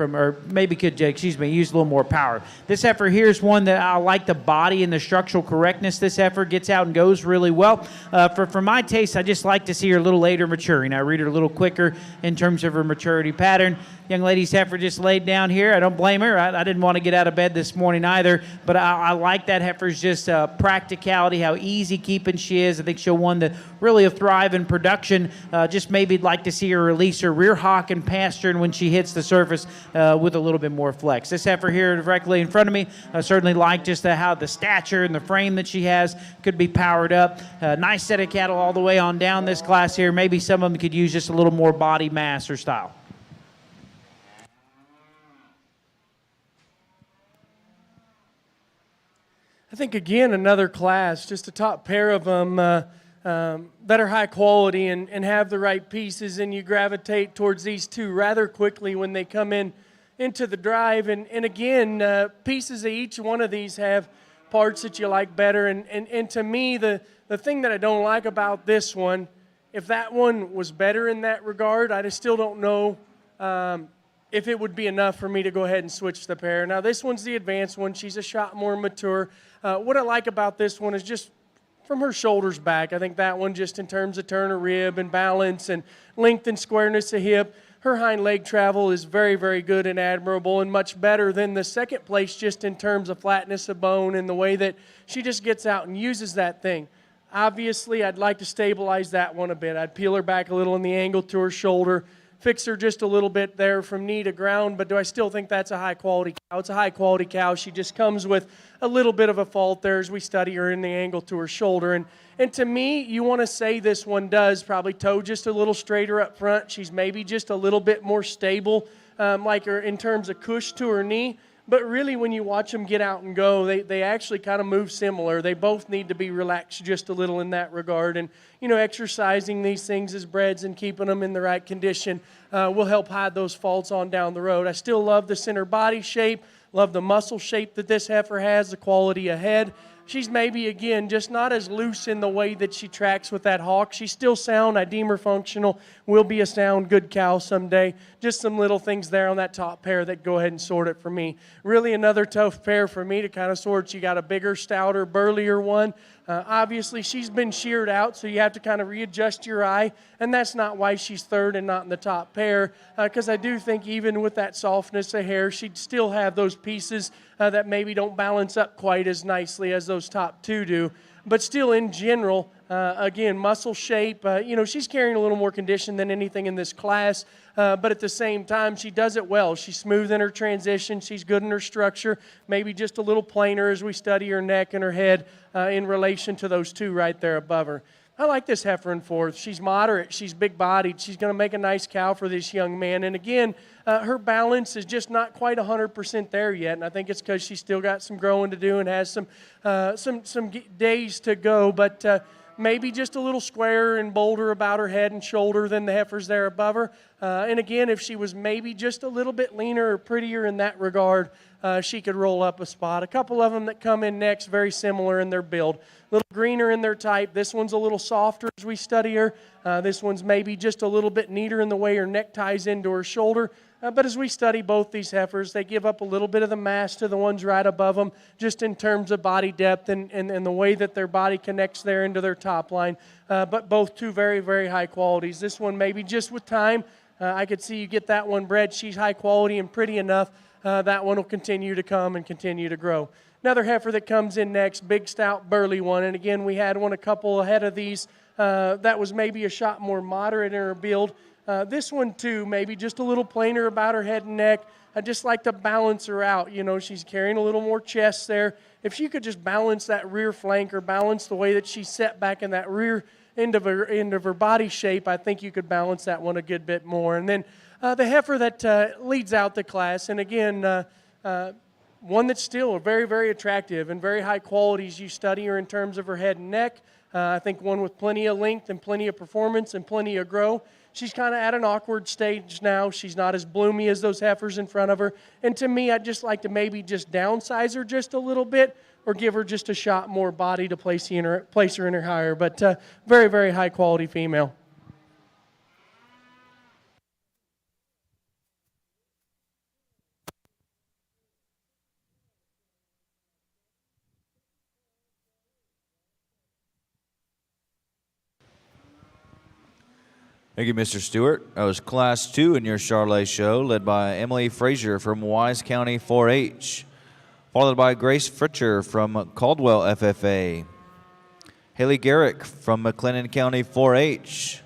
or maybe could, use a little more power. This heifer here is one that I like the body and the structural correctness. This heifer gets out and goes really well. For my taste, I just like to see her a little later maturing. I read her a little quicker in terms of her maturity pattern. Young lady's heifer just laid down here. I don't blame her. I didn't want to get out of bed this morning either, but I like that heifer's just practicality, how easy keeping she is. I think she'll one to really thrive in production. Just maybe like to see her release her rear hock and pastern when she hits the surface with a little bit more flex. This heifer here directly in front of me, I certainly like just how the stature and the frame that she has could be powered up. Nice set of cattle all the way on down this class here. Maybe some of them could use just a little more body mass or style. I think, again, another class, just a top pair of them that are high quality and have the right pieces, and you gravitate towards these two rather quickly when they come into the drive. And again, pieces of each one of these have parts that you like better. And to me, the thing that I don't like about this one, if that one was better in that regard, I just still don't know if it would be enough for me to go ahead and switch the pair. Now, this one's the advanced one. She's a shot more mature. What I like about this one is just from her shoulders back. I think that one, just in terms of turn of rib and balance and length and squareness of hip, her hind leg travel is very, very good and admirable, and much better than the second place just in terms of flatness of bone and the way that she just gets out and uses that thing. Obviously, I'd like to stabilize that one a bit. I'd peel her back a little in the angle to her shoulder, fix her just a little bit there from knee to ground, but do I still think that's a high-quality cow? It's a high-quality cow. She just comes with a little bit of a fault there as we study her in the angle to her shoulder. And to me, you want to say this one does probably toe just a little straighter up front. She's maybe just a little bit more stable, like her in terms of cush to her knee. But really, when you watch them get out and go, they actually kind of move similar. They both need to be relaxed just a little in that regard. And, exercising these things as breds and keeping them in the right condition will help hide those faults on down the road. I still love the center body shape, love the muscle shape that this heifer has, the quality of head. She's maybe, again, just not as loose in the way that she tracks with that hawk. She's still sound. I deem her functional. Will be a sound, good cow someday. Just some little things there on that top pair that go ahead and sort it for me. Really another tough pair for me to kind of sort. You got a bigger, stouter, burlier one. Obviously, she's been sheared out, so you have to kind of readjust your eye, and that's not why she's third and not in the top pair, because I do think even with that softness of hair, she'd still have those pieces that maybe don't balance up quite as nicely as those top two do. But still, in general, again, muscle shape, she's carrying a little more condition than anything in this class, but at the same time, she does it well. She's smooth in her transition. She's good in her structure, maybe just a little plainer as we study her neck and her head in relation to those two right there above her. I like this heifer in fourth. She's moderate. She's big-bodied. She's going to make a nice cow for this young man. And again, her balance is just not quite 100% there yet. And I think it's because she's still got some growing to do and has some days to go. But maybe just a little squarer and bolder about her head and shoulder than the heifers there above her. And again, if she was maybe just a little bit leaner or prettier in that regard, she could roll up a spot. A couple of them that come in next, very similar in their build. A little greener in their type. This one's a little softer as we study her. This one's maybe just a little bit neater in the way her neck ties into her shoulder. But as we study both these heifers, they give up a little bit of the mass to the ones right above them, just in terms of body depth and the way that their body connects there into their top line. But both two very, very high qualities. This one maybe just with time, I could see you get that one bred. She's high quality and pretty enough. That one will continue to come and continue to grow. Another heifer that comes in next, big, stout, burly one. And again, we had one a couple ahead of these that was maybe a shot more moderate in her build. This one, too, maybe just a little plainer about her head and neck. I just like to balance her out. She's carrying a little more chest there. If she could just balance that rear flank or balance the way that she's set back in that rear end of her body shape, I think you could balance that one a good bit more. And then the heifer that leads out the class, and again, one that's still very, very attractive and very high quality as you study her in terms of her head and neck. I think one with plenty of length and plenty of performance and plenty of grow. She's kind of at an awkward stage now. She's not as bloomy as those heifers in front of her. And to me, I'd just like to maybe just downsize her just a little bit or give her just a shot more body to place her in her higher. But very, very high quality female. Thank you, Mr. Stewart. That was Class 2 in your Charlet show, led by Emily Frazier from Wise County 4-H, followed by Grace Fritcher from Caldwell FFA, Haley Garrick from McLennan County 4-H,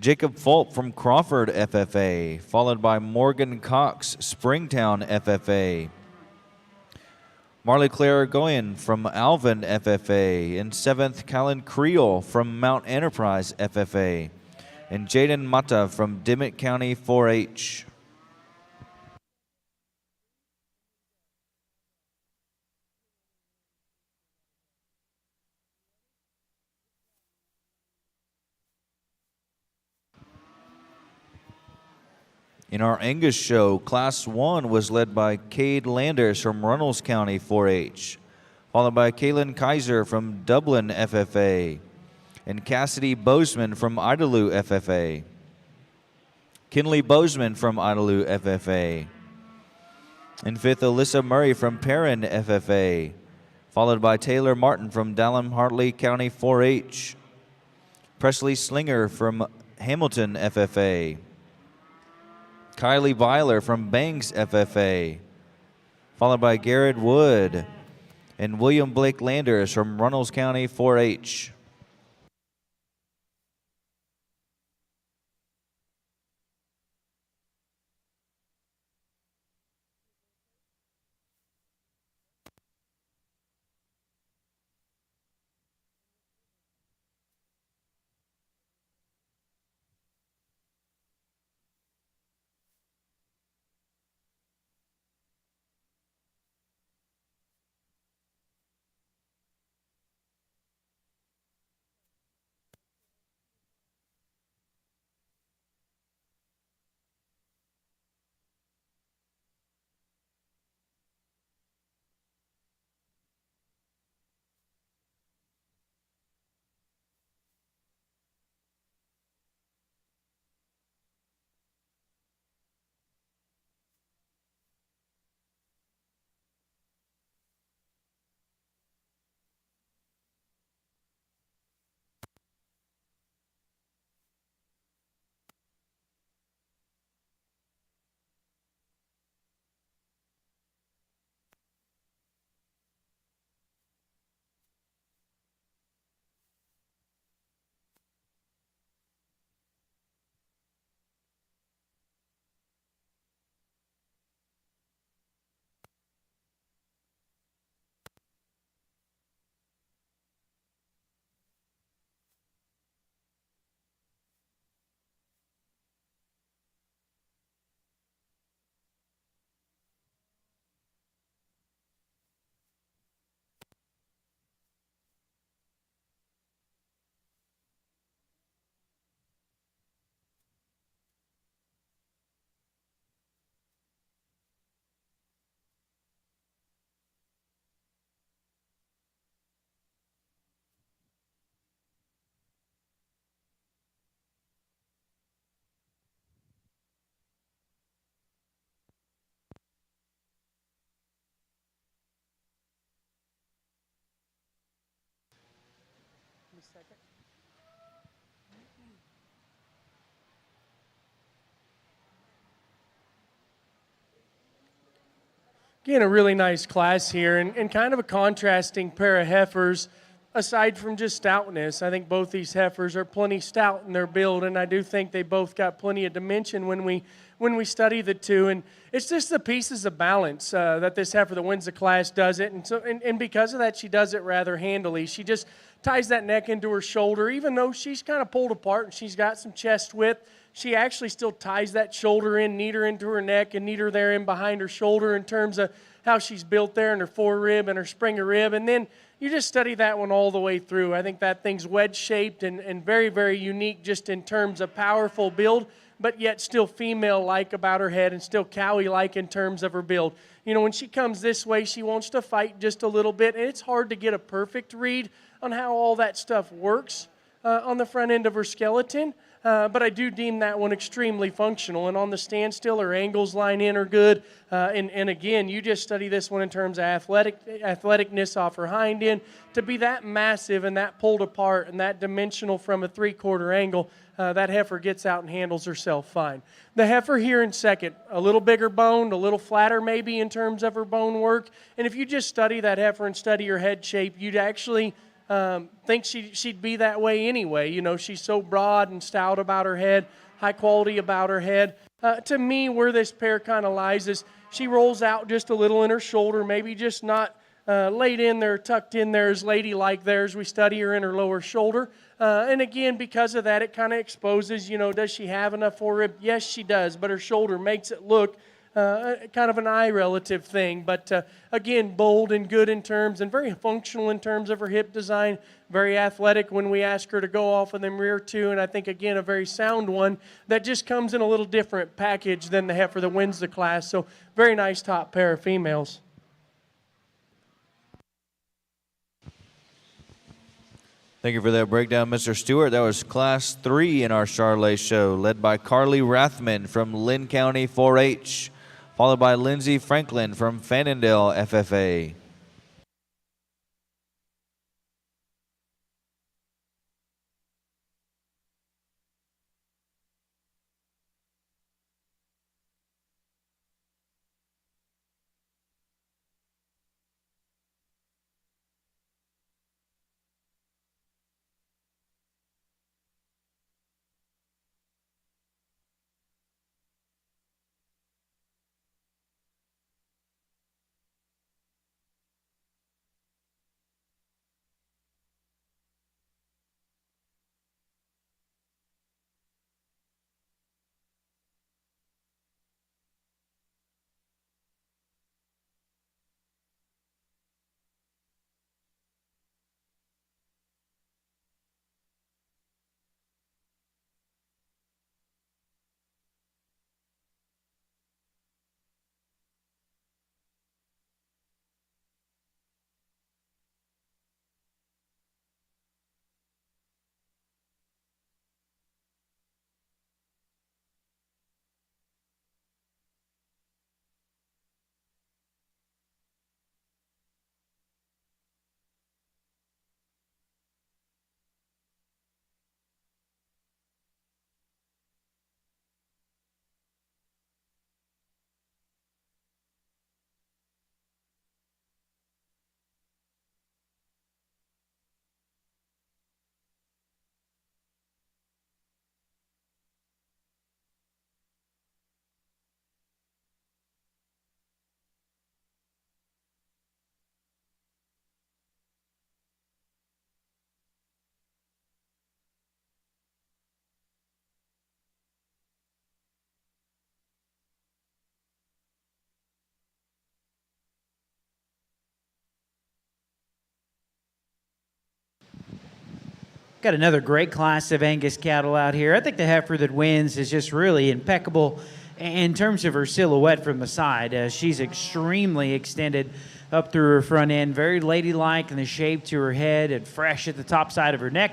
Jacob Fulp from Crawford FFA, followed by Morgan Cox, Springtown FFA, Marley Claire Goyen from Alvin FFA, in 7th, Callan Creel from Mount Enterprise FFA, and Jaden Mata from Dimmitt County 4-H. In our Angus show, Class 1 was led by Cade Landers from Runnels County 4-H, followed by Kaylin Kaiser from Dublin FFA, and Cassidy Bozeman from Idalou FFA. Kinley Bozeman from Idalou FFA. In 5th, Alyssa Murray from Perrin FFA, followed by Taylor Martin from Dallam-Hartley County 4-H. Presley Slinger from Hamilton FFA. Kylie Weiler from Bangs FFA, followed by Garrett Wood and William Blake Landers from Runnels County 4-H. Again, a really nice class here, and kind of a contrasting pair of heifers, aside from just stoutness. I think both these heifers are plenty stout in their build, and I do think they both got plenty of dimension when we study the two. And it's just the pieces of balance that this heifer that wins the class does it, and because of that, she does it rather handily. She just ties that neck into her shoulder, even though she's kind of pulled apart and she's got some chest width. She actually still ties that shoulder in neater into her neck and neater there in behind her shoulder in terms of how she's built there in her forerib and her springer rib. And then you just study that one all the way through. I think that thing's wedge-shaped and very, very unique just in terms of powerful build, but yet still female-like about her head and still cowie-like in terms of her build. You know, when she comes this way, she wants to fight just a little bit, and it's hard to get a perfect read on how all that stuff works. on the front end of her skeleton. But I do deem that one extremely functional. And on the standstill, her angles line in are good. And again, you just study this one in terms of athleticness off her hind end. To be that massive and that pulled apart and that dimensional from a 3/4 angle, that heifer gets out and handles herself fine. The heifer here in second, a little bigger boned, a little flatter maybe in terms of her bone work. And if you just study that heifer and study her head shape, you'd actually think she'd be that way anyway. You know, she's so broad and stout about her head, high quality about her head. To me, where this pair kind of lies is she rolls out just a little in her shoulder, maybe just not laid in there, tucked in there as ladylike there as we study her in her lower shoulder. And again, because of that, it kind of exposes, you know, does she have enough forerib? Yes, she does, but her shoulder makes it look kind of an eye relative thing. But again, bold and good in terms and very functional in terms of her hip design, very athletic when we ask her to go off of them rear two, and I think, again, a very sound one that just comes in a little different package than the heifer that wins the class. So very nice top pair of females. Thank you for that breakdown, Mr. Stewart. That was Class 3 in our Charolais show, led by Carly Rathman from Lynn County 4-H, followed by Lindsay Franklin from Fannondale FFA. Got another great class of Angus cattle out here. I think the heifer that wins is just really impeccable in terms of her silhouette from the side. She's extremely extended up through her front end, very ladylike in the shape to her head and fresh at the top side of her neck.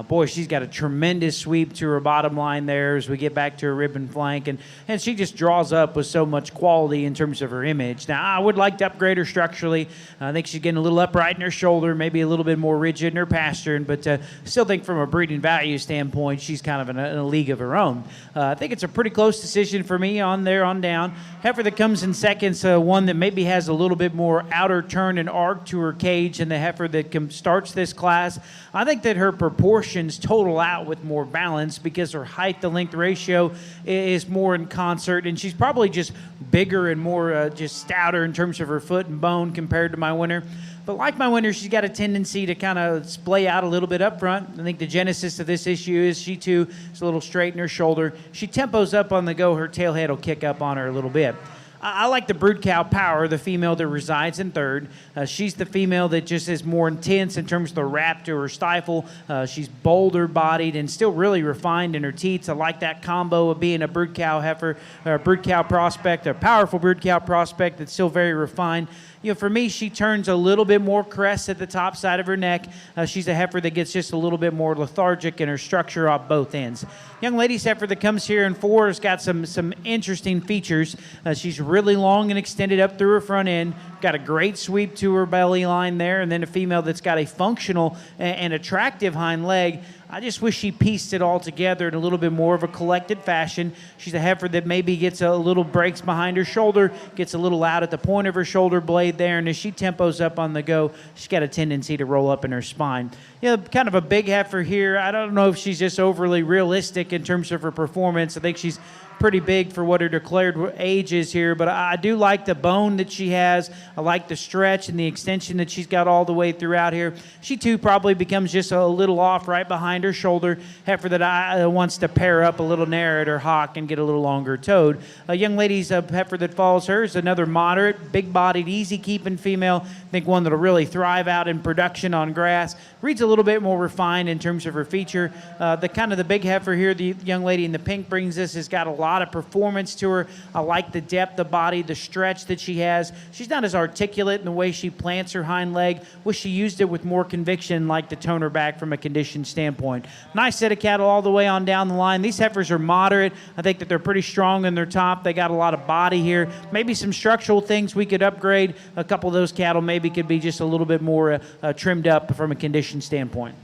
Boy, she's got a tremendous sweep to her bottom line there as we get back to her rib and flank, and she just draws up with so much quality in terms of her image. Now, I would like to upgrade her structurally. I think she's getting a little upright in her shoulder, maybe a little bit more rigid in her pastern, but still think from a breeding value standpoint, she's kind of in a league of her own. I think it's a pretty close decision for me on there on down. Heifer that comes in second, one that maybe has a little bit more outer turn and arc to her cage than the heifer that starts this class. I think that her proportions total out with more balance because her height to length ratio is more in concert, and she's probably just bigger and more just stouter in terms of her foot and bone compared to my winner. But like my winner, she's got a tendency to kind of splay out a little bit up front. I think the genesis of this issue is she too is a little straight in her shoulder. She tempos up on the go, her tail head will kick up on her a little bit. I like the brood cow Power, the female that resides in third. She's the female that just is more intense in terms of the wrap to her stifle. She's bolder bodied and still really refined in her teats. I like that combo of being a brood cow heifer, or a brood cow prospect, a powerful brood cow prospect that's still very refined. You know, for me, she turns a little bit more crest at the top side of her neck. She's a heifer that gets just a little bit more lethargic in her structure off both ends. Young lady's heifer that comes here in 4 has got some interesting features. She's really long and extended up through her front end. Got a great sweep to her belly line there, and then a female that's got a functional and attractive hind leg. I just wish she pieced it all together in a little bit more of a collected fashion. She's a heifer that maybe gets a little breaks behind her shoulder, gets a little out at the point of her shoulder blade there, and as she tempos up on the go, she's got a tendency to roll up in her spine. You know, kind of a big heifer here. I don't know if she's just overly realistic in terms of her performance. I think she's pretty big for what her declared age is here, but I do like the bone that she has. I like the stretch and the extension that she's got all the way throughout here. She too probably becomes just a little off right behind her shoulder. Heifer that wants to pair up a little narrow at her hock and get a little longer toed. A young lady's heifer that follows her is another moderate, big-bodied, easy-keeping female. I think one that'll really thrive out in production on grass. Reads a little bit more refined in terms of her feature. The big heifer here, the young lady in the pink brings us, has got a lot of performance to her. I like the depth of body, the stretch that she has. She's not as articulate in the way she plants her hind leg. Wish she used it with more conviction, like to tone her back from a condition standpoint. Nice set of cattle all the way on down the line. These heifers are moderate. I think that they're pretty strong in their top. They got a lot of body here. Maybe some structural things we could upgrade. A couple of those cattle maybe could be just a little bit more trimmed up from a condition standpoint.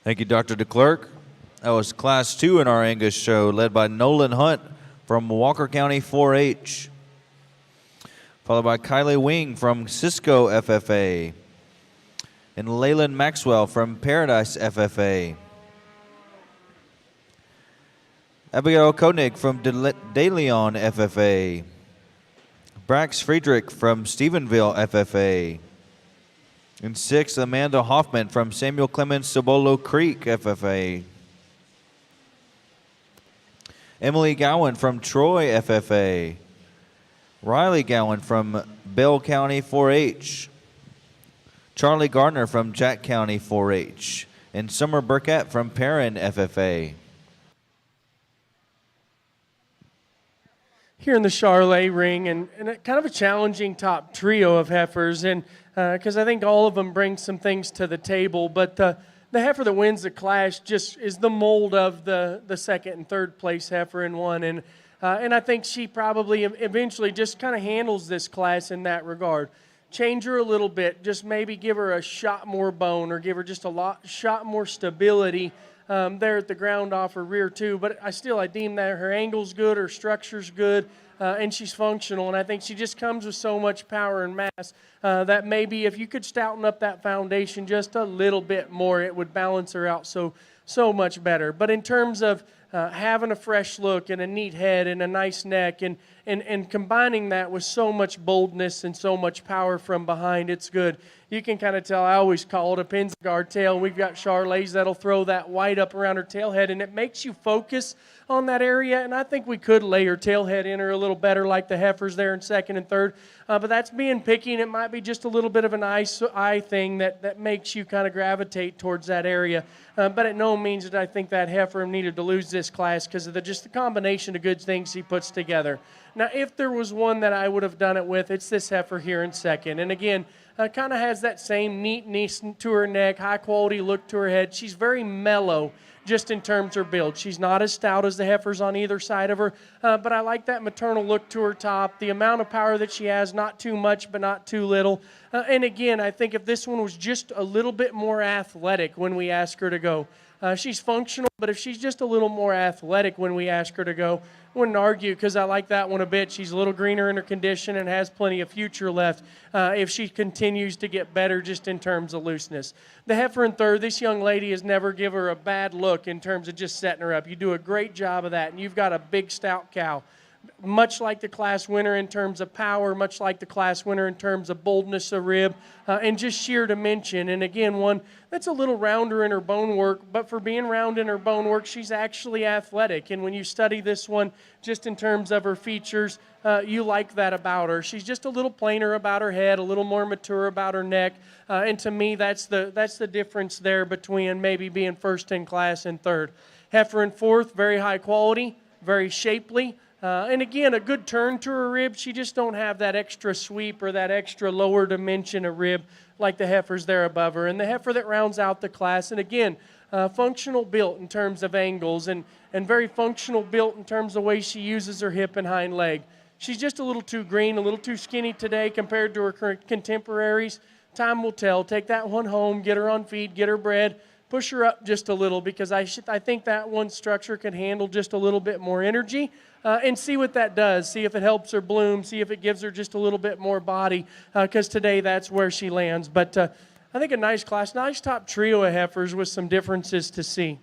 Thank you, Dr. DeClerc. That was Class 2 in our Angus show, led by Nolan Hunt from Walker County 4-H, followed by Kylie Wing from Cisco FFA, and Leyland Maxwell from Paradise FFA. Abigail Koenig from De Leon FFA, Brax Friedrich from Stephenville FFA, and 6th, Amanda Hoffman from Samuel Clemens Cibolo Creek FFA. Emily Gowan from Troy FFA. Riley Gowan from Bell County 4-H. Charlie Gardner from Jack County 4-H. And Summer Burkett from Perrin FFA. Here in the Charlet ring, and kind of a challenging top trio of heifers, and because I think all of them bring some things to the table, but the heifer that wins the class just is the mold of the second and third place heifer in one, and I think she probably eventually just kind of handles this class in that regard. Change her a little bit, just maybe give her a shot more bone, or give her just a shot more stability there at the ground off her rear too, but I deem that her angle's good, her structure's good, and she's functional, and I think she just comes with so much power and mass that maybe if you could stouten up that foundation just a little bit more, it would balance her out so much better. But in terms of having a fresh look and a neat head and a nice neck and combining that with so much boldness and so much power from behind, it's good. You can kind of tell, I always call it a Pinzgard tail. We've got Charlets that'll throw that white up around her tail head, and it makes you focus on that area, and I think we could lay her tail head in her a little better like the heifers there in second and third, but that's being picky, and it might be just a little bit of an eye thing that makes you kind of gravitate towards that area, but at no means did I think that heifer needed to lose this class because of just the combination of good things he puts together. Now, if there was one that I would have done it with, it's this heifer here in second, and again, kind of has that same neatness to her neck, high-quality look to her head. She's very mellow just in terms of her build. She's not as stout as the heifers on either side of her, but I like that maternal look to her top, the amount of power that she has, not too much but not too little. And again, I think if this one was just a little bit more athletic when we ask her to go, she's functional, but if she's just a little more athletic when we ask her to go, wouldn't argue because I like that one a bit. She's a little greener in her condition and has plenty of future left if she continues to get better just in terms of looseness. The heifer in third, this young lady has never given her a bad look in terms of just setting her up. You do a great job of that, and you've got a big stout cow. much like the class winner in terms of power, much like the class winner in terms of boldness of rib, and just sheer dimension. And again, one that's a little rounder in her bone work, but for being round in her bone work, she's actually athletic. And when you study this one, just in terms of her features, you like that about her. She's just a little plainer about her head, a little more mature about her neck, and to me, that's the difference there between maybe being first in class and third. Heifer in fourth, very high quality, very shapely. And again, a good turn to her rib. She just don't have that extra sweep or that extra lower dimension of rib like the heifers there above her. And the heifer that rounds out the class, and again, functional built in terms of angles and very functional built in terms of the way she uses her hip and hind leg. She's just a little too green, a little too skinny today compared to her contemporaries. Time will tell. Take that one home, get her on feed, get her bred, push her up just a little because I think that one structure can handle just a little bit more energy. And see what that does. See if it helps her bloom. See if it gives her just a little bit more body because today that's where she lands. But I think a nice class, nice top trio of heifers with some differences to see.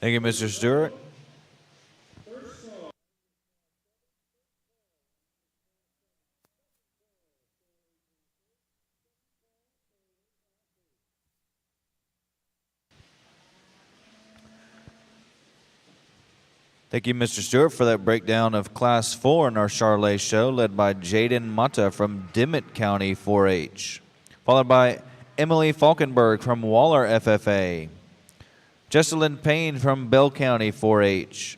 Thank you, Mr. Stewart. Thank you, Mr. Stewart, for that breakdown of Class 4 in our Charlet show, led by Jaden Mata from Dimmitt County 4-H, followed by Emily Falkenberg from Waller FFA, Jesselyn Payne from Bell County 4-H,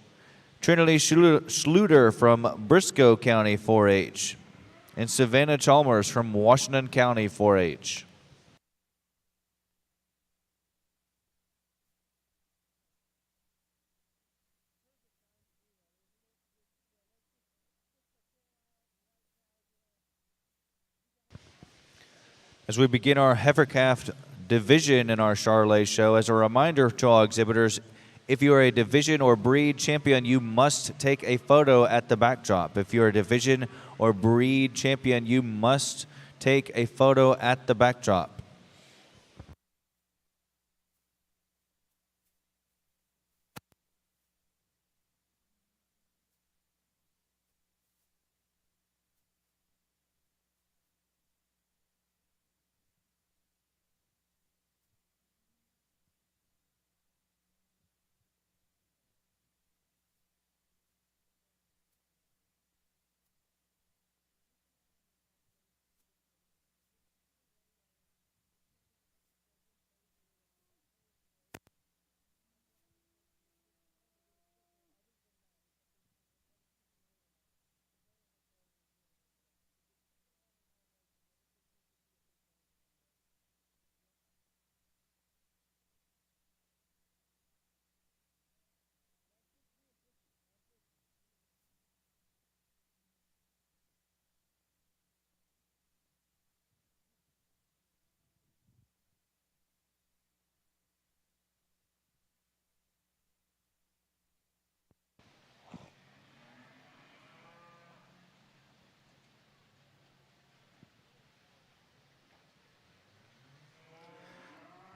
Trinity Schluter from Briscoe County 4-H, and Savannah Chalmers from Washington County 4-H. As we begin our heifer calf division in our Charlet show, as a reminder to all exhibitors, if you are a division or breed champion, you must take a photo at the backdrop. If you're a division or breed champion, you must take a photo at the backdrop.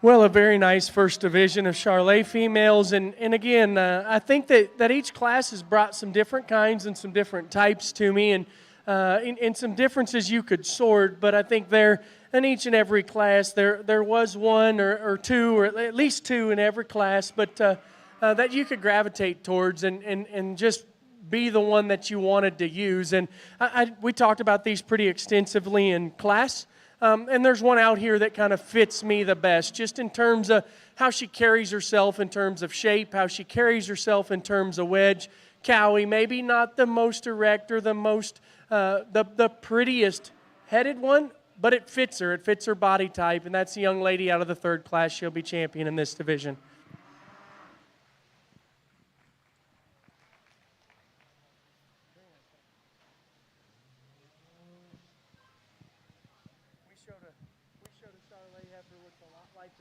Well, a very nice first division of Charlet females. And again, I think that each class has brought some different kinds and some different types to me and in some differences you could sort. But I think there, in each and every class, there was one or two, or at least two in every class, but that you could gravitate towards and just be the one that you wanted to use. And we talked about these pretty extensively in class. And there's one out here that kind of fits me the best, just in terms of how she carries herself in terms of shape, how she carries herself in terms of wedge. Cowie, maybe not the most erect or the most, the prettiest headed one, but it fits her. It fits her body type, and that's the young lady out of the third class. She'll be champion in this division.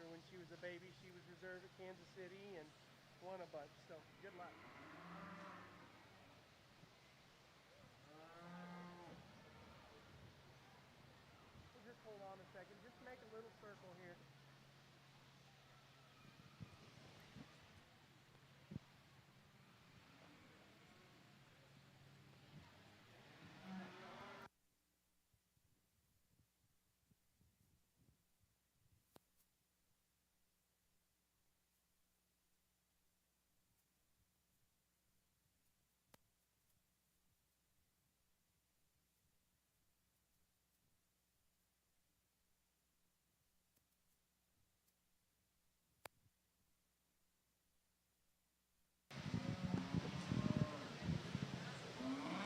When she was a baby, she was reserved at Kansas City and won a bunch. So good luck. We'll just hold on a second.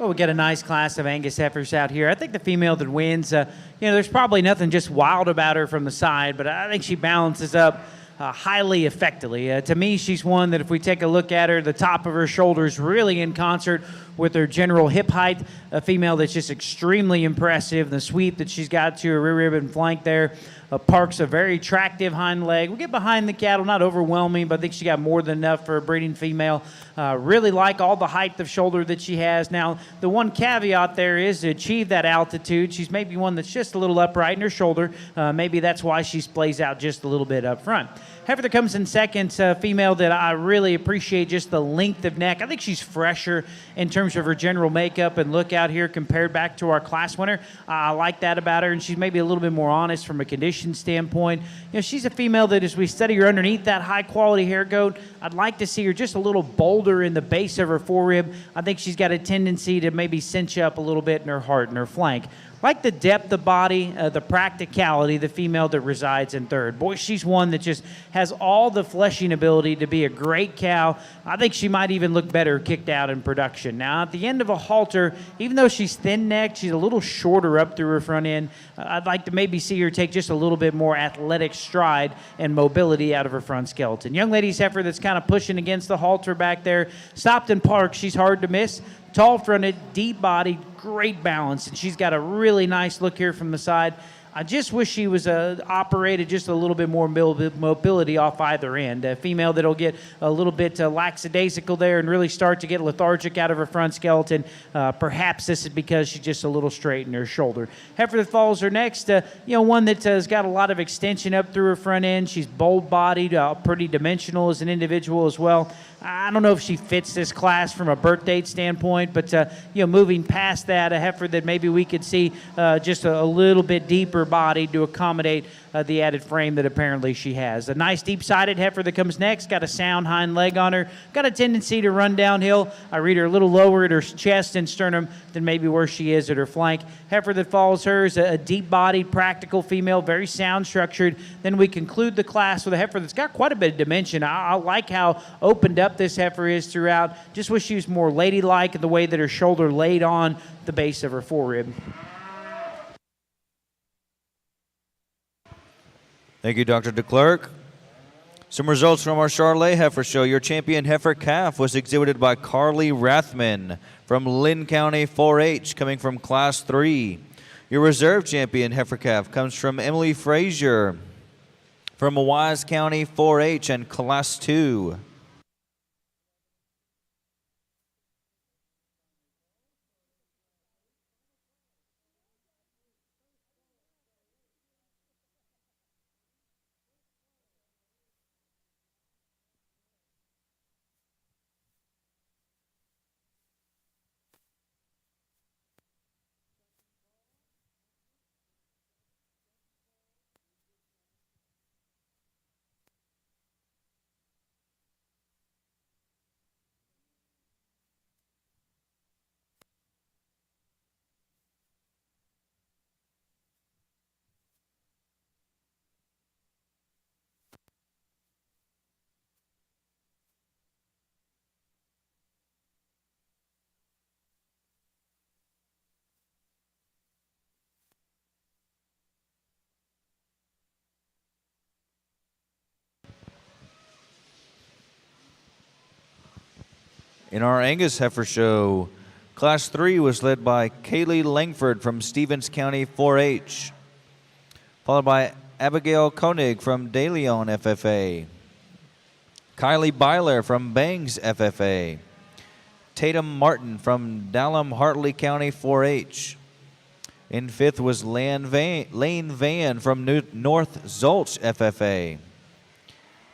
Well, we got a nice class of Angus heifers out here. I think the female that wins, there's probably nothing just wild about her from the side, but I think she balances up highly effectively. To me, she's one that if we take a look at her, the top of her shoulders really in concert with her general hip height. A female that's just extremely impressive. The sweep that she's got to her rear rib and flank there. Parks a very attractive hind leg. We get behind the cattle, not overwhelming, but I think she got more than enough for a breeding female. Really like all the height of shoulder that she has. Now, the one caveat there is to achieve that altitude, she's maybe one that's just a little upright in her shoulder. Maybe that's why she splays out just a little bit up front. Heifer that comes in second, female that I really appreciate just the length of neck. I think she's fresher in terms of her general makeup and look out here compared back to our class winner. I like that about her, and she's maybe a little bit more honest from a condition standpoint. She's a female that as we study her underneath that high-quality hair coat, I'd like to see her just a little bolder in the base of her forerib. I think she's got a tendency to maybe cinch up a little bit in her heart and her flank. Like the depth of body, the practicality, the female that resides in third. Boy, she's one that just has all the fleshing ability to be a great cow. I think she might even look better kicked out in production. Now, at the end of a halter, even though she's thin-necked, she's a little shorter up through her front end. I'd like to maybe see her take just a little bit more athletic stride and mobility out of her front skeleton. Young lady's heifer that's kind of pushing against the halter back there. Stopped in park, she's hard to miss. Tall-fronted, deep-bodied, great balance, and she's got a really nice look here from the side. I just wish she was operated just a little bit more mobility off either end. A female that'll get a little bit lackadaisical there and really start to get lethargic out of her front skeleton. Perhaps this is because she's just a little straight in her shoulder. Heifer that follows her next, one that has got a lot of extension up through her front end. She's bold-bodied, pretty dimensional as an individual as well. I don't know if she fits this class from a birth date standpoint, but moving past that, a heifer that maybe we could see just a little bit deeper body to accommodate the added frame that apparently she has. A nice deep-sided heifer that comes next, got a sound hind leg on her, got a tendency to run downhill. I read her a little lower at her chest and sternum than maybe where she is at her flank. Heifer that follows her is a deep-bodied, practical female, very sound structured. Then we conclude the class with a heifer that's got quite a bit of dimension. I like how opened up this heifer is throughout. Just wish she was more ladylike in the way that her shoulder laid on the base of her forerib. Thank you, Dr. DeClerc. Some results from our Charolais Heifer Show. Your champion heifer calf was exhibited by Carly Rathman from Lynn County 4-H, coming from Class 3. Your reserve champion heifer calf comes from Emily Frazier from Wise County 4-H and Class 2. In our Angus Heifer Show, Class 3 was led by Kaylee Langford from Stevens County 4-H, followed by Abigail Koenig from De Leon FFA, Kylie Byler from Bangs FFA, Tatum Martin from Dallam Hartley County 4-H. In fifth was Lane Van from North Zolch FFA,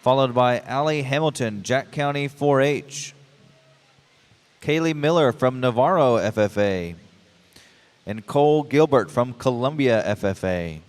followed by Allie Hamilton, Jack County 4-H, Kaylee Miller from Navarro FFA, and Cole Gilbert from Columbia FFA.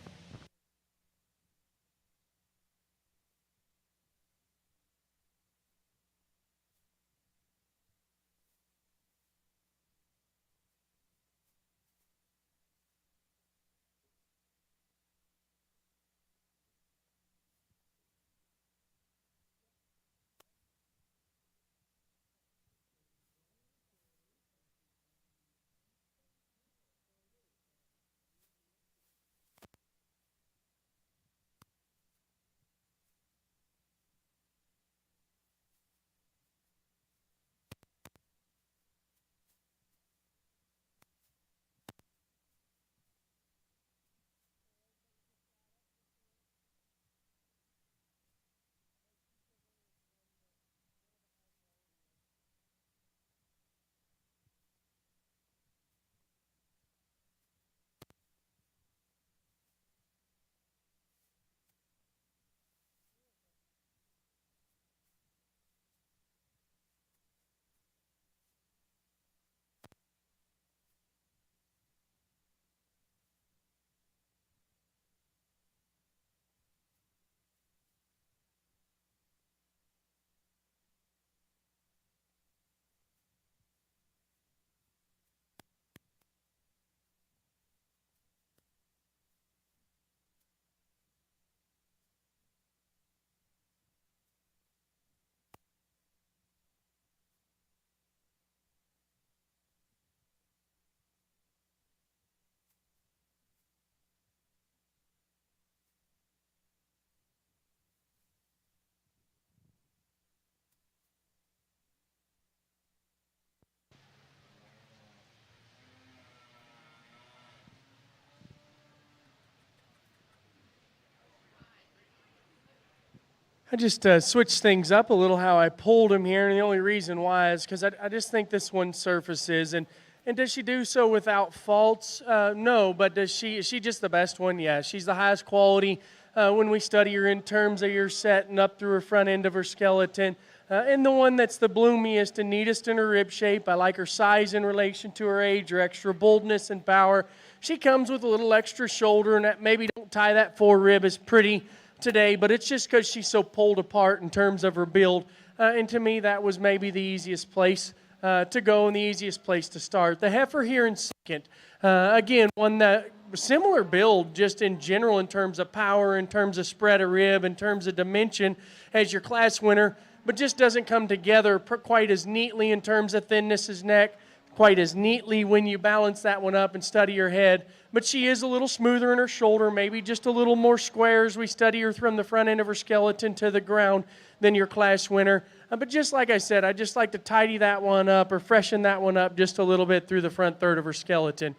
I just switched things up a little how I pulled him here, and the only reason why is because I just think this one surfaces. And does she do so without faults? No, but is she just the best one? Yeah, she's the highest quality when we study her in terms of your set and up through her front end of her skeleton. And the one that's the bloomiest and neatest in her rib shape. I like her size in relation to her age, her extra boldness and power. She comes with a little extra shoulder, and that maybe don't tie that forerib as pretty today, but it's just because she's so pulled apart in terms of her build. And to me, that was maybe the easiest place to go and the easiest place to start. The heifer here in second. Again, one that similar build just in general in terms of power, in terms of spread of rib, in terms of dimension as your class winner, but just doesn't come together quite as neatly in terms of thinness as neck, quite as neatly when you balance that one up and study her head. But she is a little smoother in her shoulder, maybe just a little more square as we study her from the front end of her skeleton to the ground than your class winner. But just like I said, I just like to tidy that one up or freshen that one up just a little bit through the front third of her skeleton.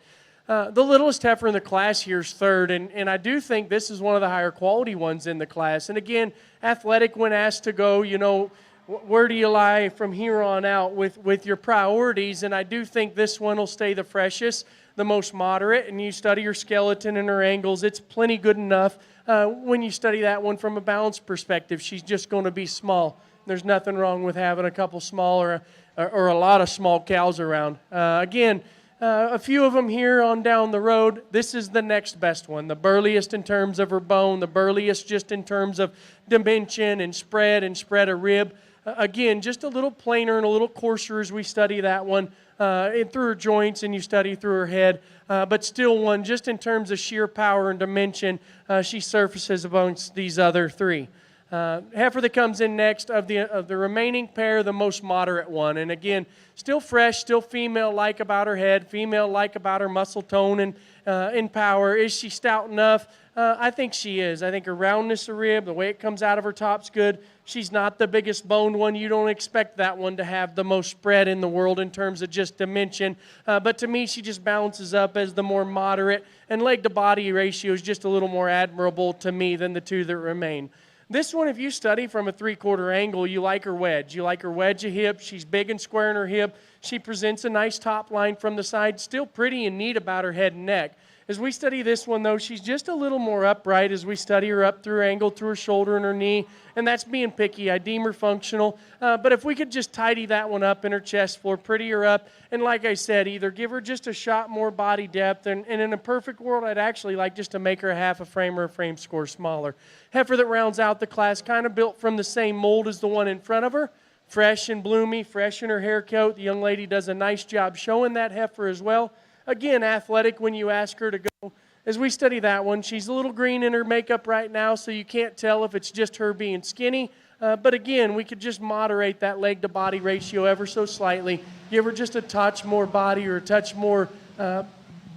The littlest heifer in the class here is third, and I do think this is one of the higher quality ones in the class. And again, athletic when asked to go, where do you lie from here on out with your priorities? And I do think this one will stay the freshest, the most moderate, and you study her skeleton and her angles. It's plenty good enough when you study that one from a balance perspective. She's just going to be small. There's nothing wrong with having a couple small or a lot of small cows around. Again, a few of them here on down the road. This is the next best one, the burliest in terms of her bone, the burliest just in terms of dimension and spread of rib. Again, just a little plainer and a little coarser as we study that one through her joints and you study through her head. But still one, just in terms of sheer power and dimension, she surfaces amongst these other three. Heifer that comes in next of the remaining pair, the most moderate one. And again, still fresh, still female-like about her head, female-like about her muscle tone and in power. Is she stout enough? I think she is. I think her roundness of rib, the way it comes out of her top's good. She's not the biggest boned one. You don't expect that one to have the most spread in the world in terms of just dimension. But to me, she just balances up as the more moderate, and leg-to-body ratio is just a little more admirable to me than the two that remain. This one, if you study from a three-quarter angle, you like her wedge. You like her wedge of hip. She's big and square in her hip. She presents a nice top line from the side, still pretty and neat about her head and neck. As we study this one, though, she's just a little more upright as we study her up through her angle, through her shoulder and her knee, and that's being picky. I deem her functional, but if we could just tidy that one up in her chest floor, pretty her up, and like I said, either give her just a shot more body depth, and in a perfect world, I'd actually like just to make her a half a frame or a frame score smaller. Heifer that rounds out the class, kind of built from the same mold as the one in front of her, fresh and bloomy, fresh in her hair coat. The young lady does a nice job showing that heifer as well. Again, athletic when you ask her to go. As we study that one, she's a little green in her makeup right now, so you can't tell if it's just her being skinny. But again, we could just moderate that leg-to-body ratio ever so slightly. Give her just a touch more body or a touch more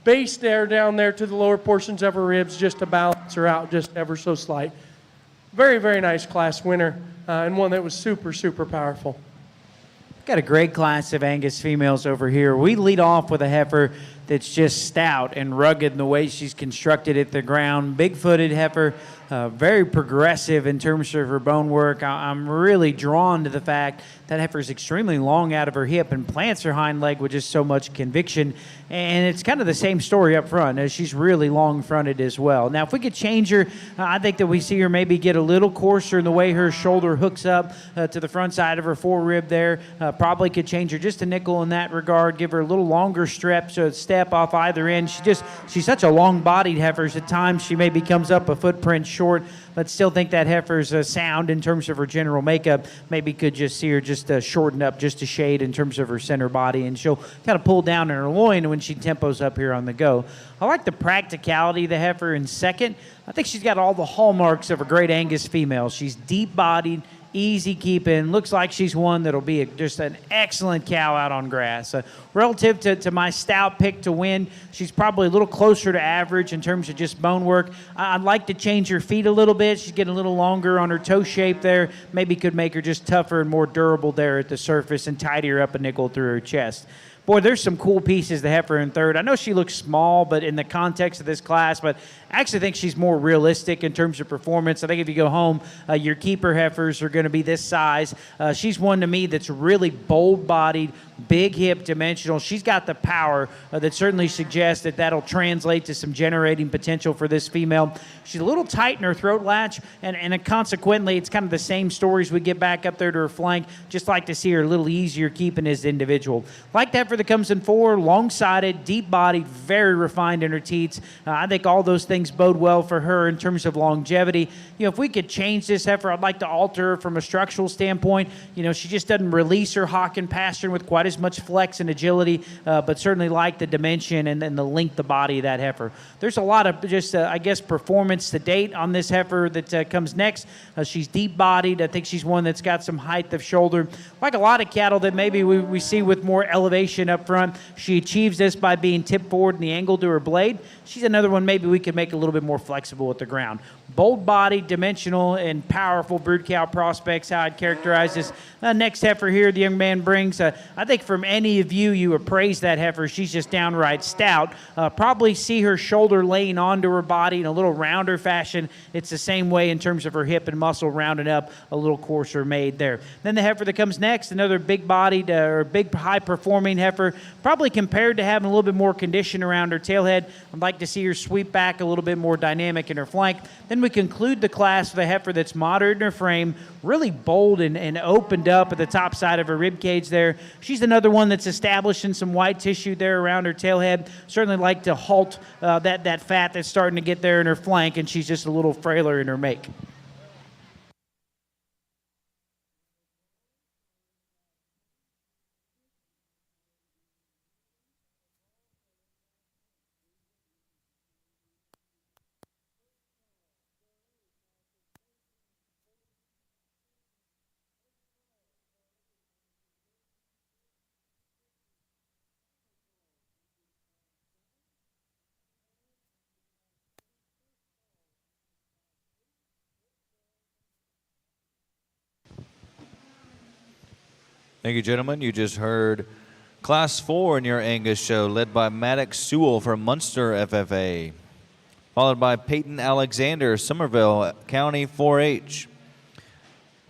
base there down there to the lower portions of her ribs just to balance her out just ever so slight. Very, very nice class winner and one that was super, super powerful. Got a great class of Angus females over here. We lead off with a heifer that's just stout and rugged in the way she's constructed at the ground. Big-footed heifer, very progressive in terms of her bone work. I'm really drawn to the fact that heifer is extremely long out of her hip and plants her hind leg with just so much conviction. And it's kind of the same story up front, as she's really long-fronted as well. Now, if we could change her, I think that we see her maybe get a little coarser in the way her shoulder hooks up to the front side of her forerib there. Probably could change her just a nickel in that regard, give her a little longer step off either end. She's such a long-bodied heifer. At times, she maybe comes up a footprint short, but still think that heifer's sound in terms of her general makeup. Maybe could just see her just shorten up just a shade in terms of her center body, and she'll kind of pull down in her loin when she tempos up here on the go. I like the practicality of the heifer in second. I think she's got all the hallmarks of a great Angus female. She's deep-bodied, easy keeping, looks like she's one that'll be just an excellent cow out on grass. Relative to my stout pick to win, she's probably a little closer to average in terms of just bone work. I'd like to change her feet a little bit. She's getting a little longer on her toe shape there. Maybe could make her just tougher and more durable there at the surface and tidy her up a nickel through her chest. boy, there's some cool pieces to heifer in third. I know she looks small, but in the context of this class, but I actually think she's more realistic in terms of performance. I think if you go home, your keeper heifers are going to be this size. She's one to me that's really bold-bodied, big hip, dimensional. She's got the power that certainly suggests that that'll translate to some generating potential for this female. She's a little tight in her throat latch, and consequently, it's kind of the same stories we get back up there to her flank. Just like to see her a little easier keeping as an individual. Like the heifer that comes in 4, long-sided, deep-bodied, very refined in her teats. I think all those things bode well for her in terms of longevity. If we could change this heifer, I'd like to alter her from a structural standpoint. She just doesn't release her hock and pastern with quite as much flex and agility, but certainly like the dimension and the length of body of that heifer. There's a lot of just, performance to date on this heifer that comes next. She's deep-bodied. I think she's one that's got some height of shoulder. Like a lot of cattle that maybe we see with more elevation up front, she achieves this by being tipped forward in the angle to her blade. She's another one maybe we could make a little bit more flexible at the ground. Bold-bodied, dimensional, and powerful brood cow prospects, how I'd characterize this. Next heifer here the young man brings. I think from any of you appraise that heifer, she's just downright stout. Probably see her shoulder laying onto her body in a little rounder fashion. It's the same way in terms of her hip and muscle rounding up, a little coarser made there. Then the heifer that comes next, another big-bodied or big high-performing heifer, probably compared to having a little bit more condition around her tailhead. I'd like to see her sweep back a little bit more dynamic in her flank. Then we conclude the class with a heifer that's moderate in her frame, really bold and opened up at the top side of her rib cage there. She's another one that's establishing some white tissue there around her tailhead. Certainly like to halt that fat that's starting to get there in her flank, and she's just a little frailer in her make. Thank you, gentlemen. You just heard Class 4 in your Angus show, led by Maddox Sewell from Munster FFA, followed by Peyton Alexander, Somerville County 4-H,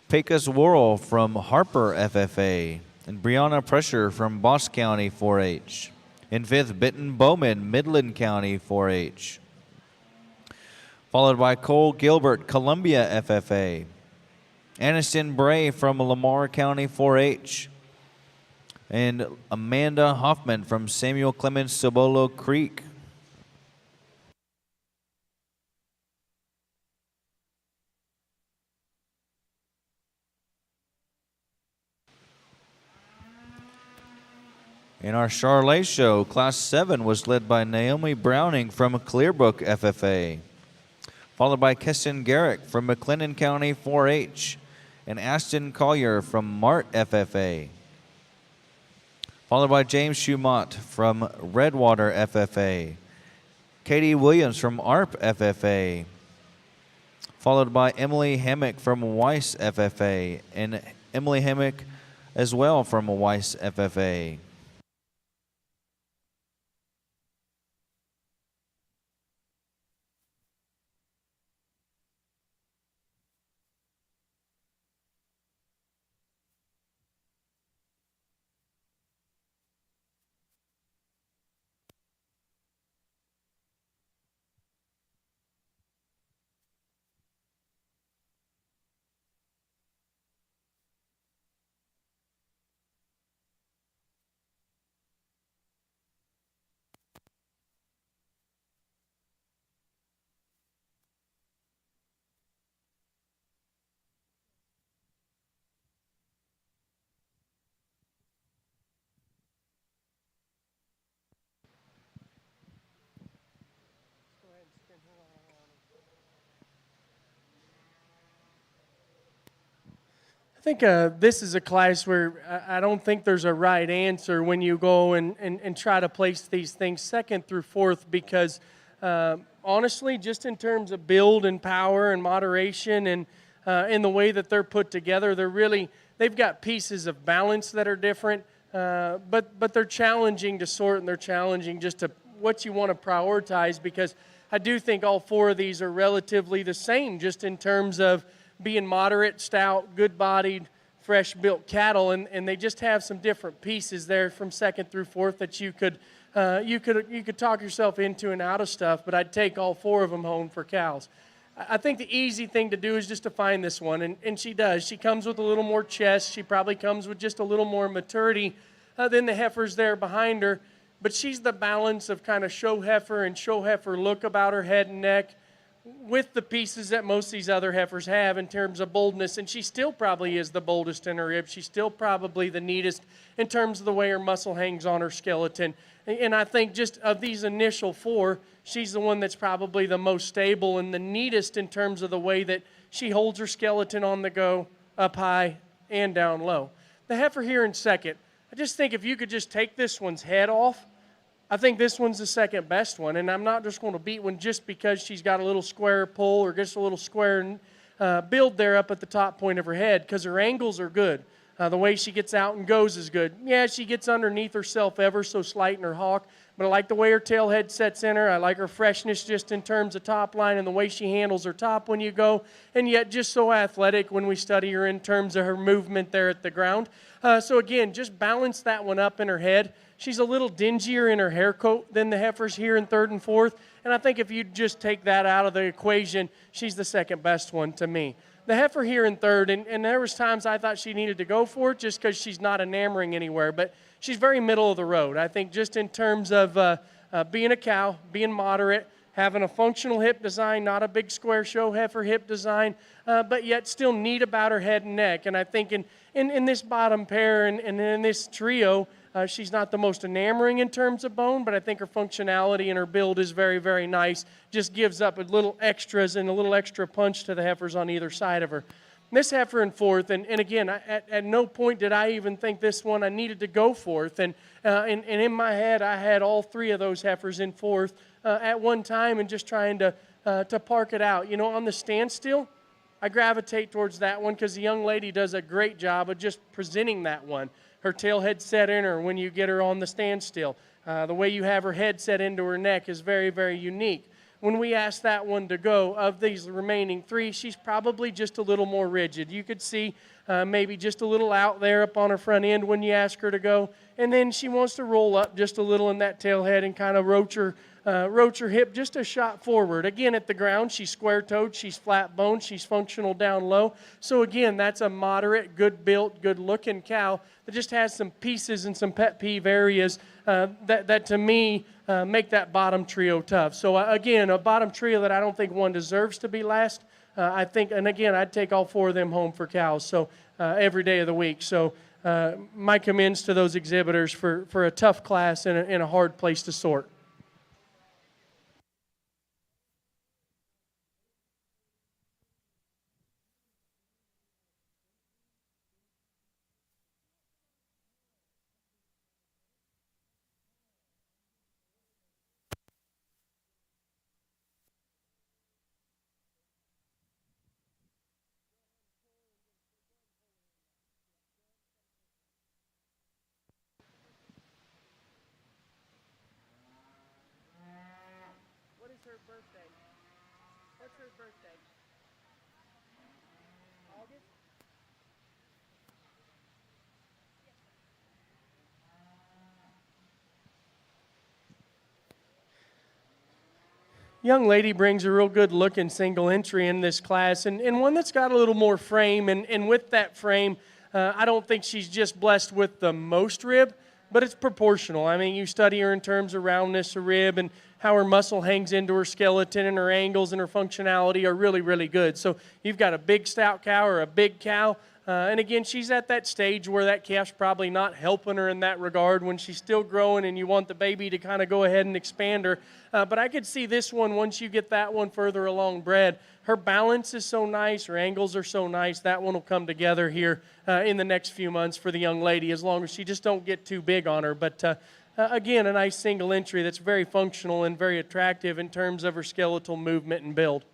Pecos Worrell from Harper FFA, and Brianna Pressure from Boss County 4-H. In 5th, Benton Bowman, Midland County 4-H, followed by Cole Gilbert, Columbia FFA, Aniston Bray from Lamar County 4-H, and Amanda Hoffman from Samuel Clemens Cibolo Creek. In our Charolais show, Class 7 was led by Naomi Browning from Clearbrook FFA, followed by Keston Garrick from McLennan County 4-H, and Aston Collier from Mart FFA, followed by James Schumont from Redwater FFA, Katie Williams from ARP FFA, followed by Emily Hammock from Weiss FFA, and Emily Hammock as well from Weiss FFA. I think this is a class where I don't think there's a right answer when you go and try to place these things 2nd through 4th, because honestly, just in terms of build and power and moderation and in the way that they're put together, they've got pieces of balance that are different. but they're challenging to sort, and they're challenging just to what you want to prioritize, because I do think all four of these are relatively the same, just in terms of being moderate, stout, good-bodied, fresh-built cattle, and they just have some different pieces there from second through fourth that you could talk yourself into and out of stuff. But I'd take all four of them home for cows. I think the easy thing to do is just to find this one, and she does. She comes with a little more chest. She probably comes with just a little more maturity than the heifers there behind her. But she's the balance of kind of show heifer and show heifer look about her head and neck, with the pieces that most of these other heifers have in terms of boldness. And she still probably is the boldest in her ribs. She's still probably the neatest in terms of the way her muscle hangs on her skeleton. And I think just of these initial four, she's the one that's probably the most stable and the neatest in terms of the way that she holds her skeleton on the go, up high and down low. The heifer here in second, I just think if you could just take this one's head off, I think this one's the second best one. And I'm not just going to beat one just because she's got a little square pull or just a little square build there up at the top point of her head, because her angles are good. The way she gets out and goes is good. Yeah, she gets underneath herself ever so slight in her hawk, but I like the way her tail head sets in her. I like her freshness just in terms of top line and the way she handles her top when you go, and yet just so athletic when we study her in terms of her movement there at the ground. So again, just balance that one up in her head. She's a little dingier in her hair coat than the heifers here in third and fourth, and I think if you just take that out of the equation, she's the second best one to me. The heifer here in third, and there was times I thought she needed to go for it just because she's not enamoring anywhere, but she's very middle of the road. I think just in terms of being a cow, being moderate, having a functional hip design, not a big square show heifer hip design, but yet still neat about her head and neck. And I think in this bottom pair and in this trio, she's not the most enamoring in terms of bone, but I think her functionality and her build is very, very nice. Just gives up a little extras and a little extra punch to the heifers on either side of her. This heifer in fourth, and again, at no point did I even think this one I needed to go fourth. And in my head, I had all three of those heifers in fourth at one time, and just trying to park it out. You know, on the standstill, I gravitate towards that one because the young lady does a great job of just presenting that one. Her tail head set in her when you get her on the standstill. The way you have her head set into her neck is very, very unique. When we asked that one to go, of these remaining three, she's probably just a little more rigid. You could see maybe just a little out there up on her front end when you ask her to go. And then she wants to roll up just a little in that tail head and kind of roach her hip just a shot forward. Again, at the ground, she's square-toed, she's flat-boned, she's functional down low. So again, that's a moderate, good-built, good-looking cow that just has some pieces and some pet peeve areas that to me make that bottom trio tough. So again, a bottom trio that I don't think one deserves to be last. I think, and again, I'd take all four of them home for cows. So every day of the week. So my commends to those exhibitors for a tough class and a hard place to sort. What is her birthday? What's her birthday? August? Young lady brings a real good looking single entry in this class, and one that's got a little more frame, and with that frame, I don't think she's just blessed with the most rib, but it's proportional. I mean, you study her in terms of roundness of rib and how her muscle hangs into her skeleton, and her angles and her functionality are really, really good. So you've got a big stout cow or a big cow, and again, she's at that stage where that calf's probably not helping her in that regard when she's still growing and you want the baby to kind of go ahead and expand her. But I could see this one, once you get that one further along bred, her balance is so nice, her angles are so nice, that one will come together here in the next few months for the young lady, as long as she just don't get too big on her. But again, a nice single entry that's very functional and very attractive in terms of her skeletal movement and build.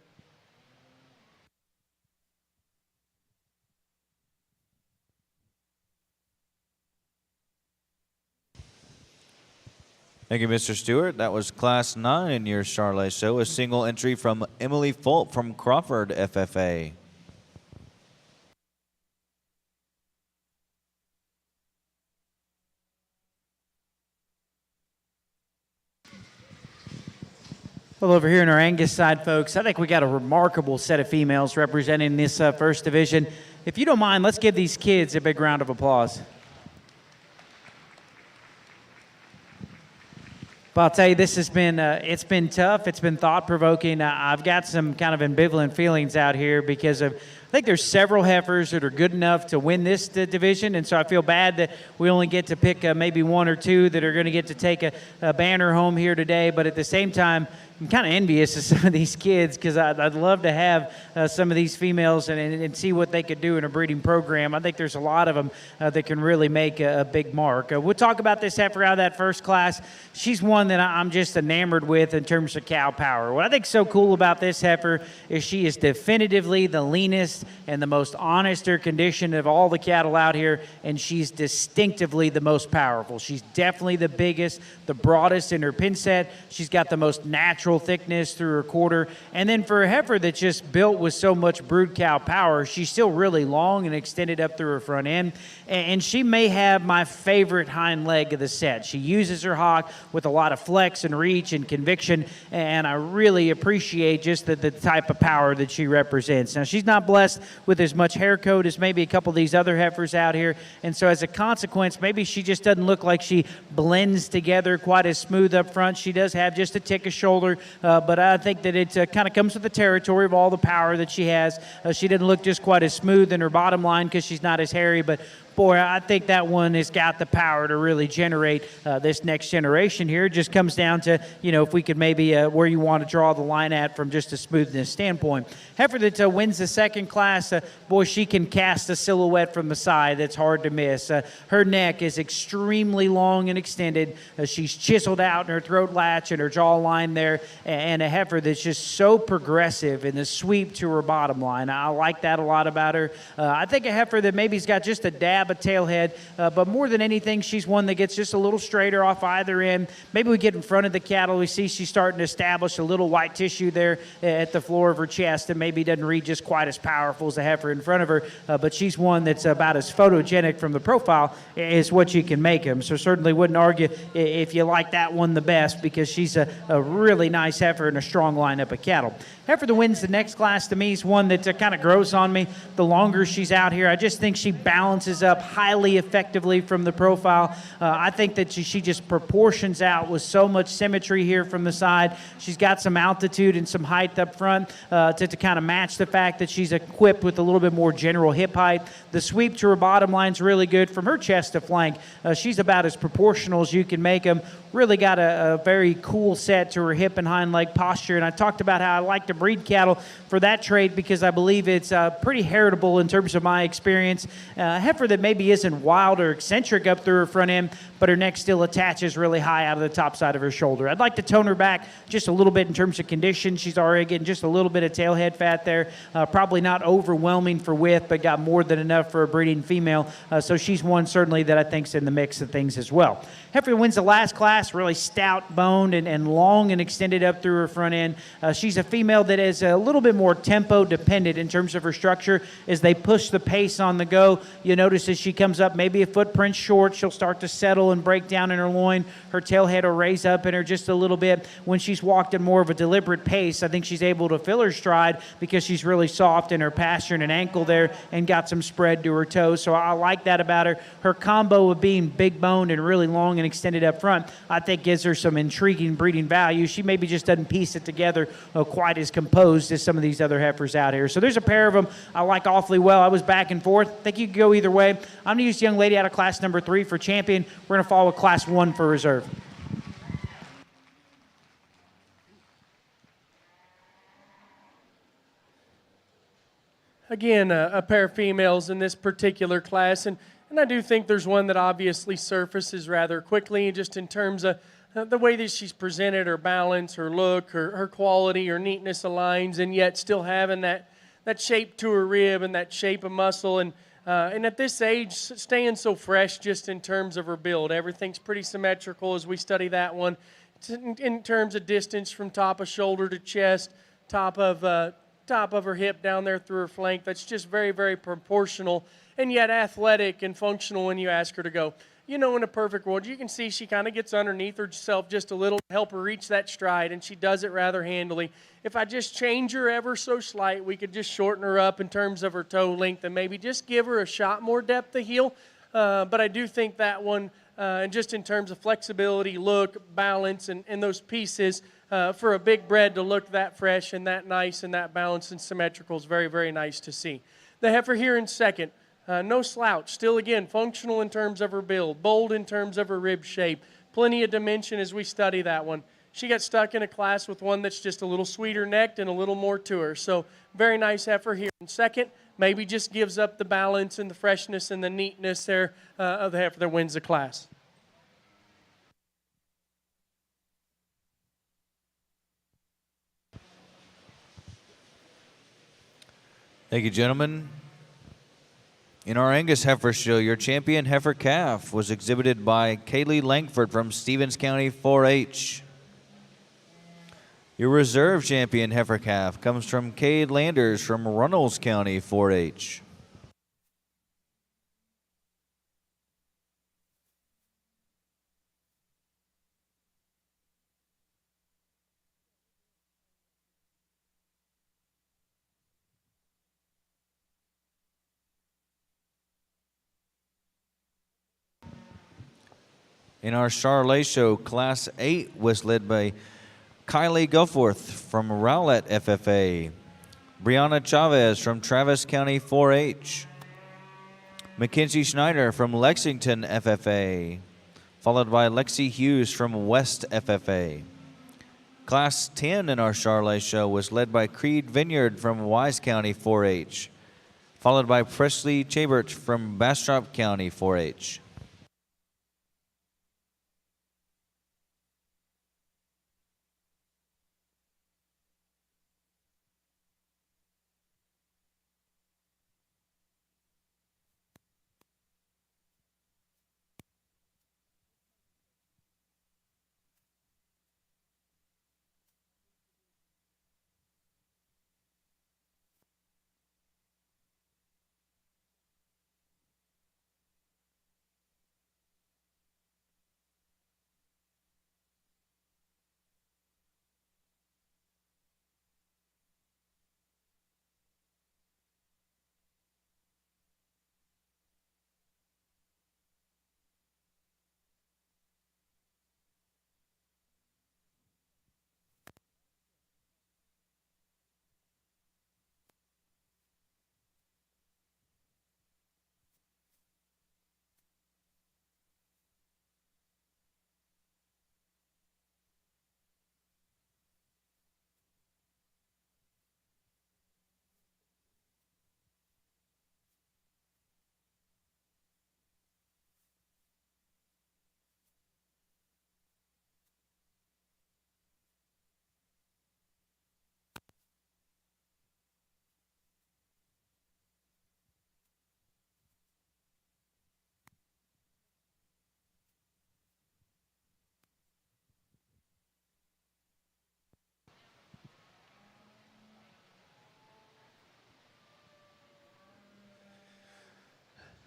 Thank you, Mr. Stewart. That was Class 9 in your Charlotte show, a single entry from Emily Fulp from Crawford FFA. Well, over here in our Angus side, folks, I think we got a remarkable set of females representing this first division. If you don't mind, let's give these kids a big round of applause. But I'll tell you, this has been, it's been tough. It's been thought-provoking. I've got some kind of ambivalent feelings out here because of, I think there's several heifers that are good enough to win this division, and so I feel bad that we only get to pick maybe one or two that are going to get to take a banner home here today. But at the same time, I'm kind of envious of some of these kids because I'd love to have some of these females and see what they could do in a breeding program. I think there's a lot of them that can really make a big mark. We'll talk about this heifer out of that first class. She's one that I'm just enamored with in terms of cow power. What I think's so cool about this heifer is she is definitively the leanest and the most honest or conditioned of all the cattle out here, and she's distinctively the most powerful. She's definitely the biggest, the broadest in her pin set. She's got the most natural thickness through her quarter. And then for a heifer that's just built with so much brood cow power, she's still really long and extended up through her front end. And she may have my favorite hind leg of the set. She uses her hock with a lot of flex and reach and conviction, and I really appreciate just the type of power that she represents. Now, she's not blessed with as much hair coat as maybe a couple of these other heifers out here, and so as a consequence, maybe she just doesn't look like she blends together quite as smooth up front. She does have just a tick of shoulder, but I think that it kind of comes with the territory of all the power that she has. She didn't look just quite as smooth in her bottom line because she's not as hairy, but boy, I think that one has got the power to really generate this next generation here. It just comes down to, you know, if we could maybe where you want to draw the line at from just a smoothness standpoint. Heifer that wins the second class, boy, she can cast a silhouette from the side that's hard to miss. Her neck is extremely long and extended. She's chiseled out in her throat latch and her jawline there, and a heifer that's just so progressive in the sweep to her bottom line. I like that a lot about her. I think a heifer that maybe's got just a dab a tailhead, but more than anything, she's one that gets just a little straighter off either end. Maybe we get in front of the cattle, we see she's starting to establish a little white tissue there at the floor of her chest, and maybe doesn't read just quite as powerful as the heifer in front of her, but she's one that's about as photogenic from the profile as what you can make them. So certainly wouldn't argue if you like that one the best, because she's a really nice heifer and a strong lineup of cattle. Heifer that wins the next class to me is one that kind of grows on me the longer she's out here. I just think she balances up highly effectively from the profile. I think that she just proportions out with so much symmetry here from the side. She's got some altitude and some height up front to kind of match the fact that she's equipped with a little bit more general hip height. The sweep to her bottom line is really good. From her chest to flank, she's about as proportional as you can make them. Really got a very cool set to her hip and hind leg posture. And I talked about how I like to breed cattle for that trait because I believe it's pretty heritable in terms of my experience. A heifer that maybe isn't wild or eccentric up through her front end, but her neck still attaches really high out of the top side of her shoulder. I'd like to tone her back just a little bit in terms of condition. She's already getting just a little bit of tailhead fat there. Probably not overwhelming for width, but got more than enough for a breeding female. So she's one certainly that I think's in the mix of things as well. Heifer wins the last class, really stout boned and long and extended up through her front end. She's a female that is a little bit more tempo dependent in terms of her structure. As they push the pace on the go, you notice as she comes up maybe a footprint short, she'll start to settle and break down in her loin. Her tailhead will raise up in her just a little bit. When she's walked at more of a deliberate pace, I think she's able to fill her stride because she's really soft in her posture and an ankle there and got some spread to her toes. So I like that about her. Her combo of being big boned and really long and extended up front, I think gives her some intriguing breeding value. She maybe just doesn't piece it together quite as composed as some of these other heifers out here. So there's a pair of them I like awfully well. I was back and forth. I think you could go either way. I'm going to use the young lady out of class number 3 for champion. We're going to follow class 1 for reserve. Again, a pair of females in this particular class, and I do think there's one that obviously surfaces rather quickly just in terms of the way that she's presented, her balance, her look, her quality, her neatness aligns, and yet still having that shape to her rib and that shape of muscle. And And at this age, staying so fresh just in terms of her build. Everything's pretty symmetrical as we study that one. In terms of distance from top of shoulder to chest, top of her hip down there through her flank. That's just very, very proportional and yet athletic and functional when you ask her to go. You know, in a perfect world, you can see she kind of gets underneath herself just a little to help her reach that stride, and she does it rather handily. If I just change her ever so slight, we could just shorten her up in terms of her toe length and maybe just give her a shot more depth of heel. But I do think that one, and just in terms of flexibility, look, balance, and those pieces, for a big bred to look that fresh and that nice and that balanced and symmetrical is very, very nice to see. The heifer here in second. No slouch. Still, again, functional in terms of her build, bold in terms of her rib shape, plenty of dimension as we study that one. She got stuck in a class with one that's just a little sweeter necked and a little more to her. So very nice heifer here in second. Maybe just gives up the balance and the freshness and the neatness there of the heifer that wins the class. Thank you, gentlemen. In our Angus Heifer Show, your champion heifer calf was exhibited by Kaylee Langford from Stevens County 4-H. Your reserve champion heifer calf comes from Cade Landers from Runnels County 4-H. In our Charolais Show, Class 8 was led by Kylie Guffworth from Rowlett FFA, Brianna Chavez from Travis County 4-H, Mackenzie Schneider from Lexington FFA, followed by Lexi Hughes from West FFA. Class 10 in our Charolais Show was led by Creed Vineyard from Wise County 4-H, followed by Presley Chabert from Bastrop County 4-H.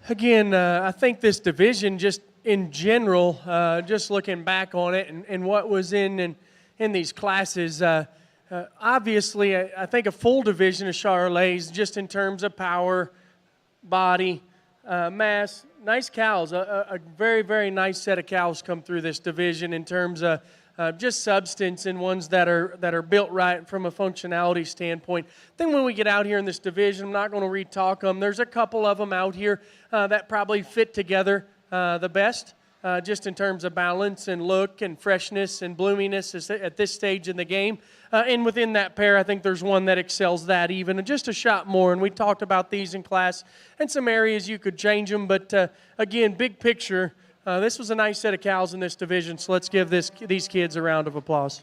Again, I think this division, just in general, just looking back on it and what was in these classes, obviously, I think a full division of Charolais, just in terms of power, body, mass, nice cows. A very, very nice set of cows come through this division in terms of just substance and ones that are built right from a functionality standpoint. Then when we get out here in this division, I'm not going to re-talk them. There's a couple of them out here that probably fit together the best, just in terms of balance and look and freshness and bloominess at this stage in the game. And within that pair, I think there's one that excels that even just a shot more. And we talked about these in class and some areas you could change them. But again, big picture, this was a nice set of cows in this division, so let's give these kids a round of applause.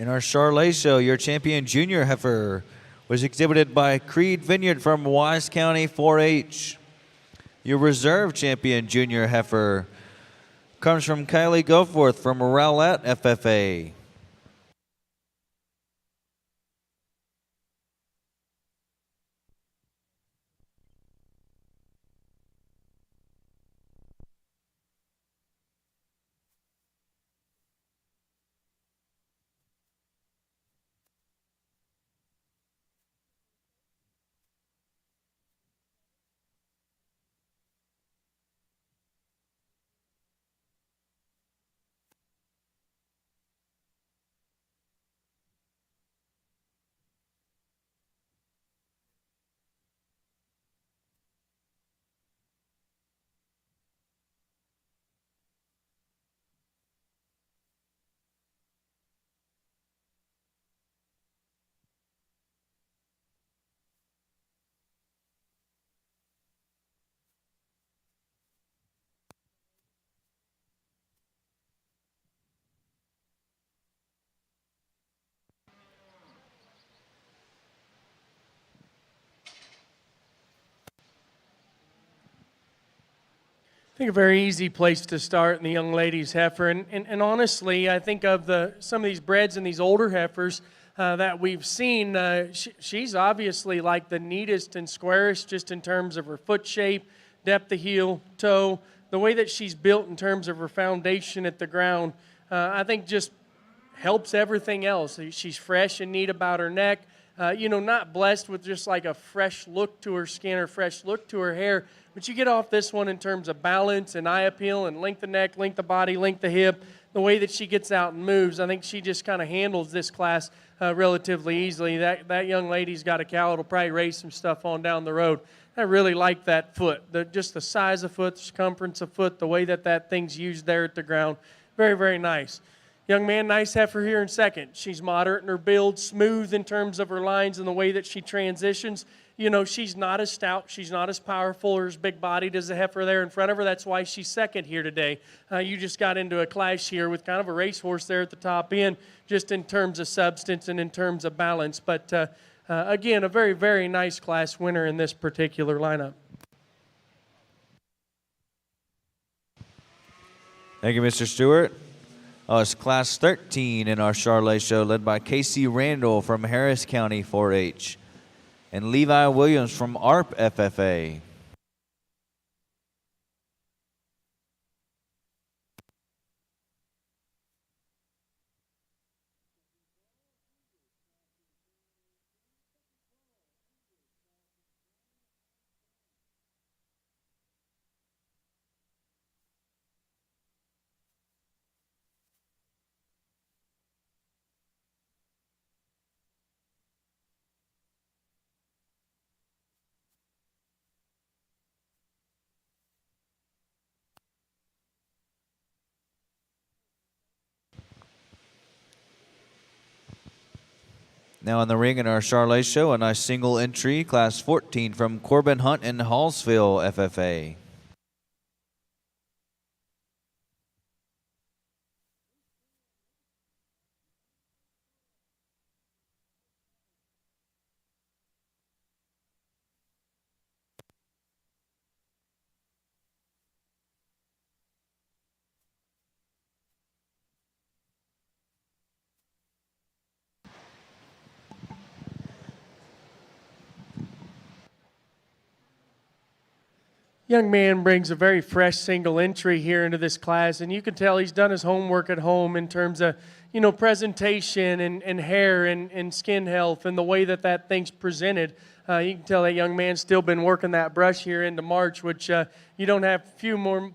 In our Charolais show, your champion junior heifer was exhibited by Creed Vineyard from Wise County 4-H. Your reserve champion junior heifer comes from Kylie Goforth from Rowlett FFA. I think a very easy place to start in the young lady's heifer. And honestly, I think of some of these breds and these older heifers that we've seen, she's obviously like the neatest and squarest just in terms of her foot shape, depth of heel, toe, the way that she's built in terms of her foundation at the ground, I think just helps everything else. She's fresh and neat about her neck. Not blessed with just like a fresh look to her skin or fresh look to her hair, but you get off this one in terms of balance and eye appeal and length of neck, length of body, length of hip, the way that she gets out and moves. I think she just kind of handles this class relatively easily. That young lady's got a cow that'll probably raise some stuff on down the road. I really like that foot, just the size of foot, the circumference of foot, the way that thing's used there at the ground. Very, very nice. Young man, nice heifer here in second. She's moderate in her build, smooth in terms of her lines and the way that she transitions. She's not as stout, she's not as powerful or as big-bodied as the heifer there in front of her. That's why she's second here today. You just got into a clash here with kind of a racehorse there at the top end, just in terms of substance and in terms of balance. But again, a very, very nice class winner in this particular lineup. Thank you, Mr. Stewart. It's Class 13 in our Charolais show, led by Casey Randall from Harris County 4-H and Levi Williams from ARP FFA. Now in the ring in our Charolais show, a nice single entry, Class 14 from Corbin Hunt in Hallsville FFA. Young man brings a very fresh single entry here into this class, and you can tell he's done his homework at home in terms of, presentation and hair and skin health and the way that thing's presented. You can tell that young man's still been working that brush here into March, which you don't have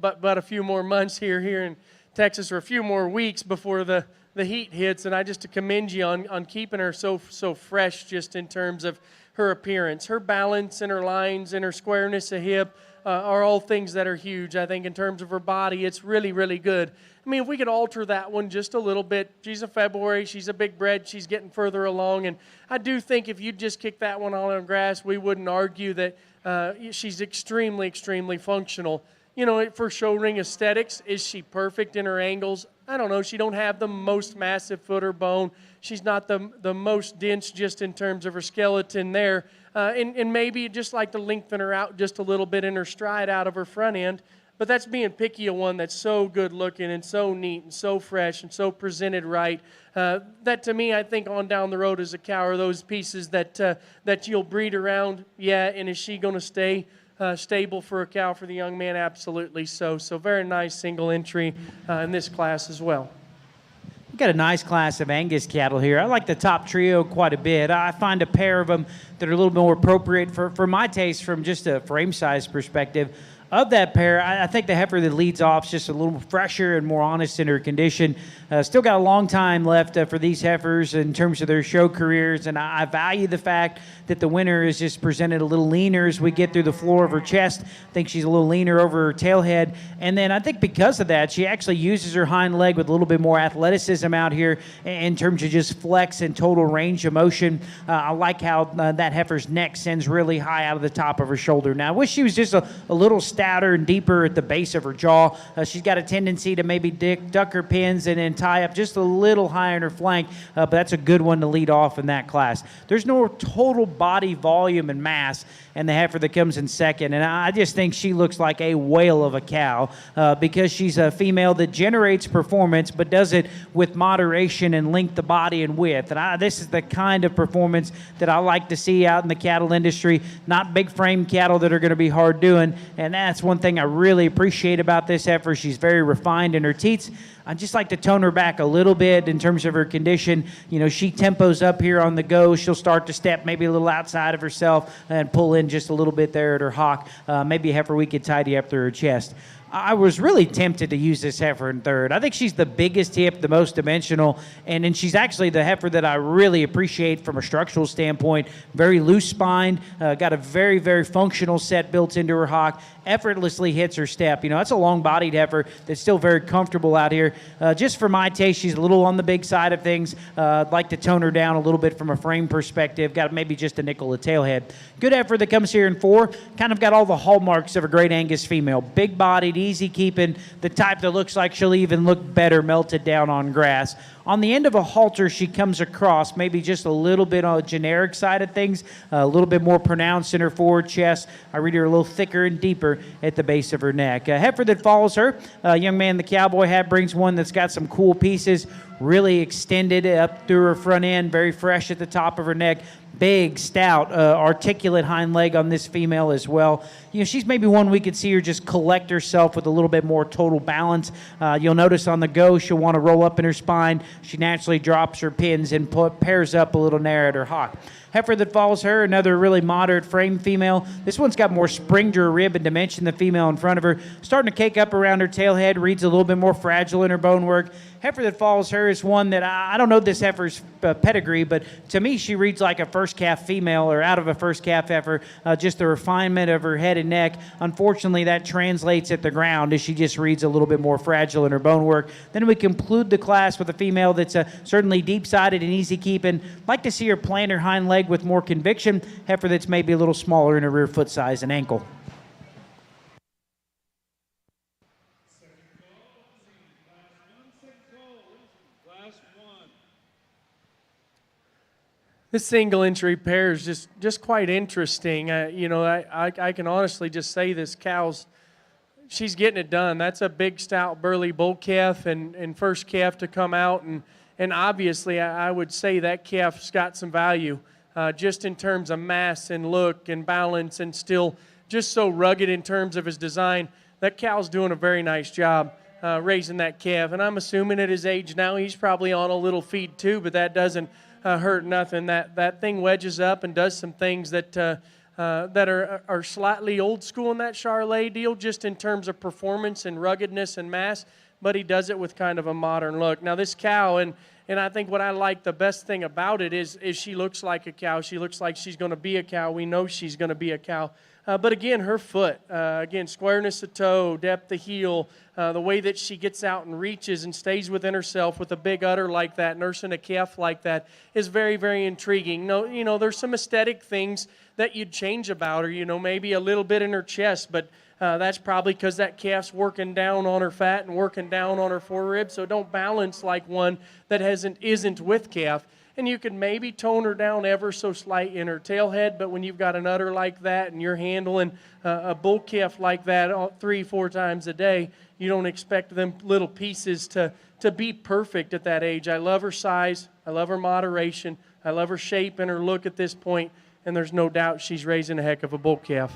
but a few more months here in Texas, or a few more weeks before the heat hits. And I just commend you on keeping her so fresh just in terms of her appearance, her balance and her lines and her squareness of hip. Are all things that are huge. I think in terms of her body, it's really, really good. I mean, if we could alter that one just a little bit. She's a February. She's a big bred. She's getting further along. And I do think if you'd just kick that one on grass, we wouldn't argue that she's extremely, extremely functional. for show ring aesthetics, is she perfect in her angles? I don't know. She don't have the most massive footer bone. She's not the most dense just in terms of her skeleton there. And maybe just like to lengthen her out just a little bit in her stride out of her front end. But that's being picky of one that's so good looking and so neat and so fresh and so presented right. That to me, I think on down the road is a cow are those pieces that you'll breed around. Yeah, and is she going to stay stable for a cow for the young man? Absolutely so. So very nice single entry in this class as well. We've got a nice class of Angus cattle here. I like the top trio quite a bit. I find a pair of them that are a little more appropriate for my taste from just a frame size perspective. Of that pair, I think the heifer that leads off is just a little fresher and more honest in her condition. Still got a long time left for these heifers in terms of their show careers, and I value the fact that the winner is just presented a little leaner as we get through the floor of her chest. I think she's a little leaner over her tail head, and then I think because of that, she actually uses her hind leg with a little bit more athleticism out here in terms of just flex and total range of motion. I like how that heifer's neck sends really high out of the top of her shoulder. Now, I wish she was just a little stouter and deeper at the base of her jaw. She's got a tendency to maybe duck her pins and then tie up just a little higher in her flank, but that's a good one to lead off in that class. There's no total body volume and mass in the heifer that comes in second, and I just think she looks like a whale of a cow because she's a female that generates performance but does it with moderation and length of body and width. And this is the kind of performance that I like to see out in the cattle industry, not big frame cattle that are going to be hard doing, and that's one thing I really appreciate about this heifer. She's very refined in her teats. I just like to tone her back a little bit in terms of her condition. She tempos up here on the go. She'll start to step maybe a little outside of herself and pull in just a little bit there at her hock. Maybe a heifer we could tidy up through her chest. I was really tempted to use this heifer in third. I think she's the biggest hip, the most dimensional, and she's actually the heifer that I really appreciate from a structural standpoint. Very loose spined, got a very, very functional set built into her hock, effortlessly hits her step. That's a long-bodied heifer that's still very comfortable out here. Just for my taste, she's a little on the big side of things. I'd like to tone her down a little bit from a frame perspective. Got maybe just a nickel of tailhead. Good heifer that comes here in 4. Kind of got all the hallmarks of a great Angus female. Big-bodied, easy keeping, the type that looks like she'll even look better melted down on grass. On the end of a halter, she comes across maybe just a little bit on the generic side of things, a little bit more pronounced in her forward chest. I read her a little thicker and deeper at the base of her neck. A heifer that follows her, young man in the cowboy hat brings one that's got some cool pieces, really extended up through her front end, very fresh at the top of her neck. Big, stout, articulate hind leg on this female as well. She's maybe one we could see her just collect herself with a little bit more total balance. You'll notice on the go, she'll want to roll up in her spine. She naturally drops her pins and pairs up a little narrow at her hock. Heifer that follows her, another really moderate frame female. This one's got more spring to her rib and dimension than the female in front of her. Starting to cake up around her tail head, reads a little bit more fragile in her bone work. Heifer that follows her is one that I don't know this heifer's pedigree, but to me she reads like a first calf female or out of a first calf heifer, just the refinement of her head and neck. Unfortunately, that translates at the ground as she just reads a little bit more fragile in her bone work. Then we conclude the class with a female that's certainly deep-sided and easy keeping. Like to see her plant her hind leg with more conviction. Heifer that's maybe a little smaller in her rear foot size and ankle. This single entry pair is just quite interesting. I can honestly just say this she's getting it done. That's a big, stout, burly bull calf and first calf to come out. And obviously, I would say that calf's got some value just in terms of mass and look and balance and still just so rugged in terms of his design. That cow's doing a very nice job raising that calf. And I'm assuming at his age now, he's probably on a little feed too, but that doesn't hurt nothing. That thing wedges up and does some things that are slightly old school in that Charolais deal, just in terms of performance and ruggedness and mass, but he does it with kind of a modern look. Now this cow, and I think what I like the best thing about it is she looks like a cow. She looks like she's going to be a cow. We know she's going to be a cow. But again, her foot, squareness of toe, depth of heel, the way that she gets out and reaches and stays within herself with a big udder like that, nursing a calf like that, is very, very intriguing. No, there's some aesthetic things that you'd change about her, maybe a little bit in her chest, but That's probably because that calf's working down on her fat and working down on her foreribs, so it don't balance like one that isn't with calf. And you can maybe tone her down ever so slight in her tail head, but when you've got an udder like that and you're handling a bull calf like that 3-4 times a day, you don't expect them little pieces to be perfect at that age. I love her size. I love her moderation. I love her shape and her look at this point, and there's no doubt she's raising a heck of a bull calf.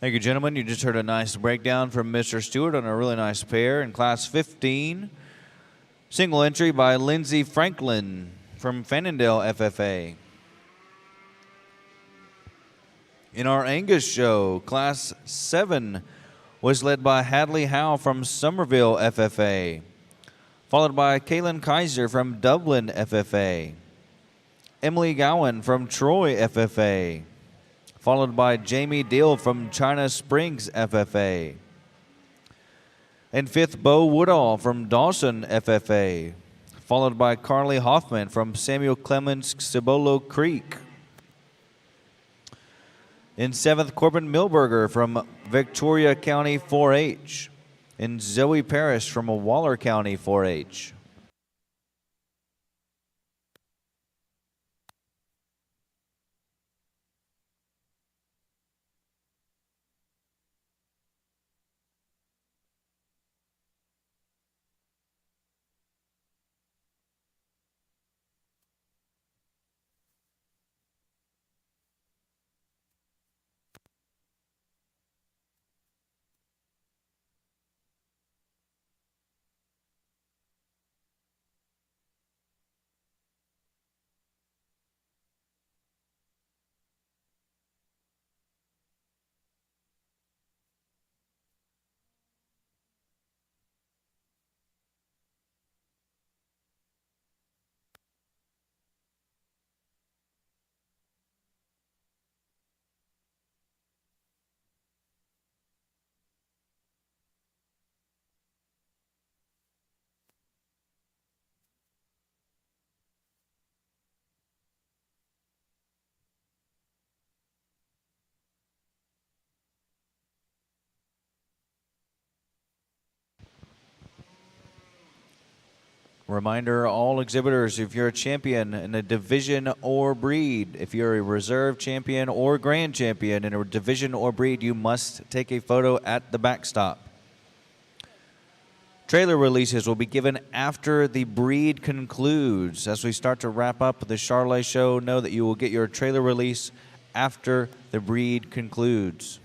Thank you, gentlemen. You just heard a nice breakdown from Mr. Stewart on a really nice pair in Class 15. Single entry by Lindsey Franklin from Fannondale FFA. In our Angus show, Class 7 was led by Hadley Howe from Somerville FFA, followed by Kaylin Kaiser from Dublin FFA, Emily Gowan from Troy FFA, followed by Jamie Deal from China Springs FFA. And fifth, Bo Woodall from Dawson FFA, followed by Carly Hoffman from Samuel Clemens Cibolo Creek. In seventh, Corbin Milberger from Victoria County 4-H, and Zoe Parrish from Waller County 4-H. Reminder, all exhibitors, if you're a champion in a division or breed, if you're a reserve champion or grand champion in a division or breed, you must take a photo at the backstop. Trailer releases will be given after the breed concludes. As we start to wrap up the Charolais show, know that you will get your trailer release after the breed concludes.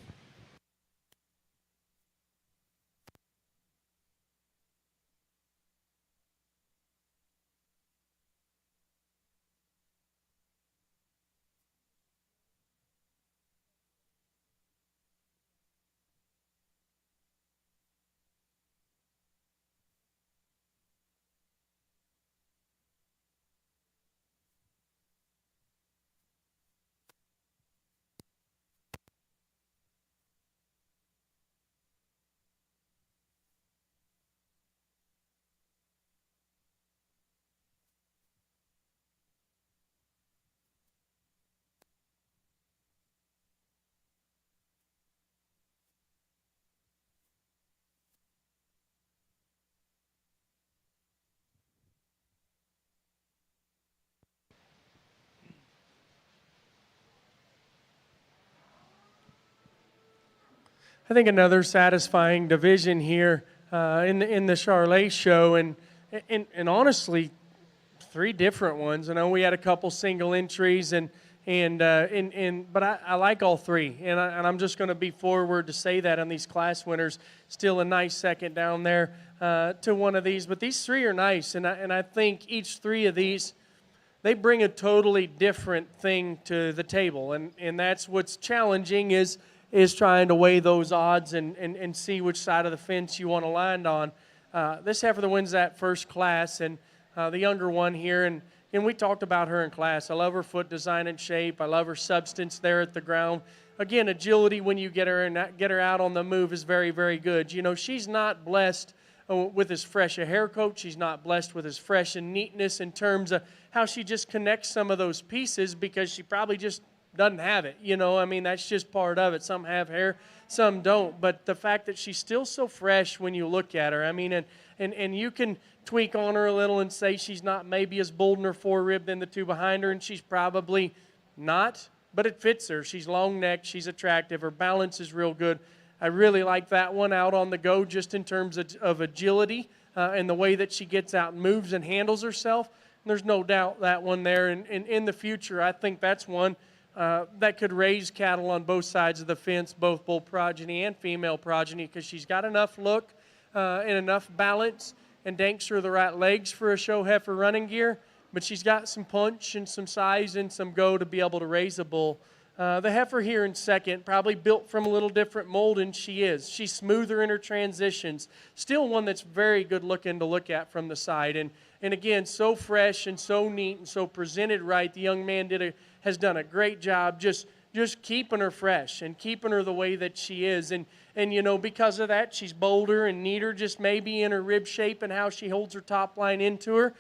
I think another satisfying division here in the Charolais show, and honestly, 3 different ones. I know we had a couple single entries, but I like all 3, and I'm just going to be forward to say that on these class winners. Still a nice second down there to one of these, but these 3 are nice, and I think each 3 of these, they bring a totally different thing to the table, and that's what's challenging is trying to weigh those odds and see which side of the fence you want to land on. this heifer that wins that first class, and the younger one here, and we talked about her in class. I love her foot design and shape. I love her substance there at the ground. Again, agility when you get her out on the move is very, very good. You know, she's not blessed with as fresh a hair coat. She's not blessed with as fresh and neatness in terms of how she just connects some of those pieces, because she probably just doesn't have it. You know, I mean, that's just part of it. Some have hair, some don't. But the fact that she's still so fresh when you look at her, I mean, and you can tweak on her a little and say she's not maybe as bold in her forerib than the two behind her, and she's probably not, but it fits her. She's long-necked, she's attractive, her balance is real good. I really like that one out on the go just in terms of agility and the way that she gets out and moves and handles herself. And there's no doubt that one there. And in the future, I think that's one that could raise cattle on both sides of the fence, both bull progeny and female progeny, because she's got enough look and enough balance, and danks her the right legs for a show heifer running gear, but she's got some punch and some size and some go to be able to raise a bull. The heifer here in second, probably built from a little different mold than she is. She's smoother in her transitions. Still one that's very good looking to look at from the side. And again, so fresh and so neat and so presented right. The young man has done a great job just keeping her fresh and keeping her the way that she is. And you know, because of that, she's bolder and neater, just maybe in her rib shape and how she holds her top line into her,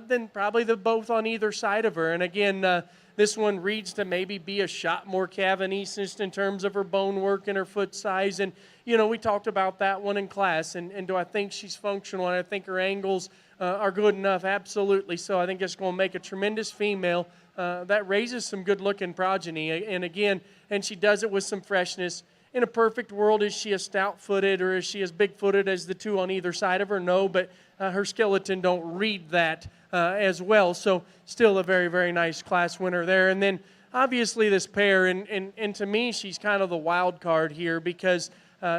than probably the both on either side of her. And again, this one reads to maybe be a shot more Cavanese in terms of her bone work and her foot size. And, you know, we talked about that one in class. And do I think she's functional? And I think her angles are good enough? Absolutely. So I think it's going to make a tremendous female that raises some good-looking progeny. And again, and she does it with some freshness. In a perfect world, is she as stout-footed or is she as big-footed as the two on either side of her? No, but her skeleton don't read that as well. So still a very, very nice class winner there. And then obviously this pair, and to me, she's kind of the wild card here because,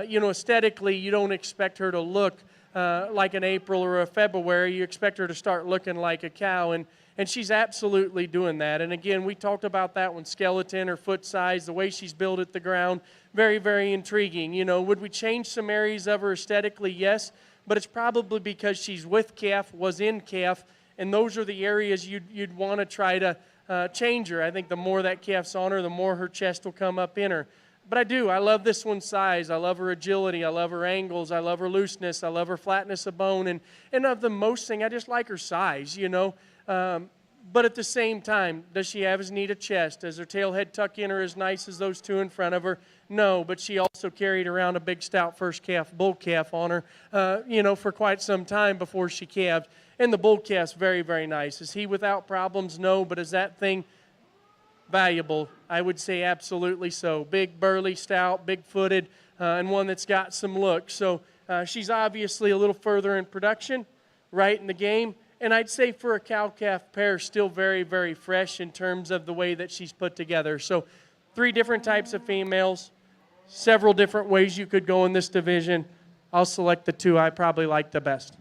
you know, aesthetically, you don't expect her to look like an April or a February. You expect her to start looking like a cow, and she's absolutely doing that. And again, we talked about that one, skeleton, her foot size, the way she's built at the ground, very, very intriguing. You know, would we change some areas of her aesthetically? Yes, but it's probably because she's with calf, was in calf, and those are the areas you'd want to try to change her. I think the more that calf's on her, the more her chest will come up in her. But I love this one's size. I love her agility. I love her angles. I love her looseness. I love her flatness of bone. And of the most thing, I just like her size, you know. But at the same time, does she have as neat a chest? Does her tail head tuck in her as nice as those two in front of her? No, but she also carried around a big stout first calf, bull calf on her, you know, for quite some time before she calved. And the bull calf's very, very nice. Is he without problems? No, but is that thing valuable? I would say absolutely so. Big, burly, stout, big-footed, and one that's got some look. So she's obviously a little further in production, right in the game. And I'd say for a cow-calf pair, still very, very fresh in terms of the way that she's put together. So 3 different types of females, several different ways you could go in this division. I'll select the 2 I probably like the best.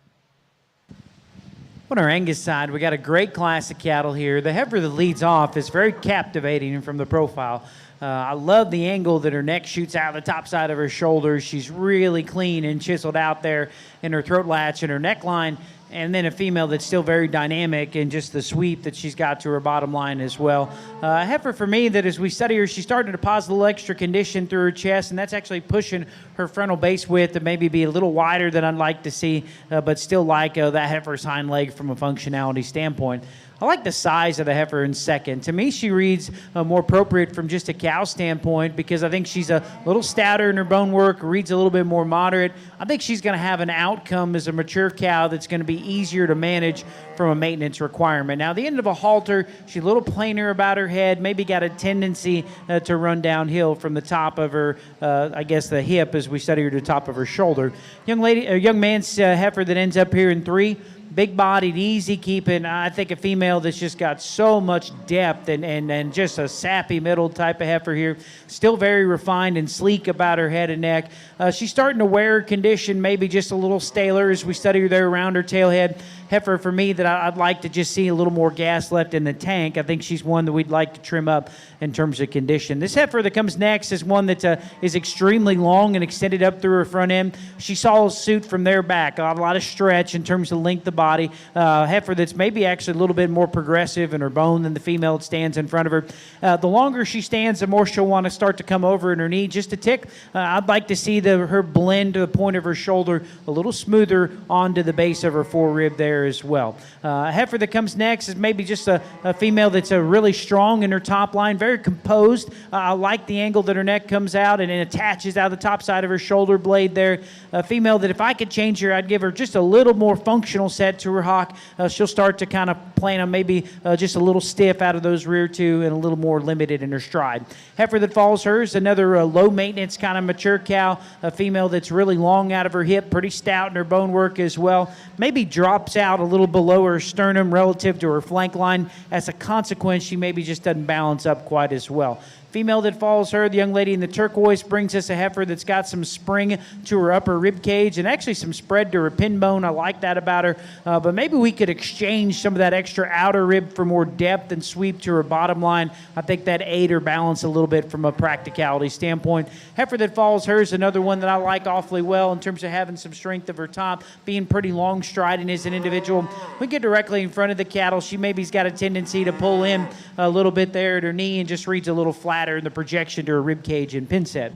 On our Angus side, we got a great class of cattle here. The heifer that leads off is very captivating from the profile. I love the angle that her neck shoots out of the top side of her shoulders. She's really clean and chiseled out there in her throat latch and her neckline. And then a female that's still very dynamic and just the sweep that she's got to her bottom line as well. A heifer for me that as we study her, she's starting to deposit a little extra condition through her chest, and that's actually pushing her frontal base width to maybe be a little wider than I'd like to see, but still like that heifer's hind leg from a functionality standpoint. I like the size of the heifer in second. To me, she reads more appropriate from just a cow standpoint because I think she's a little stouter in her bone work, reads a little bit more moderate. I think she's going to have an outcome as a mature cow that's going to be easier to manage from a maintenance requirement. Now, the end of a halter, she's a little plainer about her head, maybe got a tendency to run downhill from the top of her, I guess, the hip as we study her to the top of her shoulder. Young man's heifer that ends up here in 3. Big-bodied, easy-keeping. I think a female that's just got so much depth and just a sappy middle type of heifer here. Still very refined and sleek about her head and neck. She's starting to wear her condition maybe just a little staler as we study her there around her tail head. heifer for me that I'd like to just see a little more gas left in the tank. I think she's one that we'd like to trim up in terms of condition. This heifer that comes next is one that is extremely long and extended up through her front end. She saw a suit from there back, a lot of stretch in terms of length of body. Heifer that's maybe actually a little bit more progressive in her bone than the female that stands in front of her. The longer she stands, the more she'll want to start to come over in her knee just a tick. I'd like to see her blend to the point of her shoulder a little smoother onto the base of her forerib there as well. A heifer that comes next is maybe just a female that's really strong in her top line, very composed. I like the angle that her neck comes out and it attaches out the top side of her shoulder blade there. A female that if I could change her, I'd give her just a little more functional set to her hock. She'll start to kind of plant them maybe just a little stiff out of those rear two and a little more limited in her stride. Heifer that follows her is another low maintenance kind of mature cow, a female that's really long out of her hip, pretty stout in her bone work as well. Maybe drops out a little below her sternum relative to her flank line. As a consequence, she maybe just doesn't balance up quite as well. Female that follows her, the young lady in the turquoise, brings us a heifer that's got some spring to her upper rib cage and actually some spread to her pin bone. I like that about her. But maybe we could exchange some of that extra outer rib for more depth and sweep to her bottom line. I think that aid her balance a little bit from a practicality standpoint. Heifer that follows her is another one that I like awfully well in terms of having some strength of her top, being pretty long striding as an individual. We get directly in front of the cattle. She maybe's got a tendency to pull in a little bit there at her knee and just reads a little flatter in the projection to her rib cage and pin set.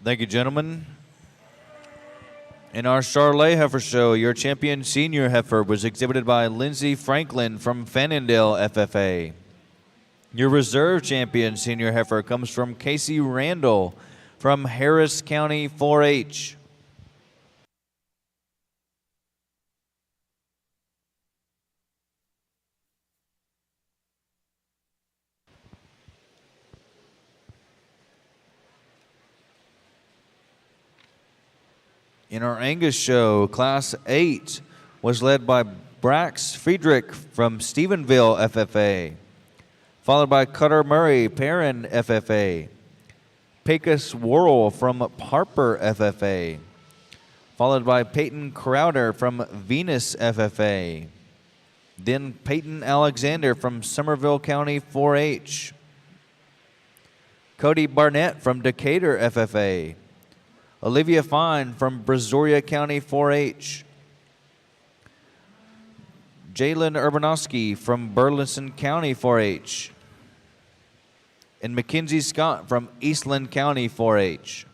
Thank you, gentlemen. In our Charolais Heifer Show, your champion senior heifer was exhibited by Lindsey Franklin from Fannindale FFA. Your reserve champion senior heifer comes from Casey Randall from Harris County 4-H. In our Angus show, Class 8 was led by Brax Friedrich from Stephenville FFA, followed by Cutter Murray, Perrin FFA, Pecos Worrell from Harper FFA, followed by Peyton Crowder from Venus FFA, then Peyton Alexander from Somerville County 4-H, Cody Barnett from Decatur FFA, Olivia Fine from Brazoria County 4-H, Jalen Urbanowski from Burleson County 4-H, and Mackenzie Scott from Eastland County 4-H.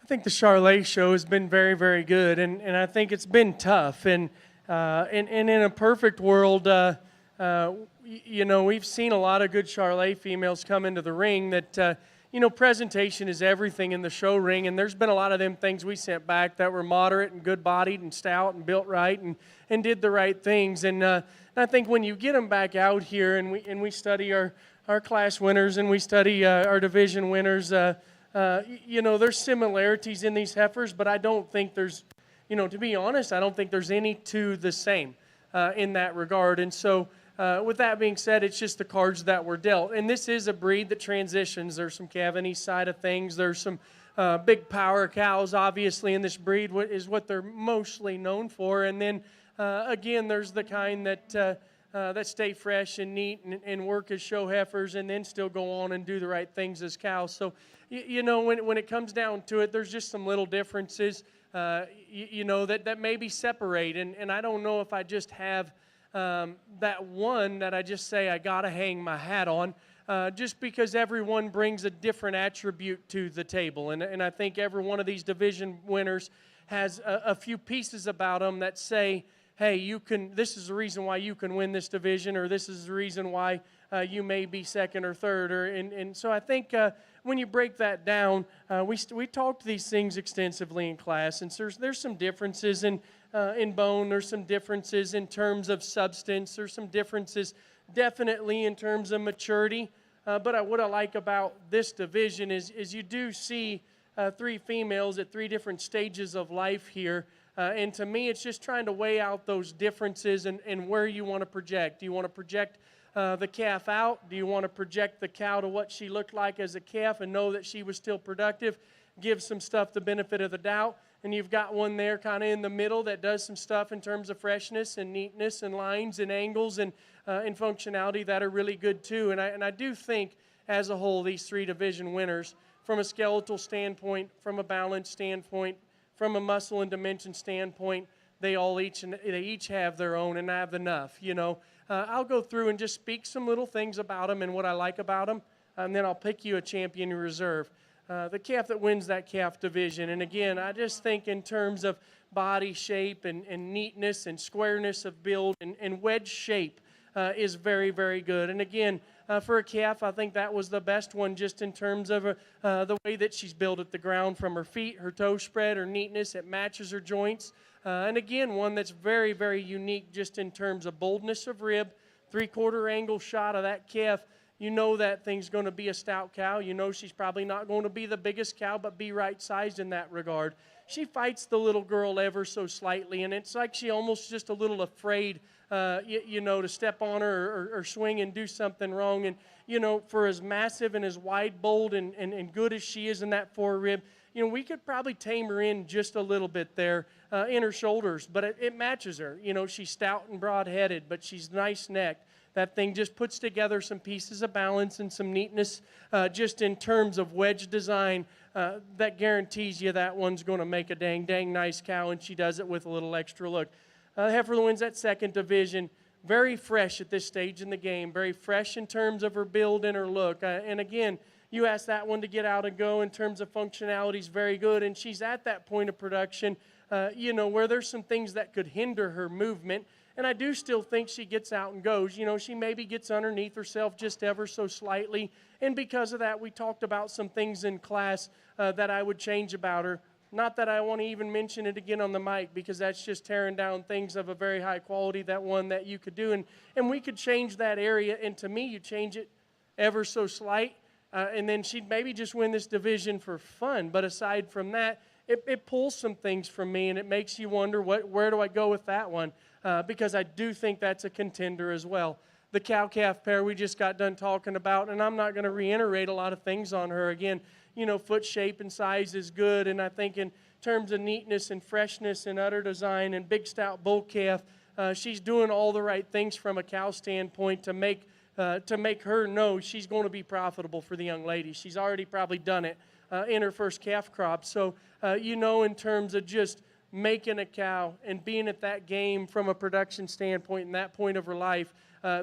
think the Charlet show has been very, very good, and I think it's been tough. And in a perfect world, we've seen a lot of good Charlet females come into the ring that, presentation is everything in the show ring, and there's been a lot of them things we sent back that were moderate and good-bodied and stout and built right and did the right things. And I think when you get them back out here and we study our class winners and we study our division winners, there's similarities in these heifers, but I don't think there's, to be honest, I don't think there's any two the same in that regard. And so with that being said, it's just the cards that were dealt. And this is a breed that transitions. There's some calf on each side of things. There's some big power cows, obviously, in this breed is what they're mostly known for. And then, again, there's the kind that stay fresh and neat and work as show heifers and then still go on and do the right things as cows. So, when it comes down to it, there's just some little differences, that maybe separate. And I don't know if I just have that one that I just say I got to hang my hat on, just because everyone brings a different attribute to the table. And I think every one of these division winners has a few pieces about them that say, hey, this is the reason why you can win this division, or this is the reason why you may be second or third. And so I think when you break that down, we talked these things extensively in class, and so there's some differences in bone, there's some differences in terms of substance, there's some differences definitely in terms of maturity. But what I like about this division is you do see three females at three different stages of life here. And to me, it's just trying to weigh out those differences and where you want to project. Do you want to project the calf out? Do you want to project the cow to what she looked like as a calf and know that she was still productive? Give some stuff the benefit of the doubt. And you've got one there kind of in the middle that does some stuff in terms of freshness and neatness and lines and angles and functionality that are really good too. And I do think, as a whole, these three division winners, from a skeletal standpoint, from a balance standpoint, from a muscle and dimension standpoint, they each have their own, and I have enough. I'll go through and just speak some little things about them and what I like about them, and then I'll pick you a champion in reserve. The calf that wins that calf division, and again, I just think in terms of body shape and neatness and squareness of build and wedge shape is very, very good. And again, for a calf, I think that was the best one just in terms of the way that she's built at the ground, from her feet, her toe spread, her neatness. It matches her joints. And again, one that's very, very unique just in terms of boldness of rib, three-quarter angle shot of that calf. You know that thing's going to be a stout cow. You know she's probably not going to be the biggest cow, but be right-sized in that regard. She fights the little girl ever so slightly, and it's like she almost just a little afraid, to step on her or swing and do something wrong. And, for as massive and as wide, bold, and good as she is in that forerib, we could probably tame her in just a little bit there in her shoulders, but it matches her. She's stout and broad-headed, but she's nice-necked. That thing just puts together some pieces of balance and some neatness just in terms of wedge design that guarantees you that one's going to make a dang nice cow, and she does it with a little extra look. Heifer wins that second division. Very fresh at this stage in the game. Very fresh in terms of her build and her look. And again, you ask that one to get out and go in terms of functionality is very good, and she's at that point of production, where there's some things that could hinder her movement. And I do still think she gets out and goes. She maybe gets underneath herself just ever so slightly. And because of that, we talked about some things in class that I would change about her. Not that I want to even mention it again on the mic, because that's just tearing down things of a very high quality, that one that you could do. And we could change that area. And to me, you change it ever so slight. And then she'd maybe just win this division for fun. But aside from that, it pulls some things from me, and it makes you wonder, where do I go with that one? Because I do think that's a contender as well. The cow-calf pair we just got done talking about, and I'm not going to reiterate a lot of things on her. Again, foot shape and size is good, and I think in terms of neatness and freshness and udder design and big stout bull calf, she's doing all the right things from a cow standpoint to make her know she's going to be profitable for the young lady. She's already probably done it in her first calf crop. So, in terms of just making a cow and being at that game from a production standpoint and that point of her life,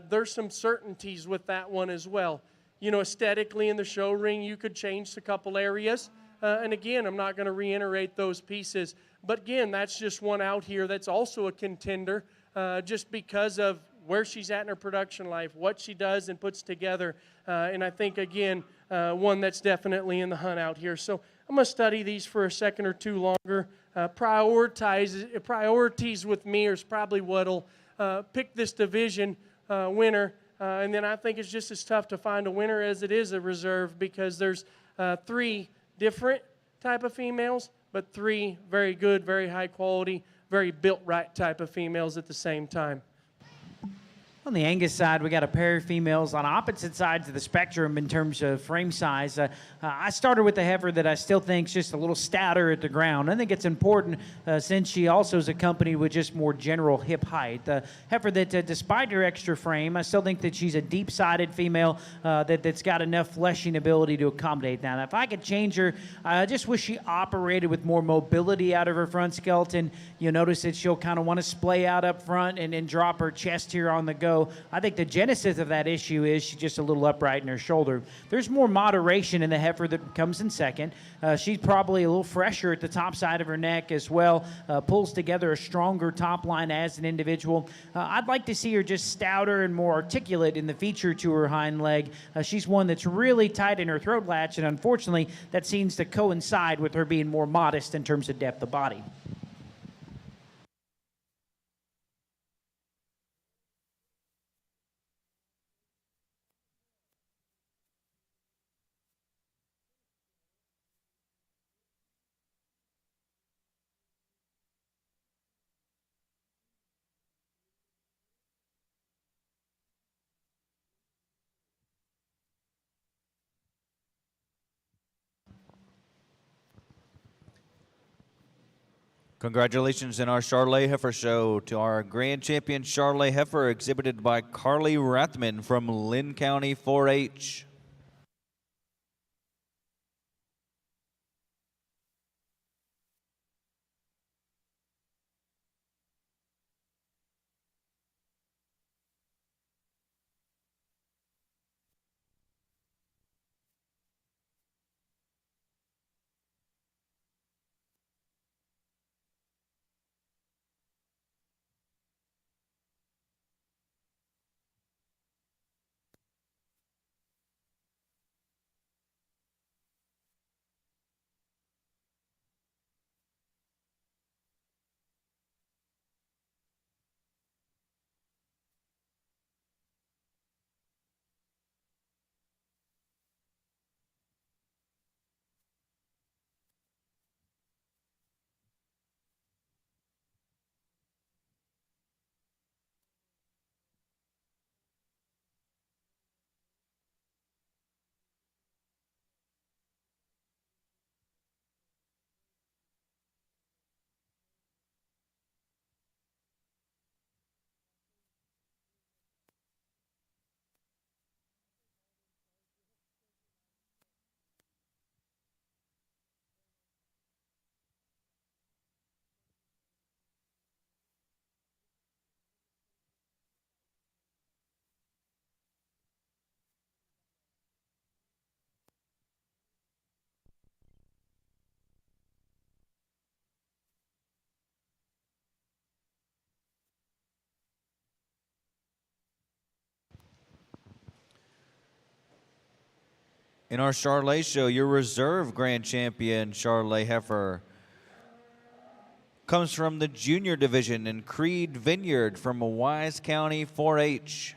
there's some certainties with that one as well. Aesthetically in the show ring, you could change a couple areas. And again, I'm not going to reiterate those pieces. But again, that's just one out here that's also a contender just because of where she's at in her production life, what she does and puts together. And I think, again, one that's definitely in the hunt out here. So I'm going to study these for a second or two longer. Priorities with me is probably what'll pick this division winner. And then I think it's just as tough to find a winner as it is a reserve because there's 3 different type of females, but 3 very good, very high quality, very built right type of females at the same time. On the Angus side, we got a pair of females on opposite sides of the spectrum in terms of frame size. I started with a heifer that I still think is just a little stouter at the ground. I think it's important since she also is accompanied with just more general hip height. The heifer that, despite her extra frame, I still think that she's a deep-sided female that's got enough fleshing ability to accommodate that. If I could change her, I just wish she operated with more mobility out of her front skeleton. You'll notice that she'll kind of want to splay out up front and drop her chest here on the go. I think the genesis of that issue is she's just a little upright in her shoulder. There's more moderation in the heifer that comes in second. She's probably a little fresher at the top side of her neck as well, pulls together a stronger top line as an individual. I'd like to see her just stouter and more articulate in the feature to her hind leg. She's one that's really tight in her throat latch, and unfortunately that seems to coincide with her being more modest in terms of depth of body. Congratulations in our Charolais Heifer Show to our Grand Champion Charolais Heifer, exhibited by Carly Rathman from Lynn County 4-H. In our Charolais Show, your reserve Grand Champion Charolais Heifer comes from the junior division in Creed Vineyard from Wise County 4-H.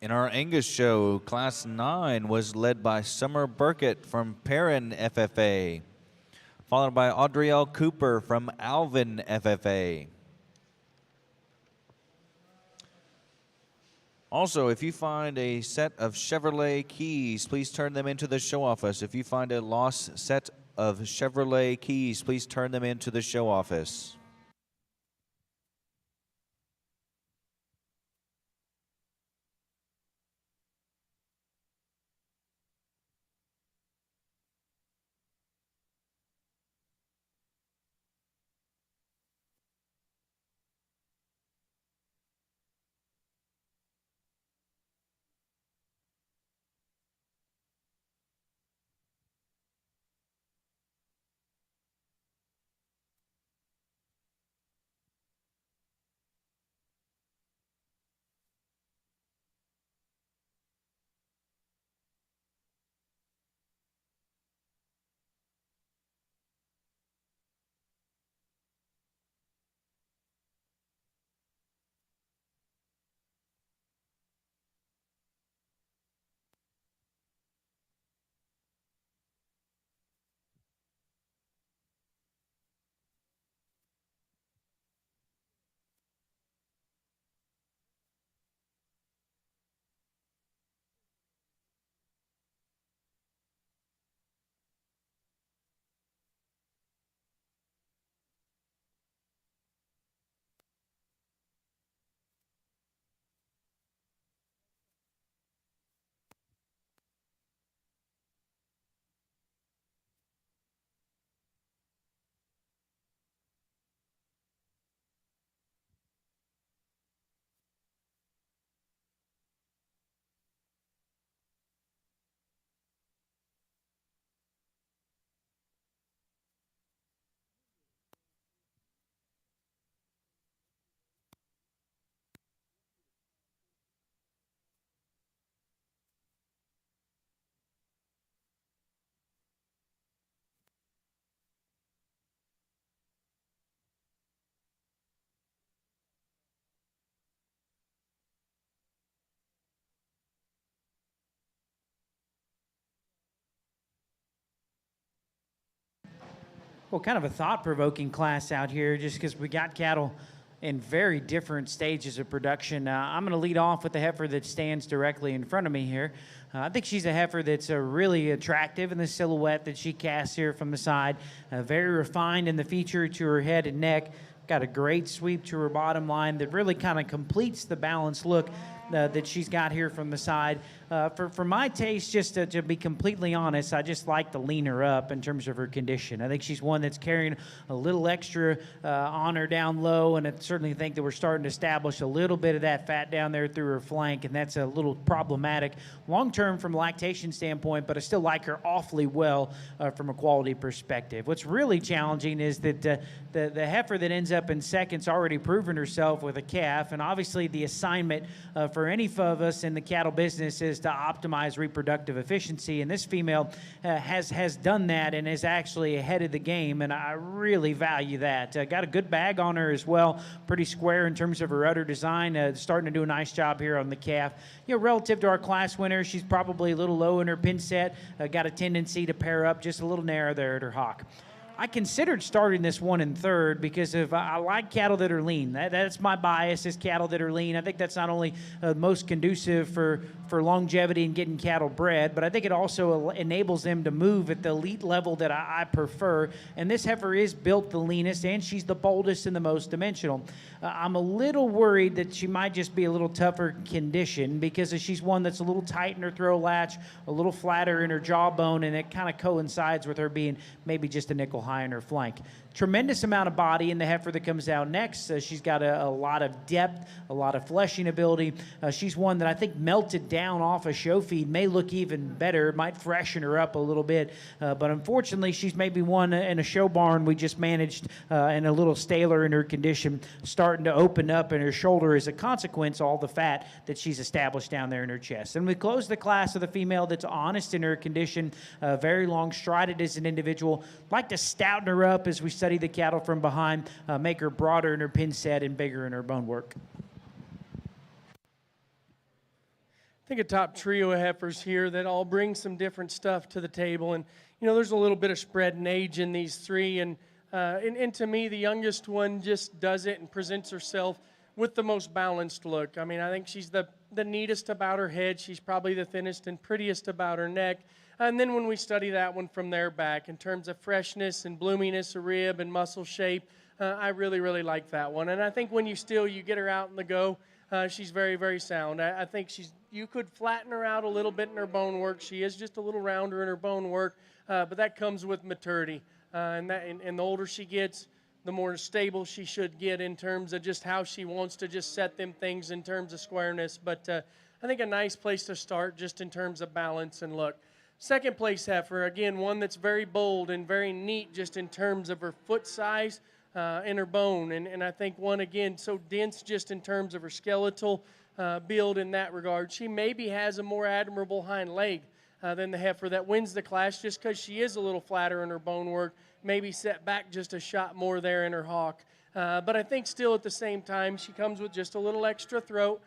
In our Angus Show, Class 9 was led by Summer Burkett from Perrin FFA, followed by Audrielle Cooper from Alvin FFA. Also, if you find a set of Chevrolet keys, please turn them into the show office. If you find a lost set of Chevrolet keys, please turn them into the show office. Well, kind of a thought-provoking class out here just because we got cattle in very different stages of production. I'm going to lead off with the heifer that stands directly in front of me here. I think she's a heifer that's really attractive in the silhouette that she casts here from the side. Very refined in the feature to her head and neck. Got a great sweep to her bottom line that really kind of completes the balanced look that she's got here from the side. For my taste, just to be completely honest, I just like to lean her up in terms of her condition. I think she's one that's carrying a little extra on her down low, and I certainly think that we're starting to establish a little bit of that fat down there through her flank, and that's a little problematic long-term from a lactation standpoint, but I still like her awfully well from a quality perspective. What's really challenging is that the heifer that ends up in second's already proven herself with a calf, and obviously the assignment for any of us in the cattle business is to optimize reproductive efficiency, and this female has done that and is actually ahead of the game, and I really value that. Got a good bag on her as well, pretty square in terms of her udder design, starting to do a nice job here on the calf. You know, relative to our class winner, she's probably a little low in her pin set, got a tendency to pair up just a little narrow there at her hock. I considered starting this one in third because I like cattle that are lean. That's my bias, is cattle that are lean. I think that's not only most conducive for longevity and getting cattle bred, but I think it also enables them to move at the elite level that I prefer. And this heifer is built the leanest, and she's the boldest and the most dimensional. I'm a little worried that she might just be a little tougher condition because she's one that's a little tight in her throw latch, a little flatter in her jawbone, and it kind of coincides with her being maybe just a nickel high in her flank. Tremendous amount of body in the heifer that comes out next. She's got a lot of depth, a lot of fleshing ability. She's one that I think melted down off a show feed may look even better, might freshen her up a little bit. But unfortunately, she's maybe one in a show barn we just managed and a little staler in her condition, starting to open up in her shoulder as a consequence, all the fat that she's established down there in her chest. And we close the class with a female that's honest in her condition, very long strided as an individual. Like to stouten her up as we study the cattle from behind, make her broader in her pin set and bigger in her bone work. I think a top trio of heifers here that all bring some different stuff to the table. And, there's a little bit of spread in age in these three. And to me, the youngest one just does it and presents herself with the most balanced look. I mean, I think she's the neatest about her head. She's probably the thinnest and prettiest about her neck. And then when we study that one from there back, in terms of freshness and bloominess of rib and muscle shape, I really, really like that one. And I think when you get her out in the go, she's very, very sound. I think you could flatten her out a little bit in her bone work. She is just a little rounder in her bone work, but that comes with maturity. And the older she gets, the more stable she should get in terms of just how she wants to just set them things in terms of squareness. But I think a nice place to start just in terms of balance and look. Second place heifer, again, one that's very bold and very neat just in terms of her foot size and her bone. And I think one, again, so dense just in terms of her skeletal build in that regard. She maybe has a more admirable hind leg than the heifer that wins the class just because she is a little flatter in her bone work, maybe set back just a shot more there in her hock. But I think still at the same time, she comes with just a little extra throat,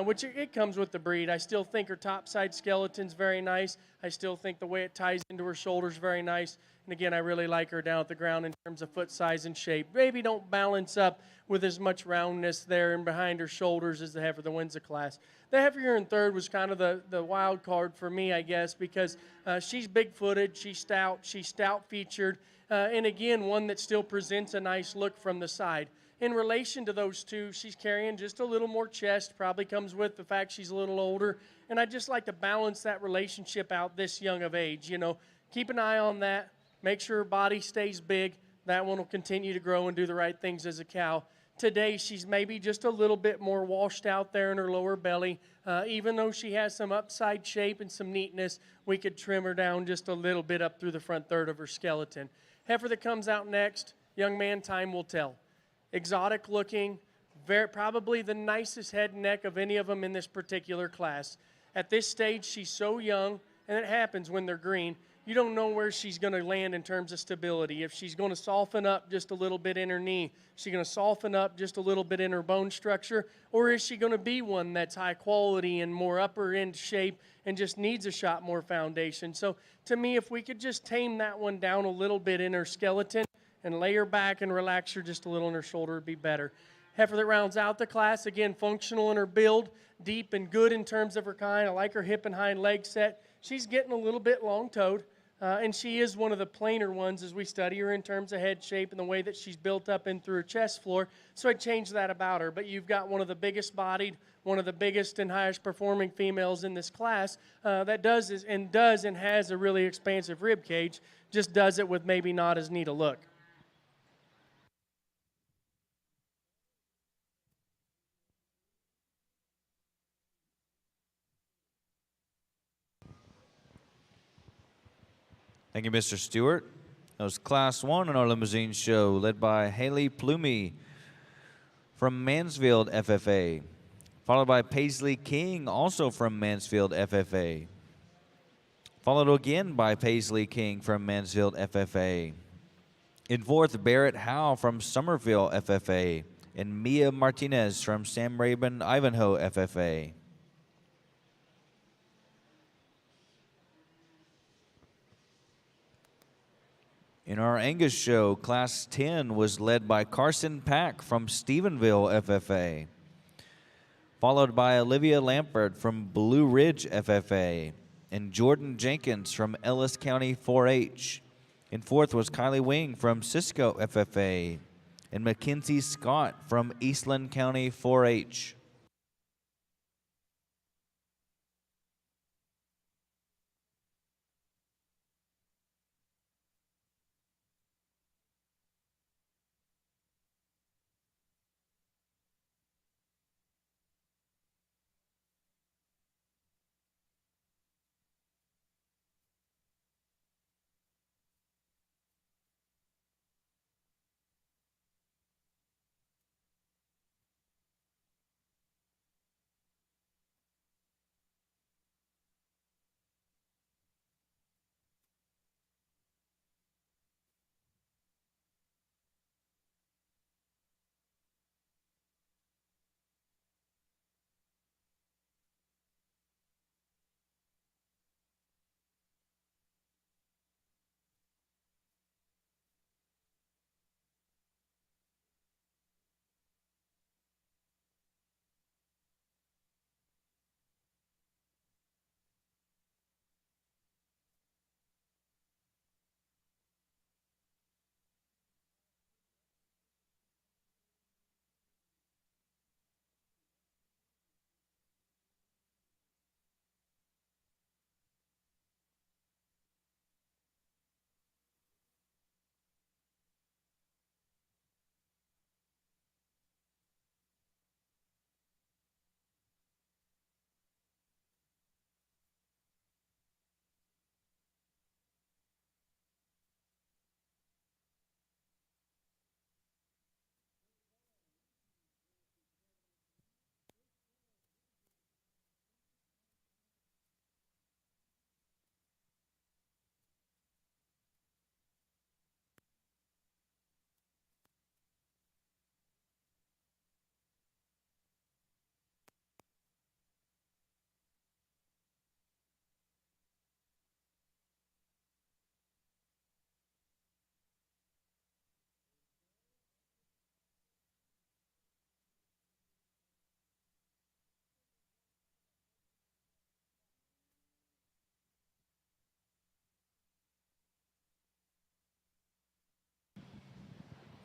which it comes with the breed. I still think her topside skeleton's very nice. I still think the way it ties into her shoulders very nice. And again, I really like her down at the ground in terms of foot size and shape. Maybe don't balance up with as much roundness there and behind her shoulders as the heifer that wins the class. The heifer here in third was kind of the wild card for me, I guess, because she's big-footed, she's stout-featured, and again, one that still presents a nice look from the side. In relation to those two, she's carrying just a little more chest, probably comes with the fact she's a little older, and I just like to balance that relationship out this young of age. Keep an eye on that, make sure her body stays big. That one will continue to grow and do the right things as a cow. Today, she's maybe just a little bit more washed out there in her lower belly. Even though she has some upside shape and some neatness, we could trim her down just a little bit up through the front third of her skeleton. Heifer that comes out next, young man, time will tell. Exotic looking, probably the nicest head and neck of any of them in this particular class. At this stage, she's so young, and it happens when they're green. You don't know where she's going to land in terms of stability. If she's going to soften up just a little bit in her knee, is she going to soften up just a little bit in her bone structure, or is she going to be one that's high quality and more upper end shape and just needs a shot more foundation? So to me, if we could just tame that one down a little bit in her skeleton and lay her back and relax her just a little in her shoulder, would be better. Heifer that rounds out the class, again, functional in her build, deep and good in terms of her kind. I like her hip and hind leg set. She's getting a little bit long-toed, and she is one of the plainer ones as we study her in terms of head shape and the way that she's built up in through her chest floor. So I changed that about her. But you've got one of the biggest bodied, one of the biggest and highest performing females in this class that does and has a really expansive rib cage, just does it with maybe not as neat a look. Thank you, Mr. Stewart. That was Class 1 in our limousine show, led by Haley Plumy from Mansfield FFA, followed by Paisley King, also from Mansfield FFA, followed again by Paisley King from Mansfield FFA. In fourth, Barrett Howe from Somerville FFA, and Mia Martinez from Sam Rabin Ivanhoe FFA. In our Angus show, Class 10 was led by Carson Pack from Stephenville FFA, followed by Olivia Lampert from Blue Ridge FFA, and Jordan Jenkins from Ellis County 4-H. In fourth was Kylie Wing from Cisco FFA, and Mackenzie Scott from Eastland County 4-H.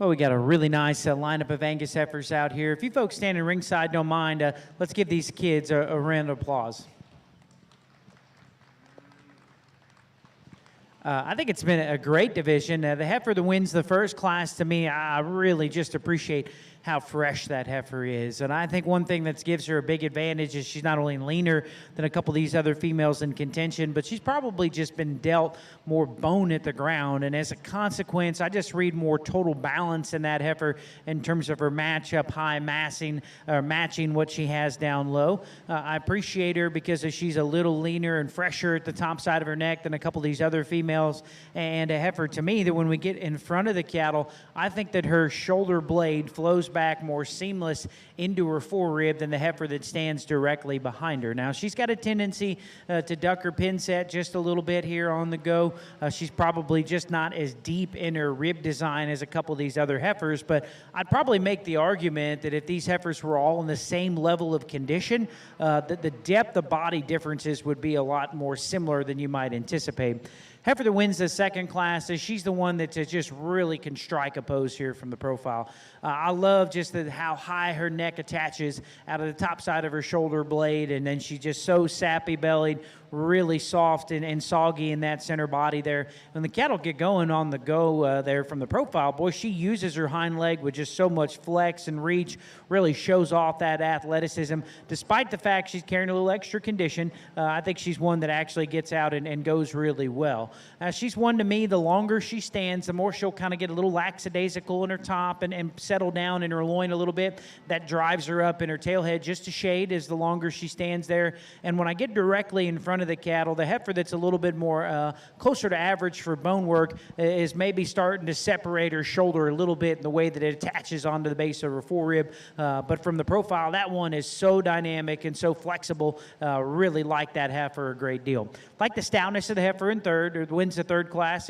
Well, we got a really nice lineup of Angus heifers out here. If you folks standing ringside don't mind, let's give these kids a round of applause. I think it's been a great division. The heifer that wins the first class, to me, I really just appreciate how fresh that heifer is. And I think one thing that gives her a big advantage is she's not only leaner than a couple of these other females in contention, but she's probably just been dealt more bone at the ground. And as a consequence, I just read more total balance in that heifer in terms of her matchup, high massing, or matching what she has down low. I appreciate her because she's a little leaner and fresher at the top side of her neck than a couple of these other females. And a heifer, to me, that when we get in front of the cattle, I think that her shoulder blade flows back more seamless into her forerib than the heifer that stands directly behind her. Now, she's got a tendency to duck her pin set just a little bit here on the go. She's probably just not as deep in her rib design as a couple of these other heifers, but I'd probably make the argument that if these heifers were all in the same level of condition, that the depth of body differences would be a lot more similar than you might anticipate. Heifer that wins the second class, she's the one that just really can strike a pose here from the profile. I love just how high her neck attaches out of the top side of her shoulder blade, and then she's just so sappy-bellied, really soft and soggy in that center body there. When the cattle get going on the go there from the profile, boy, she uses her hind leg with just so much flex and reach, really shows off that athleticism. Despite the fact she's carrying a little extra condition, I think she's one that actually gets out and goes really well. She's one, to me, the longer she stands, the more she'll kind of get a little lackadaisical in her top and settle down in her loin a little bit. That drives her up in her tailhead just a shade as the longer she stands there. And when I get directly in front of the cattle, the heifer that's a little bit more closer to average for bone work is maybe starting to separate her shoulder a little bit in the way that it attaches onto the base of her forerib. But from the profile, that one is so dynamic and so flexible. Really like that heifer a great deal. Like the stoutness of the heifer in third, or wins the third class,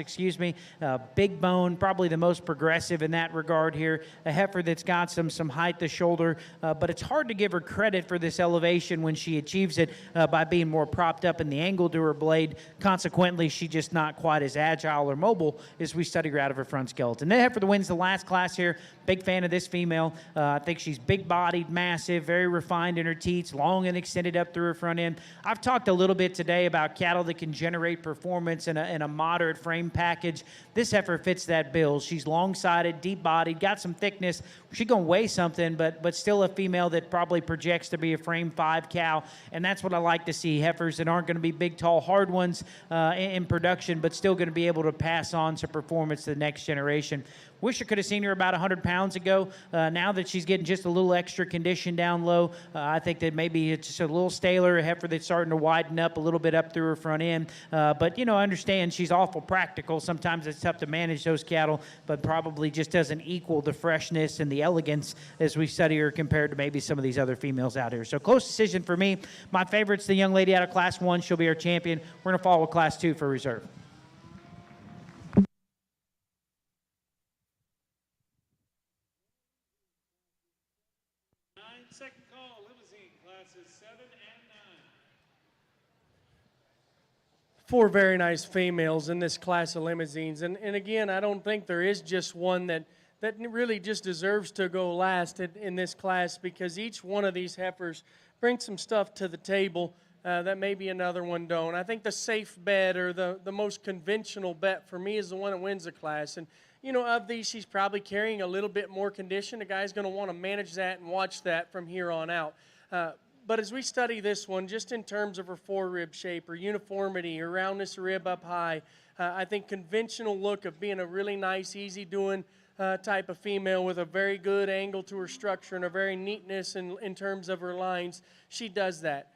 big bone, probably the most progressive in that regard here. A heifer that's got some height to shoulder, but it's hard to give her credit for this elevation when she achieves it by being more propped up in the angle to her blade. Consequently, she's just not quite as agile or mobile as we study her out of her front skeleton. That heifer that wins the last class here, big fan of this female. I think she's big-bodied, massive, very refined in her teats, long and extended up through her front end. I've talked a little bit today about cattle that can generate performance in a moderate frame package. This heifer fits that bill. She's long-sided, deep-bodied, got some thickness. She's going to weigh something, but still a female that probably projects to be a frame 5 cow, and that's what I like to see. Heifers that aren't going to be big, tall, hard ones in production, but still going to be able to pass on some performance to the next generation. Wish I could have seen her about 100 pounds ago. Now that she's getting just a little extra condition down low, I think that maybe it's just a little staler, a heifer that's starting to widen up a little bit up through her front end. But, I understand she's awful practical. Sometimes it's tough to manage those cattle, but probably just doesn't equal the freshness and the elegance as we study her compared to maybe some of these other females out here. So close decision for me. My favorite's the young lady out of Class 1. She'll be our champion. We're going to follow with Class 2 for reserve. Second call, limousine, classes 7 and 9. 4 very nice females in this class of limousines. And again, I don't think there is just one that really just deserves to go last in this class, because each one of these heifers brings some stuff to the table that maybe another one don't. I think the safe bet, or the most conventional bet for me, is the one that wins the class. And of these, she's probably carrying a little bit more condition. The guy's going to want to manage that and watch that from here on out. But as we study this one, just in terms of her forerib shape, her uniformity, her roundness of rib up high, I think conventional look of being a really nice, easy-doing type of female with a very good angle to her structure and a very neatness in terms of her lines, she does that.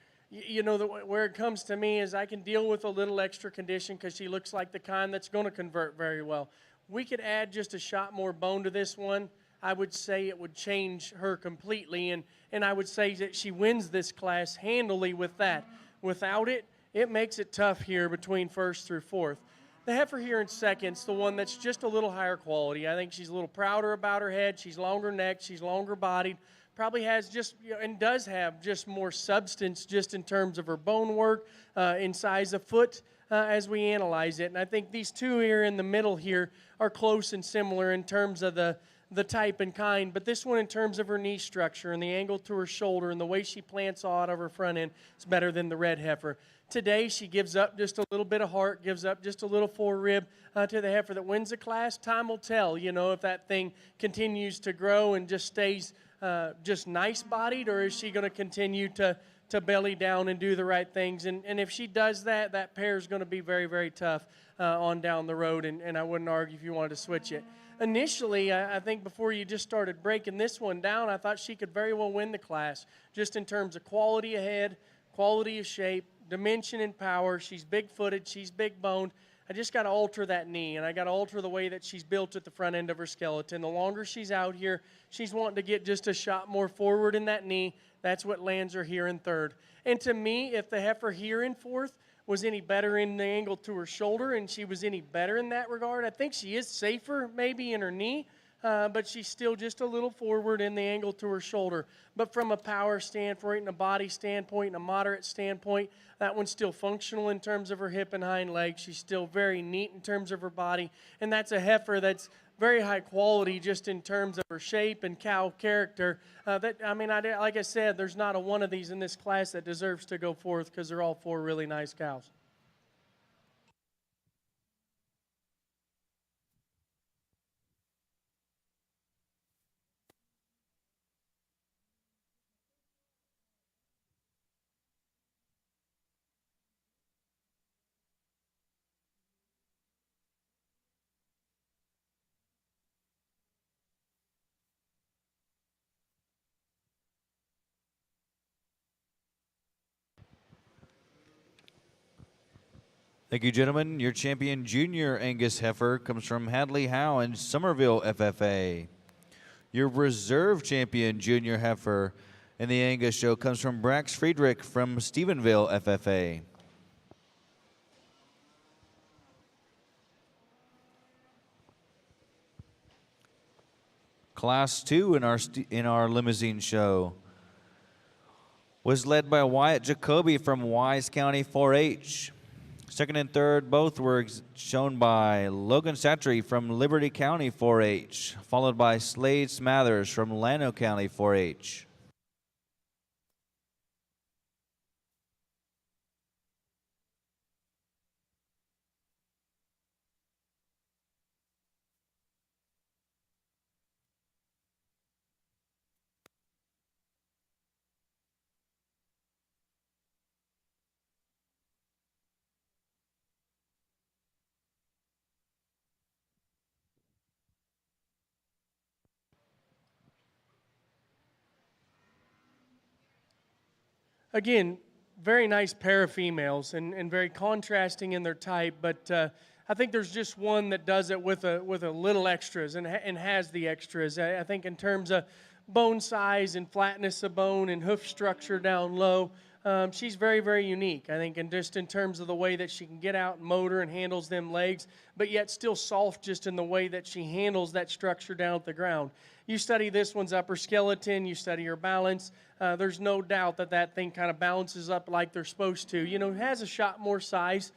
Where it comes to me is I can deal with a little extra condition because she looks like the kind that's going to convert very well. We could add just a shot more bone to this one. I would say it would change her completely, and I would say that she wins this class handily with that. Without it, it makes it tough here between first through fourth. The heifer here in second's the one that's just a little higher quality. I think she's a little prouder about her head. She's longer necked. She's longer bodied. Probably has just, and does have just more substance just in terms of her bone work, in size of foot, as we analyze it. And I think these two here in the middle here are close and similar in terms of the the type and kind, but this one in terms of her knee structure and the angle to her shoulder and the way she plants out of her front end is better than the red heifer. Today she gives up just a little bit of heart, gives up just a little forerib to the heifer that wins the class. Time will tell, you know, if that thing continues to grow and just stays just nice-bodied, or is she going to continue to belly down and do the right things. And if she does that, that pair is going to be very, very tough on down the road, and I wouldn't argue if you wanted to switch it. Initially, I think before you just started breaking this one down, I thought she could very well win the class, just in terms of quality of head, quality of shape, dimension and power. She's big-footed, she's big-boned. I just got to alter that knee, and I got to alter the way that she's built at the front end of her skeleton. The longer she's out here, she's wanting to get just a shot more forward in that knee. That's what lands her here in third. And to me, if the heifer here in fourth was any better in the angle to her shoulder and she was any better in that regard, I think she is safer maybe in her knee, but she's still just a little forward in the angle to her shoulder. But from a power standpoint and a body standpoint and a moderate standpoint, that one's still functional in terms of her hip and hind legs. She's still very neat in terms of her body, and that's a heifer that's very high quality just in terms of her shape and cow character. Like I said, there's not a one of these in this class that deserves to go forth because they're all four really nice cows. Thank you, gentlemen. Your champion junior Angus heifer comes from Hadley Howe in Somerville FFA. Your reserve champion junior heifer in the Angus show comes from Brax Friedrich from Stephenville FFA. Class 2 in our limousine show was led by Wyatt Jacoby from Wise County 4-H. Second and third both were shown by Logan Satry from Liberty County 4-H, followed by Slade Smathers from Llano County 4-H. Again, very nice pair of females and very contrasting in their type, but I think there's just one that does it with a little extras and has the extras. I think in terms of bone size and flatness of bone and hoof structure down low, she's very, very unique, I think, and just in terms of the way that she can get out and motor and handles them legs, but yet still soft just in the way that she handles that structure down at the ground. You study this one's upper skeleton, you study her balance, there's no doubt that that thing kind of balances up like they're supposed to. You know, it has a shot more size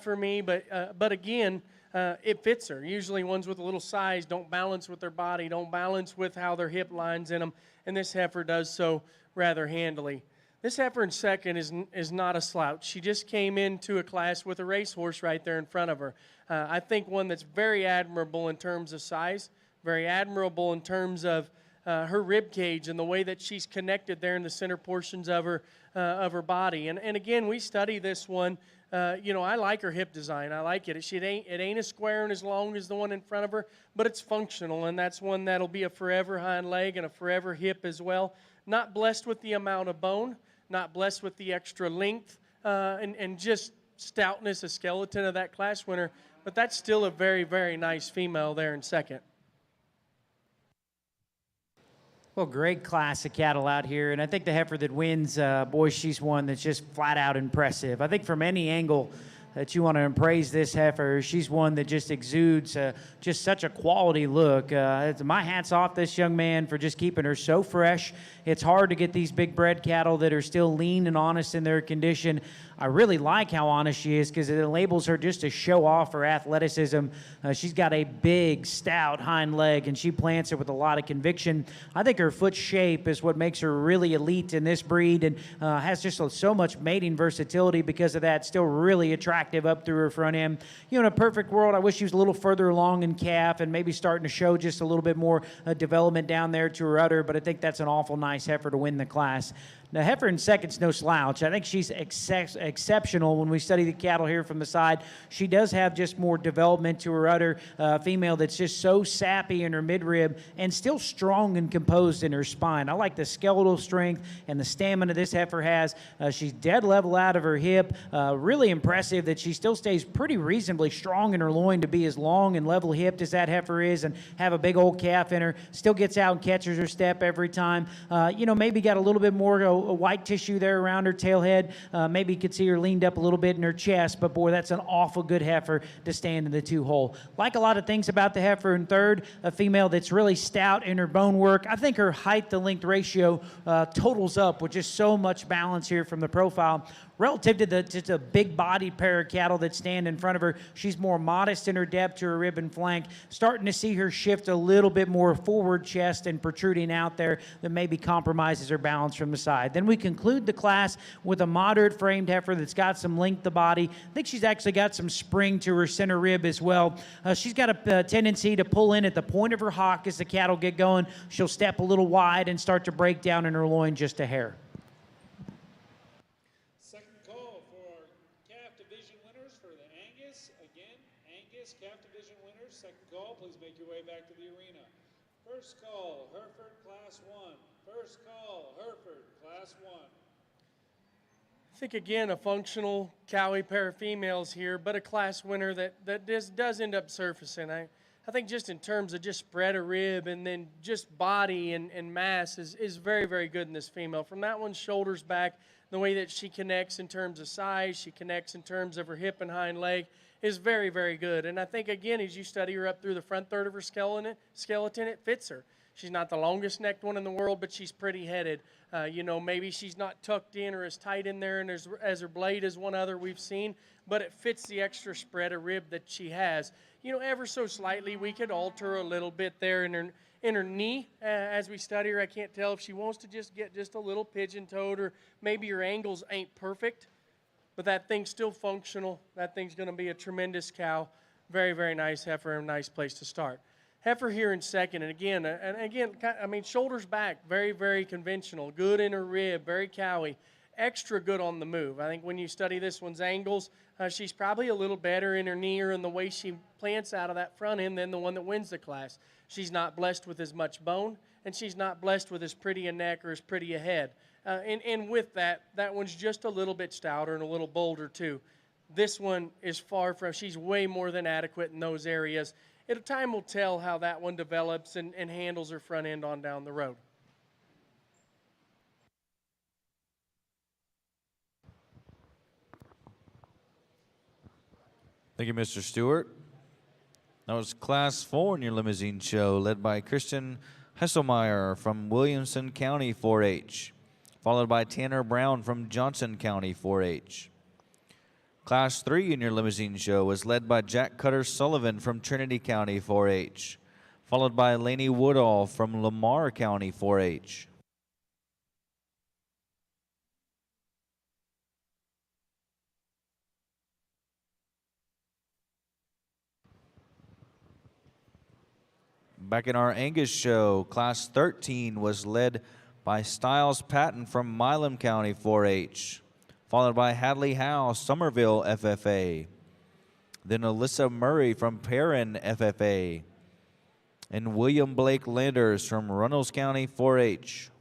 for me, but again, it fits her. Usually ones with a little size don't balance with their body, don't balance with how their hip lines in them, and this heifer does so rather handily. This heifer in second is not a slouch. She just came into a class with a racehorse right there in front of her. I think one that's very admirable in terms of size, very admirable in terms of her rib cage and the way that she's connected there in the center portions of her body. And again, we study this one. I like her hip design. I like it. It ain't as square and as long as the one in front of her, but it's functional, and that's one that'll be a forever hind leg and a forever hip as well. Not blessed with the amount of bone, not blessed with the extra length and just stoutness of skeleton of that class winner, but that's still a very, very nice female there in second. Well, great class of cattle out here, and I think the heifer that wins, boy, she's one that's just flat out impressive. I think from any angle that you want to praise this heifer, she's one that just exudes just such a quality look. My hat's off this young man for just keeping her so fresh. It's hard to get these big bred cattle that are still lean and honest in their condition. I really like how honest she is because it enables her just to show off her athleticism. She's got a big, stout hind leg, and she plants it with a lot of conviction. I think her foot shape is what makes her really elite in this breed, and has just so much mating versatility because of that. Still really attractive up through her front end. In a perfect world, I wish she was a little further along in calf and maybe starting to show just a little bit more development down there to her udder, but I think that's an awful nice heifer to win the class. Now, Heifer in second's no slouch. I think she's exceptional when we study the cattle here from the side. She does have just more development to her udder. Female that's just so sappy in her midrib and still strong and composed in her spine. I like the skeletal strength and the stamina this heifer has. She's dead level out of her hip. Really impressive that she still stays pretty reasonably strong in her loin to be as long and level hipped as that heifer is and have a big old calf in her. Still gets out and catches her step every time. Maybe got a little bit more white tissue there around her tailhead. Maybe you could see her leaned up a little bit in her chest, but boy, that's an awful good heifer to stand in the 2-hole. Like a lot of things about the heifer in third, a female that's really stout in her bone work. I think her height to length ratio totals up with just so much balance here from the profile. Relative to just a big-bodied pair of cattle that stand in front of her, she's more modest in her depth to her rib and flank. Starting to see her shift a little bit more forward chest and protruding out there that maybe compromises her balance from the side. Then we conclude the class with a moderate-framed heifer that's got some length to body. I think she's actually got some spring to her center rib as well. She's got a tendency to pull in at the point of her hock as the cattle get going. She'll step a little wide and start to break down in her loin just a hair. Second call for calf division winners for the Angus. Again, Angus calf division winners. Second call, please make your way back to the arena. First call, Hereford Class 1. First call, Hereford Class 1. I think, again, a functional cowie pair of females here, but a class winner that does end up surfacing. I think just in terms of just spread of rib and then just body and mass is very, very good in this female. From that one, shoulders back, the way that she connects in terms of size, she connects in terms of her hip and hind leg is very, very good. And I think, again, as you study her up through the front third of her skeleton, it fits her. She's not the longest necked one in the world, but she's pretty headed. Maybe she's not tucked in or as tight in there and as her blade as one other we've seen, but it fits the extra spread of rib that she has. Ever so slightly, we could alter a little bit there in her knee as we study her. I can't tell if she wants to just get just a little pigeon-toed or maybe her angles ain't perfect, but that thing's still functional. That thing's going to be a tremendous cow. Very, very nice heifer and a nice place to start. Heifer here in second, and again, shoulders back, very, very conventional. Good in her rib, very cowy. Extra good on the move. I think when you study this one's angles, she's probably a little better in her knee or in the way she plants out of that front end than the one that wins the class. She's not blessed with as much bone, and she's not blessed with as pretty a neck or as pretty a head. And with that one's just a little bit stouter and a little bolder too. This one is far from, she's way more than adequate in those areas. Time will tell how that one develops and handles her front end on down the road. Thank you, Mr. Stewart. That was Class 4 in your limousine show, led by Christian Hesselmeyer from Williamson County 4-H, followed by Tanner Brown from Johnson County 4-H. Class 3 in your limousine show was led by Jack Cutter Sullivan from Trinity County 4-H, followed by Laney Woodall from Lamar County 4-H. Back in our Angus show, Class 13 was led by Styles Patton from Milam County 4-H, followed by Hadley Howe, Somerville FFA, then Alyssa Murray from Perrin FFA, and William Blake Landers from Runnels County 4-H.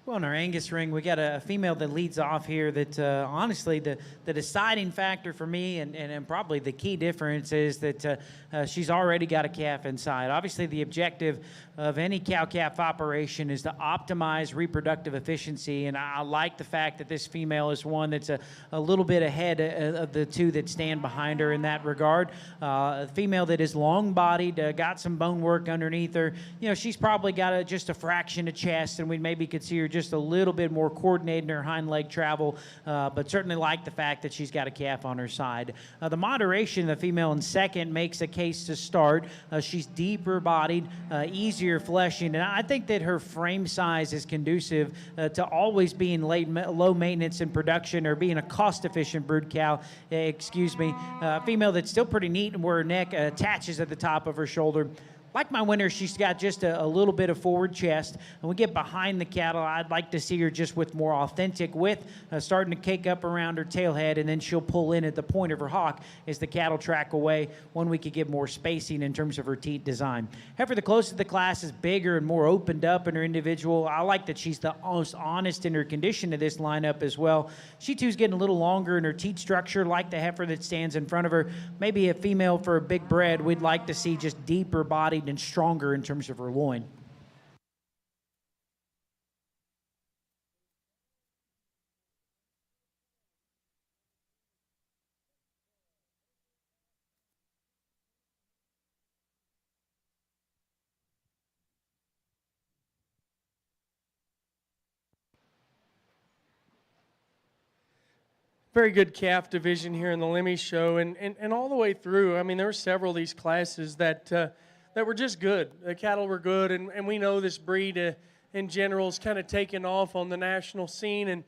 Well, in our Angus ring, we got a female that leads off here that honestly, the deciding factor for me and probably the key difference is that she's already got a calf inside. Obviously, the objective of any cow-calf operation is to optimize reproductive efficiency, and I like the fact that this female is one that's a little bit ahead of the two that stand behind her in that regard. A female that is long-bodied, got some bone work underneath her. You know, she's probably got just a fraction of chest, and we maybe could see her just a little bit more coordinated in her hind leg travel, but certainly like the fact that she's got a calf on her side. The moderation of the female in second makes a case to start. She's deeper bodied, easier fleshing, and I think that her frame size is conducive to always being low maintenance in production or being a cost-efficient brood cow. Female that's still pretty neat and where her neck attaches at the top of her shoulder. Like my winner, she's got just a little bit of forward chest. When we get behind the cattle, I'd like to see her just with more authentic width, starting to cake up around her tail head, and then she'll pull in at the point of her hock as the cattle track away. One, we could get more spacing in terms of her teat design. Heifer, the closest the class, is bigger and more opened up in her individual. I like that she's the most honest in her condition to this lineup as well. She too's getting a little longer in her teat structure, like the heifer that stands in front of her. Maybe a female for a big bred, we'd like to see just deeper bodied and stronger in terms of her loin. Very good calf division here in the Lemmy show, and all the way through. I mean, there were several of these classes that were just good. The cattle were good, and we know this breed in general is kind of taken off on the national scene, and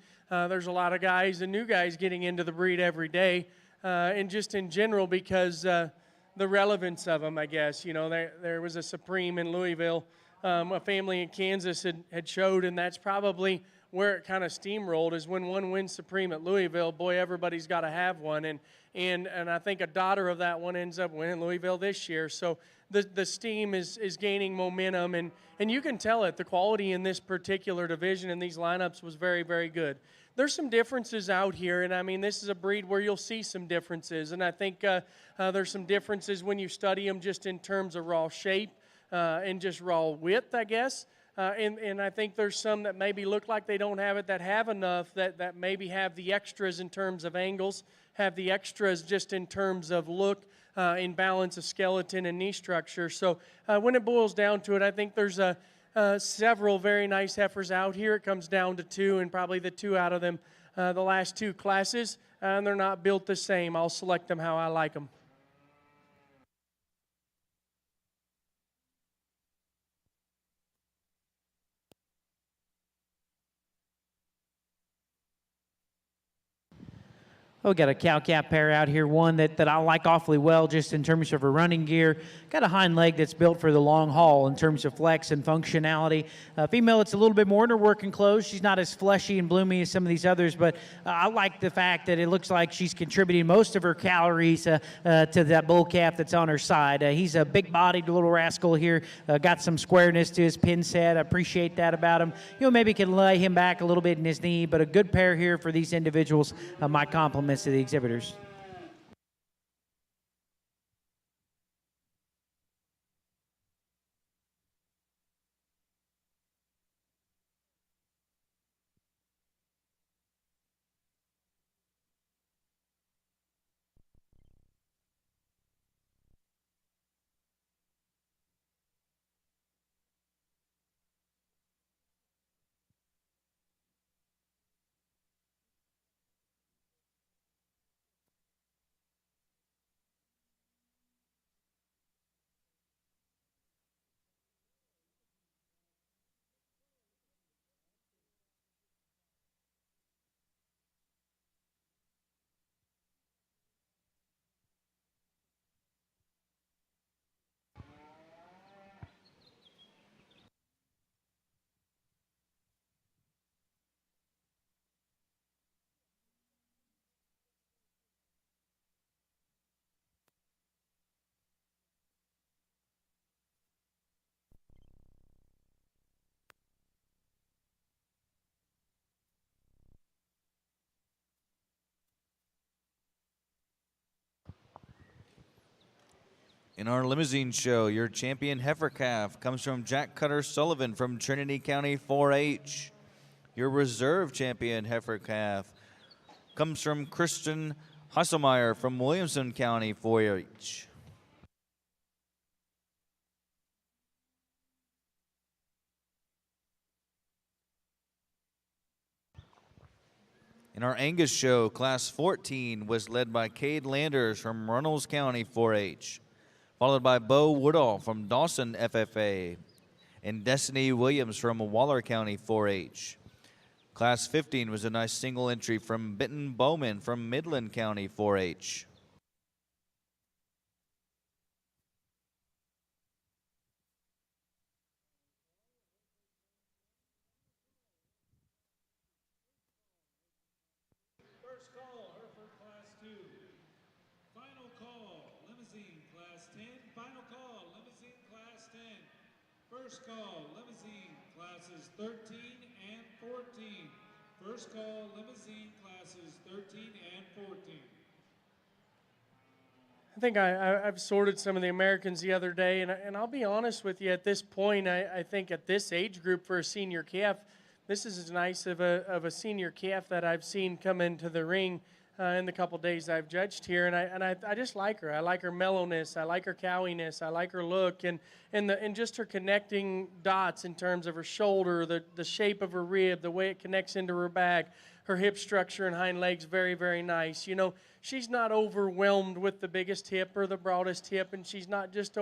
there's a lot of guys and new guys getting into the breed every day, and just in general because the relevance of them, I guess. You know, there was a Supreme in Louisville, a family in Kansas had showed, and that's probably where it kind of steamrolled is when one wins Supreme at Louisville, boy, everybody's got to have one. And I think a daughter of that one ends up winning Louisville this year. So the steam is gaining momentum, and you can tell it. The quality in this particular division in these lineups was very, very good. There's some differences out here, and I mean, this is a breed where you'll see some differences. And I think there's some differences when you study them just in terms of raw shape and just raw width, I guess. And I think there's some that maybe look like they don't have it that have enough, that maybe have the extras in terms of angles, have the extras just in terms of look, in balance of skeleton and knee structure. So when it boils down to it, I think there's several very nice heifers out here. It comes down to two, and probably the two out of them, the last two classes, and they're not built the same. I'll select them how I like them. Oh, we got a cow-calf pair out here, one that I like awfully well just in terms of her running gear. Got a hind leg that's built for the long haul in terms of flex and functionality. Female, it's a little bit more in her working clothes. She's not as fleshy and bloomy as some of these others, but I like the fact that it looks like she's contributing most of her calories to that bull calf that's on her side. He's a big-bodied little rascal here, got some squareness to his pin set. I appreciate that about him. You know, maybe can lay him back a little bit in his knee, but a good pair here for these individuals. My compliments to the exhibitors. In our limousine show, your champion heifer calf comes from Jack Cutter Sullivan from Trinity County 4-H. Your reserve champion heifer calf comes from Kristen Hasselmeyer from Williamson County 4-H. In our Angus show, Class 14 was led by Cade Landers from Runnels County 4-H, followed by Bo Woodall from Dawson FFA, and Destiny Williams from Waller County 4-H. Class 15 was a nice single entry from Benton Bowman from Midland County 4-H. First call, Hereford Class 2. Final call, Limousine Class 10. Final call, Limousine Class 10. First call, Limousine Classes 13 and 14. First call, Limousine Classes 13 and 14. I think I've sorted some of the Americans the other day, and I'll be honest with you, at this point, I think at this age group for a senior calf, this is as nice of a senior calf that I've seen come into the ring in the couple days I've judged here, and I just like her. I like her mellowness, I like her cowiness, I like her look, and just her connecting dots in terms of her shoulder, the shape of her rib, the way it connects into her back, her hip structure and hind legs, very, very nice. You know, she's not overwhelmed with the biggest hip or the broadest hip, and she's not just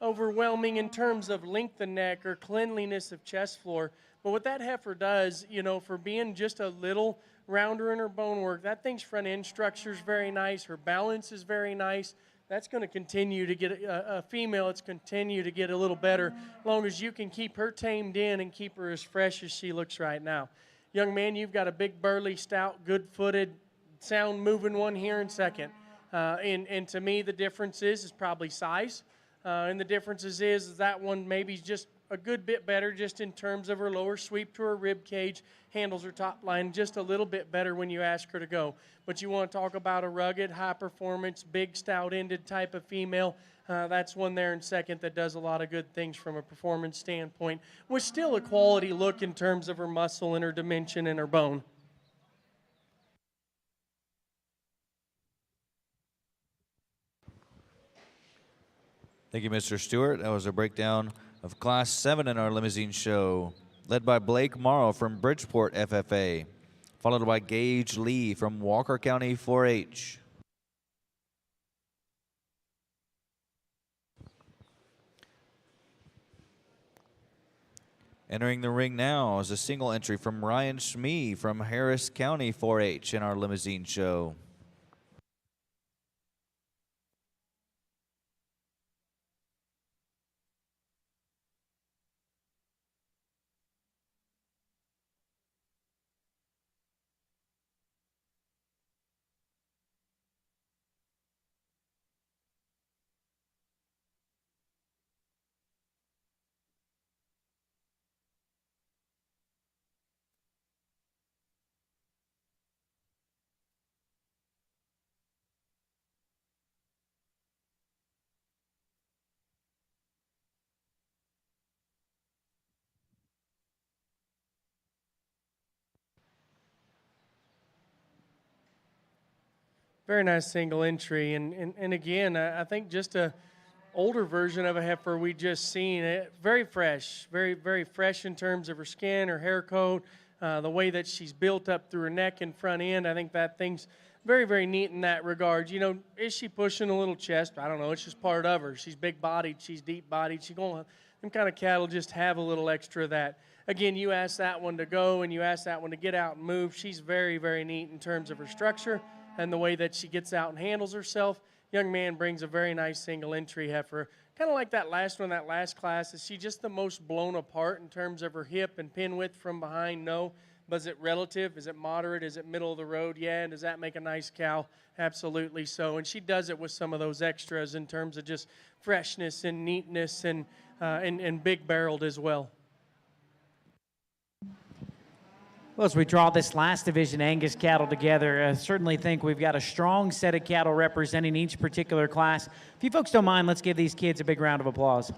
overwhelming in terms of length of neck or cleanliness of chest floor. But what that heifer does, you know, for being just a little rounder in her bone work, that thing's front end structure is very nice. Her balance is very nice. That's going to continue to get a female. It's continue to get a little better as long as you can keep her tamed in and keep her as fresh as she looks right now. Young man, you've got a big, burly, stout, good-footed, sound-moving one here in second. And to me, the difference is probably size. And the differences is that one maybe just a good bit better just in terms of her lower sweep to her rib cage, handles her top line just a little bit better when you ask her to go. But you want to talk about a rugged, high-performance, big, stout-ended type of female, that's one there in second that does a lot of good things from a performance standpoint, with still a quality look in terms of her muscle and her dimension and her bone. Thank you, Mr. Stewart. That was a breakdown of Class 7 in our limousine show, led by Blake Morrow from Bridgeport FFA, followed by Gage Lee from Walker County 4-H. Entering the ring now is a single entry from Ryan Schmee from Harris County 4-H in our limousine show. Very nice single entry, and again, I think just a older version of a heifer we just seen. Very fresh, very fresh in terms of her skin, her hair coat, the way that she's built up through her neck and front end. I think that thing's very, very neat in that regard. You know, is she pushing a little chest? I don't know. It's just part of her. She's big-bodied. She's deep-bodied. She's going. Them kind of cattle just have a little extra of that. Again, you ask that one to go, and you ask that one to get out and move. She's very, very neat in terms of her structure and the way that she gets out and handles herself. Young man brings a very nice single entry heifer. Kind of like that last one, that last class. Is she just the most blown apart in terms of her hip and pin width from behind? No. But is it relative? Is it moderate? Is it middle of the road? Yeah. And does that make a nice cow? Absolutely so. And she does it with some of those extras in terms of just freshness and neatness and big barreled as well. Well, as we draw this last division Angus cattle together, I certainly think we've got a strong set of cattle representing each particular class. If you folks don't mind, let's give these kids a big round of applause.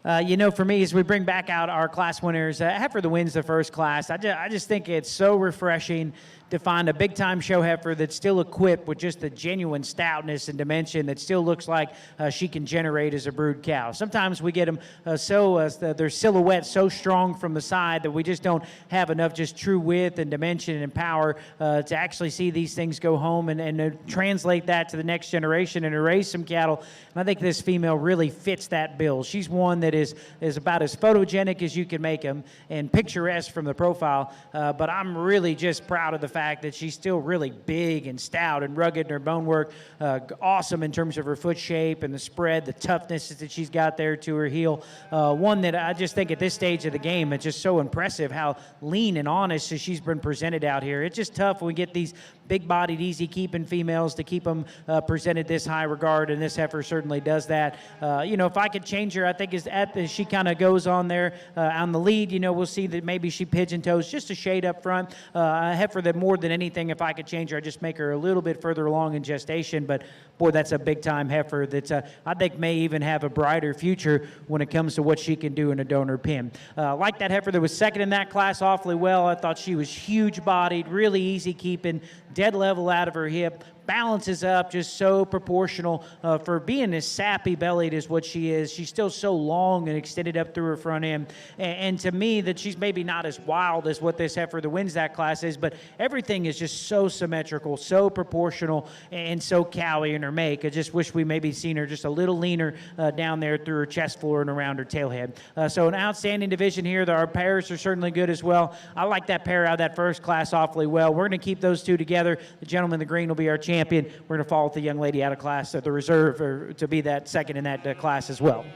For me, as we bring back out our class winners, Heifer that wins the first class, I just think it's so refreshing to find a big-time show heifer that's still equipped with just the genuine stoutness and dimension that still looks like she can generate as a brood cow. Sometimes we get them their silhouette so strong from the side that we just don't have enough just true width and dimension and power to actually see these things go home and translate that to the next generation and to raise some cattle. And I think this female really fits that bill. She's one that is about as photogenic as you can make them and picturesque from the profile, but I'm really just proud of the fact that she's still really big and stout and rugged in her bone work, awesome in terms of her foot shape and the spread, the toughness that she's got there to her heel. One that I just think at this stage of the game, it's just so impressive how lean and honest as she's been presented out here. It's just tough when we get these big-bodied, easy-keeping females to keep them presented this high regard, and this heifer certainly does that. If I could change her, I think as she kind of goes on there on the lead, we'll see that maybe she pigeon-toes just a shade up front. A heifer that more than anything, if I could change her, I'd just make her a little bit further along in gestation, but boy, that's a big-time heifer that I think may even have a brighter future when it comes to what she can do in a donor pen. Like that heifer that was second in that class awfully well. I thought she was huge-bodied, really easy-keeping, dead level out of her hip, balances up just so proportional for being as sappy bellied as what she is. She's still so long and extended up through her front end. And to me, that she's maybe not as wild as what this heifer that wins that class is, but everything is just so symmetrical, so proportional, and so cowy in her make. I just wish we maybe seen her just a little leaner down there through her chest floor and around her tailhead. So an outstanding division here. Our pairs are certainly good as well. I like that pair out of that first class awfully well. We're going to keep those two together. The gentleman in the green will be our champion. We're going to follow with the young lady out of class at the reserve to be that second in that class as well.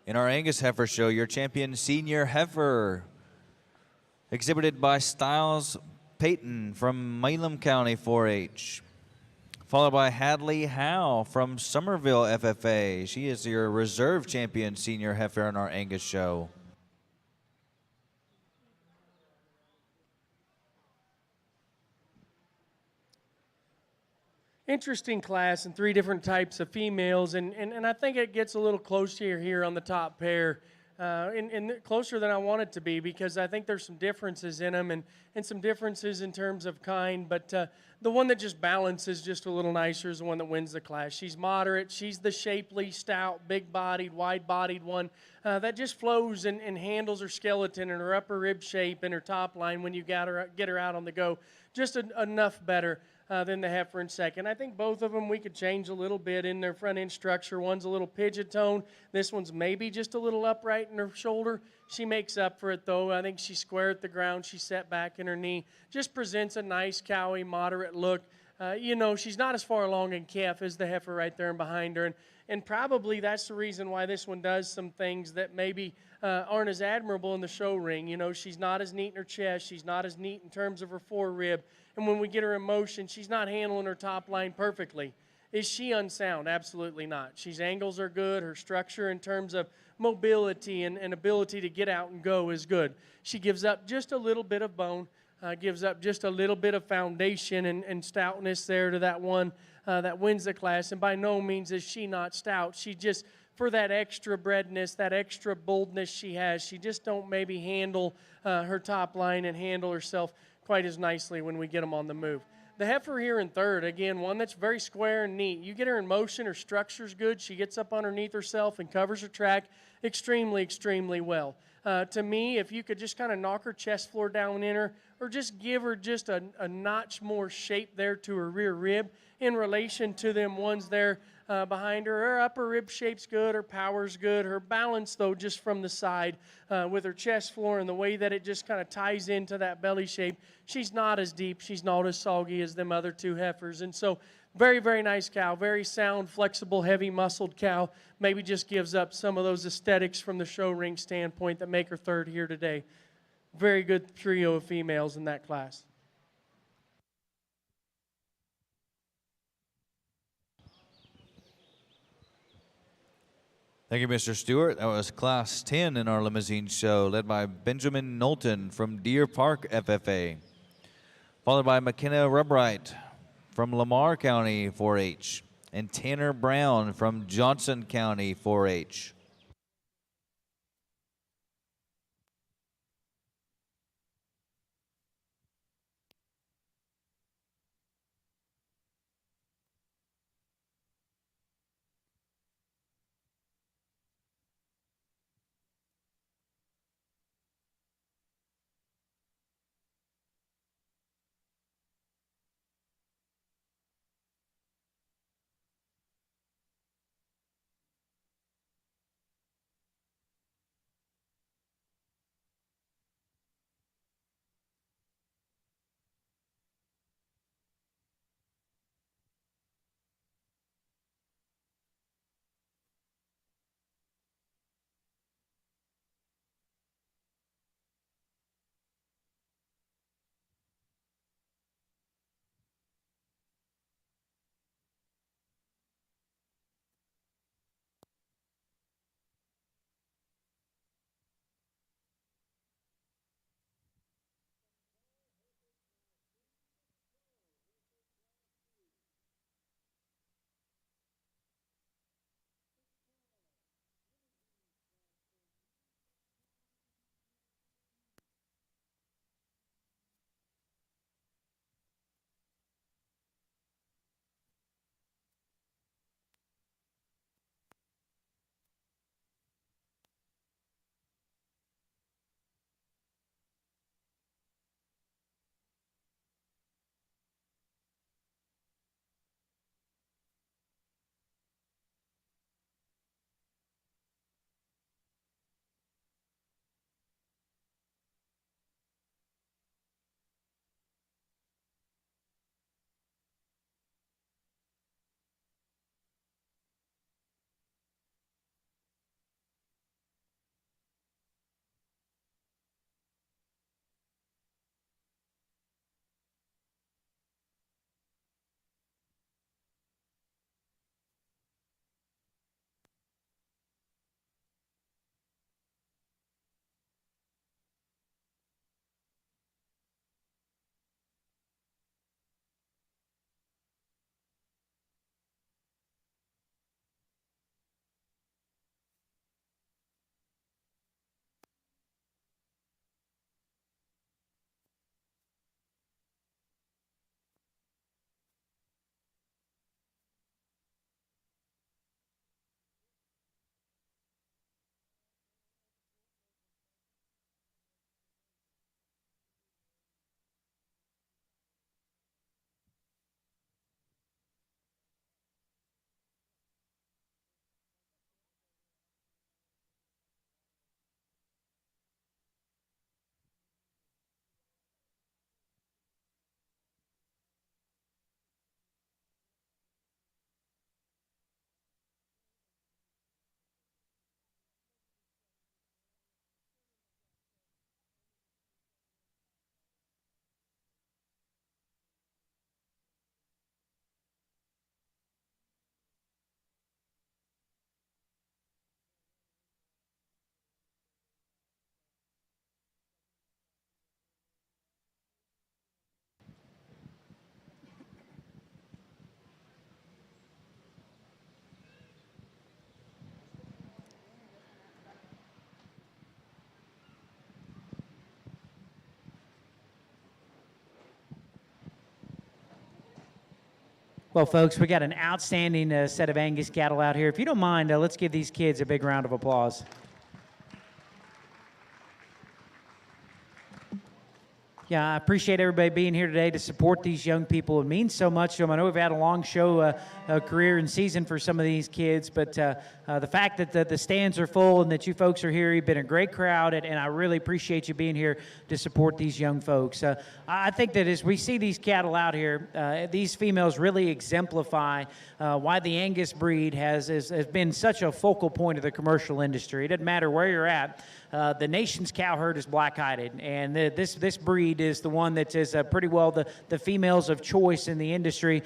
In our Angus Heifer Show, your champion senior heifer, exhibited by Styles Payton from Milam County 4-H, followed by Hadley Howe from Somerville FFA. She is your reserve champion senior heifer in our Angus Show. Interesting class and three different types of females, and I think it gets a little closer here on the top pair, and closer than I want it to be, because I think there's some differences in them and some differences in terms of kind, but the one that just balances just a little nicer is the one that wins the class. She's moderate. She's the shapely, stout, big-bodied, wide-bodied one that just flows and handles her skeleton and her upper rib shape and her top line when you get her out on the go just enough better than the heifer in second. I think both of them we could change a little bit in their front end structure. One's a little pigeon-toned. This one's maybe just a little upright in her shoulder. She makes up for it, though. I think she's square at the ground. She's set back in her knee. Just presents a nice, cowy, moderate look. She's not as far along in calf as the heifer right there and behind her. And probably that's the reason why this one does some things that maybe aren't as admirable in the show ring. She's not as neat in her chest. She's not as neat in terms of her forerib. And when we get her in motion, she's not handling her top line perfectly. Is she unsound? Absolutely not. She's angles are good. Her structure in terms of mobility and ability to get out and go is good. She gives up just a little bit of bone, gives up just a little bit of foundation and stoutness there to that one that wins the class. And by no means is she not stout. She just, for that extra bredness, that extra boldness she has, she just don't maybe handle her top line and handle herself quite as nicely when we get them on the move. The heifer here in third, again, one that's very square and neat. You get her in motion, her structure's good. She gets up underneath herself and covers her track extremely, extremely well. To me, if you could just kind of knock her chest floor down in her or just give her just a notch more shape there to her rear rib in relation to them ones there behind her. Her upper rib shape's good, her power's good. Her balance, though, just from the side with her chest floor and the way that it just kind of ties into that belly shape, she's not as deep, she's not as soggy as them other two heifers. And so very, very nice cow, very sound, flexible, heavy muscled cow. Maybe just gives up some of those aesthetics from the show ring standpoint that make her third here today. Very good trio of females in that class. Thank you, Mr. Stewart. That was Class 10 in our limousine show, led by Benjamin Knowlton from Deer Park FFA, followed by McKenna Rubright from Lamar County 4-H, and Tanner Brown from Johnson County 4-H. Well, folks, we got an outstanding set of Angus cattle out here. If you don't mind, let's give these kids a big round of applause. Yeah, I appreciate everybody being here today to support these young people. It means so much to them. I know we've had a long show, career and season for some of these kids, but the fact that the stands are full and that you folks are here, you've been a great crowd, and I really appreciate you being here to support these young folks. I think that as we see these cattle out here, these females really exemplify why the Angus breed has been such a focal point of the commercial industry. It doesn't matter where you're at. The nation's cow herd is black-hided, and this breed is the one that is pretty well the females of choice in the industry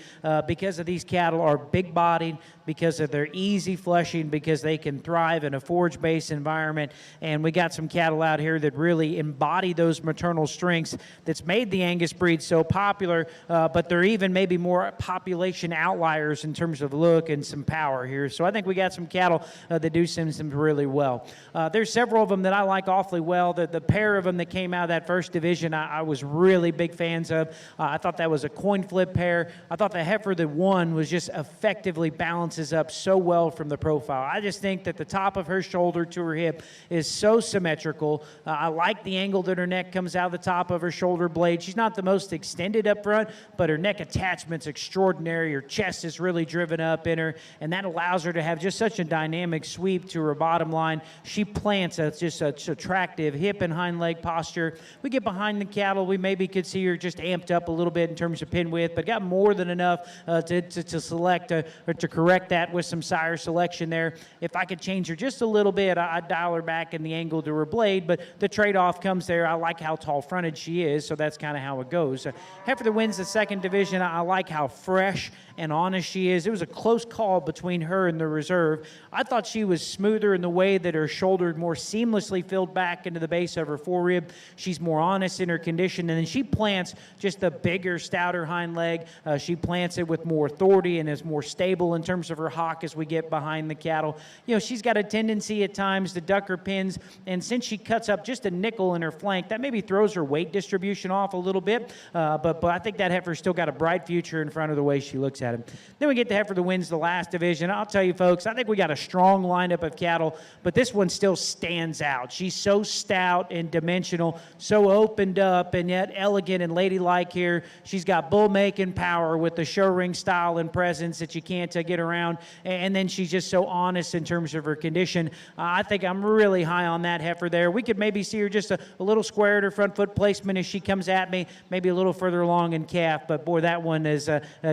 because of these cattle are big-bodied, because of their easy flushing, because they can thrive in a forage-based environment, and we got some cattle out here that really embody those maternal strengths that's made the Angus breed so popular, but they're even maybe more population outliers in terms of look and some power here. So I think we got some cattle that do some really well. There's several of them that I like awfully well. The pair of them that came out of that first division, I was really big fans of. I thought that was a coin flip pair. I thought the heifer that won was just effectively balances up so well from the profile. I just think that the top of her shoulder to her hip is so symmetrical. I like the angle that her neck comes out of the top of her shoulder blade. She's not the most extended up front, but her neck attachment's extraordinary. Her chest is really driven up in her, and that allows her to have just such a dynamic sweep to her bottom line. She plants just such attractive hip and hind leg posture. We get behind the cattle, we maybe could see her just amped up a little bit in terms of pin width, but got more than enough to select or to correct that with some sire selection there. If I could change her just a little bit, I'd dial her back in the angle to her blade, but the trade-off comes there. I like how tall fronted she is, so that's kind of how it goes. Heifer that wins the second division, I like how fresh and honest she is. It was a close call between her and the reserve. I thought she was smoother in the way that her shoulder more seamlessly filled back into the base of her forerib. She's more honest in her condition, and then she plants just the bigger, stouter hind leg. She plants it with more authority and is more stable in terms of her hock as we get behind the cattle. You know, she's got a tendency at times to duck her pins, and since she cuts up just a nickel in her flank, that maybe throws her weight distribution off a little bit, but I think that heifer's still got a bright future in front of the way she looks at him. Then we get the heifer that wins the last division. I'll tell you, folks, I think we got a strong lineup of cattle, but this one still stands out. She's so stout and dimensional, so opened up and yet elegant and ladylike here. She's got bull-making power with the show ring style and presence that you can't get around, and then she's just so honest in terms of her condition. I think I'm really high on that heifer there. We could maybe see her just a little square at her front foot placement as she comes at me, maybe a little further along in calf, but boy, that one has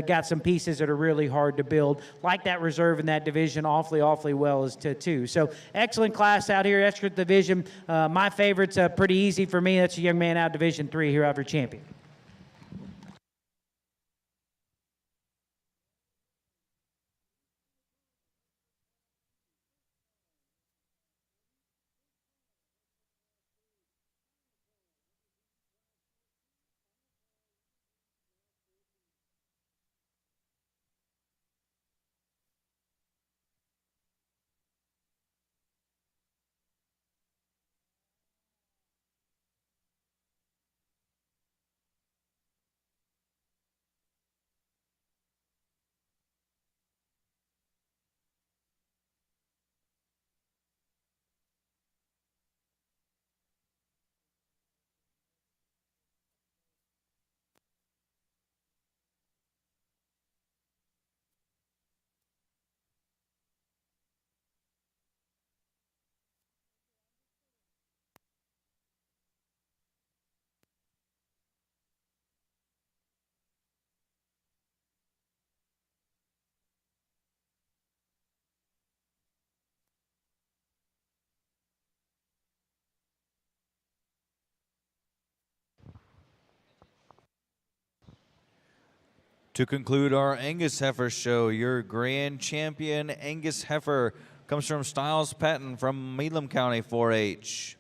got some pieces that are really hard to build. Like that reserve in that division awfully well as too. So excellent class out here, excellent division. My favorite's pretty easy for me. That's a young man out of Division 3 here, Heifer champion. To conclude our Angus Heifer show, your grand champion Angus Heifer comes from Stiles Patton from Melam County 4-H.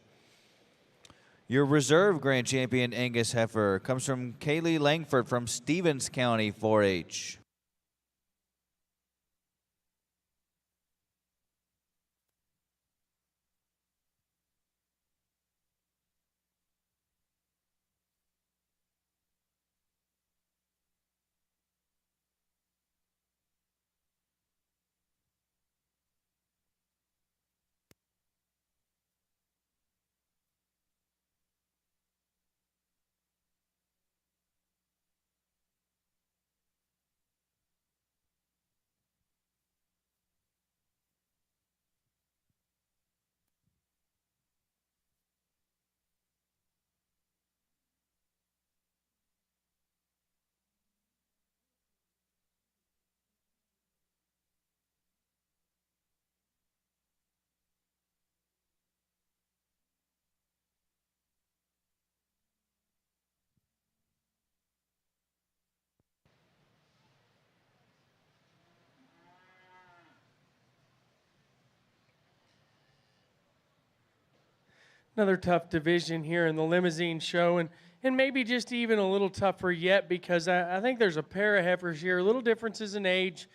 Your reserve grand champion Angus Heifer comes from Kaylee Langford from Stevens County 4-H. another tough division here in the limousine show, and maybe just even a little tougher yet because I think there's a pair of heifers here, little differences in age,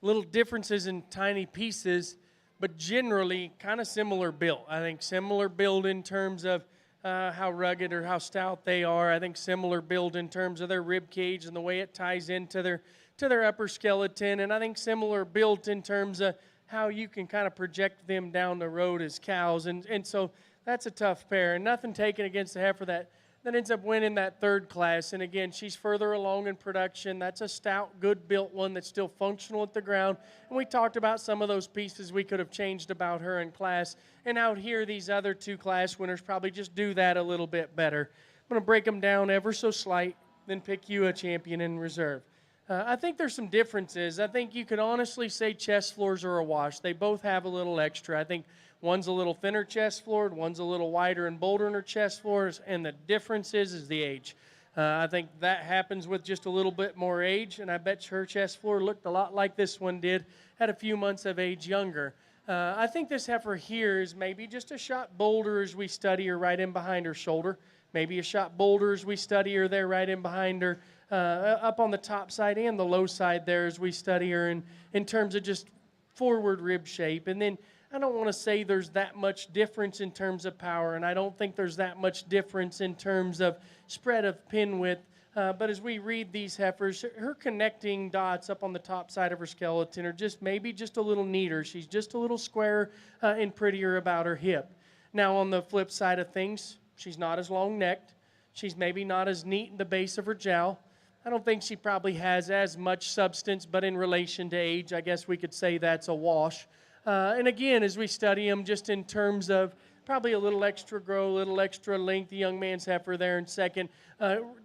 little differences in tiny pieces, but generally kind of similar build. I think similar build in terms of how rugged or how stout they are. I think similar build in terms of their rib cage and the way it ties into their upper skeleton, and I think similar built in terms of how you can kind of project them down the road as cows, and so that's a tough pair. And nothing taken against the heifer that ends up winning that third class. And again, she's further along in production. That's a stout, good built one that's still functional at the ground. And we talked about some of those pieces we could have changed about her in class. And out here, these other two class winners probably just do that a little bit better. I'm going to break them down ever so slight, then pick you a champion in reserve. I think there's some differences. I think you could honestly say chest floors are a wash. They both have a little extra. I think one's a little thinner chest floored, one's a little wider and bolder in her chest floors, and the difference is the age. I think that happens with just a little bit more age, and I bet her chest floor looked a lot like this one did, had a few months of age younger. I think this heifer here is maybe just a shot bolder as we study her right in behind her shoulder, maybe a shot bolder as we study her there right in behind her, up on the top side and the low side there as we study her in terms of just forward rib shape. And then I don't want to say there's that much difference in terms of power, and I don't think there's that much difference in terms of spread of pin width. But as we read these heifers, her connecting dots up on the top side of her skeleton are just maybe just a little neater. She's just a little squarer and prettier about her hip. Now on the flip side of things, she's not as long-necked. She's maybe not as neat in the base of her jowl. I don't think she probably has as much substance, but in relation to age, I guess we could say that's a wash. And again, as we study them, just in terms of probably a little extra grow, a little extra length, the young man's heifer there in second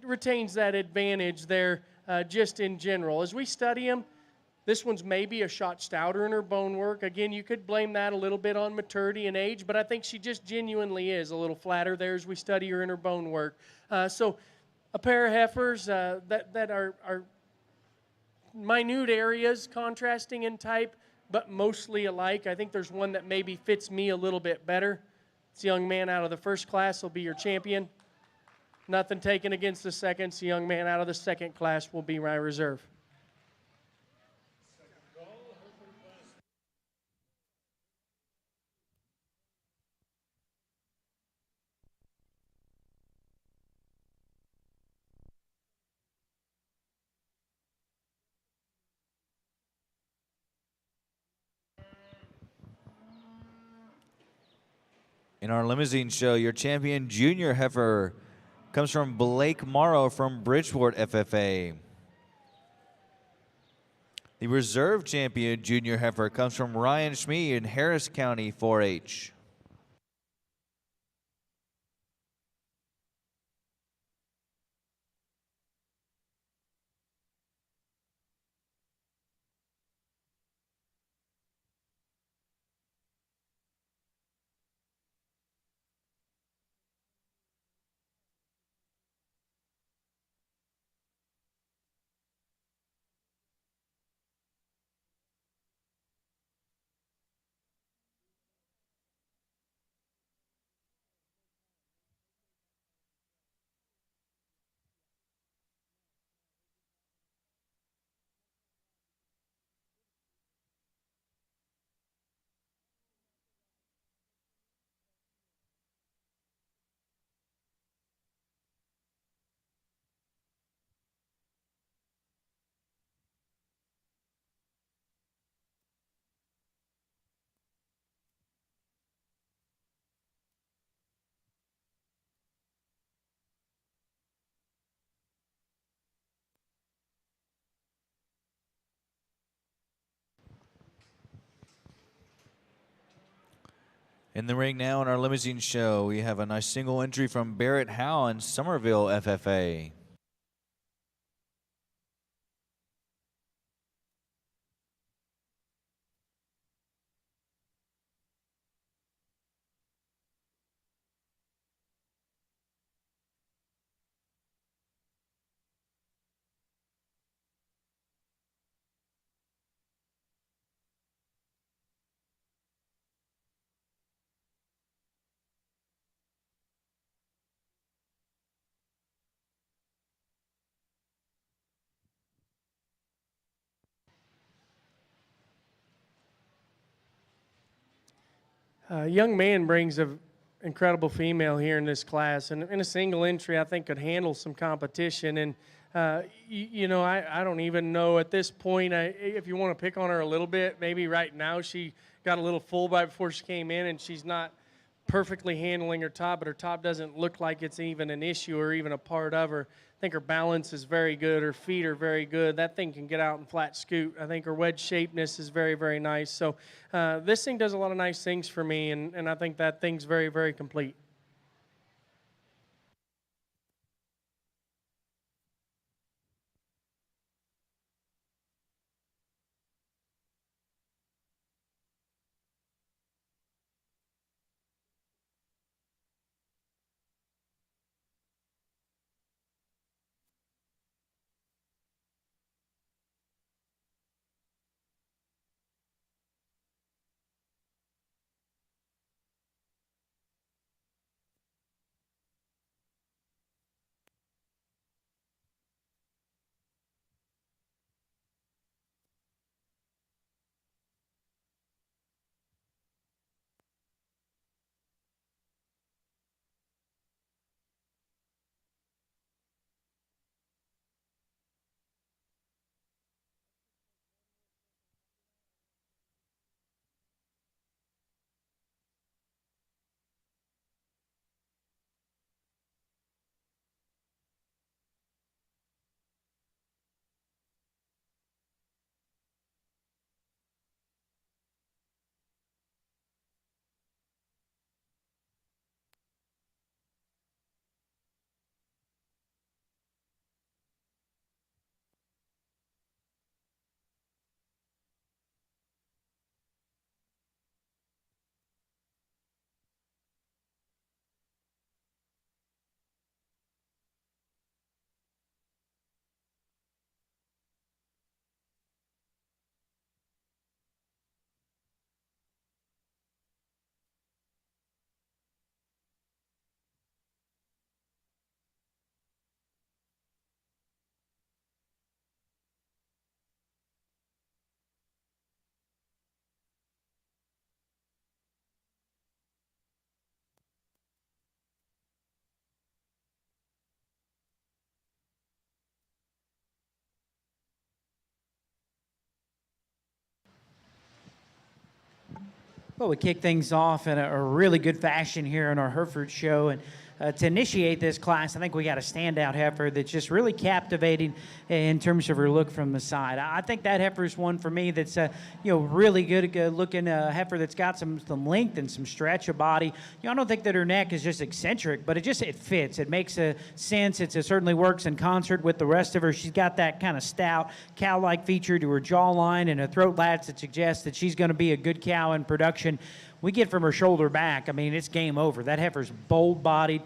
retains that advantage there just in general. As we study them, this one's maybe a shot stouter in her bone work. Again, you could blame that a little bit on maturity and age, but I think she just genuinely is a little flatter there as we study her in her bone work. So a pair of heifers that are minute areas contrasting in type, but mostly alike. I think there's one that maybe fits me a little bit better. This young man out of the first class will be your champion. Nothing taken against the second. The young man out of the second class will be my reserve. In our limousine show, your champion junior heifer comes from Blake Morrow from Bridgeport FFA. The reserve champion junior heifer comes from Ryan Schmee in Harris County 4-H. In the ring now in our limousine show, we have a nice single entry from Barrett Howe in Somerville FFA. Young man brings a incredible female here in this class, and in a single entry, I think could handle some competition. And I don't even know at this point. If you want to pick on her a little bit, maybe right now she got a little full right before she came in, and she's not perfectly handling her top, but her top doesn't look like it's even an issue or even a part of her. I think her balance is very good. Her feet are very good. That thing can get out and flat scoot. I think her wedge shapeness is very, very nice. So this thing does a lot of nice things for me, and I think that thing's very, very complete. Well, we kick things off in a really good fashion here in our Hereford show. And to initiate this class, I think we got a standout heifer that's just really captivating in terms of her look from the side. I think that heifer is one for me that's really good looking heifer that's got some length and some stretch of body. I don't think that her neck is just eccentric, but it fits. It makes sense. It certainly works in concert with the rest of her. She's got that kind of stout cow-like feature to her jawline and a throat latch that suggests that she's going to be a good cow in production. We get from her shoulder back, I mean, it's game over. That heifer's bold-bodied,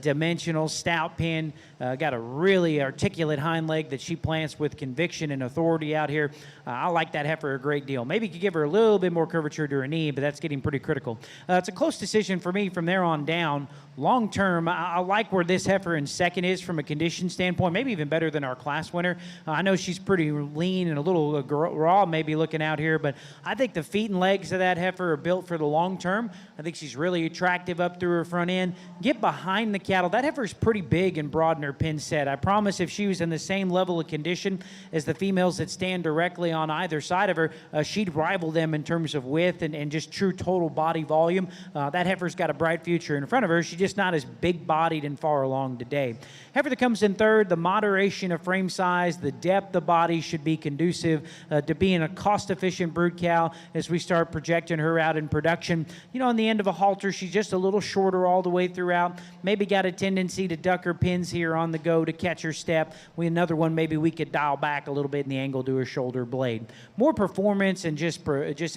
dimensional, stout pin, got a really articulate hind leg that she plants with conviction and authority out here. I like that heifer a great deal. Maybe you could give her a little bit more curvature to her knee, but that's getting pretty critical. It's a close decision for me from there on down. Long term, I like where this heifer in second is from a condition standpoint, maybe even better than our class winner. I know she's pretty lean and a little raw maybe looking out here, but I think the feet and legs of that heifer are built for the long term. I think she's really attractive up through her front end. Get behind the cattle. That heifer's pretty big and broad in her pin set. I promise if she was in the same level of condition as the females that stand directly on either side of her, she'd rival them in terms of width and just true total body volume. That heifer's got a bright future in front of her. She's just not as big-bodied and far along today. Heifer that comes in third, the moderation of frame size, the depth of body should be conducive to being a cost-efficient brood cow as we start projecting her out in production. On the end of a halter, she's just a little shorter all the way throughout. Maybe got a tendency to duck her pins here on the go to catch her step. Another one, maybe we could dial back a little bit in the angle to her shoulder blade. More performance and just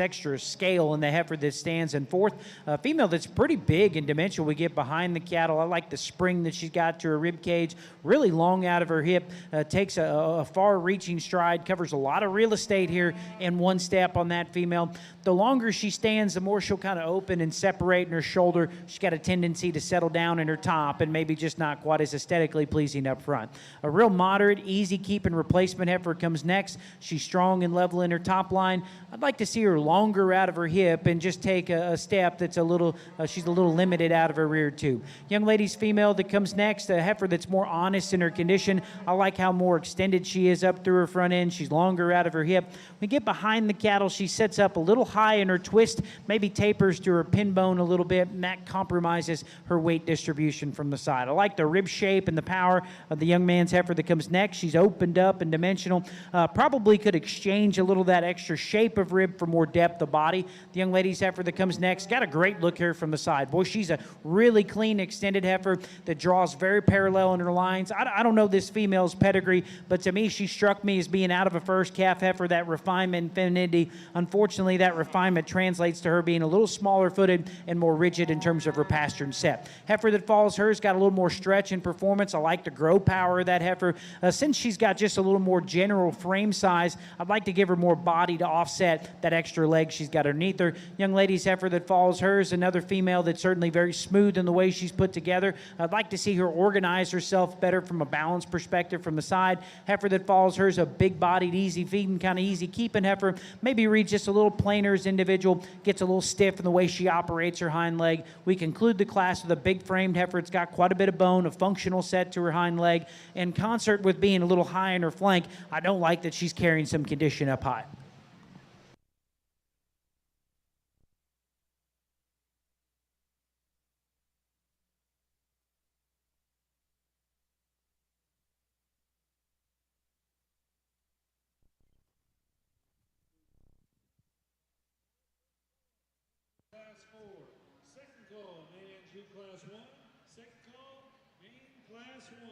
extra scale in the heifer that stands in fourth. A female that's pretty big in dimension. We get behind the cattle. I like the spring that she's got to her rib cage. Really long out of her hip. Takes a far-reaching stride. Covers a lot of real estate here in one step on that female. The longer she stands, the more she'll kind of open and separate in her shoulder. She's got a tendency to settle down in her top and maybe just not quite as aesthetically pleasing up front. A real moderate, easy keeping replacement heifer comes next. She's strong and level in her top line. I'd like to see her longer out of her hip and just take a step that's a little, she's a little limited out of her rear too. Young lady's female that comes next, a heifer that's more honest in her condition. I like how more extended she is up through her front end. She's longer out of her hip. We get behind the cattle, she sets up a little high in her twist, maybe tapers to her pin bone a little bit, and that compromises her weight distribution from the side. I like the rib shape and the power of the young man's heifer that comes next. She's opened up and dimensional. Probably could exchange a little of that extra shape of rib for more depth of body. The young lady's heifer that comes next got a great look here from the side. Boy, she's a really clean, extended heifer that draws very parallel in her lines. I don't know this female's pedigree, but to me, she struck me as being out of a first calf heifer, that refinement and femininity. Unfortunately, that refinement translates to her being a little smaller footed and more rigid in terms of her pasture and set. Heifer that follows her's got a little more stretch and performance. I like the grow power of that heifer. Since she's got just a little more general frame size, I'd like to give her more body to offset that extra leg she's got underneath her. Young lady's heifer that follows hers, another female that's certainly very smooth in the way she's put together. I'd like to see her organize herself better from a balance perspective from the side. Heifer that follows hers, a big-bodied, easy-feeding, kind of easy-keeping heifer. Maybe reads just a little plainer as individual, gets a little stiff in the way she operates her hind leg. We conclude the class with a big-framed heifer. It's got quite a bit of bone, a functional set to her hind leg. In concert with being a little high in her flank, I don't like that she's carrying some condition up high. Class 4. Second call, man, June Class 1. Second call, main Class 1.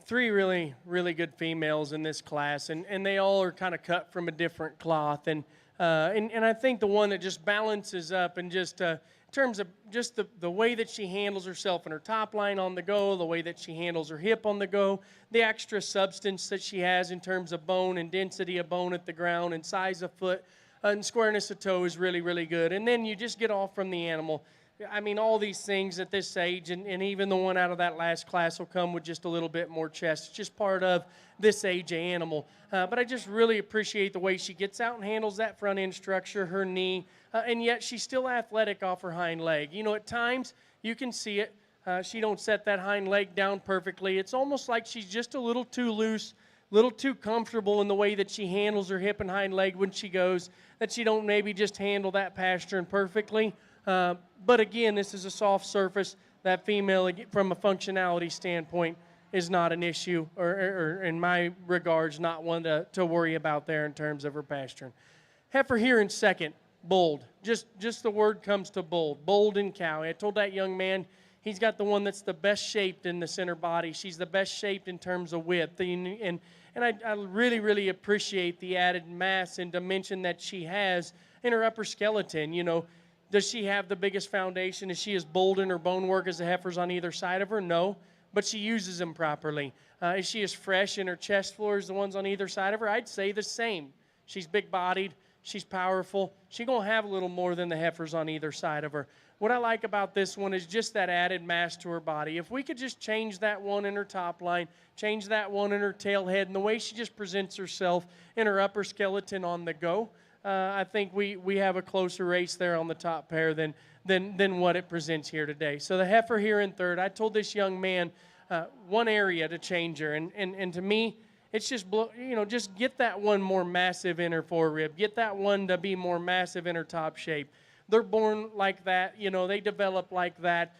Three really good females in this class, and they all are kind of cut from a different cloth. And I think the one that just balances up and just in terms of just the way that she handles herself in her top line on the go, the way that she handles her hip on the go, the extra substance that she has in terms of bone and density of bone at the ground and size of foot and squareness of toe is really good. And then you just get off from the animal. I mean, all these things at this age, and even the one out of that last class will come with just a little bit more chest. It's just part of this age of animal. But I just really appreciate the way she gets out and handles that front end structure, her knee, and yet she's still athletic off her hind leg. You know, at times you can see it. She don't set that hind leg down perfectly. It's almost like she's just a little too loose, little too comfortable in the way that she handles her hip and hind leg when she goes, that she don't maybe just handle that pasturing perfectly. But again, this is a soft surface. That female, from a functionality standpoint, is not an issue, or in my regards, not one to worry about there in terms of her pasturing. Heifer here in second, bold. Just the word comes to bold. Bold and cowy. I told that young man he's got the one that's the best shaped in the center body. She's the best shaped in terms of width. And I really appreciate the added mass and dimension that she has in her upper skeleton. You know, does she have the biggest foundation? Is she as bold in her bone work as the heifers on either side of her? No, but she uses them properly. Is she as fresh in her chest floor as the ones on either side of her? I'd say the same. She's big-bodied. She's powerful. She's going to have a little more than the heifers on either side of her. What I like about this one is just that added mass to her body. If we could just change that one in her top line, change that one in her tail head, and the way she just presents herself in her upper skeleton on the go, I think we have a closer race there on the top pair than what it presents here today. So the heifer here in third. I told this young man one area to change her, and to me, it's just, just get that one more massive in her forerib. Get that one to be more massive in her top shape. They're born like that. You know, they develop like that.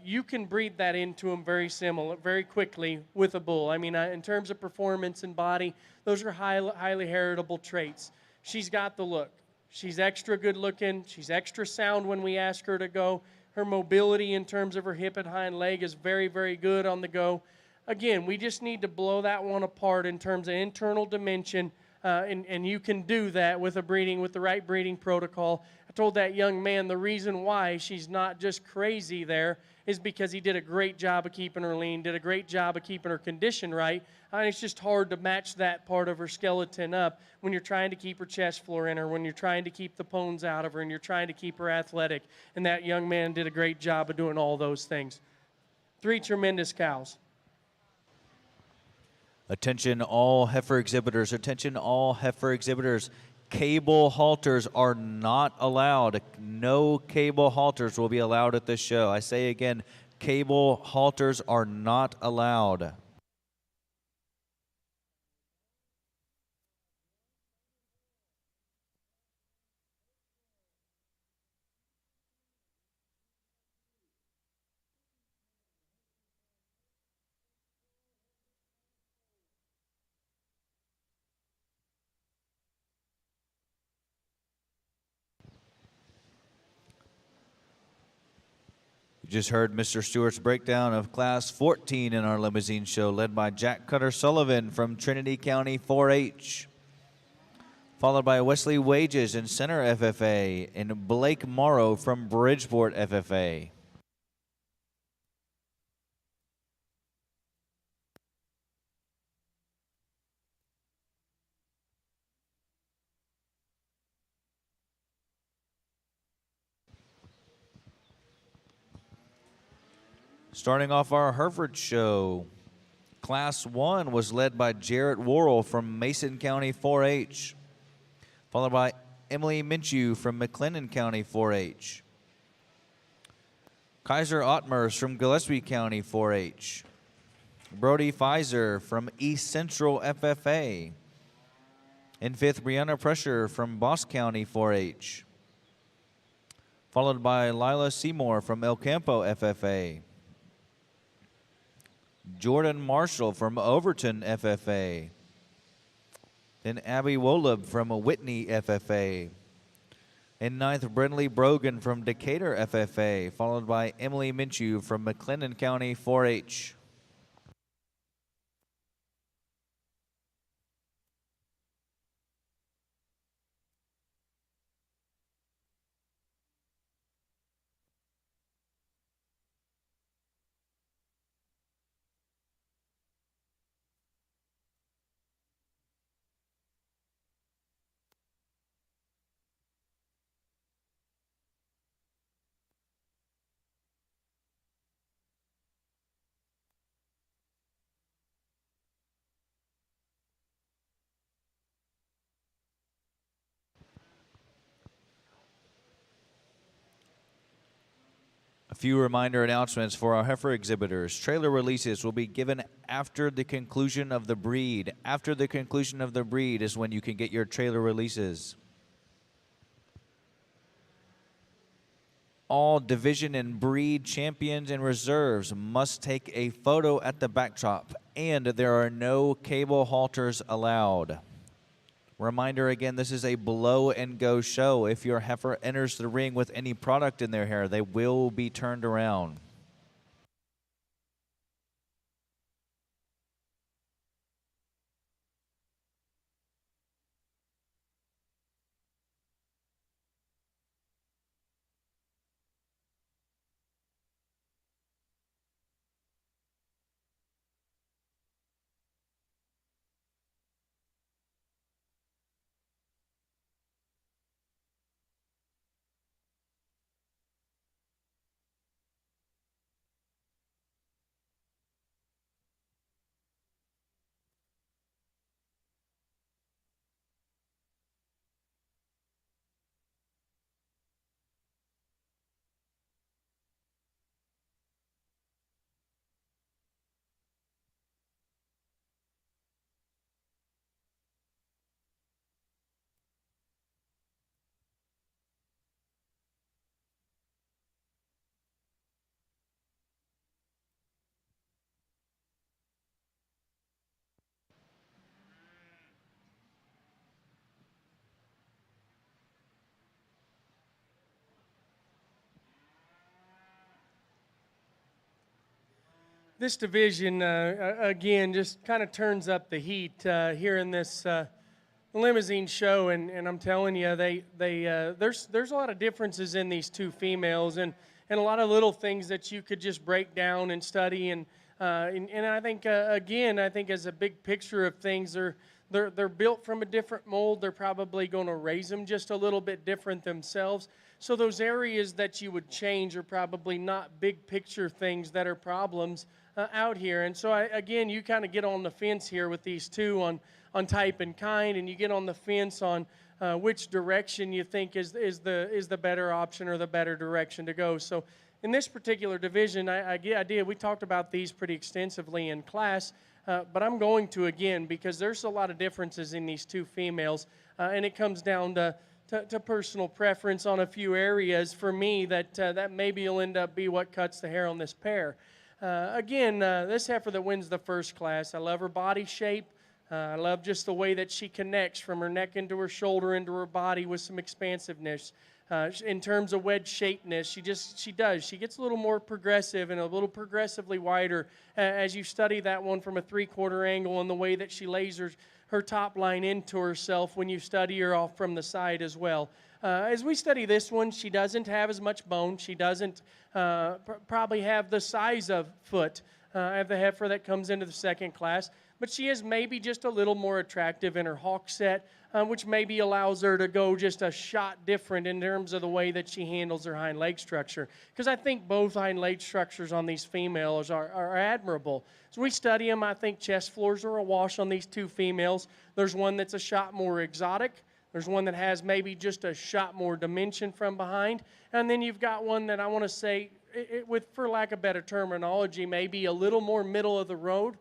You can breed that into them very quickly with a bull. I mean, in terms of performance and body, those are highly heritable traits. She's got the look. She's extra good looking. She's extra sound when we ask her to go. Her mobility in terms of her hip and hind leg is very good on the go. Again, we just need to blow that one apart in terms of internal dimension and you can do that with the right breeding protocol. I told that young man the reason why she's not just crazy there is because he did a great job of keeping her lean, did a great job of keeping her condition right. And it's just hard to match that part of her skeleton up when you're trying to keep her chest floor in her, when you're trying to keep the pones out of her, and you're trying to keep her athletic. And that young man did a great job of doing all those things. 3 tremendous cows. Attention all heifer exhibitors, attention all heifer exhibitors. Cable halters are not allowed. No cable halters will be allowed at this show. I say again, cable halters are not allowed. You just heard Mr. Stewart's breakdown of Class 14 in our limousine show, led by Jack Cutter Sullivan from Trinity County 4-H, followed by Wesley Wages in Center FFA and Blake Morrow from Bridgeport FFA. Starting off our Hereford show, Class 1 was led by Jarrett Worrell from Mason County 4-H, followed by Emily Minshew from McLennan County 4-H, Kaiser Ottmers from Gillespie County 4-H, Brody Pfizer from East Central FFA, in 5th, Brianna Pressure from Boss County 4-H, followed by Lila Seymour from El Campo FFA, Jordan Marshall from Overton FFA, then Abby Wolub from Whitney FFA, in 9th, Brindley Brogan from Decatur FFA, followed by Emily Minshew from McLennan County 4-H. A few reminder announcements for our heifer exhibitors. Trailer releases will be given after the conclusion of the breed. After the conclusion of the breed is when you can get your trailer releases. All division and breed champions and reserves must take a photo at the backdrop, and there are no cable halters allowed. Reminder again, this is a blow and go show. If your heifer enters the ring with any product in their hair, they will be turned around. This division, again, just kind of turns up the heat here in this limousine show, and I'm telling you, there's a lot of differences in these two females, and a lot of little things that you could just break down and study, and I think again, I think as a big picture of things, they're built from a different mold. They're probably going to raise them just a little bit different themselves. So those areas that you would change are probably not big picture things that are problems out here. And so again, you kind of get on the fence here with these two on type and kind, and you get on the fence on which direction you think is the better option or the better direction to go. So in this particular division, we talked about these pretty extensively in class, but I'm going to again because there's a lot of differences in these two females, and it comes down to personal preference on a few areas for me that maybe will end up be what cuts the hair on this pair. This heifer that wins the first class, I love her body shape. I love just the way that she connects from her neck into her shoulder into her body with some expansiveness. In terms of wedge shapeness, she gets a little more progressive and a little progressively wider as you study that one from a 3/4 angle and the way that she lays her top line into herself when you study her off from the side as well. As we study this one, she doesn't have as much bone. She doesn't probably have the size of foot of the heifer that comes into the second class, but she is maybe just a little more attractive in her hawk set, which maybe allows her to go just a shot different in terms of the way that she handles her hind leg structure. Because I think both hind leg structures on these females are admirable. As we study them, I think chest floors are a wash on these two females. There's one that's a shot more exotic. There's one that has maybe just a shot more dimension from behind. And then you've got one that I want to say, for lack of better terminology, maybe a little more middle of the road,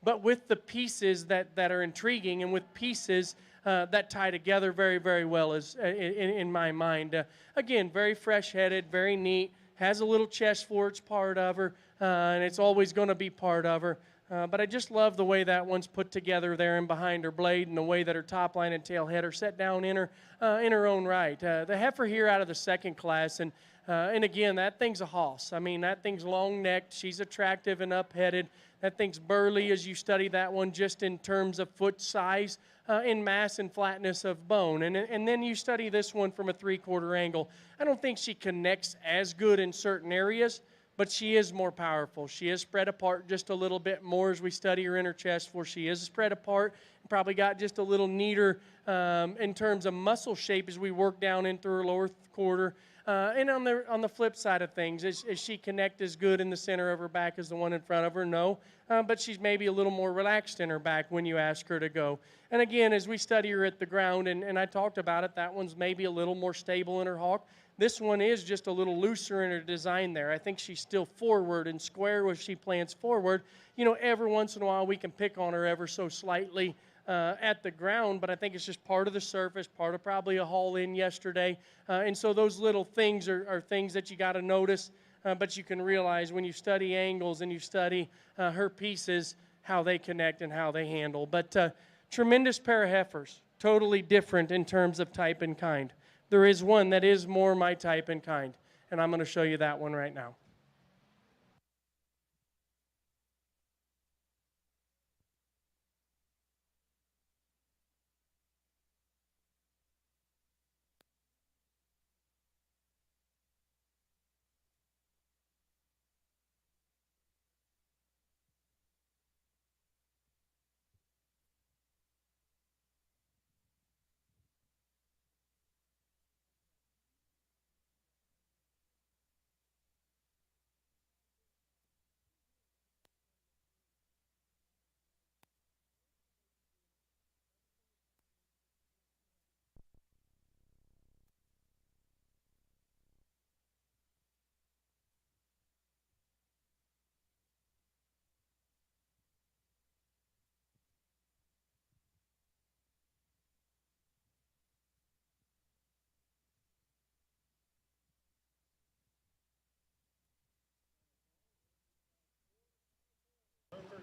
but with the pieces that are intriguing and with pieces that tie together very, very well in my mind. Again, very fresh-headed, very neat, has a little chest floor, it's part of her, and it's always going to be part of her. But I just love the way that one's put together there and behind her blade and the way that her top line and tail head are set down in her own right. The heifer here out of the second class, and again, that thing's a hoss. I mean, that thing's long-necked. She's attractive and up-headed. That thing's burly as you study that one just in terms of foot size, in mass and flatness of bone. And then you study this one from a 3/4 angle. I don't think she connects as good in certain areas, but she is more powerful. She is spread apart just a little bit more as we study her inner chest floor. She is spread apart, probably got just a little neater in terms of muscle shape as we work down into her lower quarter. And on the flip side of things, is she connect as good in the center of her back as the one in front of her? No, but she's maybe a little more relaxed in her back when you ask her to go. And again, as we study her at the ground, and I talked about it, that one's maybe a little more stable in her hawk. This one is just a little looser in her design there. I think she's still forward and square when she plants forward. You know, every once in a while we can pick on her ever so slightly at the ground, but I think it's just part of the surface, part of probably a haul in yesterday. And so those little things are things that you got to notice, but you can realize when you study angles and you study her pieces, how they connect and how they handle. But tremendous pair of heifers, totally different in terms of type and kind. There is one that is more my type and kind, and I'm going to show you that one right now.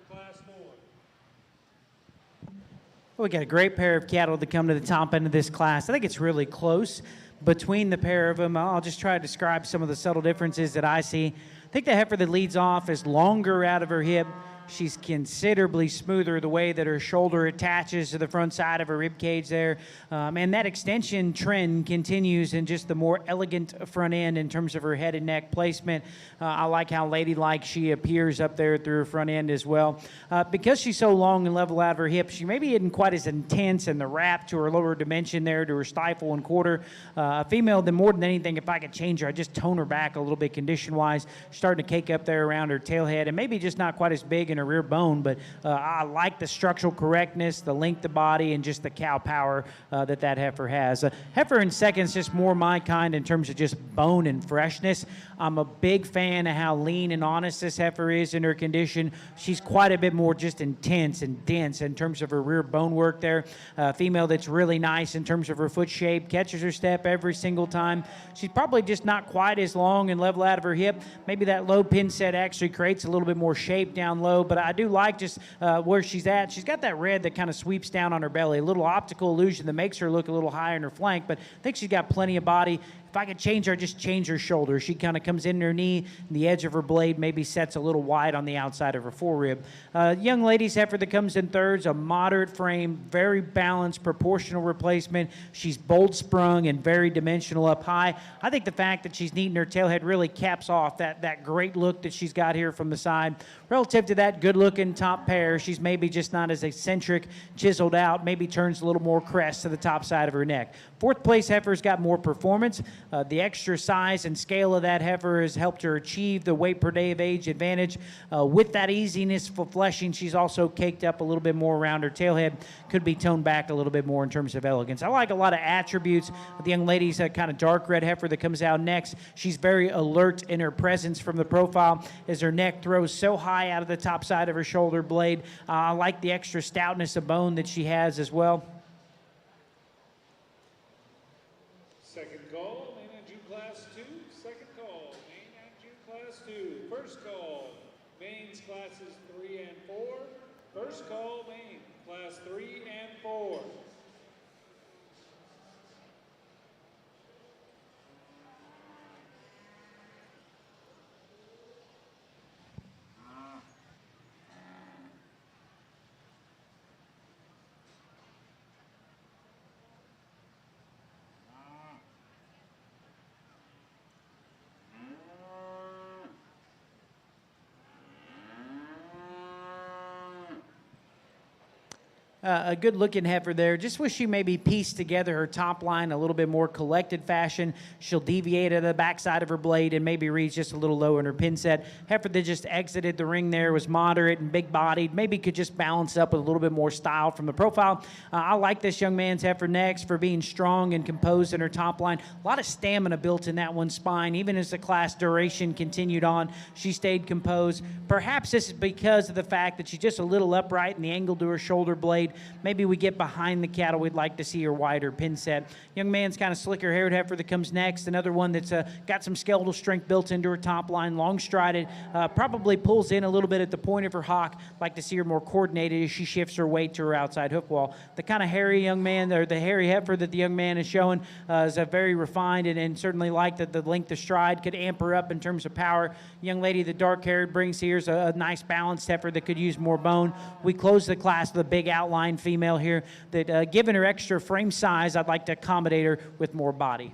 Class 4. Well, we got a great pair of cattle to come to the top end of this class. I think it's really close between the pair of them. I'll just try to describe some of the subtle differences that I see. I think the heifer that leads off is longer out of her hip. She's considerably smoother the way that her shoulder attaches to the front side of her rib cage there. And that extension trend continues in just the more elegant front end in terms of her head and neck placement. I like how ladylike she appears up there through her front end as well. Because she's so long and level out of her hip, she maybe isn't quite as intense in the wrap to her lower dimension there, to her stifle and quarter. A female, then more than anything, if I could change her, I'd just tone her back a little bit condition-wise, starting to cake up there around her tail head, and maybe just not quite as big in her rear bone, but I like the structural correctness, the length of body, and just the cow power that heifer has. Heifer in second is just more my kind in terms of just bone and freshness. I'm a big fan of how lean and honest this heifer is in her condition. She's quite a bit more just intense and dense in terms of her rear bone work there. Female that's really nice in terms of her foot shape, catches her step every single time. She's probably just not quite as long and level out of her hip. Maybe that low pin set actually creates a little bit more shape down low, but I do like just where she's at. She's got that red that kind of sweeps down on her belly, a little optical illusion that makes her look a little higher in her flank, but I think she's got plenty of body. If I could change her, just change her shoulder. She kind of comes in her knee, and the edge of her blade maybe sets a little wide on the outside of her forerib. Young lady's heifer that comes in third is a moderate frame, very balanced, proportional replacement. She's bold sprung and very dimensional up high. I think the fact that she's neat in her tailhead really caps off that great look that she's got here from the side. Relative to that good-looking top pair, she's maybe just not as eccentric, chiseled out, maybe turns a little more crest to the top side of her neck. Fourth place heifer's got more performance. The extra size and scale of that heifer has helped her achieve the weight per day of age advantage. With that easiness for fleshing, she's also caked up a little bit more around her tailhead. Could be toned back a little bit more in terms of elegance. I like a lot of attributes. The young lady's a kind of dark red heifer that comes out next. She's very alert in her presence from the profile as her neck throws so high out of the top side of her shoulder blade. I like the extra stoutness of bone that she has as well. Second call, main and June class 2. Second call, main and June class 2. First call, mains classes 3 and 4. First call, main, class 3 and 4. A good-looking heifer there. Just wish she maybe pieced together her top line a little bit more collected fashion. She'll deviate at the backside of her blade and maybe reach just a little low in her pin set. Heifer that just exited the ring there was moderate and big-bodied. Maybe could just balance up with a little bit more style from the profile. I like this young man's heifer next for being strong and composed in her top line. A lot of stamina built in that one spine. Even as the class duration continued on, she stayed composed. Perhaps this is because of the fact that she's just a little upright in the angle to her shoulder blade. Maybe we get behind the cattle, we'd like to see her wider pin set. Young man's kind of slicker haired heifer that comes next. Another one that's got some skeletal strength built into her top line, long strided, probably pulls in a little bit at the point of her hock. Like to see her more coordinated as she shifts her weight to her outside hook wall. The kind of hairy young man, or the hairy heifer that the young man is showing is a very refined and certainly like that the length of stride could amp her up in terms of power. Young lady, the dark haired brings here is a nice balanced heifer that could use more bone. We close the class with a big outline female here that given her extra frame size, I'd like to accommodate her with more body.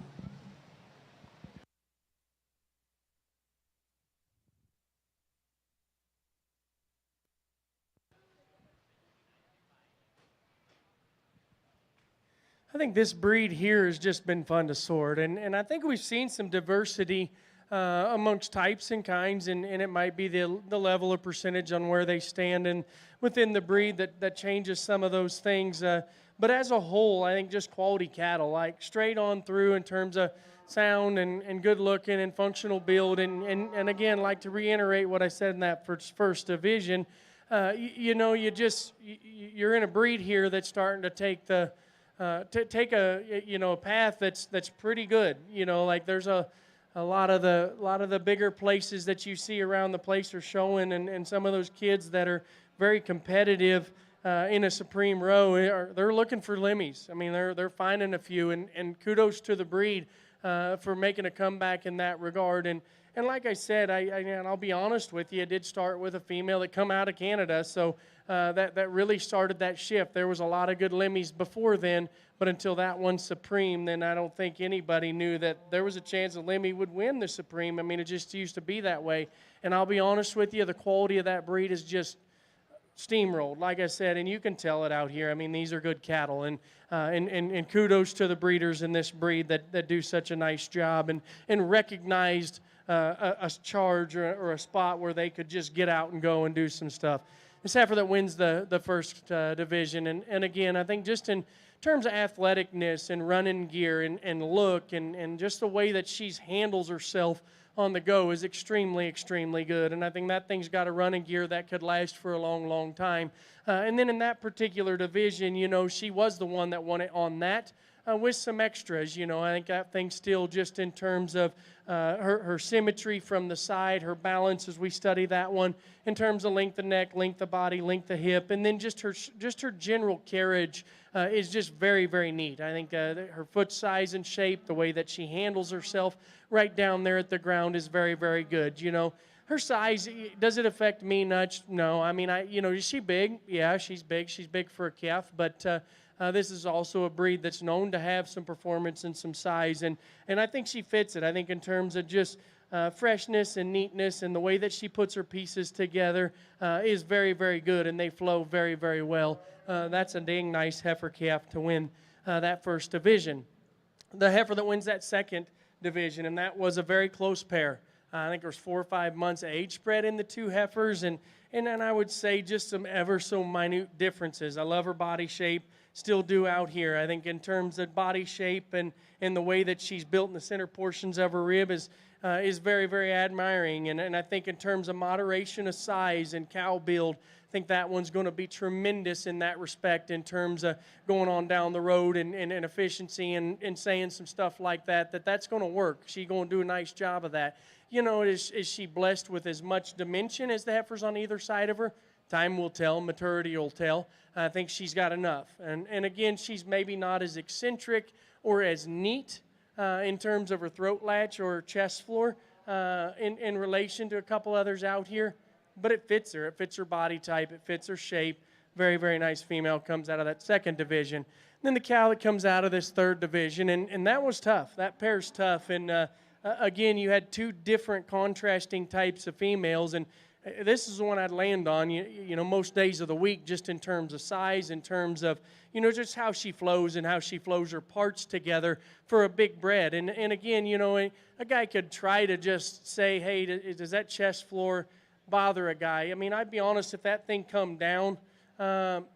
I think this breed here has just been fun to sort, and I think we've seen some diversity amongst types and kinds, and it might be the level of percentage on where they stand and within the breed that changes some of those things. But as a whole, I think just quality cattle, like straight on through in terms of sound and good looking and functional build. And again, like to reiterate what I said in that first division, you're in a breed here that's starting to take take a path that's pretty good. Like there's a lot of the bigger places that you see around the place are showing, and some of those kids that are very competitive in a Supreme Row, they're looking for limmies. I mean, they're finding a few, and kudos to the breed for making a comeback in that regard. And And like I said, and I'll be honest with you, I did start with a female that come out of Canada, so that really started that shift. There was a lot of good Lemmies before then, but until that one Supreme, then I don't think anybody knew that there was a chance a Lemmy would win the Supreme. I mean, it just used to be that way. And I'll be honest with you, the quality of that breed is just steamrolled, like I said, and you can tell it out here. I mean, these are good cattle, and kudos to the breeders in this breed that do such a nice job and recognized a charge or a spot where they could just get out and go and do some stuff. This heifer that wins the first division, and again, I think just in terms of athleticness and running gear and look and just the way that she handles herself on the go is extremely, extremely good. And I think that thing's got a running gear that could last for a long, long time. And then in that particular division, you know, she was the one that won it on that with some extras. You know, I think that thing still just in terms of her symmetry from the side, her balance as we study that one, in terms of length of neck, length of body, length of hip, and then just her general carriage is just very, very neat. I think her foot size and shape, the way that she handles herself right down there at the ground is very, very good. You know, her size, does it affect me much? No. I mean, is she big? Yeah, she's big. She's big for a calf, but this is also a breed that's known to have some performance and some size, and I think she fits it. I think in terms of just freshness and neatness and the way that she puts her pieces together is very, very good, and they flow very, very well. That's a dang nice heifer calf to win that first division. The heifer that wins that second division, and that was a very close pair. I think there was 4 or 5 months age spread in the two heifers, and then I would say just some ever so minute differences. I love her body shape, still do out here. I think in terms of body shape and the way that she's built in the center portions of her rib is very, very admiring. And I think in terms of moderation of size and cow build, I think that one's going to be tremendous in that respect in terms of going on down the road and efficiency and saying some stuff like that's going to work. She's going to do a nice job of that. You know, is she blessed with as much dimension as the heifers on either side of her? Time will tell. Maturity will tell. I think she's got enough. And again, she's maybe not as eccentric or as neat in terms of her throat latch or her chest floor in relation to a couple others out here. But it fits her. It fits her body type. It fits her shape. Very, very nice female comes out of that second division. And then the cow that comes out of this third division, and that was tough. That pair's tough. And again, you had two different contrasting types of females, and this is the one I'd land on, you know, most days of the week, just in terms of size, in terms of, you know, just how she flows and how she flows her parts together for a big bred. And again, you know, a guy could try to just say, hey, does that chest floor bother a guy? I mean, I'd be honest, if that thing come down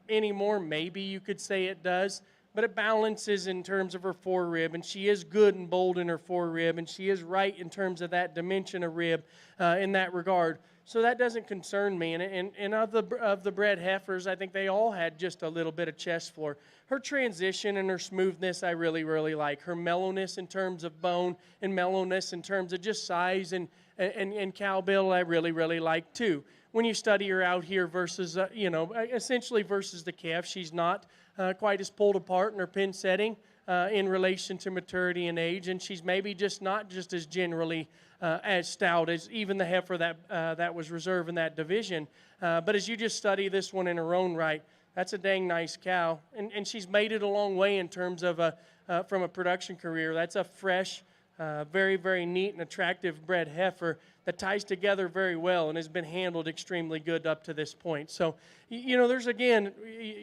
anymore, maybe you could say it does. But it balances in terms of her forearm, and she is good and bold in her forearm, and she is right in terms of that dimension of rib in that regard. So that doesn't concern me. And of the bred heifers, I think they all had just a little bit of chest floor. Her transition and her smoothness, I really, really like. Her mellowness in terms of bone and mellowness in terms of just size and cow build, I really, really like too. When you study her out here versus, essentially versus the calf, she's not quite as pulled apart in her pin setting in relation to maturity and age, and she's maybe just not just as generally as stout as even the heifer that was reserved in that division. But as you just study this one in her own right, that's a dang nice cow, and she's made it a long way in terms of from a production career. That's a fresh, very, very neat and attractive bred heifer that ties together very well and has been handled extremely good up to this point. So, you know, there's, again,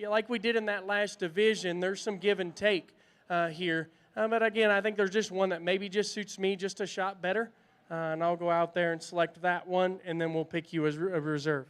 like we did in that last division, there's some give and take here. But again, I think there's just one that maybe just suits me just a shot better. And I'll go out there and select that one, and then we'll pick you as a reserve.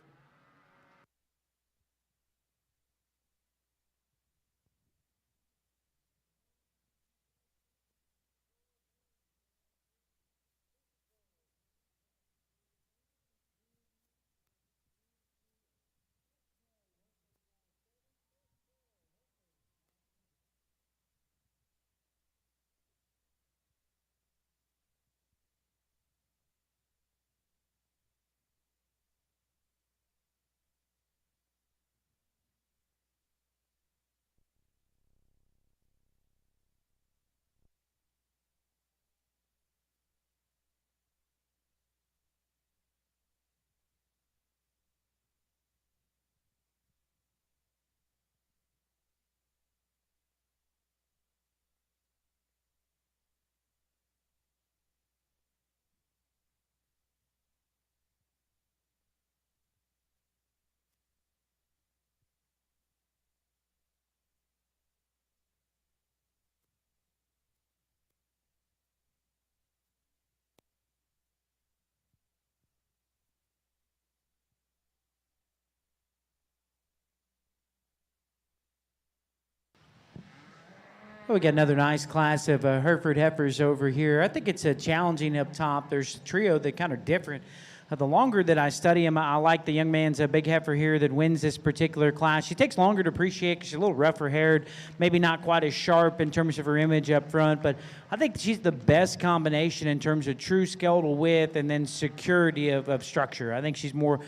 Well, we got another nice class of Hereford heifers over here. I think it's challenging up top. There's a trio that kind of different. The longer that I study him, I like the young man's big heifer here that wins this particular class. She takes longer to appreciate because she's a little rougher haired, maybe not quite as sharp in terms of her image up front, but I think she's the best combination in terms of true skeletal width and then security of structure. I think she's more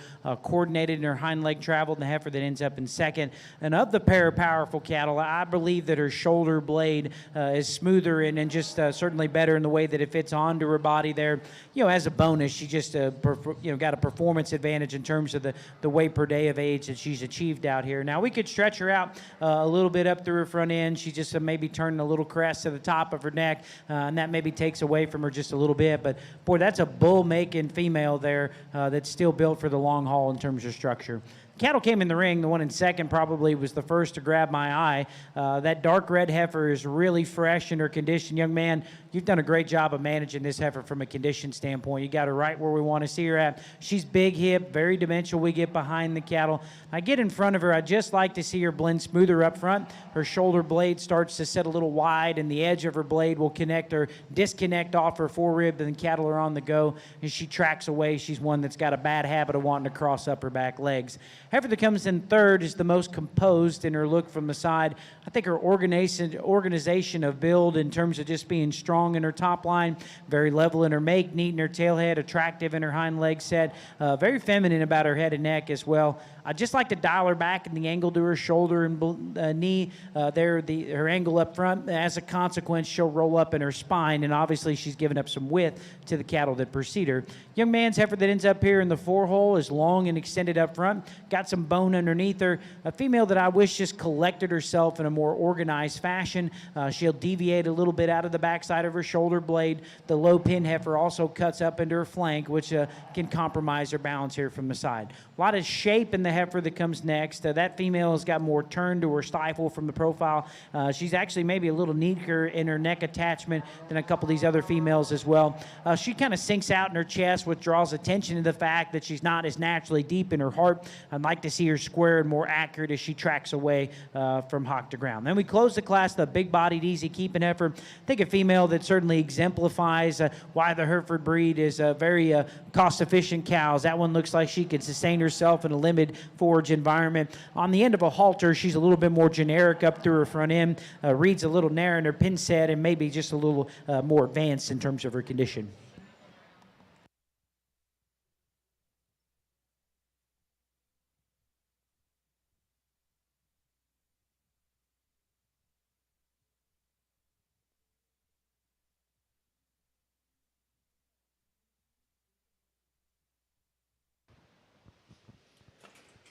coordinated in her hind leg travel than the heifer that ends up in second. And of the pair of powerful cattle, I believe that her shoulder blade is smoother and just certainly better in the way that it fits onto her body there. You know, as a bonus, she just got a performance advantage in terms of the weight per day of age that she's achieved out here. Now, we could stretch her out a little bit up through her front end. She just maybe turning a little crest to the top of her neck, and that maybe takes away from her just a little bit. But, boy, that's a bull-making female there that's still built for the long haul in terms of structure. Cattle came in the ring. The one in second probably was the first to grab my eye. That dark red heifer is really fresh in her condition. Young man, you've done a great job of managing this heifer from a condition standpoint. You got her right where we want to see her at. She's big hip, very dimensional. We get behind the cattle. I get in front of her. I just like to see her blend smoother up front. Her shoulder blade starts to set a little wide, and the edge of her blade will disconnect off her forerib, and the cattle are on the go. As she tracks away, she's one that's got a bad habit of wanting to cross up her back legs. Heifer that comes in third is the most composed in her look from the side. I think her organization of build in terms of just being strong in her top line, very level in her make, neat in her tailhead, attractive in her hind leg set, very feminine about her head and neck as well. I just like to dial her back in the angle to her shoulder and knee. Her angle up front. As a consequence, she'll roll up in her spine, and obviously she's given up some width to the cattle that precede her. Young man's heifer that ends up here in the forehole is long and extended up front. Got some bone underneath her. A female that I wish just collected herself in a more organized fashion. She'll deviate a little bit out of the backside of her shoulder blade. The low pin heifer also cuts up into her flank, which can compromise her balance here from the side. A lot of shape in the heifer that comes next. That female has got more turn to her stifle from the profile. She's actually maybe a little neater in her neck attachment than a couple of these other females as well. She kind of sinks out in her chest, which draws attention to the fact that she's not as naturally deep in her heart. I'd like to see her square and more accurate as she tracks away from hock to ground. Then we close the class, the big-bodied, easy-keeping heifer. I think a female that certainly exemplifies why the Hereford breed is very cost-efficient cows. That one looks like she could sustain herself in a limited forage environment. On the end of a halter, she's a little bit more generic up through her front end, reads a little narrow in her pin set, and maybe just a little more advanced in terms of her condition.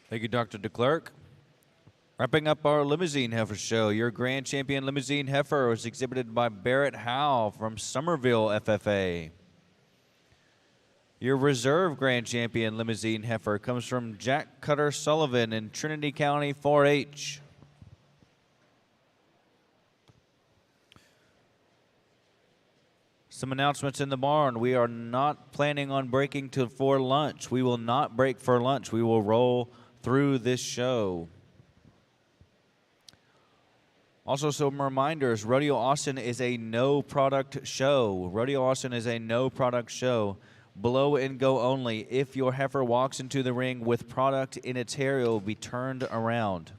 Thank you, Dr. DeClerc. Wrapping up our limousine heifer show, your grand champion limousine heifer was exhibited by Barrett Howe from Somerville FFA. Your reserve grand champion limousine heifer comes from Jack Cutter Sullivan in Trinity County 4-H. Some announcements in the barn. We are not planning on breaking for lunch. We will not break for lunch. We will roll through this show. Also, some reminders. Rodeo Austin is a no-product show. Rodeo Austin is a no-product show. Blow and go only. If your heifer walks into the ring with product in its hair, it will be turned around.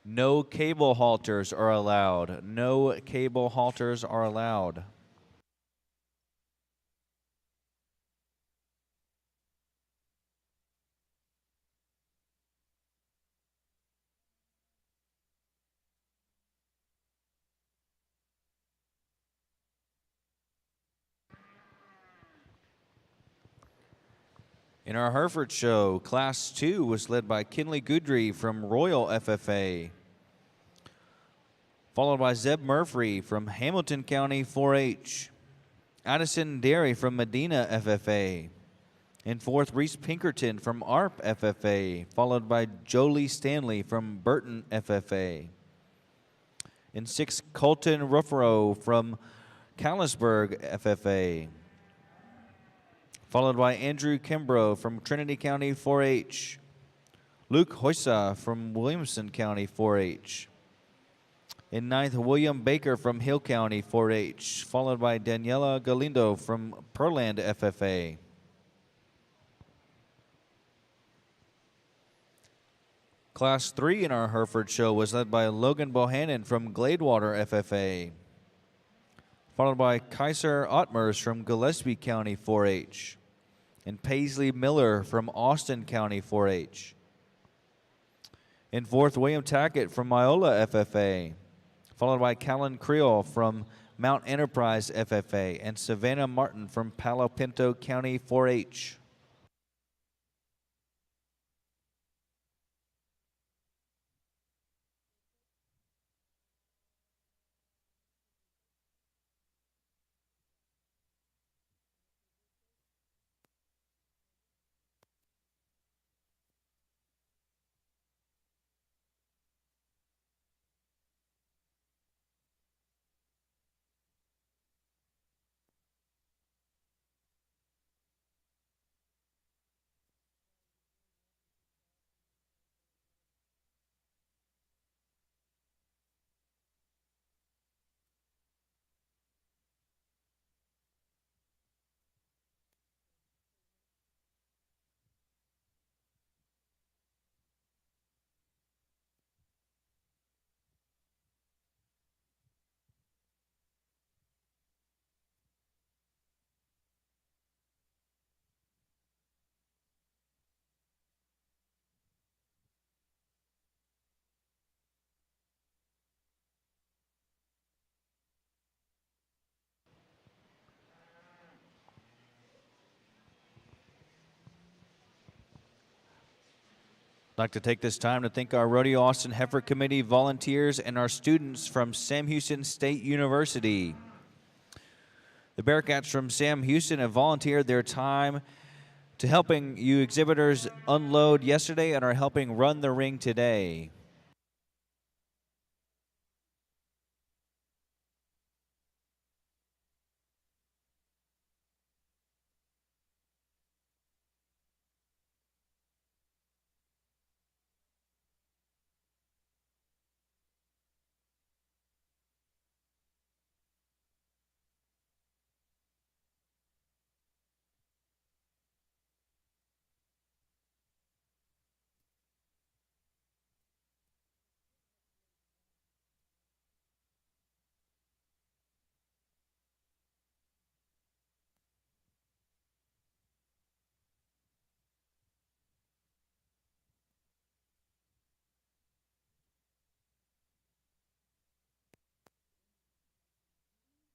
No cable halters are allowed. No cable halters are allowed. In our Hereford show, Class 2 was led by Kinley Goodry from Royal FFA, followed by Zeb Murphy from Hamilton County 4-H, Addison Derry from Medina FFA, in fourth, Reese Pinkerton from ARP FFA, followed by Jolie Stanley from Burton FFA. In sixth, Colton Ruffero from Callisburg FFA, followed by Andrew Kimbrough from Trinity County 4-H, Luke Hoysa from Williamson County 4-H. In ninth, William Baker from Hill County 4-H, followed by Daniela Galindo from Pearland FFA. Class 3 in our Hereford show was led by Logan Bohannon from Gladewater FFA, followed by Kaiser Ottmers from Gillespie County 4-H, and Paisley Miller from Austin County 4-H. In fourth, William Tackett from Myola FFA, followed by Callan Creole from Mount Enterprise FFA, and Savannah Martin from Palo Pinto County 4-H. I'd like to take this time to thank our Rodeo Austin Heifer Committee volunteers and our students from Sam Houston State University. The Bearcats from Sam Houston have volunteered their time to helping you exhibitors unload yesterday and are helping run the ring today.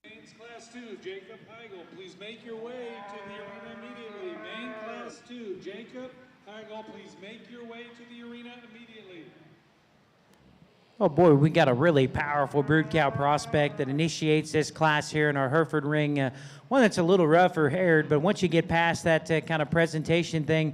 Mains Class 2, Jacob Heigl, please make your way to the arena immediately. Main Class 2, Jacob Heigl, please make your way to the arena immediately. Oh boy, we got a really powerful brood cow prospect that initiates this class here in our Hereford ring. One that's a little rougher haired, but once you get past that kind of presentation thing,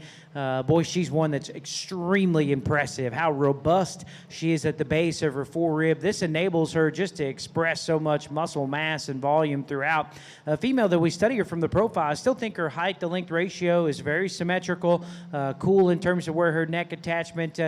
boy, she's one that's extremely impressive. How robust she is at the base of her forerib. This enables her just to express so much muscle mass and volume throughout. A female that we study her from the profile, I still think her height to length ratio is very symmetrical, cool in terms of where her neck attachment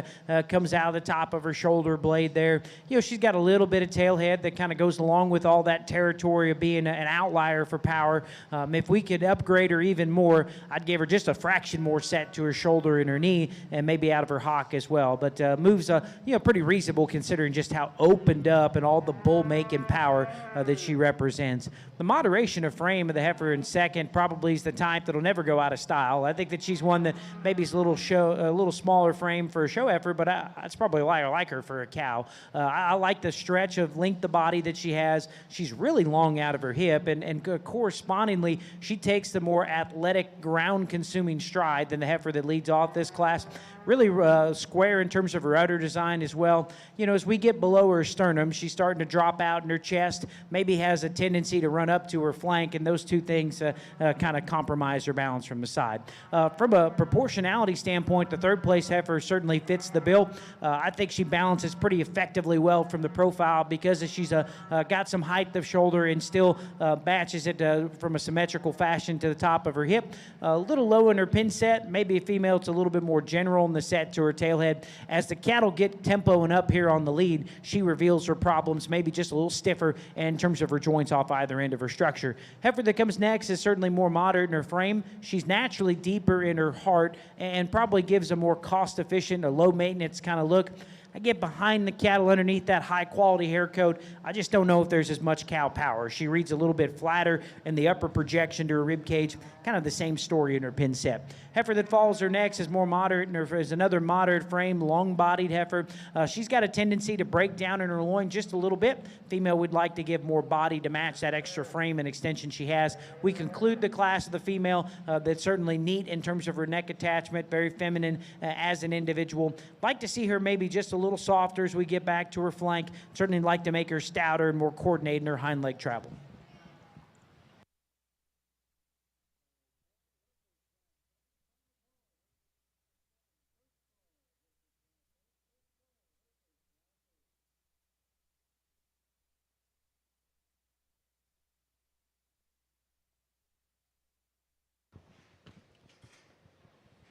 comes out of the top of her shoulder blade there. You know, she's got a little bit of tail head that kind of goes along with all that territory of being an outlier for power. If we could upgrade her even more, I'd give her just a fraction more set to her shoulder and her knee and maybe out of her hock as well. But moves, you know, pretty reasonable considering just how opened up and all the bull-making power that she represents. The moderation of frame of the heifer in second probably is the type that'll never go out of style. I think that she's one that maybe is a little smaller frame for a show heifer, but that's probably why I like her for a cow. I like the stretch of length of body that she has. She's really long out of her hip, and correspondingly, she takes the more athletic, ground-consuming stride than the heifer that leads off this class. Really square in terms of her udder design as well. You know, as we get below her sternum, she's starting to drop out in her chest, maybe has a tendency to run up to her flank, and those two things kind of compromise her balance from the side. From a proportionality standpoint, the third place heifer certainly fits the bill. I think she balances pretty effectively well from the profile because she's got some height of shoulder and still matches it from a symmetrical fashion to the top of her hip. A little low in her pin set, maybe a female that's a little bit more general in the the set to her tail head. As the cattle get tempo and up here on the lead, she reveals her problems, maybe just a little stiffer in terms of her joints off either end of her structure. Heifer that comes next is certainly more moderate in her frame. She's naturally deeper in her heart and probably gives a more cost-efficient, a low-maintenance kind of look. I get behind the cattle underneath that high-quality hair coat. I just don't know if there's as much cow power. She reads a little bit flatter in the upper projection to her rib cage. Kind of the same story in her pin set. Heifer that follows her next is more moderate, and is another moderate frame, long-bodied heifer. She's got a tendency to break down in her loin just a little bit. Female would like to give more body to match that extra frame and extension she has. We conclude the class of the female. That's certainly neat in terms of her neck attachment, very feminine as an individual. Like to see her maybe just a little softer as we get back to her flank. Certainly like to make her stouter and more coordinated in her hind leg travel.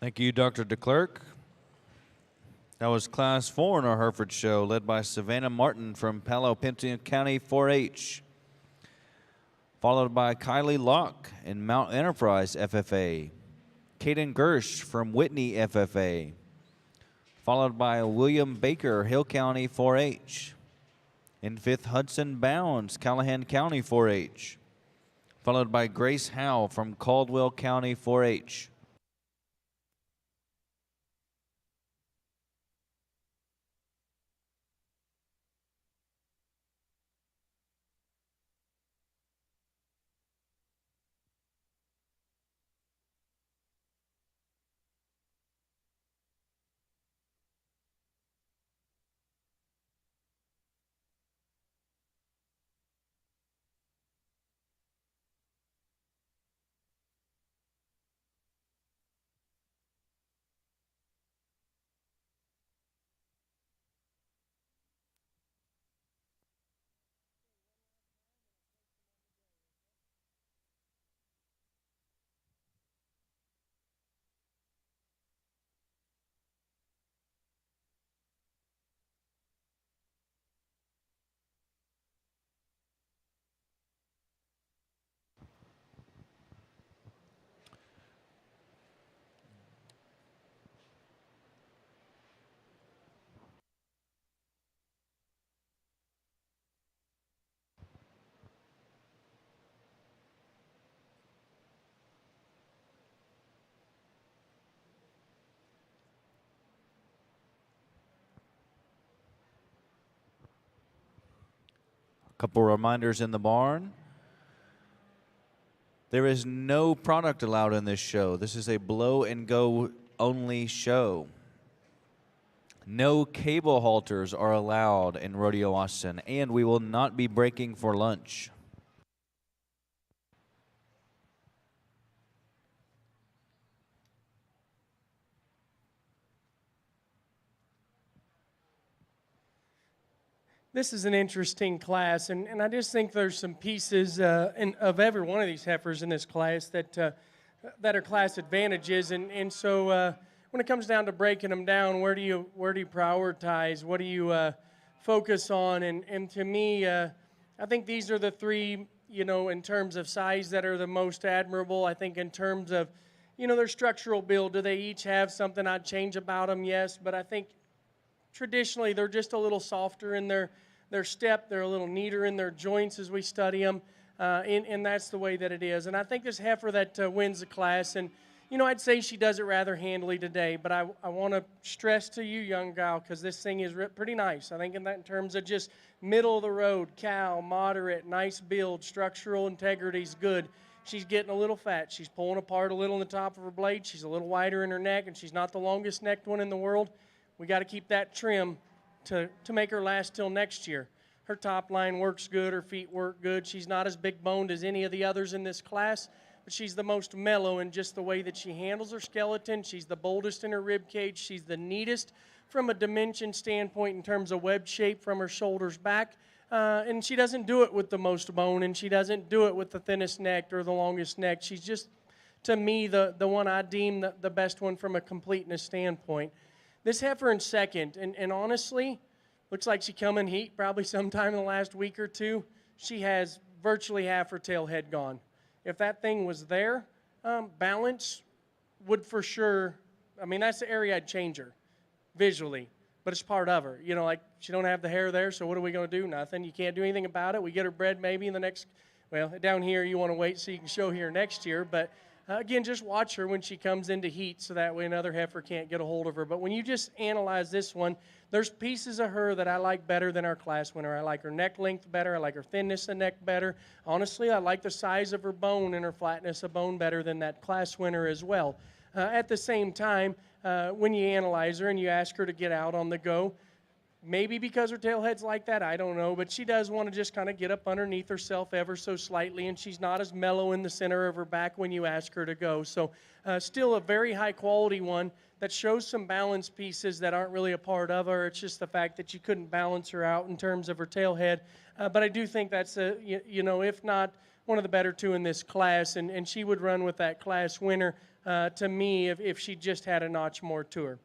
Thank you, Dr. DeClerc. That was Class 4 in our Hereford show, led by Savannah Martin from Palo Pinto County 4-H, followed by Kylie Locke in Mount Enterprise FFA, Caden Gersh from Whitney FFA, followed by William Baker, Hill County 4-H. In fifth, Hudson Bounds, Callahan County 4-H, followed by Grace Howe from Caldwell County 4-H. Couple reminders in the barn. There is no product allowed in this show. This is a blow and go only show. No cable halters are allowed in Rodeo Austin, and we will not be breaking for lunch. This is an interesting class, and I just think there's some pieces of every one of these heifers in this class that are class advantages, and so when it comes down to breaking them down, where do you prioritize? What do you focus on? And to me, I think these are the three, in terms of size that are the most admirable. I think in terms of, their structural build, do they each have something I'd change about them? Yes, but I think traditionally they're just a little softer in their step. They're a little neater in their joints as we study them, and that's the way that it is. And I think this heifer that wins the class, and I'd say she does it rather handily today, but I want to stress to you, young gal, because this thing is pretty nice. I think in terms of just middle of the road, cow, moderate, nice build, structural integrity's good. She's getting a little fat. She's pulling apart a little in the top of her blade. She's a little wider in her neck, and she's not the longest necked one in the world. We got to keep that trim to make her last till next year. Her top line works good. Her feet work good. She's not as big boned as any of the others in this class, but she's the most mellow in just the way that she handles her skeleton. She's the boldest in her rib cage. She's the neatest from a dimension standpoint in terms of web shape from her shoulders back. And she doesn't do it with the most bone, and she doesn't do it with the thinnest neck or the longest neck. She's just, to me, the one I deem the best one from a completeness standpoint. This heifer in second, and honestly, looks like she come in heat probably sometime in the last week or two. She has virtually half her tail head gone. If that thing was there, balance would for sure, I mean, that's the area I'd change her visually, but it's part of her. You know, like she don't have the hair there, so what are we going to do? Nothing. You can't do anything about it. We get her bred maybe in the next, well, down here you want to wait so you can show here next year, but again, just watch her when she comes into heat so that way another heifer can't get a hold of her. But when you just analyze this one, there's pieces of her that I like better than our class winner. I like her neck length better. I like her thinness of neck better. Honestly, I like the size of her bone and her flatness of bone better than that class winner as well. At the same time, when you analyze her and you ask her to get out on the go, maybe because her tail head's like that, I don't know, but she does want to just kind of get up underneath herself ever so slightly, and she's not as mellow in the center of her back when you ask her to go. So still a very high quality one that shows some balance pieces that aren't really a part of her. It's just the fact that you couldn't balance her out in terms of her tail head. But I do think that's, if not one of the better two in this class, and she would run with that class winner to me if she just had a notch more to her.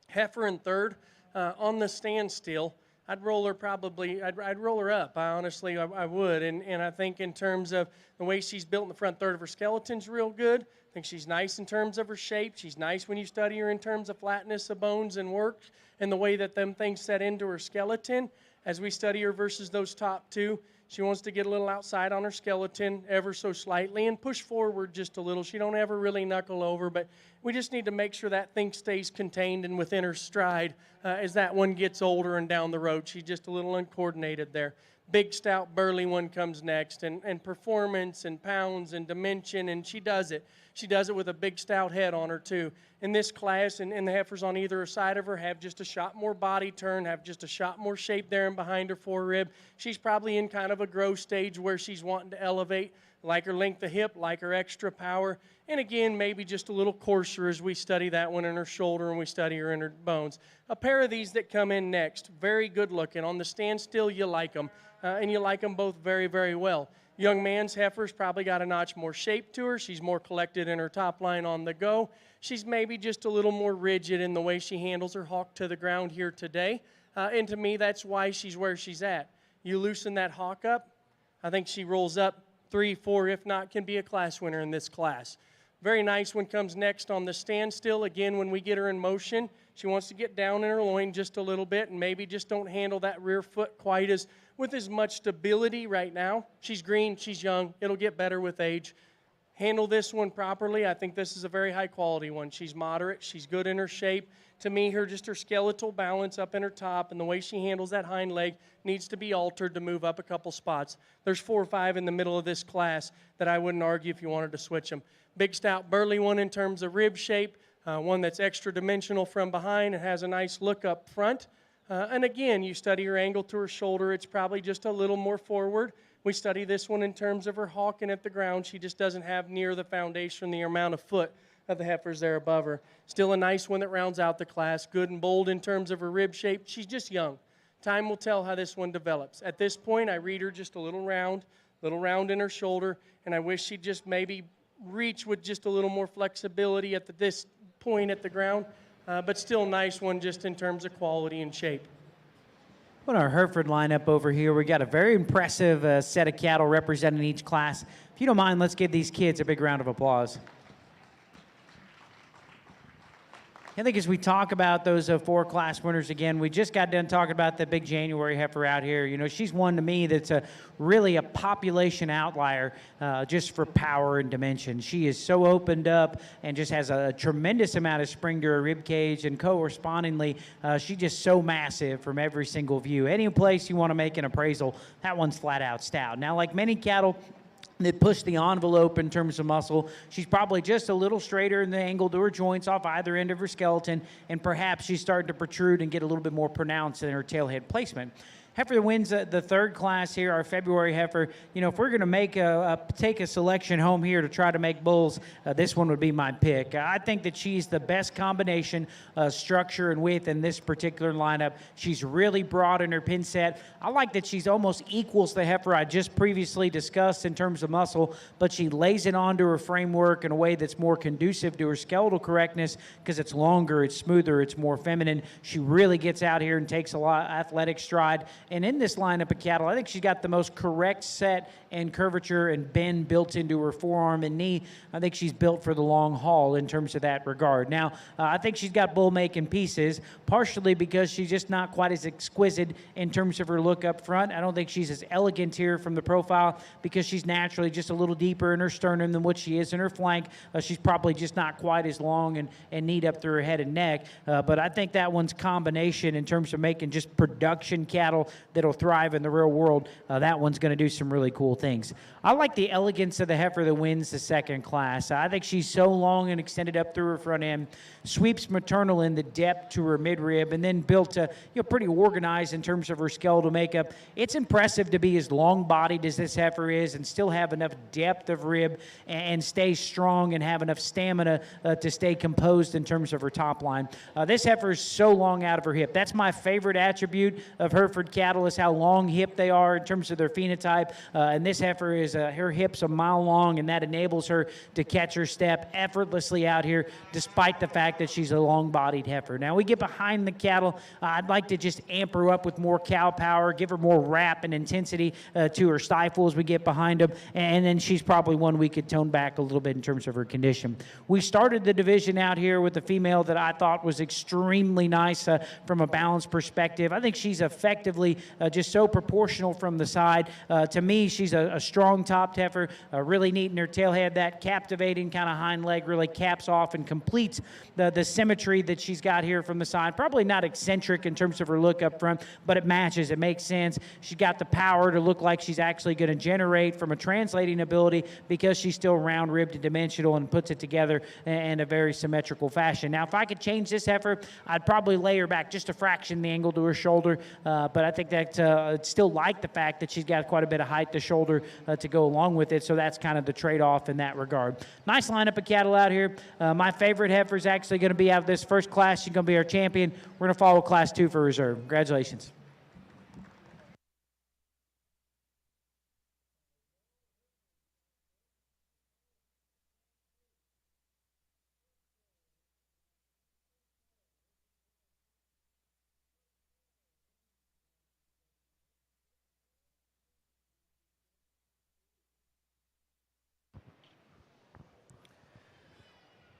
Heifer in third. On the standstill, I'd roll her probably, I'd roll her up. I would. And I think in terms of the way she's built in the front third of her skeleton's real good. I think she's nice in terms of her shape. She's nice when you study her in terms of flatness of bones and work and the way that them things set into her skeleton. As we study her versus those top two, she wants to get a little outside on her skeleton ever so slightly and push forward just a little. She don't ever really knuckle over, but we just need to make sure that thing stays contained and within her stride as that one gets older and down the road. She's just a little uncoordinated there. Big, stout, burly one comes next, and performance and pounds and dimension, and she does it. She does it with a big, stout head on her, too. In this class, and the heifers on either side of her have just a shot more body turn, have just a shot more shape there and behind her forerib. She's probably in kind of a growth stage where she's wanting to elevate, like her length of hip, like her extra power, and again, maybe just a little coarser as we study that one in her shoulder and we study her in her bones. A pair of these that come in next, very good looking. On the standstill, you like them, and you like them both very, very well. Young man's heifer's probably got a notch more shape to her. She's more collected in her top line on the go. She's maybe just a little more rigid in the way she handles her hawk to the ground here today. And to me, that's why she's where she's at. You loosen that hawk up, I think she rolls up 3, 4, if not, can be a class winner in this class. Very nice one comes next on the standstill. Again, when we get her in motion, she wants to get down in her loin just a little bit and maybe just don't handle that rear foot quite as with as much stability right now. She's green, she's young, it'll get better with age. Handle this one properly. I think this is a very high quality one. She's moderate, she's good in her shape. To me, her skeletal balance up in her top and the way she handles that hind leg needs to be altered to move up a couple spots. There's 4 or 5 in the middle of this class that I wouldn't argue if you wanted to switch them. Big, stout, burly one in terms of rib shape, one that's extra dimensional from behind and has a nice look up front. And again, you study her angle to her shoulder, it's probably just a little more forward. We study this one in terms of her hawking at the ground. She just doesn't have near the foundation, the amount of foot of the heifers there above her. Still a nice one that rounds out the class. Good and bold in terms of her rib shape. She's just young. Time will tell how this one develops. At this point, I read her just a little round in her shoulder, and I wish she'd just maybe reach with just a little more flexibility at this point at the ground, but still nice one just in terms of quality and shape. On our Hereford lineup over here, we got a very impressive set of cattle representing each class. If you don't mind, let's give these kids a big round of applause. I think as we talk about those 4 class winners again, we just got done talking about the big January heifer out here. You know, she's one to me that's really a population outlier just for power and dimension. She is so opened up and just has a tremendous amount of spring to her rib cage, and correspondingly, she's just so massive from every single view. Any place you want to make an appraisal, that one's flat out stout. Now, like many cattle that push the envelope in terms of muscle, she's probably just a little straighter in the angle to her joints off either end of her skeleton, and perhaps she's starting to protrude and get a little bit more pronounced in her tailhead placement. Heifer wins the third class here, our February heifer. You know, if we're going to make take a selection home here to try to make bulls, this one would be my pick. I think that she's the best combination structure and width in this particular lineup. She's really broad in her pin set. I like that she's almost equals the heifer I just previously discussed in terms of muscle, but she lays it onto her framework in a way that's more conducive to her skeletal correctness because it's longer, it's smoother, it's more feminine. She really gets out here and takes a lot of athletic stride. And in this lineup of cattle, I think she's got the most correct set and curvature and bend built into her forearm and knee. I think she's built for the long haul in terms of that regard. Now, I think she's got bull-making pieces, partially because she's just not quite as exquisite in terms of her look up front. I don't think she's as elegant here from the profile because she's naturally just a little deeper in her sternum than what she is in her flank. She's probably just not quite as long and neat up through her head and neck. But I think that one's combination in terms of making just production cattle that'll thrive in the real world, that one's going to do some really cool things. I like the elegance of the heifer that wins the second class. I think she's so long and extended up through her front end, sweeps maternal in the depth to her midrib, and then built pretty organized in terms of her skeletal makeup. It's impressive to be as long-bodied as this heifer is and still have enough depth of rib and stay strong and have enough stamina to stay composed in terms of her top line. This heifer is so long out of her hip. That's my favorite attribute of Hereford cattle is how long hip they are in terms of their phenotype. And this heifer is her hip's a mile long, and that enables her to catch her step effortlessly out here, despite the fact that she's a long-bodied heifer. Now we get behind the cattle. I'd like to just amp her up with more cow power, give her more wrap and intensity to her stifle as we get behind them, and then she's probably one we could tone back a little bit in terms of her condition. We started the division out here with a female that I thought was extremely nice from a balance perspective. I think she's effectively just so proportional from the side. To me, she's a strong top heifer, really neat in her tailhead. That captivating kind of hind leg really caps off and completes the symmetry that she's got here from the side. Probably not eccentric in terms of her look up front, but it matches. It makes sense. She's got the power to look like she's actually going to generate from a translating ability because she's still round-ribbed and dimensional and puts it together in a very symmetrical fashion. Now, if I could change this heifer, I'd probably lay her back just a fraction the angle to her shoulder, but I think that I'd still like the fact that she's got quite a bit of height to shoulder to go along with it, so that's kind of the trade-off in that regard. Nice lineup of cattle out here. My favorite heifer is actually going to be out of this first class. She's going to be our champion. We're going to follow Class 2 for reserve. Congratulations.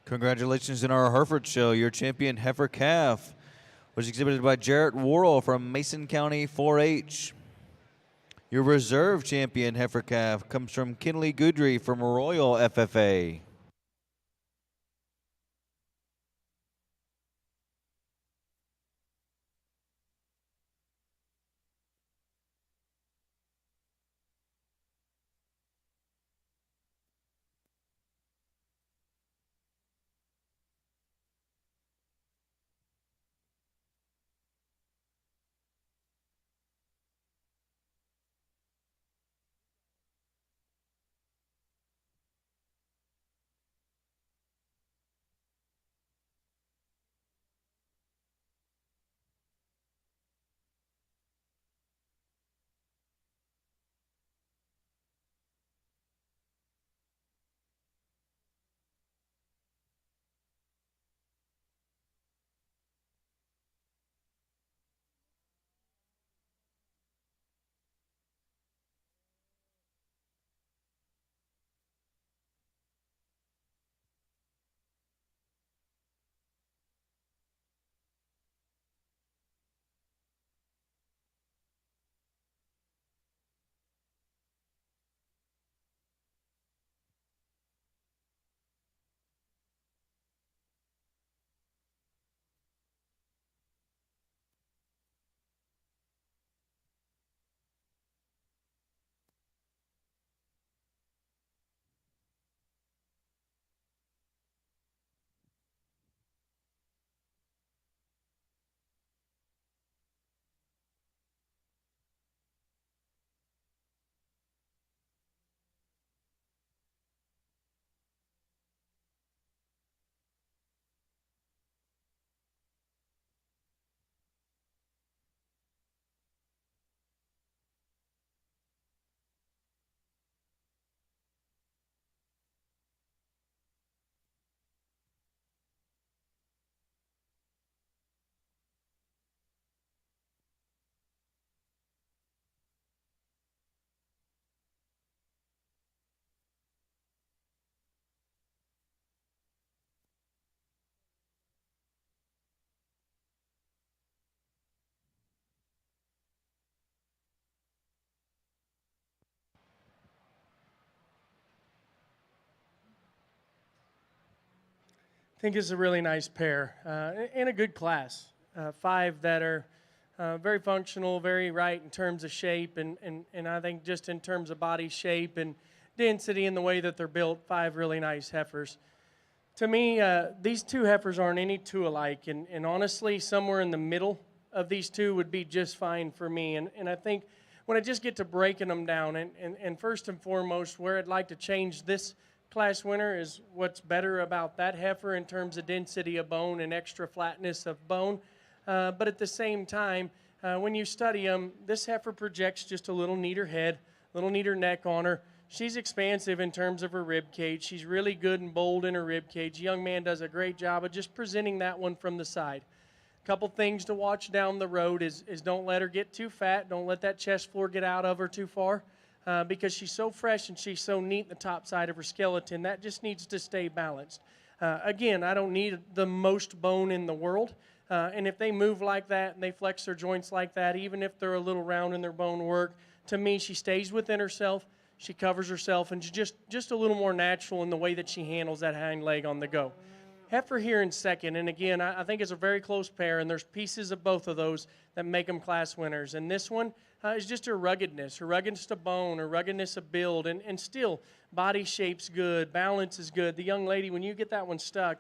Congratulations in our Hereford show. Your champion heifer calf was exhibited by Jarrett Worrell from Mason County 4-H. Your reserve champion heifer calf comes from Kinley Goodry from Royal FFA. think it's a really nice pair and a good class. 5 that are very functional, very right in terms of shape, and I think just in terms of body shape and density and the way that they're built, 5 really nice heifers. To me, these 2 heifers aren't any two alike, and honestly, somewhere in the middle of these 2 would be just fine for me. And I think when I just get to breaking them down, and first and foremost, where I'd like to change this class winner is what's better about that heifer in terms of density of bone and extra flatness of bone. But at the same time, when you study them, this heifer projects just a little neater head, a little neater neck on her. She's expansive in terms of her rib cage. She's really good and bold in her rib cage. Young man does a great job of just presenting that one from the side. A couple things to watch down the road is don't let her get too fat. Don't let that chest floor get out of her too far because she's so fresh and she's so neat in the top side of her skeleton. That just needs to stay balanced. Again, I don't need the most bone in the world. And if they move like that and they flex their joints like that, even if they're a little round in their bone work, to me, she stays within herself. She covers herself, and she's just a little more natural in the way that she handles that hind leg on the go. Heifer here in second, and again, I think it's a very close pair, and there's pieces of both of those that make them class winners. And this one is just her ruggedness to bone, her ruggedness of build, and still body shape's good, balance is good. The young lady, when you get that one stuck,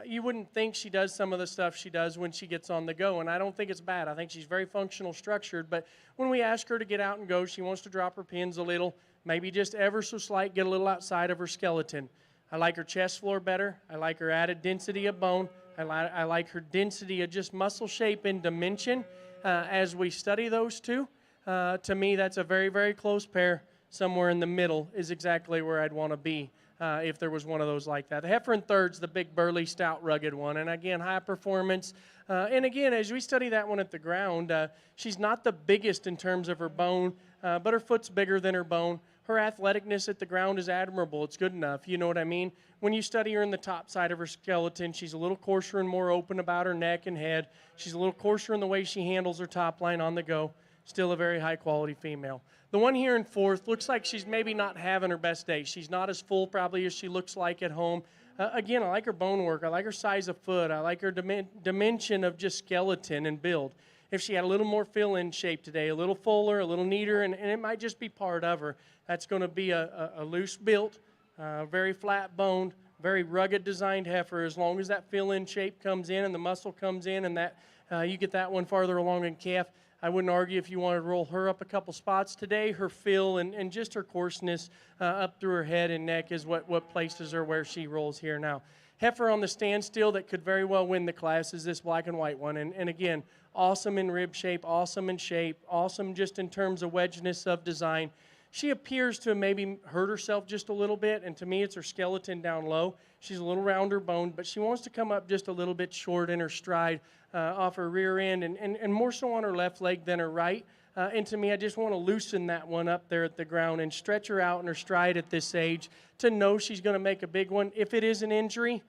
you wouldn't think she does some of the stuff she does when she gets on the go, and I don't think it's bad. I think she's very functional structured, but when we ask her to get out and go, she wants to drop her pins a little, maybe just ever so slight, get a little outside of her skeleton. I like her chest floor better. I like her added density of bone. I like her density of just muscle shape and dimension as we study those 2. To me, that's a very, very close pair. Somewhere in the middle is exactly where I'd want to be. If there was one of those like that. The heifer in third's the big, burly, stout, rugged one. And again, high performance. And again, as we study that one at the ground, she's not the biggest in terms of her bone, but her foot's bigger than her bone. Her athleticness at the ground is admirable. It's good enough. You know what I mean? When you study her in the top side of her skeleton, she's a little coarser and more open about her neck and head. She's a little coarser in the way she handles her top line on the go. Still a very high-quality female. The one here in fourth looks like she's maybe not having her best day. She's not as full probably as she looks like at home. Again, I like her bone work. I like her size of foot. I like her dimension of just skeleton and build. If she had a little more fill-in shape today, a little fuller, a little neater, and it might just be part of her, that's going to be a loose-built, very flat-boned, very rugged designed heifer. As long as that fill-in shape comes in and the muscle comes in and that you get that one farther along in calf, I wouldn't argue if you wanted to roll her up a couple spots today. Her fill and just her coarseness up through her head and neck is what places her where she rolls here now. Heifer on the standstill that could very well win the class is this black and white one. And again, awesome in rib shape, awesome in shape, awesome just in terms of wedgeness of design. She appears to maybe hurt herself just a little bit, and to me it's her skeleton down low. She's a little rounder boned, but she wants to come up just a little bit short in her stride off her rear end and more so on her left leg than her right. And to me, I just want to loosen that one up there at the ground and stretch her out in her stride at this age to know she's going to make a big one. If it is an injury,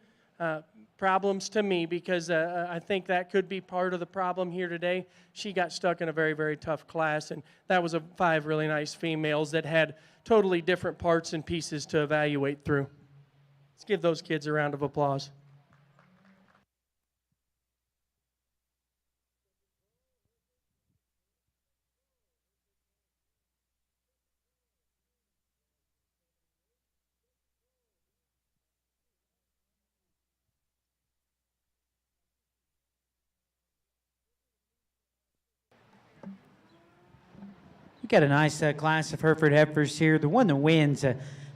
problems to me because I think that could be part of the problem here today. She got stuck in a very, very tough class, and that was 5 really nice females that had totally different parts and pieces to evaluate through. Let's give those kids a round of applause. You got a nice class of Hereford heifers here. The one that wins,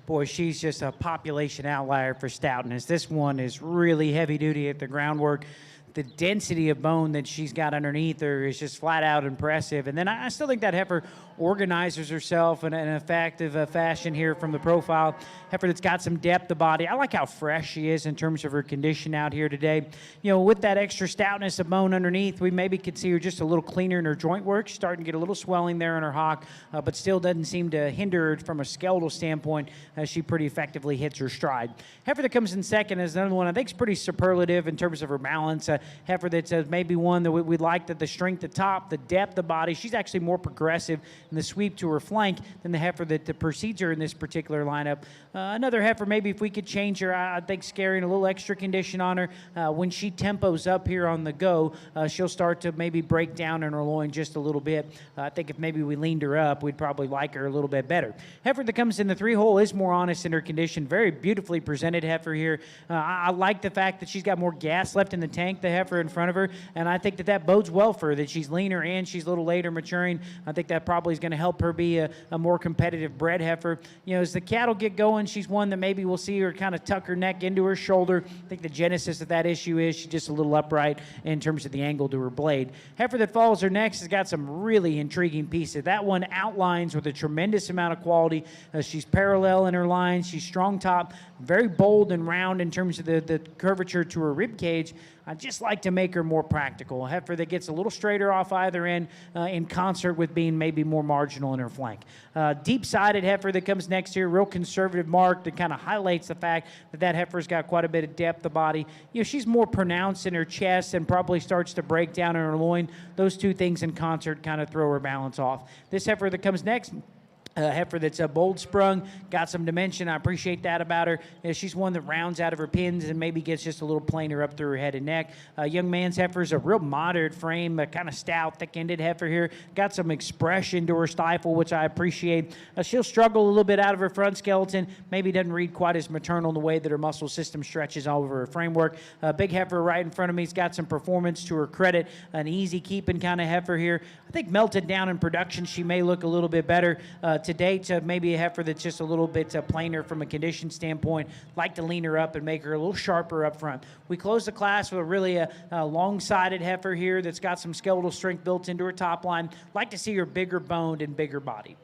boy, she's just a population outlier for stoutness. This one is really heavy duty at the groundwork. The density of bone that she's got underneath her is just flat out impressive. And then I still think that heifer organizes herself in an effective fashion here from the profile. Heifer that's got some depth of body. I like how fresh she is in terms of her condition out here today. You know, with that extra stoutness of bone underneath, we maybe could see her just a little cleaner in her joint work. She's starting to get a little swelling there in her hock, but still doesn't seem to hinder her from a skeletal standpoint as she pretty effectively hits her stride. Heifer that comes in second is another one I think is pretty superlative in terms of her balance. heifer that's maybe one that we like, that the strength at top, the depth of body. She's actually more progressive in the sweep to her flank than the heifer that precedes her in this particular lineup. Another heifer, maybe if we could change her, I think scaring a little extra condition on her. When she tempos up here on the go, she'll start to maybe break down in her loin just a little bit. I think if maybe we leaned her up, we'd probably like her a little bit better. Heifer that comes in the 3-hole is more honest in her condition. Very beautifully presented heifer here. I like the fact that she's got more gas left in the tank, the heifer in front of her, and I think that bodes well for her, that she's leaner and she's a little later maturing. I think that probably is going to help her be a more competitive bred heifer. You know, as the cattle get going, she's one that maybe we'll see her kind of tuck her neck into her shoulder. I think the genesis of that issue is she's just a little upright in terms of the angle to her blade. Heifer that follows her next has got some really intriguing pieces. That one outlines with a tremendous amount of quality. She's parallel in her lines. She's strong top, very bold and round in terms of the curvature to her rib cage. I just like to make her more practical. A heifer that gets a little straighter off either end in concert with being maybe more marginal in her flank. Deep-sided heifer that comes next here, real conservative mark that kind of highlights the fact that heifer's got quite a bit of depth of body. You know, she's more pronounced in her chest and probably starts to break down in her loin. Those two things in concert kind of throw her balance off. This heifer that comes next, heifer that's bold sprung, got some dimension. I appreciate that about her. You know, she's one that rounds out of her pins and maybe gets just a little plainer up through her head and neck. Young man's heifer is a real moderate frame, kind of stout, thick-ended heifer here. Got some expression to her stifle, which I appreciate. She'll struggle a little bit out of her front skeleton. Maybe doesn't read quite as maternal in the way that her muscle system stretches all over her framework. Big heifer right in front of me has got some performance to her credit. An easy keeping kind of heifer here. I think melted down in production, she may look a little bit better. To date, maybe a heifer that's just a little bit plainer from a condition standpoint. Like to lean her up and make her a little sharper up front. We close the class with a really long-sided heifer here that's got some skeletal strength built into her top line. Like to see her bigger boned and bigger bodied.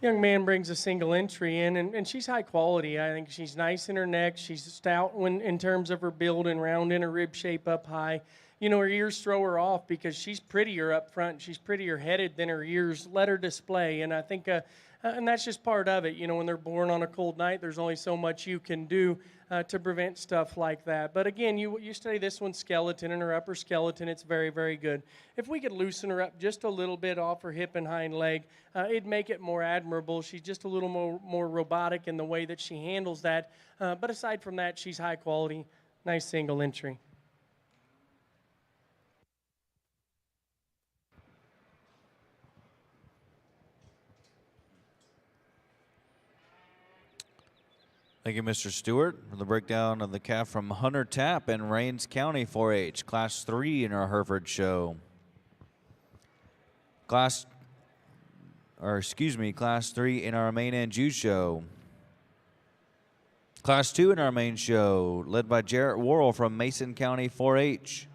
Young man brings a single entry in, and she's high quality. I think she's nice in her neck. She's stout in terms of her build and round in her rib shape up high. You know, her ears throw her off because she's prettier up front. She's prettier headed than her ears let her display. And I think, and that's just part of it. You know, when they're born on a cold night, there's only so much you can do to prevent stuff like that. But again, you study this one's skeleton and her upper skeleton. It's very, very good. If we could loosen her up just a little bit off her hip and hind leg, it'd make it more admirable. She's just a little more robotic in the way that she handles that. But aside from that, she's high quality, nice single entry. Thank you, Mr. Stewart, for the breakdown of the calf from Hunter Tap in Rains County 4-H, Class 3 in our Hereford show. Class 3 in our main and Jew show. Class 2 in our main show, led by Jarrett Worrell from Mason County 4-H.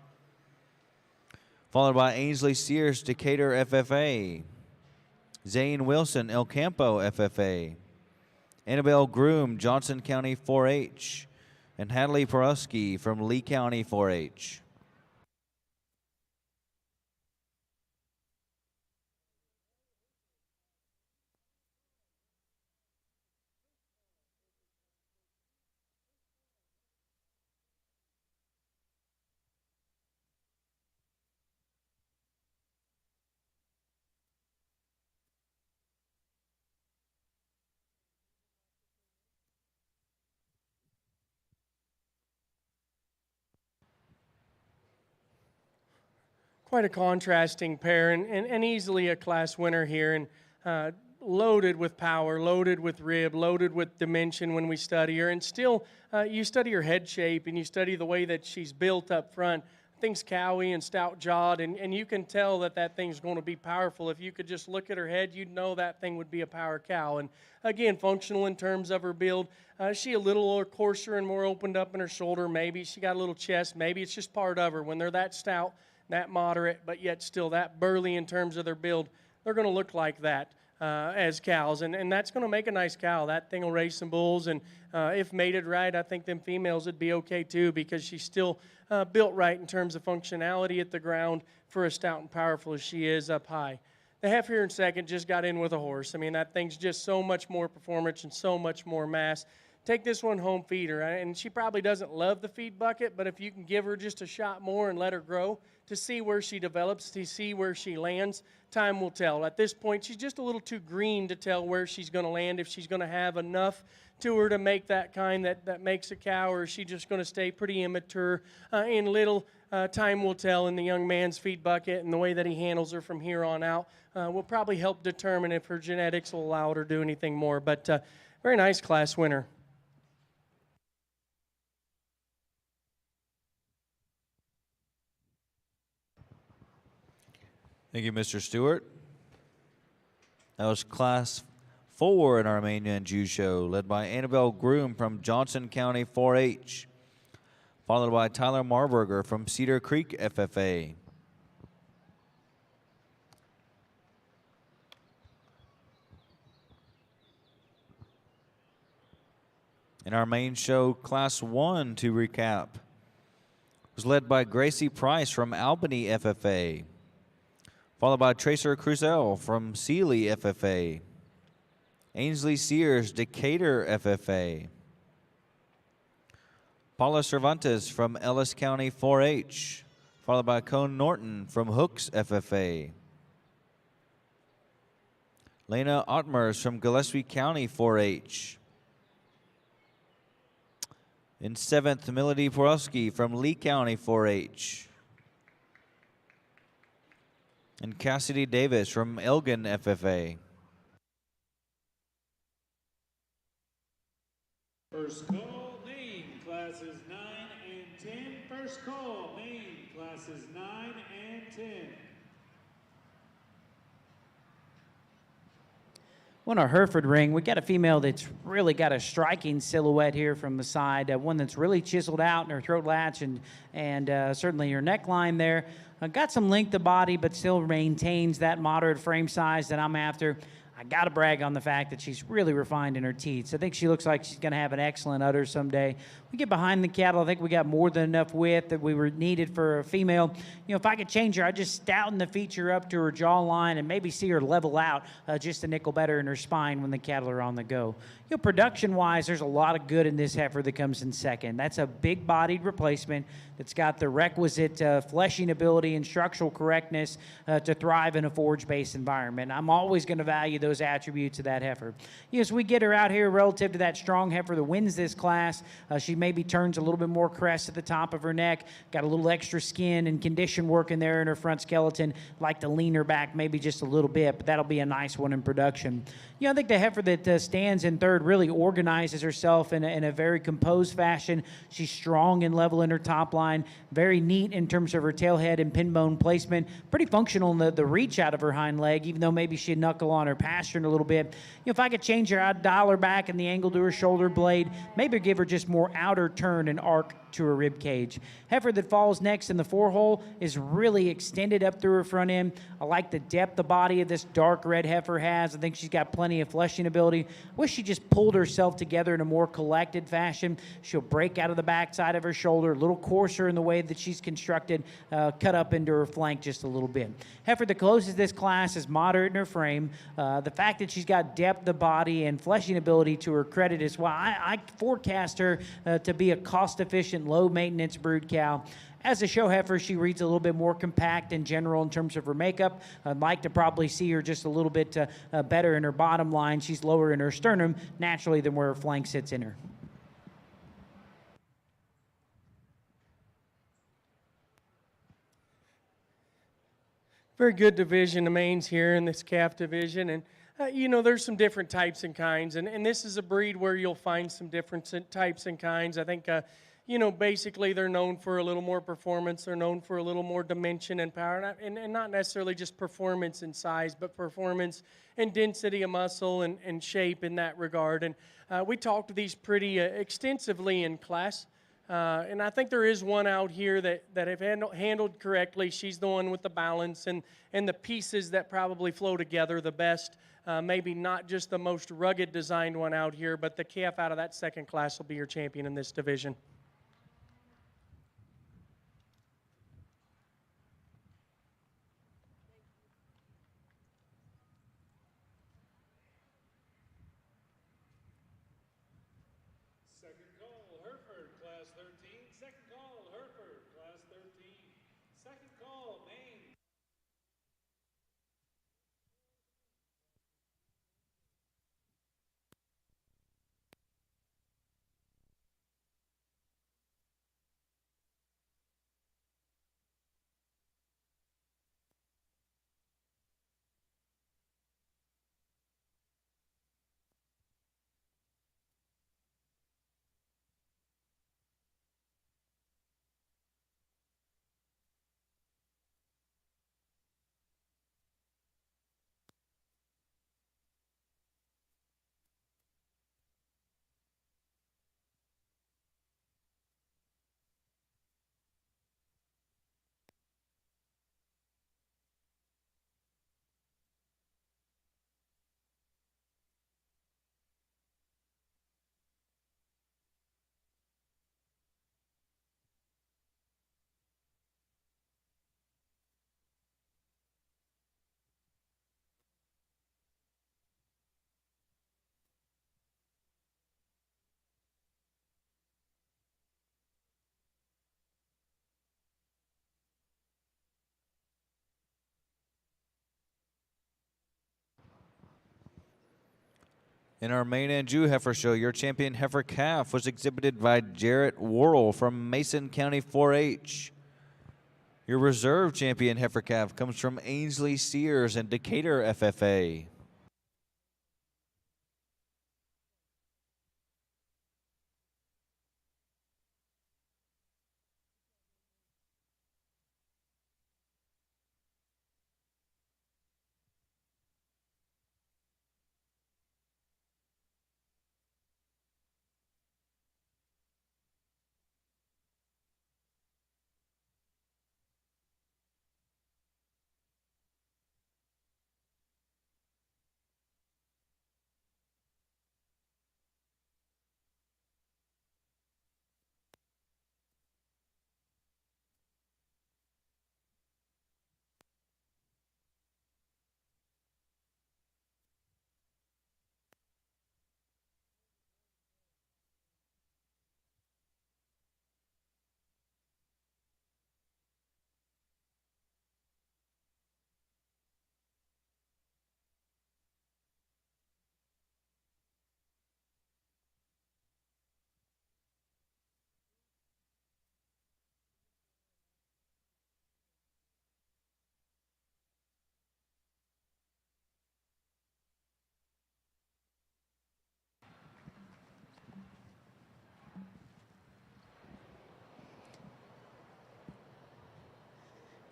Followed by Ainsley Sears, Decatur FFA. Zane Wilson, El Campo FFA. Annabelle Groom, Johnson County 4-H, and Hadley Porowski from Lee County 4-H. Quite a contrasting pair and easily a class winner here, and loaded with power, loaded with rib, loaded with dimension when we study her. And still, you study her head shape and you study the way that she's built up front. Thing's cowy and stout-jawed, and you can tell that thing's going to be powerful. If you could just look at her head, you'd know that thing would be a power cow. And again, functional in terms of her build. She a little coarser and more opened up in her shoulder, maybe. She got a little chest. Maybe it's just part of her. When they're that stout, that moderate, but yet still that burly in terms of their build, they're going to look like that as cows, and that's going to make a nice cow. That thing will raise some bulls, and if mated right, I think them females would be okay too, because she's still built right in terms of functionality at the ground for as stout and powerful as she is up high. The heifer here in second just got in with a horse. I mean, that thing's just so much more performance and so much more mass. take this one home, feed her. And she probably doesn't love the feed bucket, but if you can give her just a shot more and let her grow to see where she develops, to see where she lands, time will tell. At this point, she's just a little too green to tell where she's going to land, if she's going to have enough to her to make that kind that makes a cow, or is she just going to stay pretty immature in little. Time will tell in the young man's feed bucket, and the way that he handles her from here on out will probably help determine if her genetics will allow her to do anything more. But very nice class winner. Thank you, Mr. Stewart. That was Class 4 in our main and Jew show, led by Annabelle Groom from Johnson County 4-H, followed by Tyler Marburger from Cedar Creek FFA. In our main show, Class 1, to recap, was led by Gracie Price from Albany FFA, followed by Tracer Cruzel from Sealy FFA, Ainsley Sears, Decatur FFA, Paula Cervantes from Ellis County 4-H, followed by Cone Norton from Hooks FFA, Lena Ottmers from Gillespie County 4-H, in 7th, Melody Porowski from Lee County 4-H, and Cassidy Davis from Elgin FFA. First call, Maine, classes 9 and 10. First call, Maine, classes 9 and 10. On our Hereford ring, we got a female that's really got a striking silhouette here from the side, one that's really chiseled out in her throat latch and certainly her neckline there. Got some length of body, but still maintains that moderate frame size that I'm after. I got to brag on the fact that she's really refined in her teats. I think she looks like she's going to have an excellent udder someday. We get behind the cattle, I think we got more than enough width that we were needed for a female. You know, if I could change her, I'd just stouten the feature up to her jawline and maybe see her level out just a nickel better in her spine when the cattle are on the go. You know, production-wise, there's a lot of good in this heifer that comes in second. That's a big-bodied replacement that's got the requisite fleshing ability and structural correctness to thrive in a forage-based environment. I'm always going to value those attributes of that heifer. Yes, we get her out here relative to that strong heifer that wins this class. She maybe turns a little bit more crest at the top of her neck, got a little extra skin and condition work in there in her front skeleton. Like to lean her back maybe just a little bit, but that'll be a nice one in production. You know, I think the heifer that stands in third really organizes herself in a very composed fashion. She's strong and level in her top line, very neat in terms of her tail head and pin bone placement, pretty functional in the reach out of her hind leg, even though maybe she'd knuckle on her pasturing a little bit. You know, if I could change her, I'd dial her back in the angle to her shoulder blade, maybe give her just more outer turn and arc to her rib cage. Heifer that falls next in the forehole is really extended up through her front end. I like the depth the body of this dark red heifer has. I think she's got plenty of fleshing ability. Wish she just pulled herself together in a more collected fashion. She'll break out of the backside of her shoulder, a little coarser in the way that she's constructed, cut up into her flank just a little bit. Heifer that closes this class is moderate in her frame. The fact that she's got depth of body and fleshing ability to her credit is why I forecast her to be a cost-efficient, low-maintenance brood cow. As a show heifer, she reads a little bit more compact in general in terms of her makeup. I'd like to probably see her just a little bit better in her bottom line. She's lower in her sternum naturally than where her flank sits in her. Very good division of mains here in this calf division. And you know, there's some different types and kinds, and this is a breed where you'll find some different types and kinds. I think, you know, basically they're known for a little more performance. They're known for a little more dimension and power, and not necessarily just performance and size, but performance and density of muscle and shape in that regard. And we talked to these pretty extensively in class. And I think there is one out here that if handled correctly, she's the one with the balance and the pieces that probably flow together the best. Maybe not just the most rugged designed one out here, but the calf out of that second class will be your champion in this division. Second call, Maine. In our main and Jew heifer show, your champion heifer calf was exhibited by Jarrett Worrell from Mason County 4-H. Your reserve champion heifer calf comes from Ainsley Sears and Decatur FFA.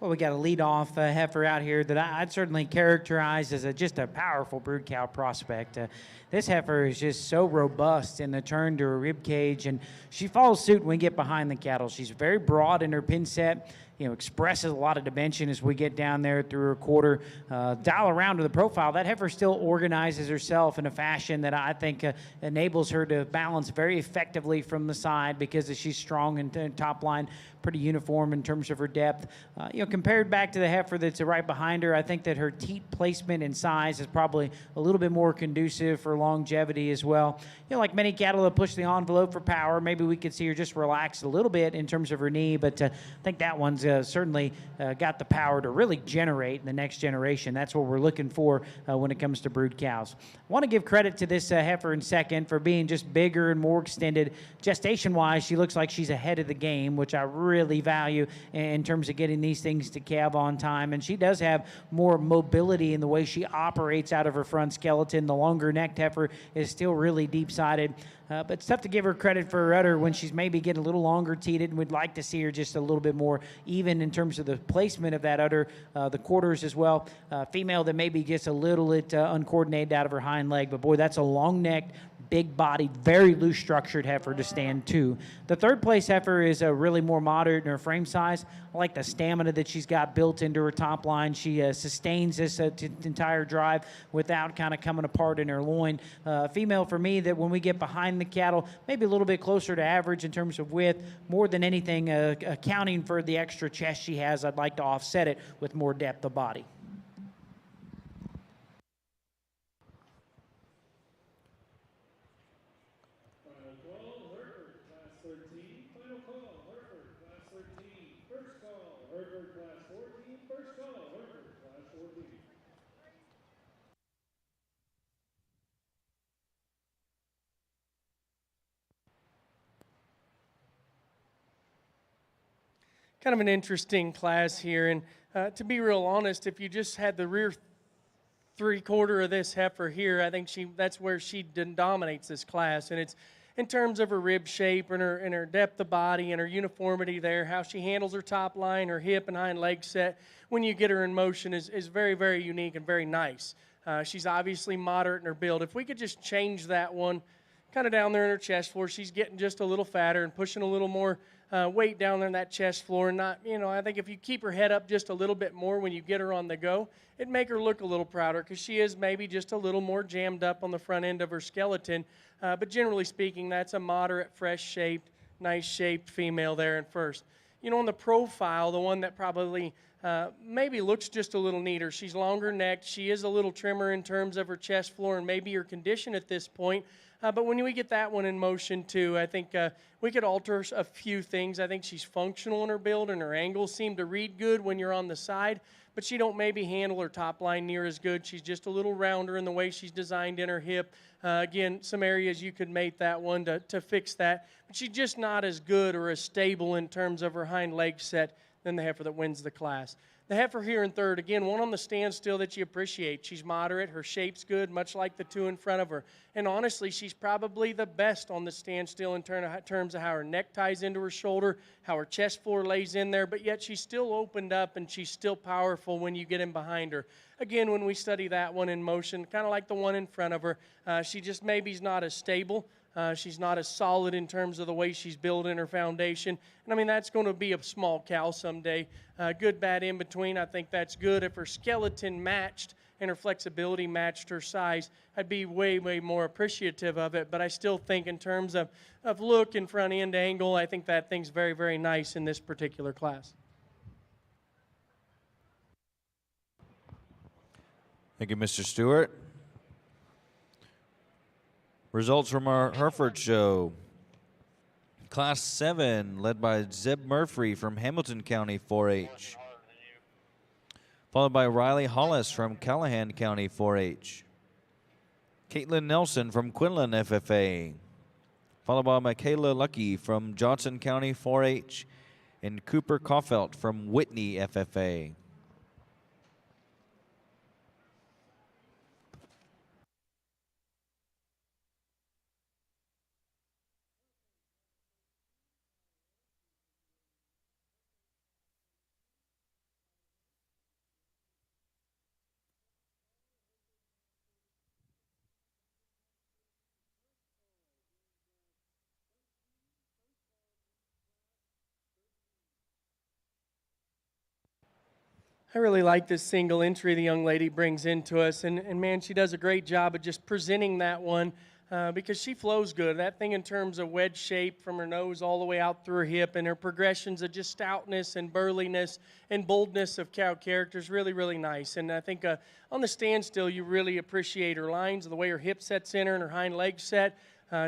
Well, we got a lead-off heifer out here that I'd certainly characterize as just a powerful brood cow prospect. This heifer is just so robust in the turn to her rib cage, and she follows suit when we get behind the cattle. She's very broad in her pin set, expresses a lot of dimension as we get down there through her quarter. Dial around to the profile. That heifer still organizes herself in a fashion that I think enables her to balance very effectively from the side because she's strong and top line, pretty uniform in terms of her depth. Compared back to the heifer that's right behind her, I think that her teat placement and size is probably a little bit more conducive for longevity as well. Like many cattle that push the envelope for power, maybe we could see her just relax a little bit in terms of her knee, but I think that one's certainly got the power to really generate in the next generation. That's what we're looking for when it comes to brood cows. I want to give credit to this heifer in second for being just bigger and more extended. Gestation-wise, she looks like she's ahead of the game, which I really value in terms of getting these things to calve on time. And she does have more mobility in the way she operates out of her front skeleton. The longer necked heifer is still really deep-sided. But it's tough to give her credit for her udder when she's maybe getting a little longer teated, and we'd like to see her just a little bit more even in terms of the placement of that udder, the quarters as well. Female that maybe gets a little bit uncoordinated out of her hind leg, but boy, that's a long-necked, big-bodied, very loose-structured heifer to stand to. The third place heifer is really more moderate in her frame size. I like the stamina that she's got built into her top line. She sustains this entire drive without kind of coming apart in her loin. Female for me that when we get behind the cattle, maybe a little bit closer to average in terms of width. More than anything, accounting for the extra chest she has, I'd like to offset it with more depth of body. Final call, Hereford, class 13. Final call, Hereford, class 13. First call, Hereford, class kind of an interesting class here. And to be real honest, if you just had the rear three-quarter of this heifer here, I think that's where she dominates this class. And it's in terms of her rib shape and her depth of body and her uniformity there, how she handles her top line, her hip and hind leg set when you get her in motion is very, very unique and very nice. She's obviously moderate in her build. If we could just change that one kind of down there in her chest floor, she's getting just a little fatter and pushing a little more weight down there in that chest floor. And not, I think if you keep her head up just a little bit more when you get her on the go, it'd make her look a little prouder because she is maybe just a little more jammed up on the front end of her skeleton. But generally speaking, that's a moderate, fresh-shaped, nice-shaped female there in first. On the profile, the one that probably maybe looks just a little neater, she's longer necked. She is a little trimmer in terms of her chest floor and maybe her condition at this point. But when we get that one in motion, too, I think we could alter a few things. I think she's functional in her build, and her angles seem to read good when you're on the side, but she don't maybe handle her top line near as good. She's just a little rounder in the way she's designed in her hip. Again, some areas you could mate that one to fix that, but she's just not as good or as stable in terms of her hind leg set than the heifer that wins the class. The heifer here in third, again, one on the standstill that you appreciate. She's moderate, her shape's good, much like the two in front of her. And honestly, she's probably the best on the standstill in terms of how her neck ties into her shoulder, how her chest floor lays in there, but yet she's still opened up and she's still powerful when you get in behind her. Again, when we study that one in motion, kind of like the one in front of her, she just maybe is not as stable. She's not as solid in terms of the way she's building her foundation. And I mean, that's going to be a small cow someday. Good, bad, in between. I think that's good. If her skeleton matched and her flexibility matched her size, I'd be way, way more appreciative of it. But I still think in terms of look and front end angle, I think that thing's very, very nice in this particular class. Thank you, Mr. Stewart. Results from our Hereford show. Class 7, led by Zeb Murphy from Hamilton County 4-H. Followed by Riley Hollis from Callahan County 4-H. Caitlin Nelson from Quinlan FFA. Followed by Michaela Lucky from Johnson County 4-H. And Cooper Kaufelt from Whitney FFA. I really like this single entry the young lady brings into us, and man, she does a great job of just presenting that one because she flows good. That thing in terms of wedge shape from her nose all the way out through her hip, and her progressions of just stoutness and burliness and boldness of cow character is really, really nice. And I think on the standstill, you really appreciate her lines, the way her hip sets in her and her hind leg set.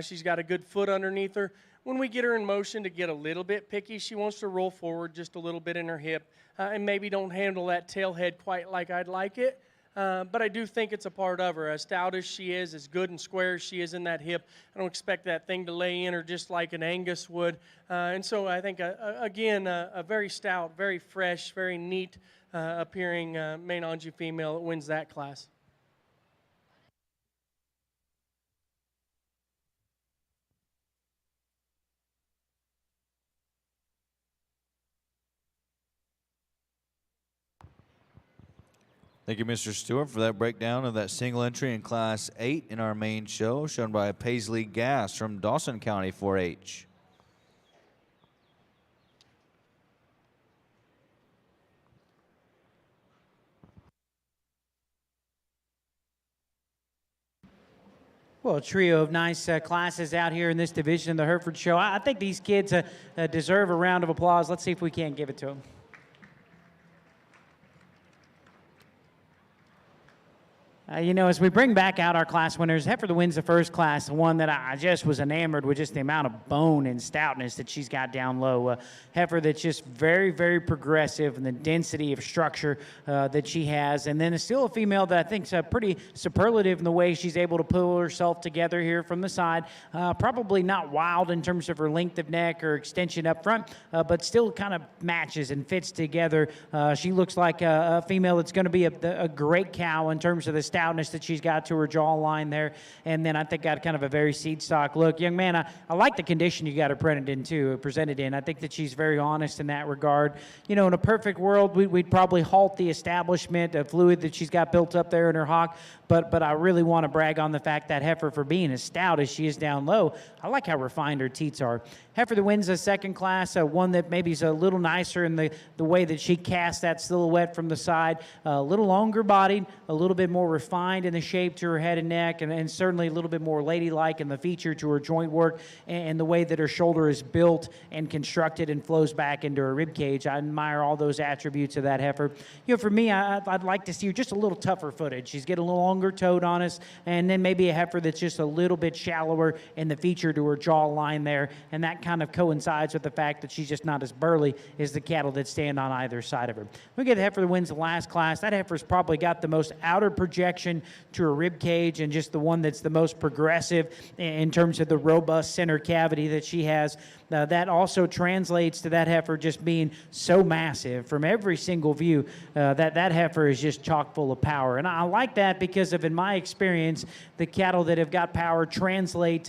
She's got a good foot underneath her. When we get her in motion to get a little bit picky, she wants to roll forward just a little bit in her hip and maybe don't handle that tail head quite like I'd like it. But I do think it's a part of her. As stout as she is, as good and square as she is in that hip, I don't expect that thing to lay in her just like an Angus would. And so I think, again, a very stout, very fresh, very neat appearing main Anjou female that wins that class. Thank you, Mr. Stewart, for that breakdown of that single entry in Class 8 in our main show, shown by Paisley Gass from Dawson County 4-H. Well, a trio of nice classes out here in this division of the Hereford Show. I think these kids deserve a round of applause. Let's see if we can't give it to them. You know, as we bring back out our class winners, Heifer that wins the first class, the one that I just was enamored with, just the amount of bone and stoutness that she's got down low. Heifer that's just very, very progressive in the density of structure that she has. And then it's still a female that I think is pretty superlative in the way she's able to pull herself together here from the side. Probably not wild in terms of her length of neck or extension up front, but still kind of matches and fits together. She looks like a female that's going to be a great cow in terms of the stoutness that she's got to her jawline there. And then I think got kind of a very seed stock look. Young man, I like the condition you got her presented in. I think that she's very honest in that regard. You know, in a perfect world, we'd probably halt the establishment of fluid that she's got built up there in her hock. But I really want to brag on the fact that Heifer, for being as stout as she is down low, I like how refined her teats are. Heifer that wins a second class, one that maybe is a little nicer in the way that she casts that silhouette from the side, a little longer bodied, a little bit more refined in the shape to her head and neck, and certainly a little bit more ladylike in the feature to her joint work and the way that her shoulder is built and constructed and flows back into her rib cage. I admire all those attributes of that heifer. You know, for me, I'd like to see her just a little tougher footed. She's getting a little longer toed on us, and then maybe a heifer that's just a little bit shallower in the feature to her jaw line there, and that kind of coincides with the fact that she's just not as burly as the cattle that stand on either side of her. We get the heifer that wins the last class. That heifer's probably got the most outer projection to her rib cage and just the one that's the most progressive in terms of the robust center cavity that she has. That also translates to that heifer just being so massive from every single view. That heifer is just chock full of power. And I like that because of, in my experience, the cattle that have got power translate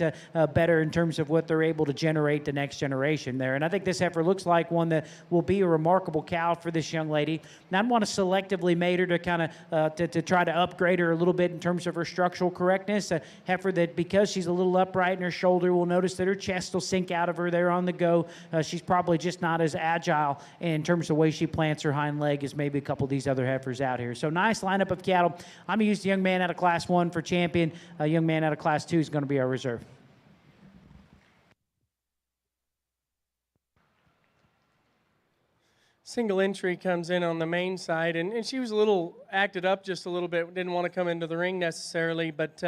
better in terms of what they're able to generate the next generation there. And I think this heifer looks like one that will be a remarkable cow for this young lady. And I'd want to selectively mate her to kind of to try to upgrade her a little bit in terms of her structural correctness. A heifer that, because she's a little upright in her shoulder, will notice that her chest will sink out of her there on the go. She's probably just not as agile in terms of the way she plants her hind leg as maybe a couple of these other heifers out here. So nice lineup of cattle. I'm going to use the young man out of Class 1 for champion. A young man out of Class 2 is going to be our reserve. Single entry comes in on the main side, and she was a little acted up just a little bit, didn't want to come into the ring necessarily, but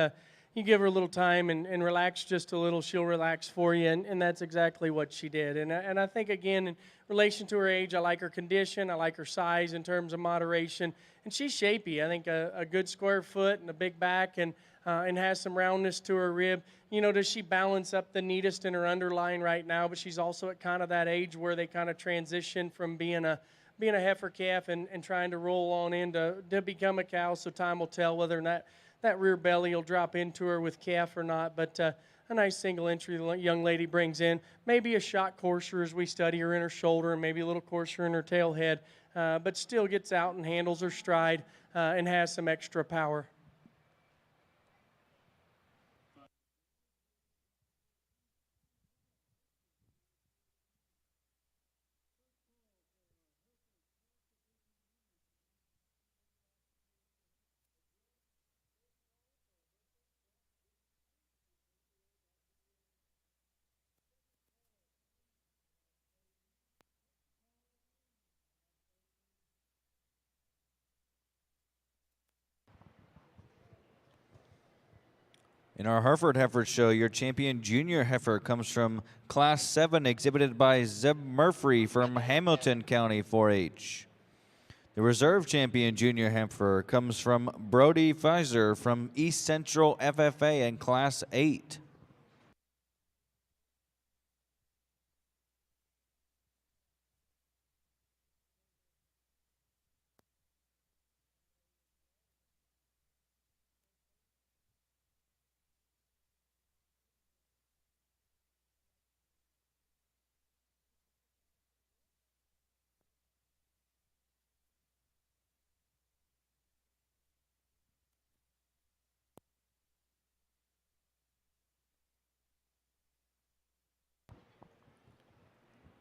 you give her a little time and relax just a little, she'll relax for you, and that's exactly what she did. And I think, again, in relation to her age, I like her condition, I like her size in terms of moderation, and she's shapy. I think a good square foot and a big back and has some roundness to her rib. You know, does she balance up the neatest in her underline right now, but she's also at kind of that age where they kind of transition from being a heifer calf and trying to roll on in to become a cow, so time will tell whether or not that rear belly will drop into her with calf or not. But a nice single entry the young lady brings in. Maybe a shot coarser as we study her in her shoulder and maybe a little coarser in her tail head, but still gets out and handles her stride and has some extra power. In our Hereford Heifer Show, your champion junior heifer comes from Class 7, exhibited by Zeb Murphy from Hamilton County 4-H. The reserve champion junior heifer comes from Brody Pfizer from East Central FFA in Class 8.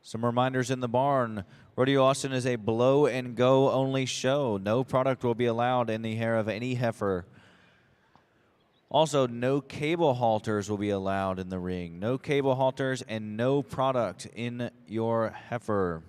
Some reminders in the barn. Rodeo Austin is a blow and go only show. No product will be allowed in the hair of any heifer. Also, no cable halters will be allowed in the ring. No cable halters and no product in your heifer.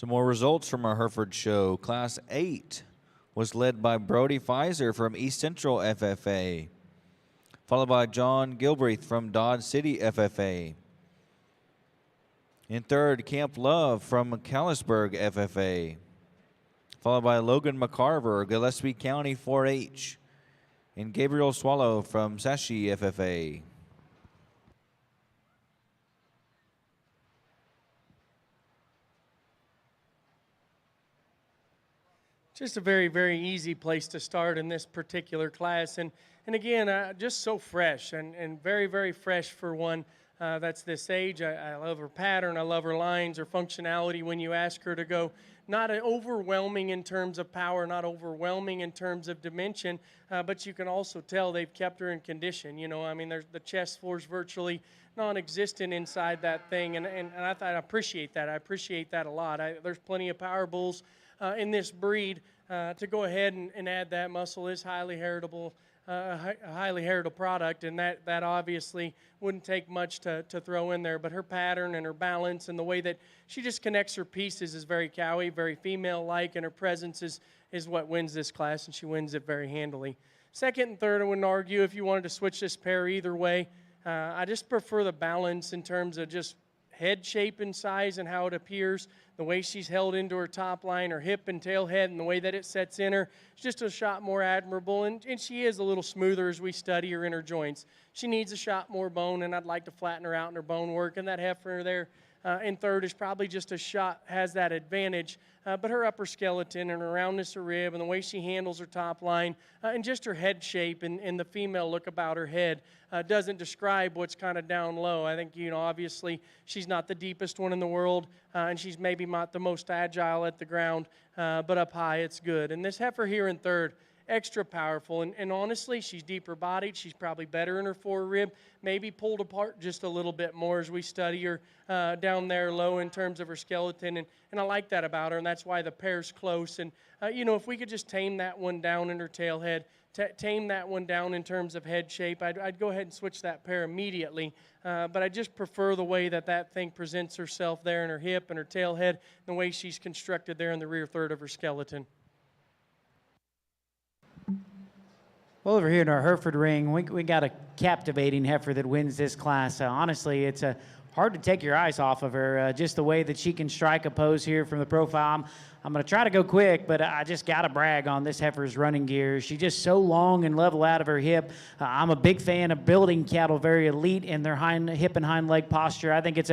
Some more results from our Hereford show. Class 8 was led by Brody Pfizer from East Central FFA, followed by John Gilbreth from Dodge City FFA. In third, Camp Love from Callisburg FFA, followed by Logan McCarver, Gillespie County 4-H, and Gabriel Swallow from Sashi FFA. Just a very, very easy place to start in this particular class. And again, just so fresh and very, very fresh for one that's this age. I love her pattern. I love her lines, her functionality when you ask her to go. Not overwhelming in terms of power, not overwhelming in terms of dimension, but you can also tell they've kept her in condition. You know, I mean, the chest floor's virtually non-existent inside that thing, and I appreciate that. I appreciate that a lot. There's plenty of power bulls in this breed. To go ahead and add that muscle is highly heritable, a highly heritable product, and that obviously wouldn't take much to throw in there. But her pattern and her balance and the way that she just connects her pieces is very cowy, very female-like, and her presence is what wins this class, and she wins it very handily. Second and third, I wouldn't argue if you wanted to switch this pair either way. I just prefer the balance in terms of just head shape and size and how it appears, the way she's held into her top line, her hip and tail head, and the way that it sets in her. It's just a shot more admirable, and she is a little smoother as we study her inner joints. She needs a shot more bone, and I'd like to flatten her out in her bone work, and that heifer there in third is probably just a shot, has that advantage. But her upper skeleton and her roundness of rib and the way she handles her top line and just her head shape and the female look about her head doesn't describe what's kind of down low. I think, obviously she's not the deepest one in the world, and she's maybe not the most agile at the ground, but up high it's good. And this heifer here in third, extra powerful, and honestly, she's deeper bodied. She's probably better in her fore rib, maybe pulled apart just a little bit more as we study her down there low in terms of her skeleton, and I like that about her, and that's why the pair's close. And if we could just tame that one down in her tail head, tame that one down in terms of head shape, I'd go ahead and switch that pair immediately. But I just prefer the way that thing presents herself there in her hip and her tail head, and the way she's constructed there in the rear third of her skeleton. Well, over here in our Hereford ring, we got a captivating heifer that wins this class. Honestly, it's hard to take your eyes off of her. Just the way that she can strike a pose here from the profile. I'm going to try to go quick, but I just got to brag on this heifer's running gear. She's just so long and level out of her hip. I'm a big fan of building cattle very elite in their hip and hind leg posture. I think it's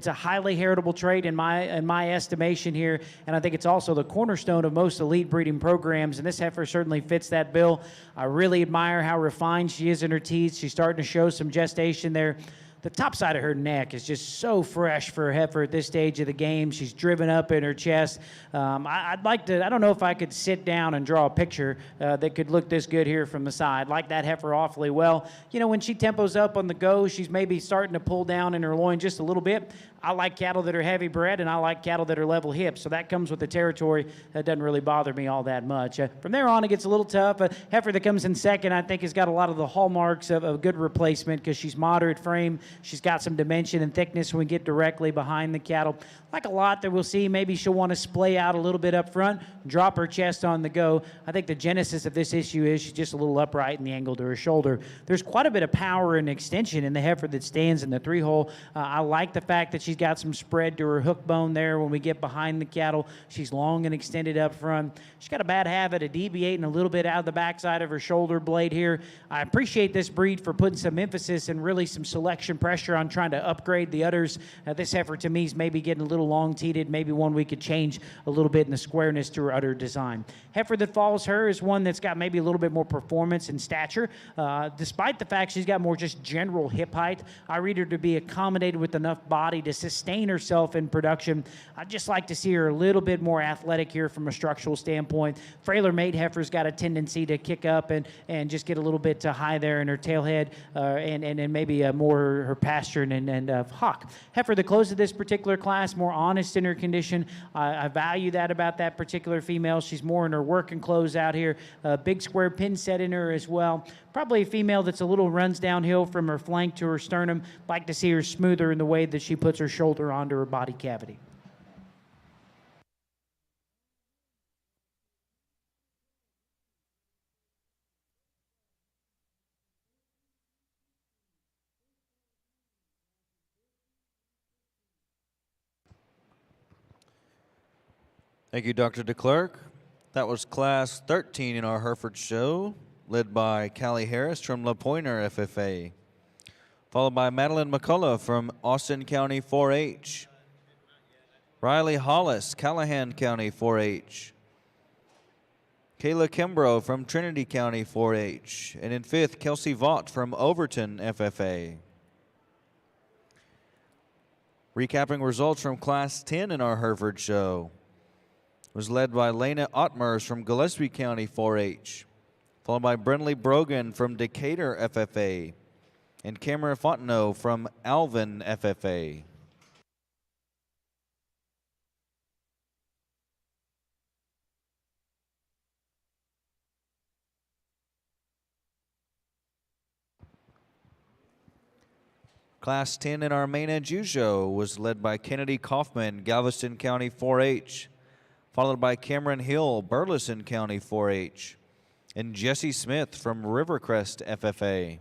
a highly heritable trait in my estimation here, and I think it's also the cornerstone of most elite breeding programs, and this heifer certainly fits that bill. I really admire how refined she is in her teeth. She's starting to show some gestation there. The top side of her neck is just so fresh for a heifer at this stage of the game. She's driven up in her chest. I'd like to, I don't know if I could sit down and draw a picture that could look this good here from the side. Like that heifer awfully well. When she tempos up on the go, she's maybe starting to pull down in her loin just a little bit. I like cattle that are heavy bred, and I like cattle that are level hips. So that comes with the territory. That doesn't really bother me all that much. From there on, it gets a little tough. A heifer that comes in second, I think, has got a lot of the hallmarks of a good replacement because she's moderate frame. She's got some dimension and thickness when we get directly behind the cattle. Like a lot that we'll see, maybe she'll want to splay out a little bit up front, drop her chest on the go. I think the genesis of this issue is she's just a little upright in the angle to her shoulder. There's quite a bit of power and extension in the heifer that stands in the three-hole. I like the fact that she's got some spread to her hook bone there when we get behind the cattle. She's long and extended up front. She's got a bad habit of deviating a little bit out of the backside of her shoulder blade here. I appreciate this breed for putting some emphasis and really some selection pressure on trying to upgrade the udders. This heifer to me is maybe getting a little long-teated, maybe one we could change a little bit in the squareness to her udder design. Heifer that follows her is one that's got maybe a little bit more performance and stature. Despite the fact she's got more just general hip height, I read her to be accommodated with enough body to sustain herself in production. I'd just like to see her a little bit more athletic here from a structural standpoint. Frailer mate heifer's got a tendency to kick up and just get a little bit high there in her tail head and maybe more her pasture and hock. Heifer that closes this particular class, more honest in her condition. I value that about that particular female. She's more in her working clothes out here. Big square pin set in her as well. Probably a female that's a little runs downhill from her flank to her sternum. Like to see her smoother in the way that she puts her shoulder onto her body cavity. Thank you, Dr. DeClerc. That was Class 13 in our Hereford show, led by Callie Harris from La Pointer FFA, followed by Madeline McCullough from Austin County 4-H, Riley Hollis, Callahan County 4-H, Kayla Kimbrough from Trinity County 4-H, and in fifth, Kelsey Vaught from Overton FFA. Recapping results from Class 10 in our Hereford show was led by Lena Ottmers from Gillespie County 4-H, followed by Brentley Brogan from Decatur FFA, and Cameron Fontenot from Alvin FFA. Class 10 in our main and show was led by Kennedy Kaufman, Galveston County 4-H, followed by Cameron Hill, Burleson County 4-H, and Jesse Smith from Rivercrest FFA.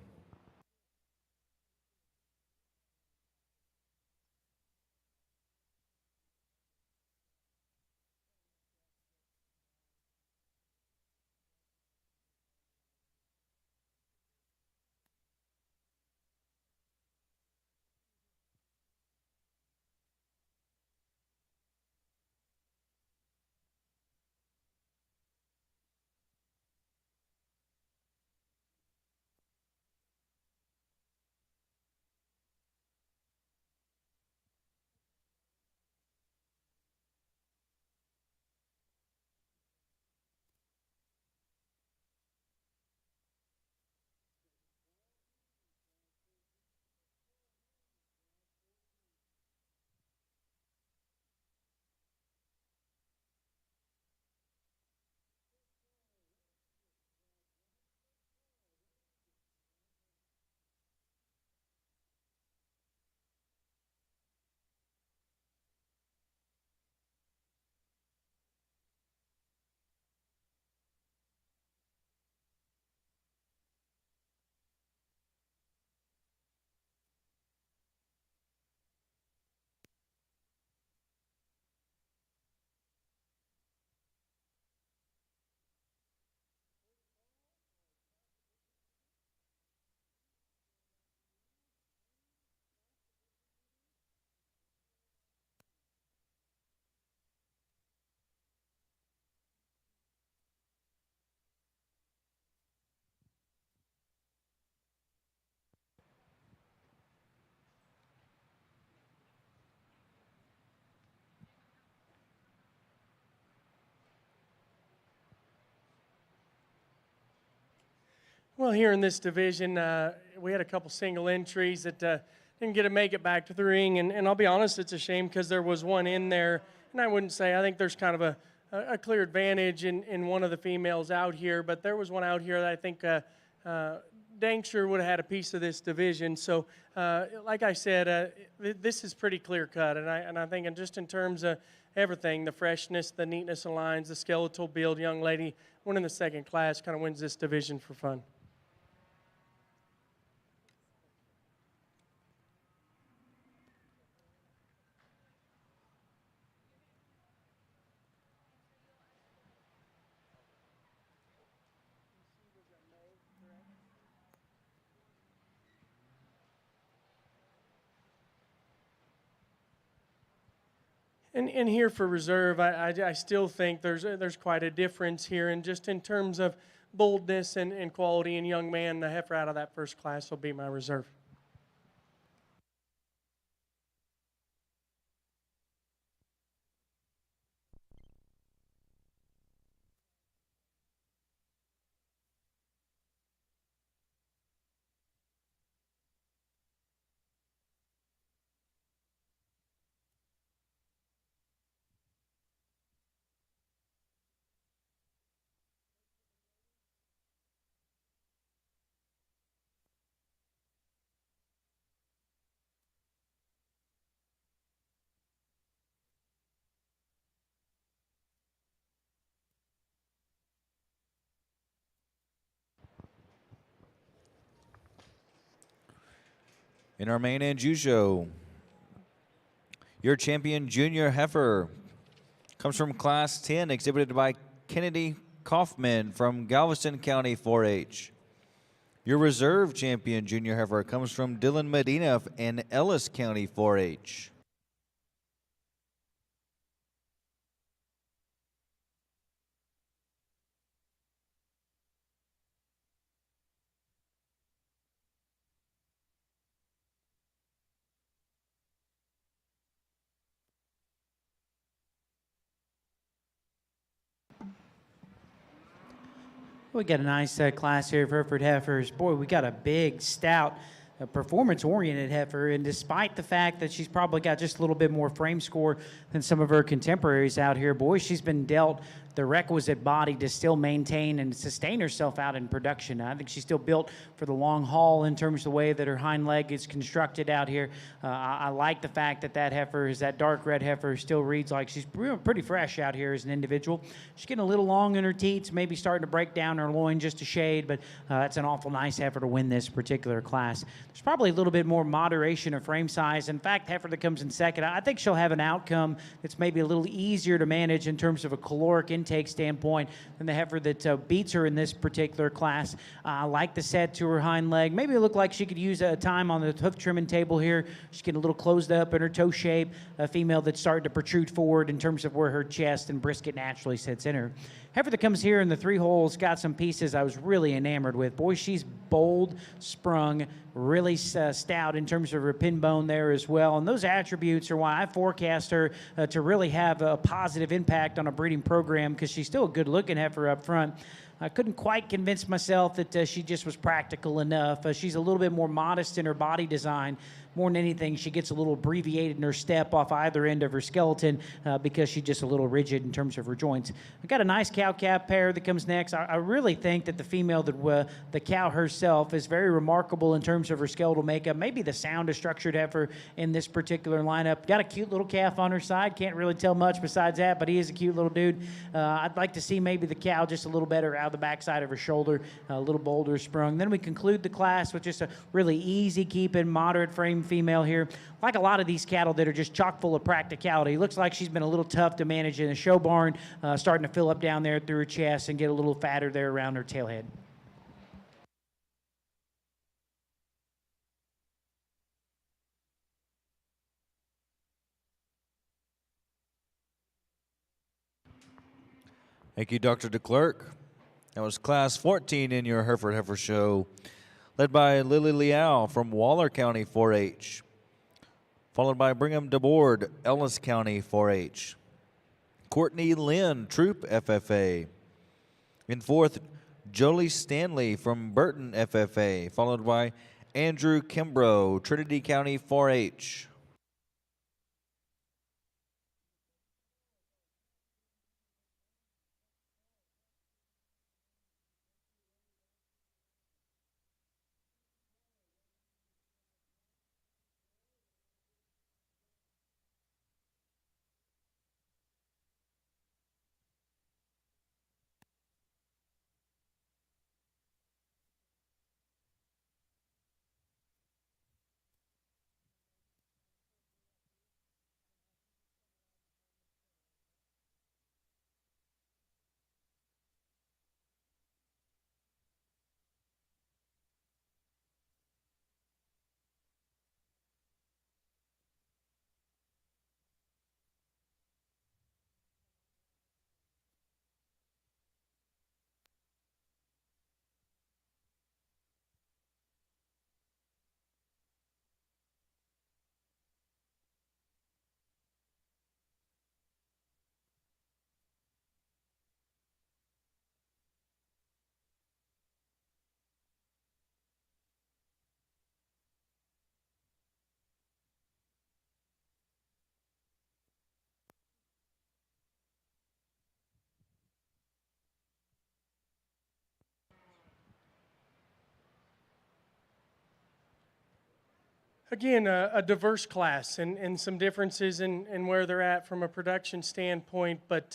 Well, here in this division, we had a couple single entries that didn't get to make it back to the ring, and I'll be honest, it's a shame because there was one in there, and I wouldn't say, I think there's kind of a clear advantage in one of the females out here, but there was one out here that I think dang sure would have had a piece of this division. So, like I said, this is pretty clear cut, and I think just in terms of everything, the freshness, the neatness of lines, the skeletal build, young lady, winning the second class kind of wins this division for fun. And here for reserve, I still think there's quite a difference here, and just in terms of boldness and quality and young man, the heifer out of that first class will be my reserve. In our main and show, your champion junior heifer Comes from Class 10, exhibited by Kennedy Kaufman from Galveston County 4-H. Your reserve champion junior heifer comes from Dylan Medina in Ellis County 4-H. We got a nice class here of Hereford heifers. Boy, we got a big, stout, performance-oriented heifer, and despite the fact that she's probably got just a little bit more frame score than some of her contemporaries out here, boy, she's been dealt the requisite body to still maintain and sustain herself out in production. I think she's still built for the long haul in terms of the way that her hind leg is constructed out here. I like the fact that that heifer, is that dark red heifer, still reads like she's pretty fresh out here as an individual. She's getting a little long in her teats, maybe starting to break down her loin just a shade, but it's an awful nice heifer to win this particular class. There's probably a little bit more moderation of frame size. In fact, heifer that comes in second, I think she'll have an outcome that's maybe a little easier to manage in terms of a caloric intake standpoint than the heifer that beats her in this particular class. I like the set to her hind leg. Maybe it looked like she could use a time on the hoof trimming table here. She's getting a little closed up in her toe shape. A female that's starting to protrude forward in terms of where her chest and brisket naturally sits in her. Heifer that comes here in the 3 holes got some pieces I was really enamored with. Boy, she's bold, sprung, really stout in terms of her pin bone there as well. And those attributes are why I forecast her to really have a positive impact on a breeding program, because she's still a good-looking heifer up front. I couldn't quite convince myself that she just was practical enough. She's a little bit more modest in her body design. More than anything, she gets a little abbreviated in her step off either end of her skeleton because she's just a little rigid in terms of her joints. I got a nice cow-calf pair that comes next. I really think that the female, the cow herself, is very remarkable in terms of her skeletal makeup. Maybe the soundest structured heifer in this particular lineup. Got a cute little calf on her side. Can't really tell much besides that, but he is a cute little dude. I'd like to see maybe the cow just a little better out of the backside of her shoulder, a little bolder sprung. Then we conclude the class with just a really easy keeping, moderate frame female here. Like a lot of these cattle that are just chock full of practicality. Looks like she's been a little tough to manage in a show barn, starting to fill up down there through her chest and get a little fatter there around her tailhead. Thank you, Dr. DeClerc. That was Class 14 in your Hereford Heifer Show, led by Lily Liao from Waller County 4-H, followed by Brigham DeBoard, Ellis County 4-H. Courtney Lynn, Troop FFA. In fourth, Jolie Stanley from Burton FFA, followed by Andrew Kimbrough, Trinity County 4-H. Again, a diverse class and some differences in where they're at from a production standpoint, but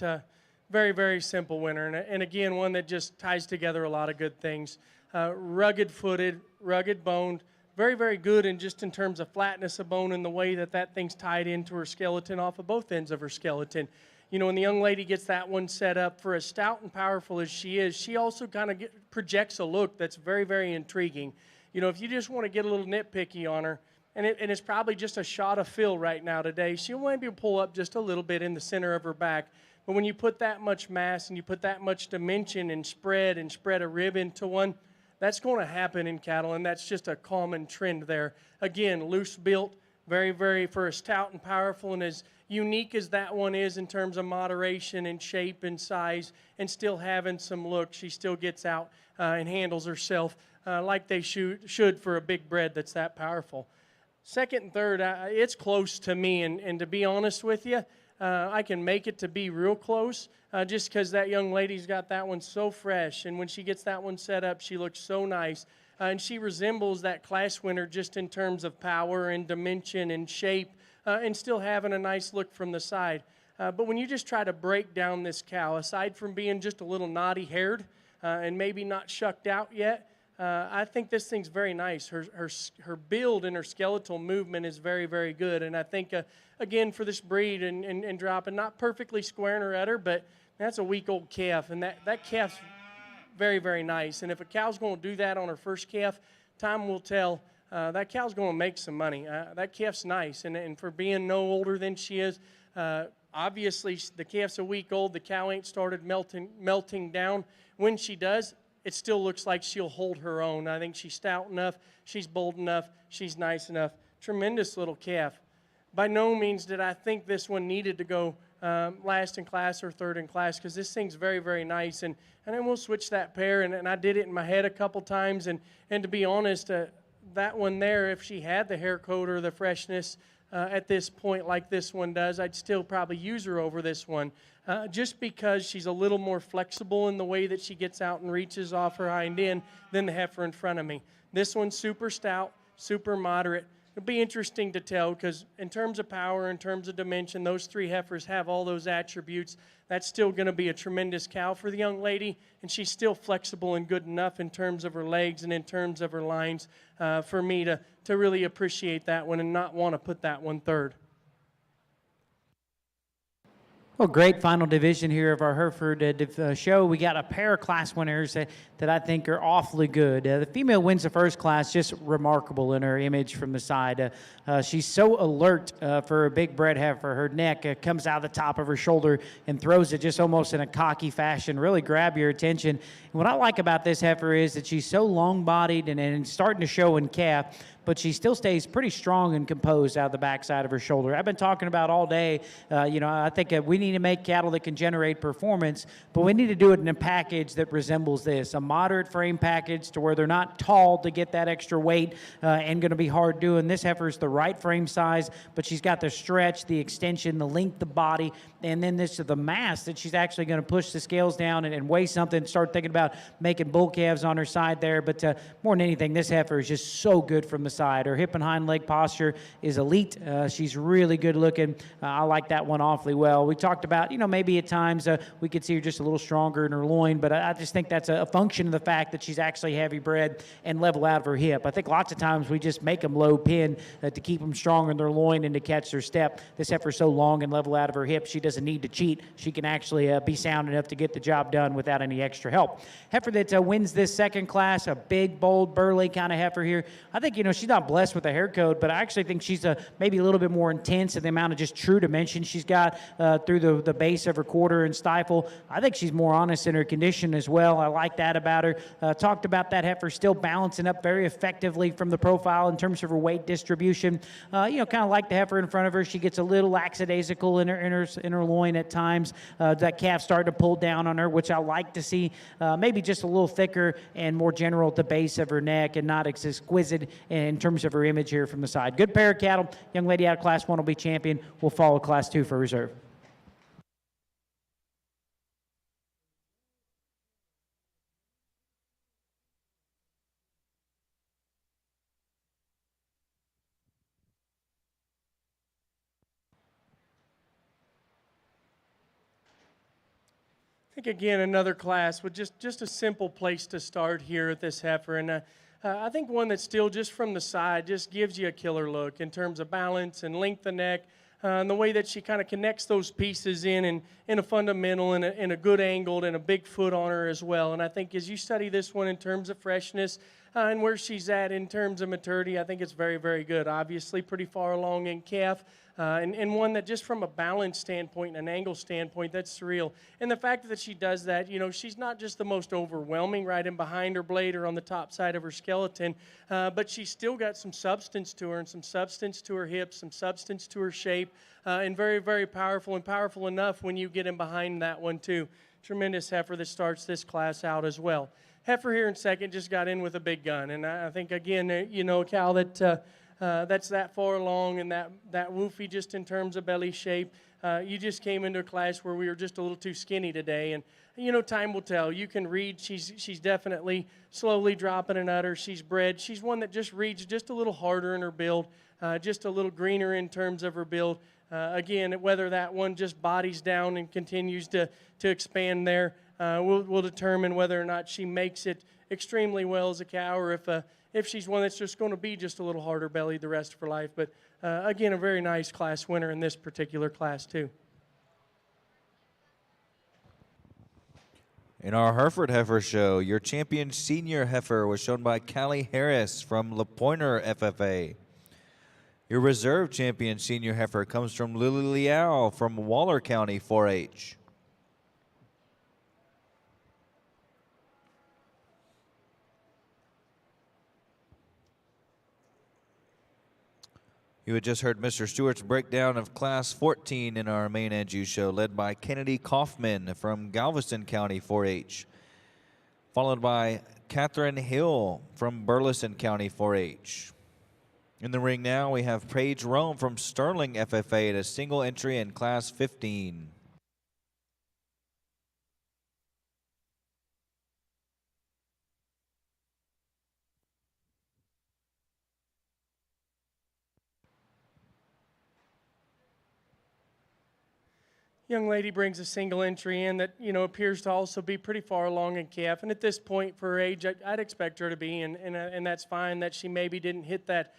very, very simple winner. And again, one that just ties together a lot of good things. Rugged-footed, rugged-boned, very, very good in just in terms of flatness of bone and the way that thing's tied into her skeleton off of both ends of her skeleton. You know, when the young lady gets that one set up, for as stout and powerful as she is, she also kind of projects a look that's very, very intriguing. You know, if you just want to get a little nitpicky on her, and it's probably just a shot of fill right now today, she'll maybe pull up just a little bit in the center of her back. But when you put that much mass and you put that much dimension and spread a rib into one, that's going to happen in cattle, and that's just a common trend there. Again, loose built, very, very, for as stout and powerful and as unique as that one is in terms of moderation and shape and size and still having some look, she still gets out and handles herself like they should for a big bred that's that powerful. Second and third, it's close to me, and to be honest with you, I can make it to be real close just because that young lady's got that one so fresh, and when she gets that one set up, she looks so nice. And she resembles that class winner just in terms of power and dimension and shape and still having a nice look from the side. But when you just try to break down this cow, aside from being just a little naughty-haired and maybe not shucked out yet, I think this thing's very nice. Her build and her skeletal movement is very, very good. And I think, again, for this breed and dropping, not perfectly squaring her udder, but that's a week-old calf. And that calf's very, very nice. And if a cow's going to do that on her first calf, time will tell. That cow's going to make some money. That calf's nice. And for being no older than she is, obviously the calf's a week old. The cow ain't started melting down. When she does, it still looks like she'll hold her own. I think she's stout enough. She's bold enough. She's nice enough. Tremendous little calf. By no means did I think this one needed to go last in class or third in class, because this thing's very, very nice. And then we'll switch that pair, and I did it in my head a couple times. And to be honest, that one there, if she had the hair coat or the freshness at this point like this one does, I'd still probably use her over this one. Just because she's a little more flexible in the way that she gets out and reaches off her hind end than the heifer in front of me. This one's super stout, super moderate. It'll be interesting to tell, because in terms of power, in terms of dimension, those three heifers have all those attributes. That's still going to be a tremendous cow for the young lady, and she's still flexible and good enough in terms of her legs and in terms of her lines for me to really appreciate that one and not want to put that one third. Well, great final division here of our Hereford show. We got a pair of class winners that I think are awfully good. The female wins the first class, just remarkable in her image from the side. She's so alert for a big bred heifer. Her neck comes out of the top of her shoulder and throws it just almost in a cocky fashion, really grab your attention. And what I like about this heifer is that she's so long-bodied and starting to show in calf, but she still stays pretty strong and composed out of the backside of her shoulder. I've been talking about all day, I think we need to make cattle that can generate performance, but we need to do it in a package that resembles this, a moderate frame package to where they're not tall to get that extra weight and going to be hard doing. This heifer is the right frame size, but she's got the stretch, the extension, the length of body, and then the mass that she's actually going to push the scales down and weigh something, start thinking about making bull calves on her side there. But more than anything, this heifer is just so good from the side. Her hip and hind leg posture is elite. She's really good looking. I like that one awfully well. We talked about, maybe at times we could see her just a little stronger in her loin, but I just think that's a function of the fact that she's actually heavy bred and level out of her hip. I think lots of times we just make them low pin to keep them stronger in their loin and to catch their step. This heifer's so long and level out of her hip, she doesn't need to cheat. She can actually be sound enough to get the job done without any extra help. Heifer that wins this second class, a big, bold, burly kind of heifer here. I think, she's not blessed with a hair coat, but I actually think she's maybe a little bit more intense in the amount of just true dimension she's got through the base of her quarter and stifle. I think she's more honest in her condition as well. I like that about her. Talked about that heifer still balancing up very effectively from the profile in terms of her weight distribution. Kind of like the heifer in front of her. She gets a little lackadaisical in her loin at times. That calf starting to pull down on her, which I like to see. Maybe just a little thicker and more general at the base of her neck and not as exquisite in terms of her image here from the side. Good pair of cattle. Young lady out of Class 1 will be champion. We'll follow Class 2 for reserve. I think, again, another class with just a simple place to start here at this heifer. And I think one that still just from the side just gives you a killer look in terms of balance and length of neck. and the way that she kind of connects those pieces in a fundamental and in a good angled and a big foot on her as well. And I think as you study this one in terms of freshness and where she's at in terms of maturity, I think it's very, very good. Obviously pretty far along in calf. And one that just from a balance standpoint and an angle standpoint, that's surreal. And the fact that she does that, you know, she's not just the most overwhelming right in behind her blade or on the top side of her skeleton, but she's still got some substance to her and some substance to her hips, some substance to her shape, and very, very powerful and powerful enough when you get in behind that one too. Tremendous heifer that starts this class out as well. Heifer here in second just got in with a big gun. And I think, again, you know, a cow that that's that far along and that woofy just in terms of belly shape. You just came into a class where we were just a little too skinny today. And, you know, time will tell. You can read. She's definitely slowly dropping an udder. She's bred. She's one that just reads just a little harder in her build, just a little greener in terms of her build. Again, whether that one just bodies down and continues to expand there, we'll determine whether or not she makes it extremely well as a cow or if she's one that's just going to be just a little harder bellied the rest of her life. But again, a very nice class winner in this particular class too. In our Hereford Heifer Show, your champion senior heifer was shown by Callie Harris from La Pointer FFA. Your reserve champion senior heifer comes from Lily Liao from Waller County 4-H. You had just heard Mr. Stewart's breakdown of Class 14 in our main NGU show, led by Kennedy Kaufman from Galveston County 4-H, followed by Catherine Hill from Burleson County 4-H. In the ring now, we have Paige Rome from Sterling FFA at a single entry in Class 15. Young lady brings a single entry in that, you know, appears to also be pretty far along in calf. And at this point for her age, I'd expect her to be, and that's fine that she maybe didn't hit that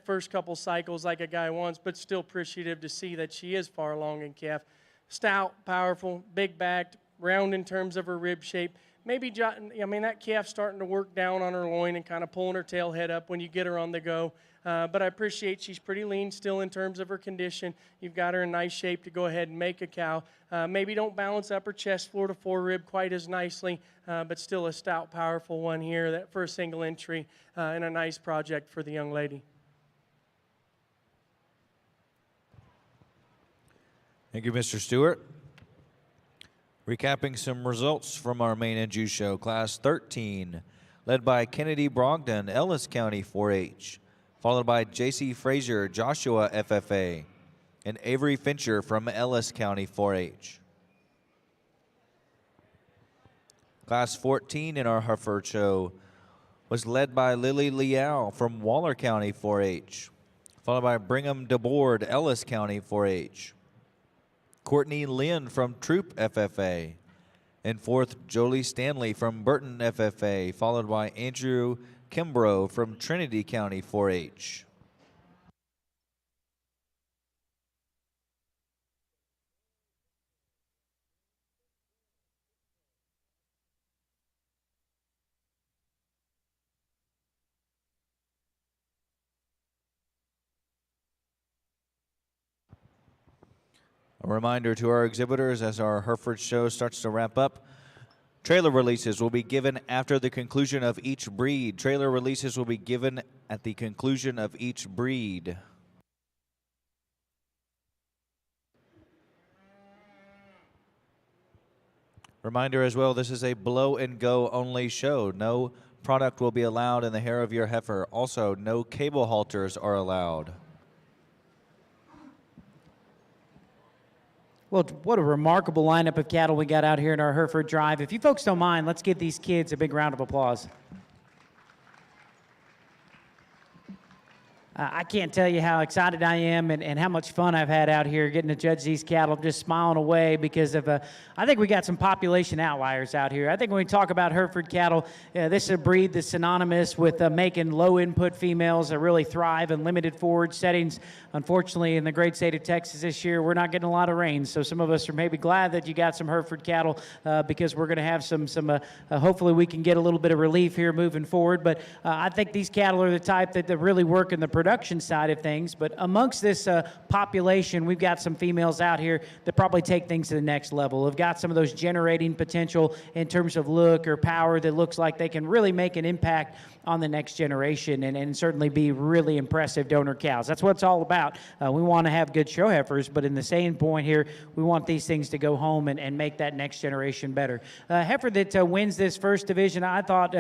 first couple cycles like a guy wants, but still appreciative to see that she is far along in calf. Stout, powerful, big-backed, round in terms of her rib shape. Maybe, I mean, that calf's starting to work down on her loin and kind of pulling her tail head up when you get her on the go. But I appreciate she's pretty lean still in terms of her condition. You've got her in nice shape to go ahead and make a cow. Maybe don't balance up her chest floor to forerib quite as nicely, but still a stout, powerful one here that for a single entry and a nice project for the young lady. Thank you, Mr. Stewart. Recapping some results from our main NGU show, Class 13, led by Kennedy Brogdon, Ellis County 4-H, followed by J.C. Frazier, Joshua FFA, and Avery Fincher from Ellis County 4-H. Class 14 in our Hereford show was led by Lily Liao from Waller County 4-H, followed by Brigham DeBoard, Ellis County 4-H. Courtney Lynn from Troop FFA, and fourth, Jolie Stanley from Burton FFA, followed by Andrew Kimbrough from Trinity County 4-H. A reminder to our exhibitors as our Hereford show starts to wrap up, trailer releases will be given after the conclusion of each breed. Trailer releases will be given at the conclusion of each breed. Reminder as well, this is a blow and go only show. No product will be allowed in the hair of your heifer. Also, no cable halters are allowed. Well, what a remarkable lineup of cattle we got out here in our Hereford Drive. If you folks don't mind, let's give these kids a big round of applause. I can't tell you how excited I am and how much fun I've had out here getting to judge these cattle. I'm just smiling away because of, I think we got some population outliers out here. I think when we talk about Hereford cattle, this is a breed that's synonymous with making low input females that really thrive in limited forage settings. Unfortunately, in the great state of Texas this year, we're not getting a lot of rain. So some of us are maybe glad that you got some Hereford cattle because we're going to have some hopefully we can get a little bit of relief here moving forward. But I think these cattle are the type that really work in the production side of things. But amongst this population, we've got some females out here that probably take things to the next level. Have got some of those generating potential in terms of look or power that looks like they can really make an impact on the next generation and certainly be really impressive donor cows. That's what it's all about. We want to have good show heifers, but in the same point here, we want these things to go home and make that next generation better. Heifer that wins this first division, I thought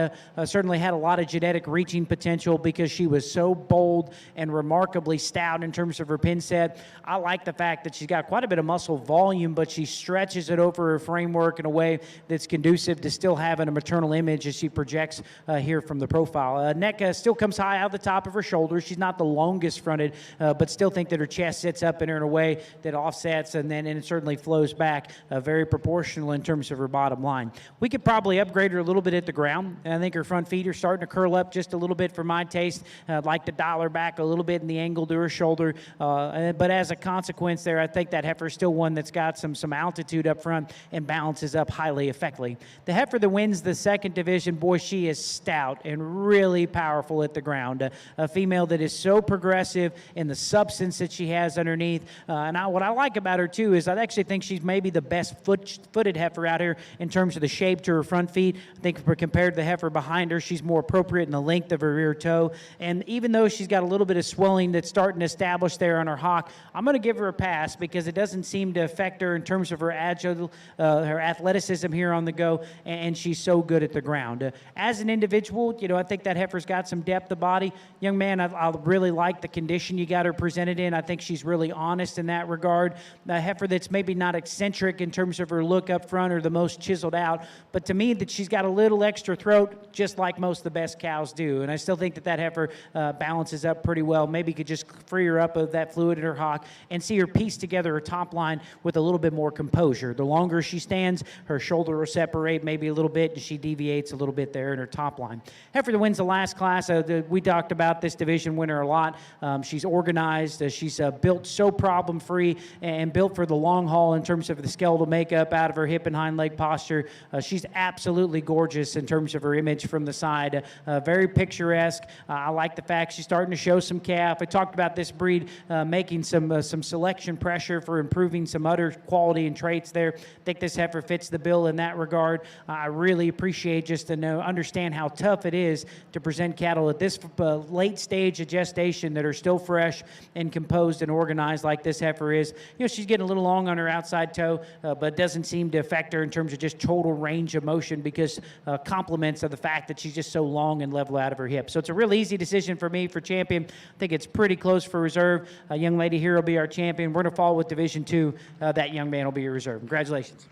certainly had a lot of genetic reaching potential because she was so bold and remarkably stout in terms of her pin set. I like the fact that she's got quite a bit of muscle volume, but she stretches it over her framework in a way that's conducive to still having a maternal image as she projects here from the profile. Neck still comes high out the top of her shoulders. She's not the longest fronted, but still think that her chest sits up in her in a way that offsets and it certainly flows back very proportional in terms of her bottom line. We could probably upgrade her a little bit at the ground. And I think her front feet are starting to curl up just a little bit for my taste. I'd like to dial her back a little bit in the angle to her shoulder. But as a consequence there, I think that heifer is still one that's got some altitude up front and balances up highly effectively. The heifer that wins the second division, boy, she is stout and really powerful at the ground. A female that is so progressive in the substance that she has underneath. What I like about her, too, is I actually think she's maybe the best footed heifer out here in terms of the shape to her front feet. I think compared to the heifer behind her, she's more appropriate in the length of her rear toe. And even though she's got a little bit of swelling that's starting to establish there on her hock, I'm going to give her a pass because it doesn't seem to affect her in terms of her agile, her athleticism here on the go, and she's so good at the ground. As an individual, I think that heifer's got some depth of body. Young man, I really like the condition you got her presented in. I think she's really honest in that regard. A heifer that's maybe not eccentric in terms of her look up front or the most chiseled out, but to me that she's got a little extra throat just like most of the best cows do. And I still think that heifer balances up pretty well. Maybe could just free her up of that fluid in her hock and see her piece together her top line with a little bit more composure. The longer she stands, her shoulder will separate maybe a little bit and she deviates a little bit there in her top line. Heifer that wins the last class, we talked about this division winner a lot. She's organized. She's built so problem-free and built for the long haul in terms of the skeletal makeup out of her hip and hind leg posture. She's absolutely gorgeous in terms of her image from the side. Very picturesque. I like the fact she's starting to show some calf. I talked about this breed making some selection pressure for improving some other quality and traits there. I think this heifer fits the bill in that regard. I really appreciate just to understand how tough it is to present cattle at this late stage of gestation that are still fresh and composed and organized like this heifer is. She's getting a little long on her outside toe, but it doesn't seem to affect her in terms of just total range of motion because compliments of the fact that she's just so long and level out of her hip. So it's a real easy decision for me for champion. I think it's pretty close for reserve. A young lady here will be our champion. We're going to follow with Division 2. That young man will be your reserve. Congratulations.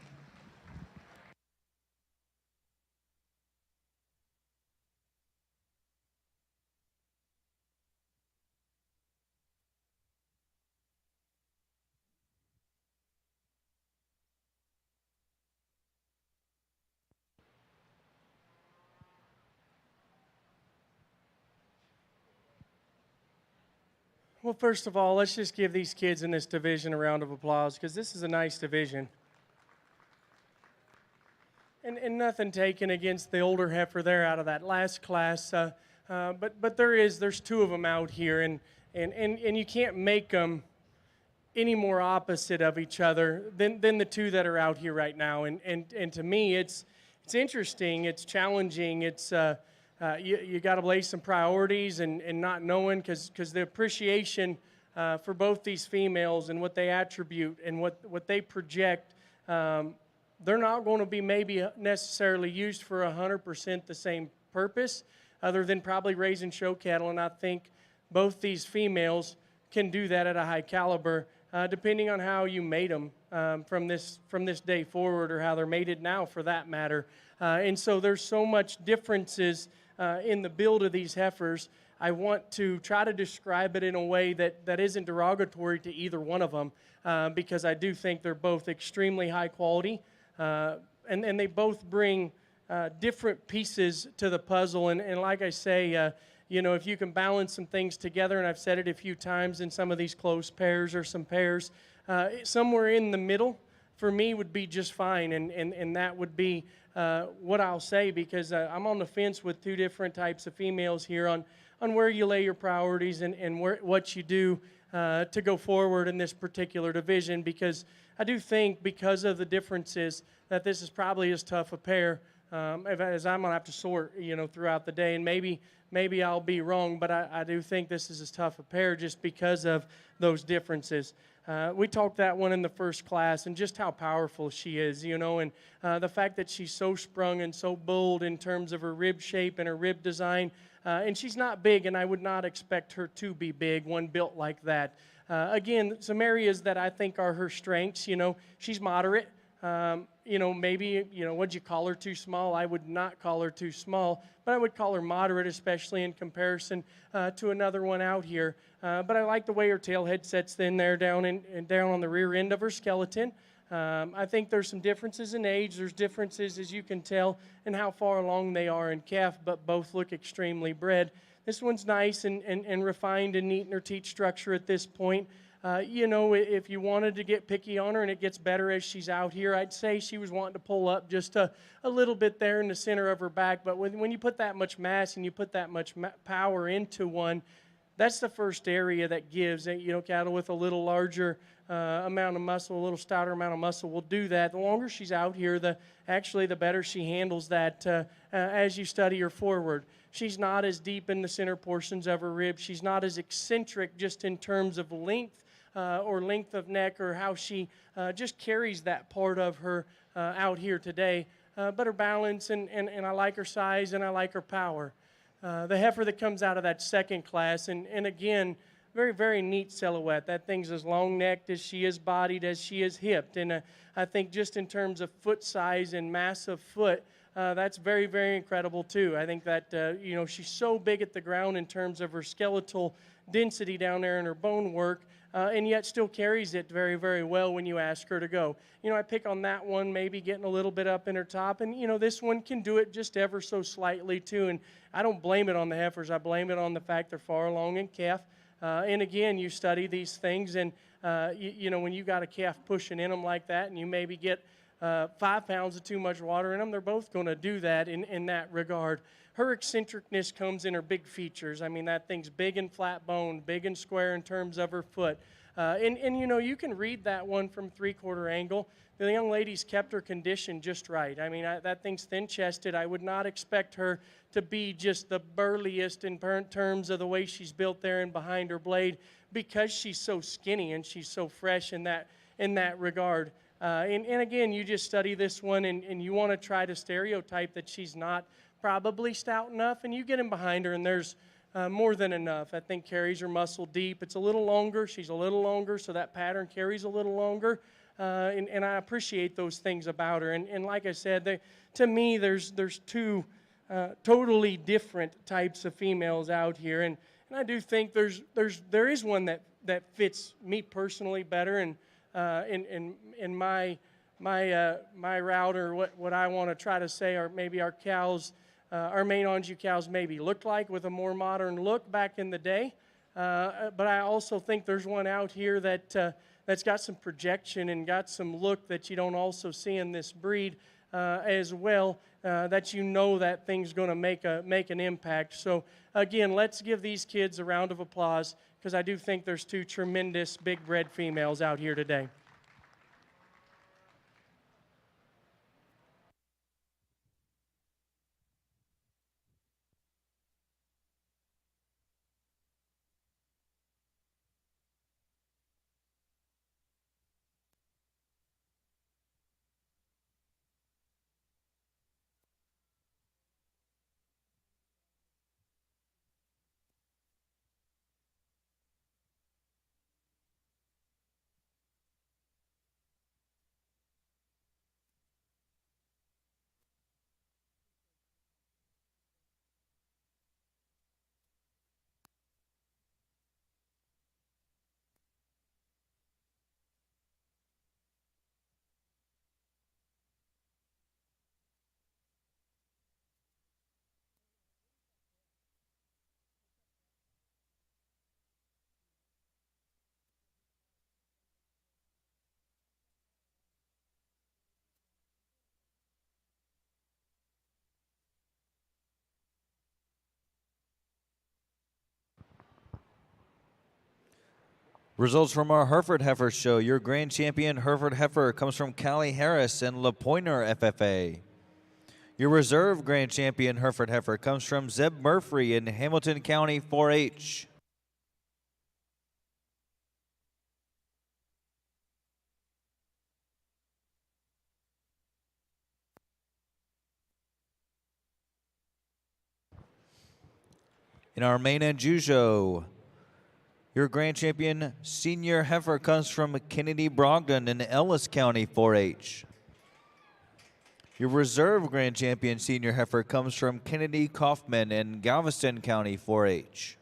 Well, first of all, let's just give these kids in this division a round of applause because this is a nice division. And nothing taken against the older heifer there out of that last class, but there's two of them out here, and you can't make them any more opposite of each other than the two that are out here right now. And to me, it's interesting, it's challenging, it's you got to lay some priorities and not knowing because the appreciation for both these females and what they attribute and what they project, they're not going to be maybe necessarily used for 100% the same purpose other than probably raising show cattle. And I think both these females can do that at a high caliber depending on how you mate them from this day forward or how they're mated now for that matter. And so there's so much differences in the build of these heifers I want to try to describe it in a way that isn't derogatory to either one of them, because I do think they're both extremely high quality, and they both bring different pieces to the puzzle. And like I say, if you can balance some things together, and I've said it a few times in some of these close pairs or some pairs, somewhere in the middle for me would be just fine, and that would be what I'll say, because I'm on the fence with two different types of females here on where you lay your priorities and what you do to go forward in this particular division, because I do think because of the differences that this is probably as tough a pair as I'm going to have to sort, throughout the day, and maybe I'll be wrong, but I do think this is as tough a pair just because of those differences. We talked that one in the first class and just how powerful she is, and the fact that she's so sprung and so bold in terms of her rib shape and her rib design. And she's not big, and I would not expect her to be big, one built like that. Again, some areas that I think are her strengths, she's moderate. Maybe, would you call her too small? I would not call her too small, but I would call her moderate, especially in comparison to another one out here. But I like the way her tail head sets in there down on the rear end of her skeleton. I think there's some differences in age. There's differences, as you can tell, in how far along they are in calf, but both look extremely bred. This one's nice and refined and neat in her teat structure at this point. If you wanted to get picky on her and it gets better as she's out here, I'd say she was wanting to pull up just a little bit there in the center of her back. But when you put that much mass and you put that much power into one, that's the first area that gives. Cattle with a little larger amount of muscle, a little stouter amount of muscle will do that. The longer she's out here, the better she handles that as you study her forward. She's not as deep in the center portions of her ribs. She's not as eccentric just in terms of length or length of neck, or how she just carries that part of her out here today. But her balance, and I like her size, and I like her power. The heifer that comes out of that second class, and again, very, very neat silhouette. That thing's as long-necked as she is bodied, as she is hipped. And I think just in terms of foot size and mass of foot, that's very, very incredible too. I think that, she's so big at the ground in terms of her skeletal density down there in her bone work, and yet still carries it very, very well when you ask her to go. I pick on that one, maybe getting a little bit up in her top, and, this one can do it just ever so slightly too. And I don't blame it on the heifers. I blame it on the fact they're far along in calf. And again, you study these things, and, when you got a calf pushing in them like that, and you maybe get 5 pounds of too much water in them, they're both going to do that in that regard. Her eccentricness comes in her big features. I mean, that thing's big and flat boned, big and square in terms of her foot. And you can read that one from 3/4 angle. The young lady's kept her condition just right. I mean, that thing's thin-chested. I would not expect her to be just the burliest in terms of the way she's built there and behind her blade, because she's so skinny and she's so fresh in that regard. And again, you just study this one, and you want to try to stereotype that she's not probably stout enough, and you get in behind her, and there's more than enough. I think carries her muscle deep. It's a little longer. She's a little longer, so that pattern carries a little longer. And I appreciate those things about her. And like I said, to me, there's two totally different types of females out here, and I do think there is one that fits me personally better, and in my route, or what I want to try to say, or maybe our cows, our main Anjou cows maybe looked like with a more modern look back in the day. But I also think there's one out here that's got some projection and got some look that you don't also see in this breed as well, that that thing's going to make an impact. So again, let's give these kids a round of applause, because I do think there's two tremendous big bred females out here today. Results from our Hereford Heifer show. Your grand champion Hereford Heifer comes from Callie Harris and LaPointer FFA. Your reserve grand champion Hereford Heifer comes from Zeb Murphy in Hamilton County 4-H. In our main and Jew show, your grand champion senior heifer comes from Kennedy Brogdon in Ellis County 4-H. Your reserve grand champion senior heifer comes from Kennedy Kaufman in Galveston County 4-H.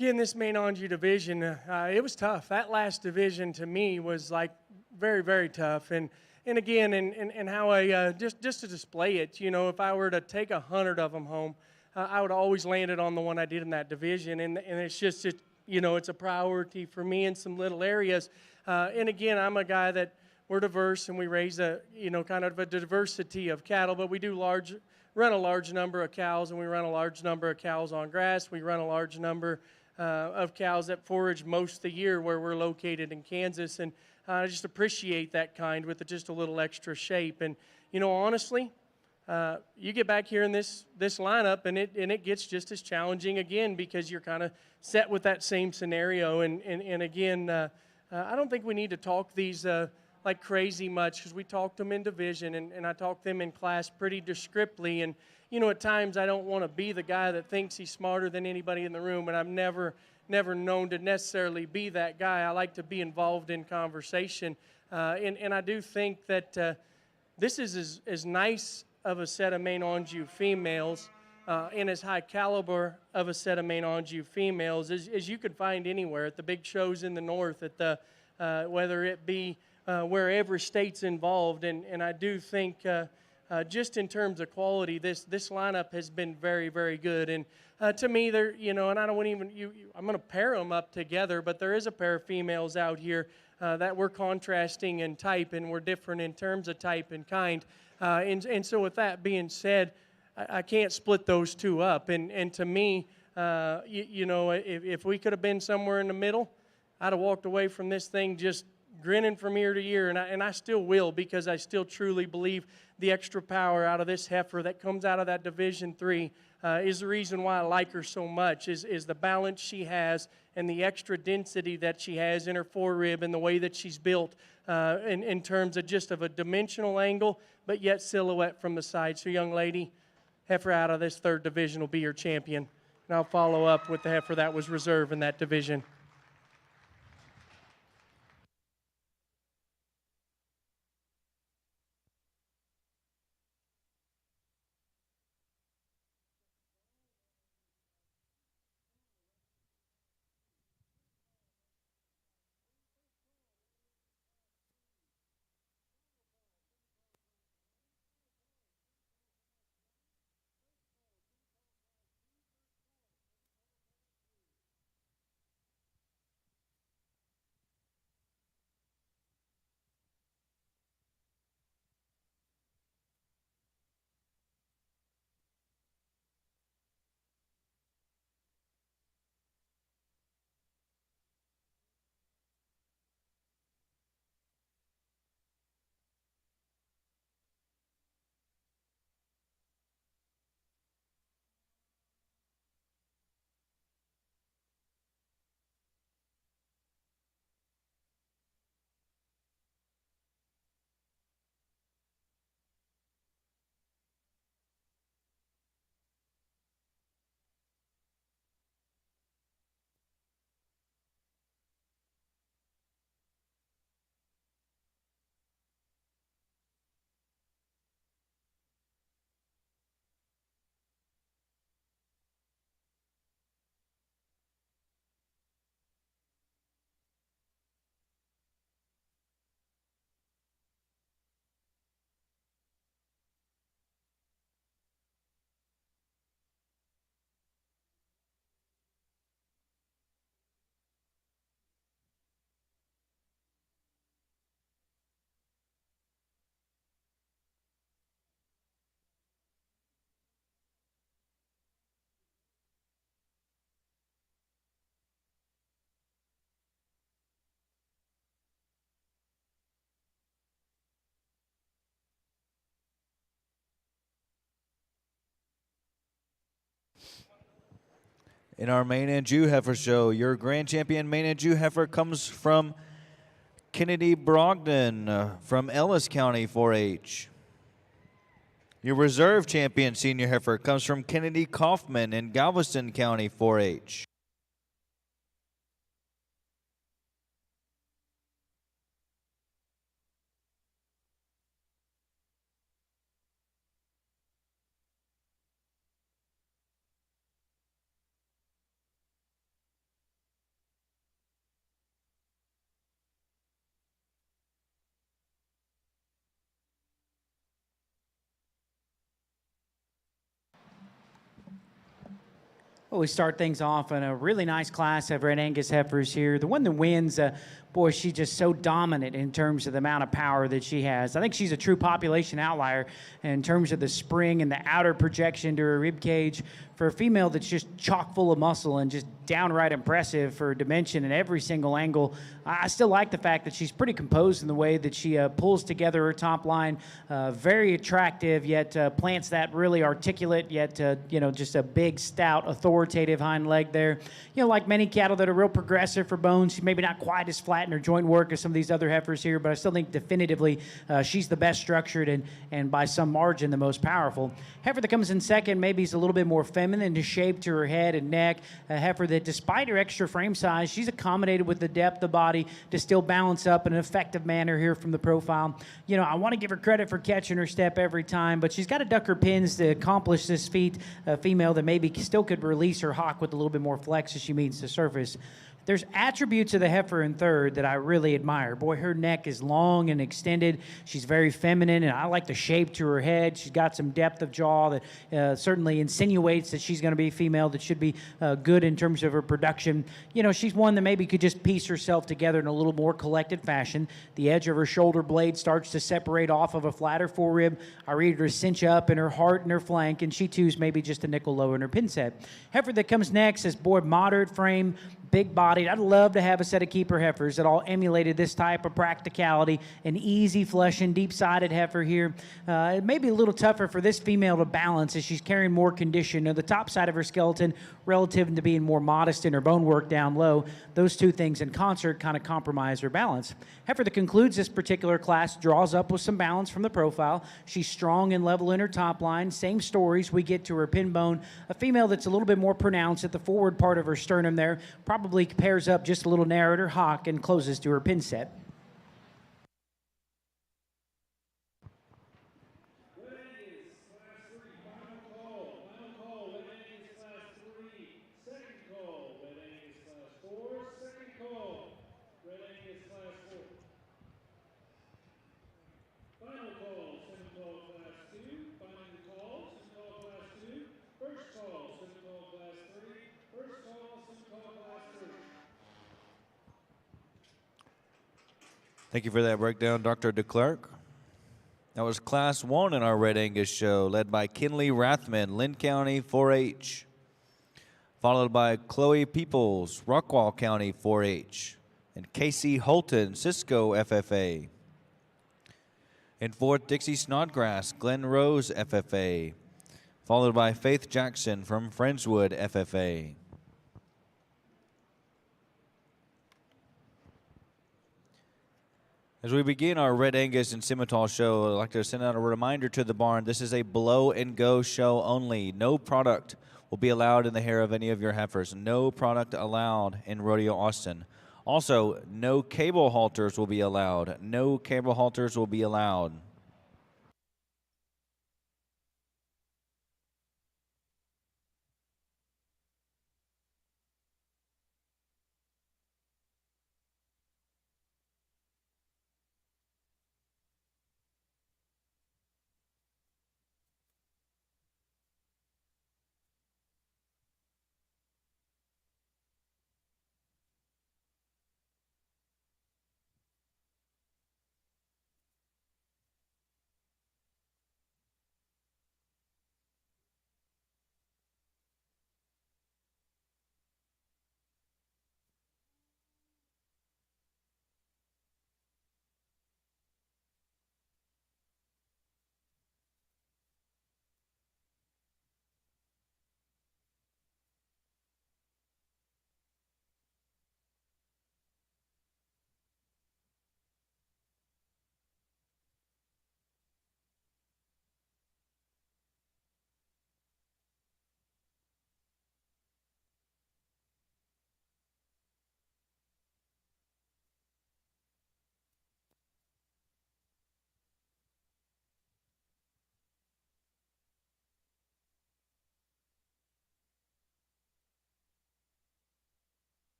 Again, this main Anjou division, it was tough. That last division to me was like very, very tough. And again, and how I just to display it, you know, if I were to take 100 of them home, I would always land it on the one I did in that division. And it's just, you know, it's a priority for me in some little areas. And again, I'm a guy that we're diverse and we raise a, you know, kind of a diversity of cattle, but we do run a large number of cows, and we run a large number of cows on grass. We run a large number of cows that forage most of the year where we're located in Kansas, and I just appreciate that kind with just a little extra shape. And you know, honestly, you get back here in this lineup, and it gets just as challenging again because you're kind of set with that same scenario. And again, I don't think we need to talk these like crazy much, because we talked them in division, and I talked them in class pretty descriptively. And you know, at times I don't want to be the guy that thinks he's smarter than anybody in the room, and I've never known to necessarily be that guy. I like to be involved in conversation, and I do think that this is as nice of a set of main Anjou females and as high caliber of a set of main Anjou females as you could find anywhere at the big shows in the north, at the whether it be wherever state's involved. And I do think just in terms of quality, this lineup has been very, very good. And to me, there, you know, and I don't want even I'm going to pair them up together, but there is a pair of females out here that we're contrasting in type, and we're different in terms of type and kind. And so with that being said, I can't split those two up. And to me, you know, if we could have been somewhere in the middle, I'd have walked away from this thing just grinning from ear to ear, and I still will, because I still truly believe the extra power out of this heifer that comes out of that Division III is the reason why I like her so much, is the balance she has and the extra density that she has in her forerib and the way that she's built in terms of just of a dimensional angle, but yet silhouette from the side. So young lady, heifer out of this 3rd division will be your champion. And I'll follow up with the heifer that was reserved in that division. In our main and Jew heifer show, your grand champion main and Jew heifer comes from Kennedy Brogdon from Ellis County 4-H. Your reserve champion senior heifer comes from Kennedy Kaufman in Galveston County 4-H. Well, we start things off in a really nice class of Red Angus heifers here. The one that wins, boy, she's just so dominant in terms of the amount of power that she has. I think she's a true population outlier in terms of the spring and the outer projection to her rib cage. For a female that's just chock full of muscle and just downright impressive for dimension in every single angle, I still like the fact that she's pretty composed in the way that she pulls together her top line. Very attractive, yet plants that really articulate, yet just a big, stout, authoritative hind leg there. Like many cattle that are real progressive for bones, she's maybe not quite as flat in her joint work as some of these other heifers here, but I still think definitively she's the best structured and by some margin the most powerful. Heifer that comes in second maybe is a little bit more feminine to shape to her head and neck. A heifer that, despite her extra frame size, she's accommodated with the depth of body to still balance up in an effective manner here from the profile. I want to give her credit for catching her step every time, but she's got to duck her pins to accomplish this feat. A female that maybe still could release her hock with a little bit more flex as she meets the surface. There's attributes of the heifer in third that I really admire. Boy, her neck is long and extended. She's very feminine, and I like the shape to her head. She's got some depth of jaw that certainly insinuates that she's going to be a female that should be good in terms of her production. She's one that maybe could just piece herself together in a little more collected fashion. The edge of her shoulder blade starts to separate off of a flatter forerib. I read her cinch up in her heart and her flank, and she too's maybe just a nickel lower in her pin set. Heifer that comes next is, boy, moderate frame, big bodied. I'd love to have a set of keeper heifers that all emulated this type of practicality. An easy flushing, deep-sided heifer here. It may be a little tougher for this female to balance as she's carrying more condition. The top side of her skeleton relative to being more modest in her bone work down low. Those two things in concert kind of compromise her balance. Heifer that concludes this particular class draws up with some balance from the profile. She's strong and level in her top line. Same stories we get to her pin bone. A female that's a little bit more pronounced at the forward part of her sternum there. Probably pairs up just a little narrow at her hock and closes to her pin set. Thank you for that breakdown, Dr. DeClerc. That was Class 1 in our Red Angus show, led by Kinley Rathman, Lynn County 4-H, followed by Chloe Peoples, Rockwall County 4-H, and Casey Holton, Cisco FFA. In fourth, Dixie Snodgrass, Glen Rose FFA, followed by Faith Jackson from Friendswood FFA. As we begin our Red Angus and Simmental show, I'd like to send out a reminder to the barn. This is a blow and go show only. No product will be allowed in the hair of any of your heifers. No product allowed in Rodeo Austin. Also, no cable halters will be allowed. No cable halters will be allowed.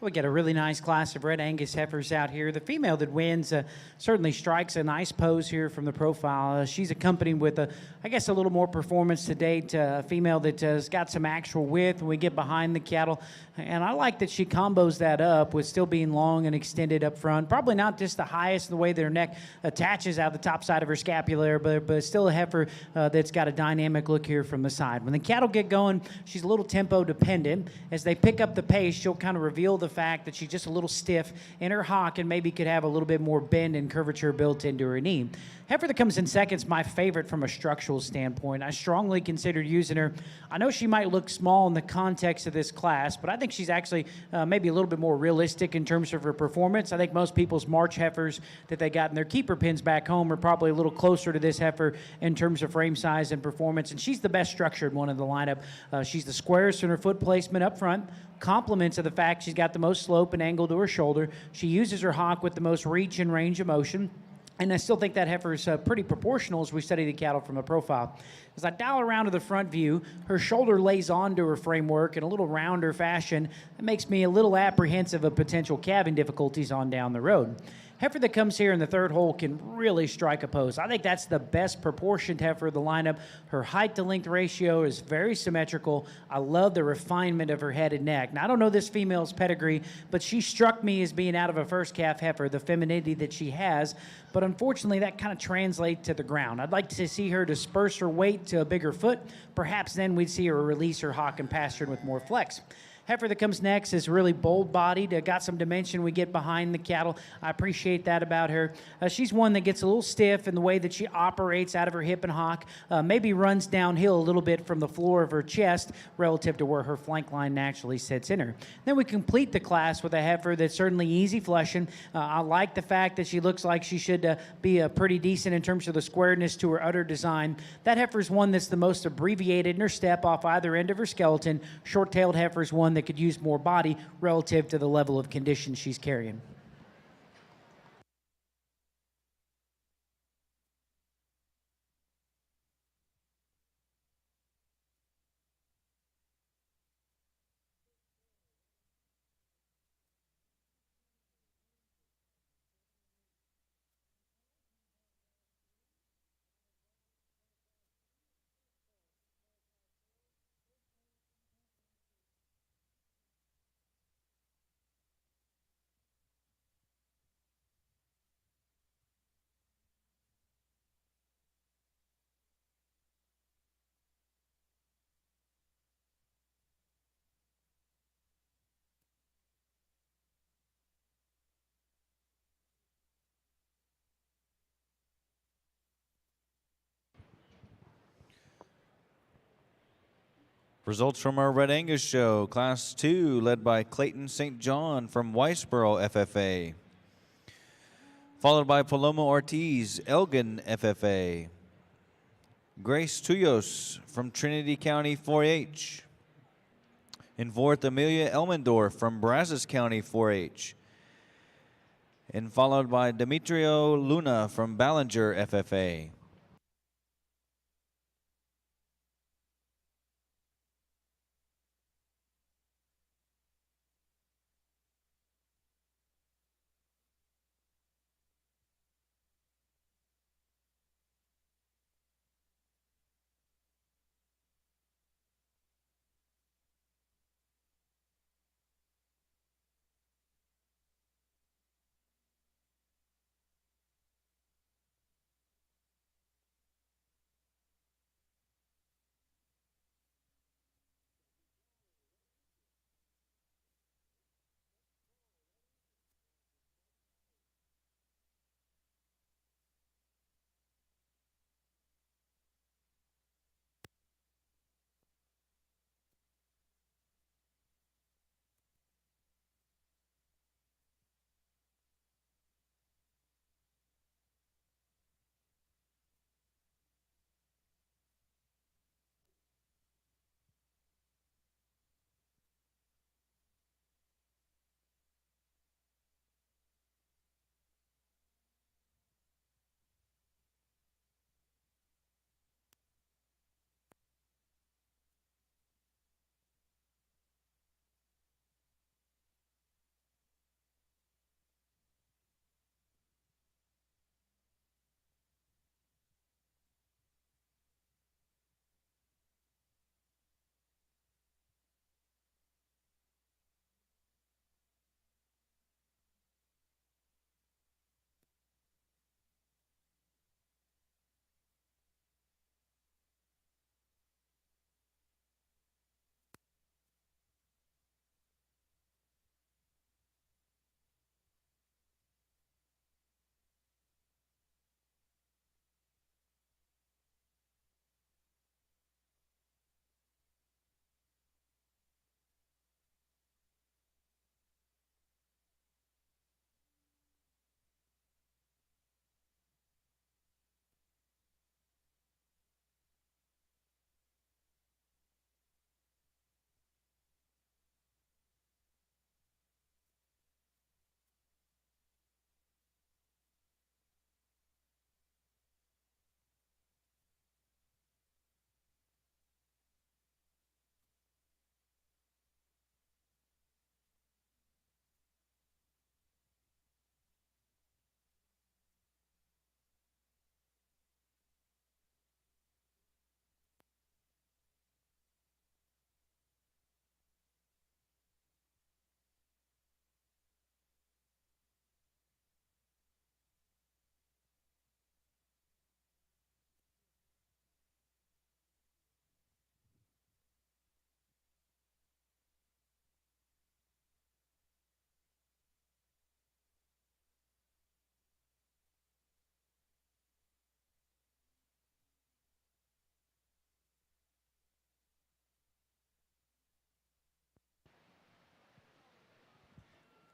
We got a really nice class of red Angus heifers out here. The female that wins certainly strikes a nice pose here from the profile. She's accompanied with, I guess, a little more performance to date. A female that has got some actual width when we get behind the cattle. And I like that she combos that up with still being long and extended up front. Probably not just the highest in the way their neck attaches out the top side of her scapula, but still a heifer that's got a dynamic look here from the side. When the cattle get going, she's a little tempo dependent. As they pick up the pace, she'll kind of reveal the fact that she's just a little stiff in her hock and maybe could have a little bit more bend and curvature built into her knee. Heifer that comes in second is my favorite from a structural standpoint. I strongly considered using her. I know she might look small in the context of this class, but I think she's actually maybe a little bit more realistic in terms of her performance. I think most people's March heifers that they got in their keeper pins back home are probably a little closer to this heifer in terms of frame size and performance, and she's the best structured one in the lineup. She's the squarest in her foot placement up front, compliments of the fact she's got the most slope and angle to her shoulder. She uses her hock with the most reach and range of motion. And I still think that heifer is pretty proportional as we study the cattle from a profile. As I dial around to the front view, her shoulder lays onto her framework in a little rounder fashion. That makes me a little apprehensive of potential calving difficulties on down the road. Heifer that comes here in the third hole can really strike a pose. I think that's the best proportioned heifer of the lineup. Her height to length ratio is very symmetrical. I love the refinement of her head and neck. Now, I don't know this female's pedigree, but she struck me as being out of a first calf heifer, the femininity that she has. But unfortunately, that kind of translates to the ground. I'd like to see her disperse her weight to a bigger foot. Perhaps then we'd see her release her hock and pasture with more flex. Heifer that comes next is really bold-bodied, got some dimension we get behind the cattle. I appreciate that about her. She's one that gets a little stiff in the way that she operates out of her hip and hock, maybe runs downhill a little bit from the floor of her chest relative to where her flank line naturally sits in her. Then we complete the class with a heifer that's certainly easy flushing. I like the fact that she looks like she should be pretty decent in terms of the squareness to her udder design. That heifer is one that's the most abbreviated in her step off either end of her skeleton. Short-tailed heifer is one that could use more body relative to the level of condition she's carrying. Results from our Red Angus show, Class 2, led by Clayton St. John from Weisboro FFA, followed by Paloma Ortiz, Elgin FFA, Grace Tuyos from Trinity County 4-H, in fourth, Amelia Elmendorf from Brazos County 4-H, and followed by Demetrio Luna from Ballinger FFA.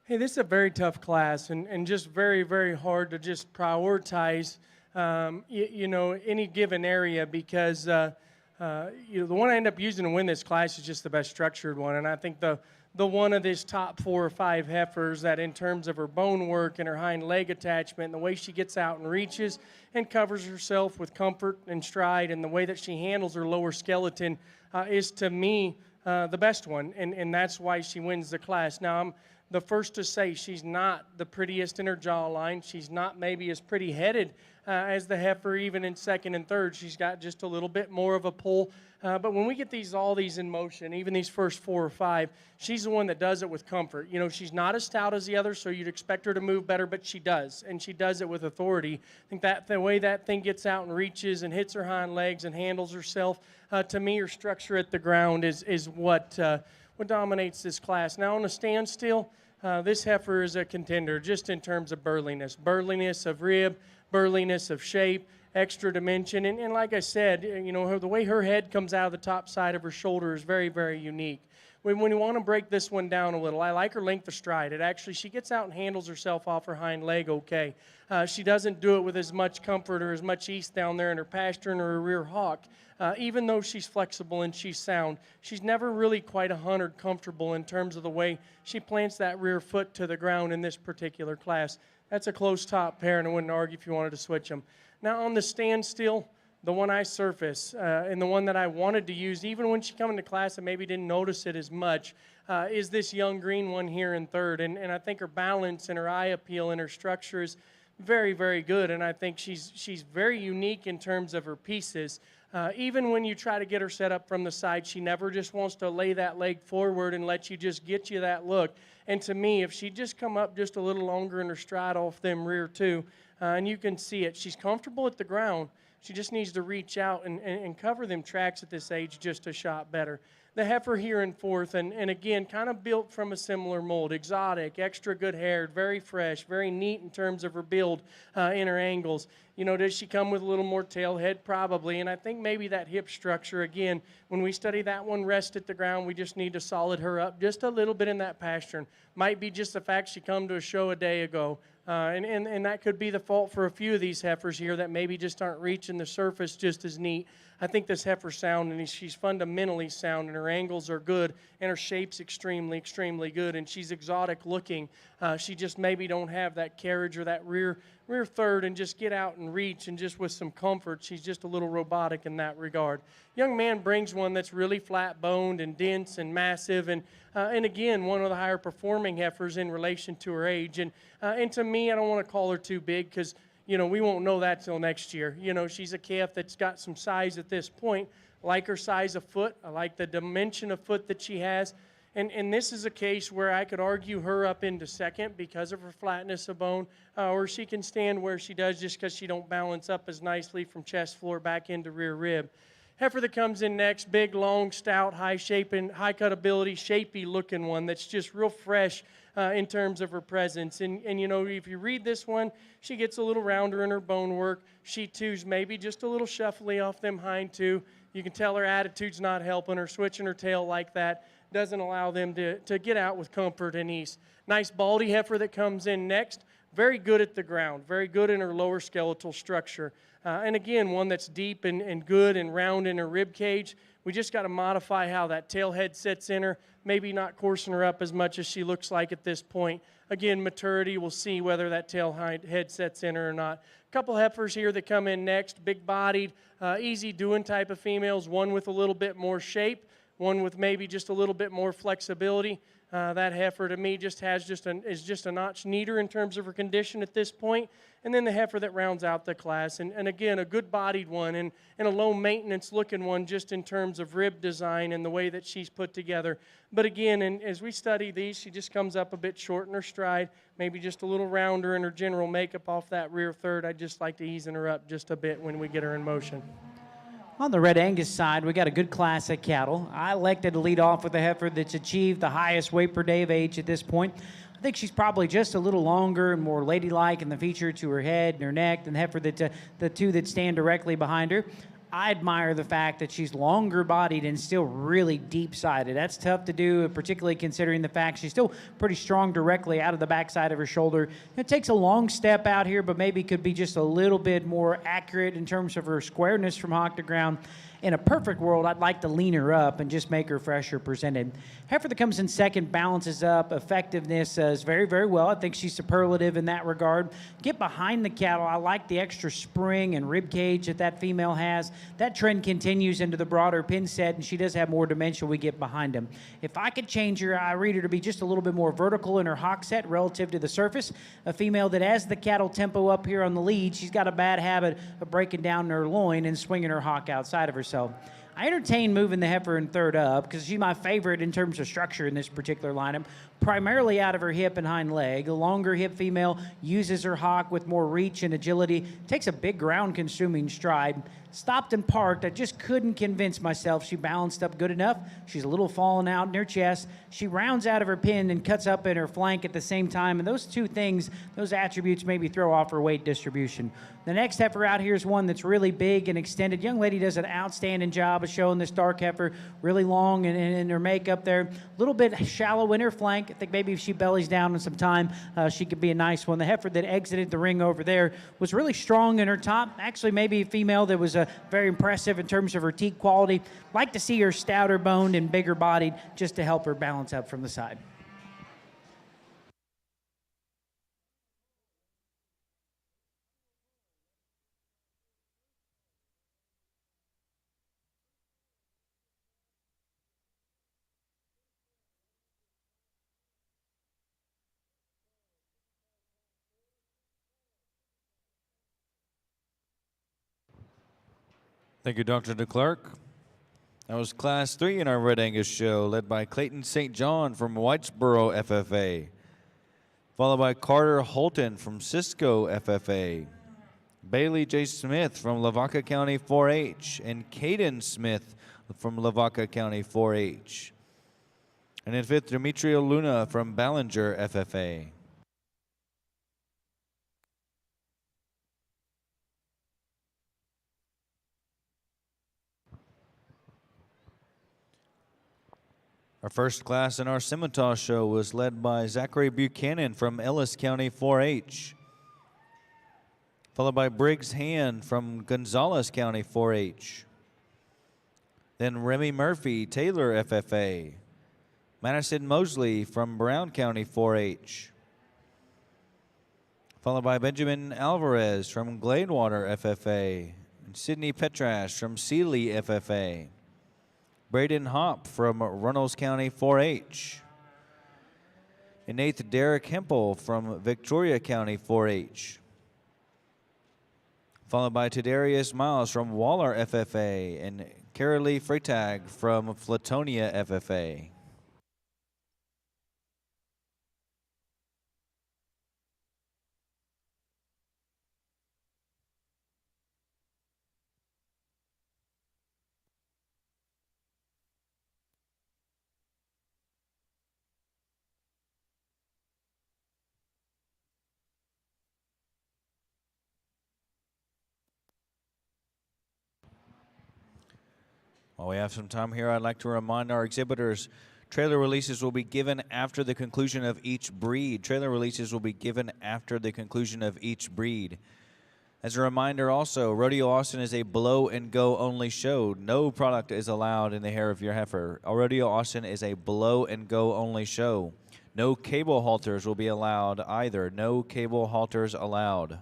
Hey, this is a very tough class and just very, very hard to just prioritize, any given area because, the one I end up using to win this class is just the best structured one. And I think the one of these top 4 or 5 heifers that in terms of her bone work and her hind leg attachment and the way she gets out and reaches and covers herself with comfort and stride and the way that she handles her lower skeleton is to me the best one. And that's why she wins the class. Now, I'm the first to say she's not the prettiest in her jawline. She's not maybe as pretty headed as the heifer, even in second and third. She's got just a little bit more of a pull. But when we get all these in motion, even these first 4 or 5, she's the one that does it with comfort. She's not as stout as the others, so you'd expect her to move better, but she does, and she does it with authority. I think that the way that thing gets out and reaches and hits her hind legs and handles herself, to me, her structure at the ground is what dominates this class. Now, on a standstill, this heifer is a contender just in terms of burliness of rib, burliness of shape, extra dimension. And like I said, the way her head comes out of the top side of her shoulder is very, very unique. When you want to break this one down a little, I like her length of stride. She gets out and handles herself off her hind leg okay. She doesn't do it with as much comfort or as much ease down there in her pastern or her rear hock. Even though she's flexible and she's sound, she's never really quite 100 comfortable in terms of the way she plants that rear foot to the ground in this particular class. That's a close top pair, and I wouldn't argue if you wanted to switch them. Now, on the standstill, the one I surface and the one that I wanted to use, even when she come into class, I maybe didn't notice it as much, is this young green one here in third. And I think her balance and her eye appeal and her structure is very, very good. And I think she's very unique in terms of her pieces. Even when you try to get her set up from the side, she never just wants to lay that leg forward and let you just get you that look. And to me, if she just come up just a little longer in her stride off them rear two, and you can see it, she's comfortable at the ground. She just needs to reach out and cover them tracks at this age just a shot better. The heifer here in fourth, and again, kind of built from a similar mold. Exotic, extra good haired, very fresh, very neat in terms of her build in her angles. Does she come with a little more tail head? Probably. And I think maybe that hip structure, again, when we study that one rest at the ground, we just need to solid her up just a little bit in that pastern. Might be just the fact she come to a show a day ago. And that could be the fault for a few of these heifers here that maybe just aren't reaching the surface just as neat. I think this heifer's sound, and she's fundamentally sound, and her angles are good, and her shape's extremely, extremely good, and she's exotic looking. She just maybe don't have that carriage or that rear third and just get out and reach, and just with some comfort, she's just a little robotic in that regard. Young man brings one that's really flat-boned and dense and massive, and again, one of the higher performing heifers in relation to her age. And to me, I don't want to call her too big because, we won't know that till next year. She's a calf that's got some size at this point. I like her size of foot. I like the dimension of foot that she has. And this is a case where I could argue her up into second because of her flatness of bone, or she can stand where she does just because she don't balance up as nicely from chest floor back into rear rib. Heifer that comes in next, big, long, stout, high shape and high cut ability, shapy looking one that's just real fresh in terms of her presence. And if you read this one, she gets a little rounder in her bone work. She too's maybe just a little shuffly off them hind two. You can tell her attitude's not helping her. Switching her tail like that doesn't allow them to get out with comfort and ease. Nice baldy heifer that comes in next. Very good at the ground. Very good in her lower skeletal structure. And again, one that's deep and good and round in her rib cage. We just got to modify how that tail head sits in her, maybe not coursing her up as much as she looks like at this point. Again, maturity, we'll see whether that tail head sets in her or not. A couple heifers here that come in next, big-bodied, easy doing type of females, one with a little bit more shape, one with maybe just a little bit more flexibility. That heifer to me is just a notch neater in terms of her condition at this point. And then the heifer that rounds out the class. And again, a good-bodied one and a low-maintenance looking one just in terms of rib design and the way that she's put together. But again, as we study these, she just comes up a bit short in her stride, maybe just a little rounder in her general makeup off that rear third. I'd just like to easen her up just a bit when we get her in motion. On the Red Angus side, we got a good class of cattle. I elected to lead off with a heifer that's achieved the highest weight per day of age at this point. I think she's probably just a little longer and more ladylike in the feature to her head and her neck than the heifer that the two that stand directly behind her. I admire the fact that she's longer bodied and still really deep sided. That's tough to do, particularly considering the fact she's still pretty strong directly out of the backside of her shoulder. It takes a long step out here, but maybe could be just a little bit more accurate in terms of her squareness from hock to ground. In a perfect world, I'd like to lean her up and just make her fresher presented. Heifer that comes in second balances up. Effectiveness is very, very well. I think she's superlative in that regard. Get behind the cattle. I like the extra spring and rib cage that female has. That trend continues into the broader pin set, and she does have more dimension we get behind them. If I could change her, I read her to be just a little bit more vertical in her hock set relative to the surface. A female that has the cattle tempo up here on the lead, she's got a bad habit of breaking down her loin and swinging her hock outside of herself. I entertain moving the heifer in third up because she's my favorite in terms of structure in this particular lineup, primarily out of her hip and hind leg. A longer hip female uses her hock with more reach and agility, takes a big ground-consuming stride. Stopped and parked. I just couldn't convince myself she balanced up good enough. She's a little fallen out in her chest. She rounds out of her pin and cuts up in her flank at the same time, and those two things, those attributes maybe throw off her weight distribution. The next heifer out here is one that's really big and extended. Young lady does an outstanding job of showing this dark heifer, really long in her makeup there. A little bit shallow in her flank. I think maybe if she bellies down in some time, she could be a nice one. The heifer that exited the ring over there was really strong in her top. Actually, maybe a female that was very impressive in terms of her teat quality. Like to see her stouter boned and bigger bodied just to help her balance up from the side. Thank you, Dr. DeClerc. That was Class 3 in our Red Angus show, led by Clayton St. John from Whitesboro FFA, followed by Carter Holton from Cisco FFA, Bailey J. Smith from Lavaca County 4-H, and Caden Smith from Lavaca County 4-H. And in fifth, Demetria Luna from Ballinger FFA. Our first class in our Scimitar show was led by Zachary Buchanan from Ellis County 4-H, followed by Briggs Hand from Gonzales County 4-H. Then Remy Murphy, Taylor FFA, Madison Mosley from Brown County 4-H, followed by Benjamin Alvarez from Gladewater FFA, and Sidney Petrash from Sealy FFA. Braden Hopp from Runnels County 4-H. And eighth, Derek Hempel from Victoria County 4-H. Followed by Tadarius Miles from Waller FFA and Carolee Freitag from Flatonia FFA. While we have some time here, I'd like to remind our exhibitors, trailer releases will be given after the conclusion of each breed. Trailer releases will be given after the conclusion of each breed. As a reminder also, Rodeo Austin is a blow and go only show. No product is allowed in the hair of your heifer. Rodeo Austin is a blow and go only show. No cable halters will be allowed either. No cable halters allowed.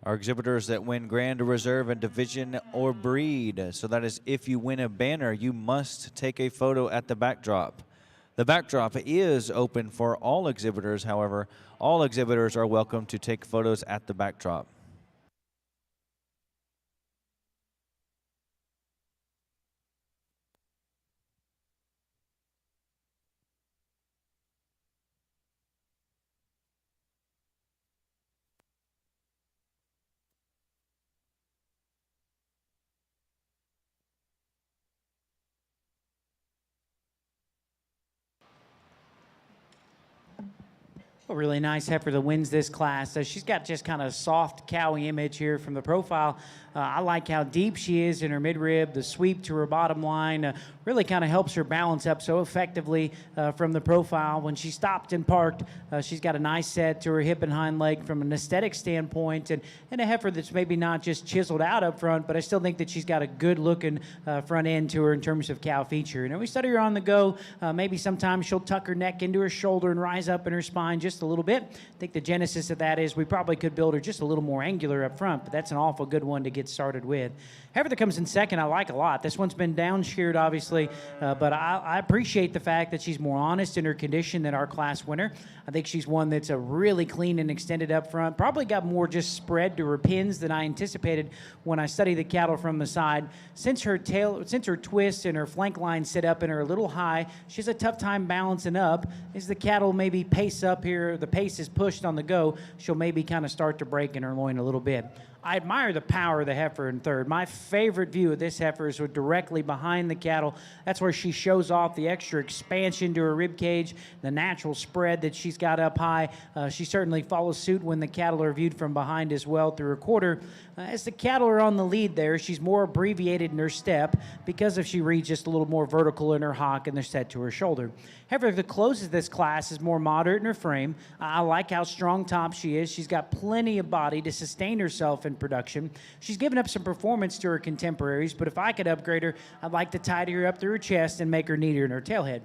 Our exhibitors that win Grand Reserve and Division or Breed. So that is, if you win a banner, you must take a photo at the backdrop. The backdrop is open for all exhibitors. However, all exhibitors are welcome to take photos at the backdrop. A really nice heifer that wins this class. So she's got just kind of soft cowy image here from the profile. I like how deep she is in her midrib. The sweep to her bottom line really kind of helps her balance up so effectively from the profile. When she stopped and parked, she's got a nice set to her hip and hind leg from an aesthetic standpoint, and a heifer that's maybe not just chiseled out up front, but I still think that she's got a good looking front end to her in terms of cow feature. And we study her on the go. Maybe sometimes she'll tuck her neck into her shoulder and rise up in her spine just a little bit. I think the genesis of that is we probably could build her just a little more angular up front, but that's an awful good one to get started with. Heifer that comes in second, I like a lot. This one's been down-sheared, obviously, but I appreciate the fact that she's more honest in her condition than our class winner. I think she's one that's a really clean and extended up front. Probably got more just spread to her pins than I anticipated when I studied the cattle from the side. Since her twist and her flank line sit up and are a little high, she has a tough time balancing up. As the cattle maybe pace up here, the pace is pushed on the go, she'll maybe kind of start to break in her loin a little bit. I admire the power of the heifer in third. My favorite view of this heifer is directly behind the cattle. That's where she shows off the extra expansion to her rib cage, the natural spread that she's got up high. She certainly follows suit when the cattle are viewed from behind as well through her quarter. As the cattle are on the lead there, she's more abbreviated in her step because if she reads just a little more vertical in her hock and they're set to her shoulder. Heifer that closes this class is more moderate in her frame. I like how strong top she is. She's got plenty of body to sustain herself in production. She's given up some performance to her contemporaries, but if I could upgrade her, I'd like to tidy her up through her chest and make her neater in her tailhead.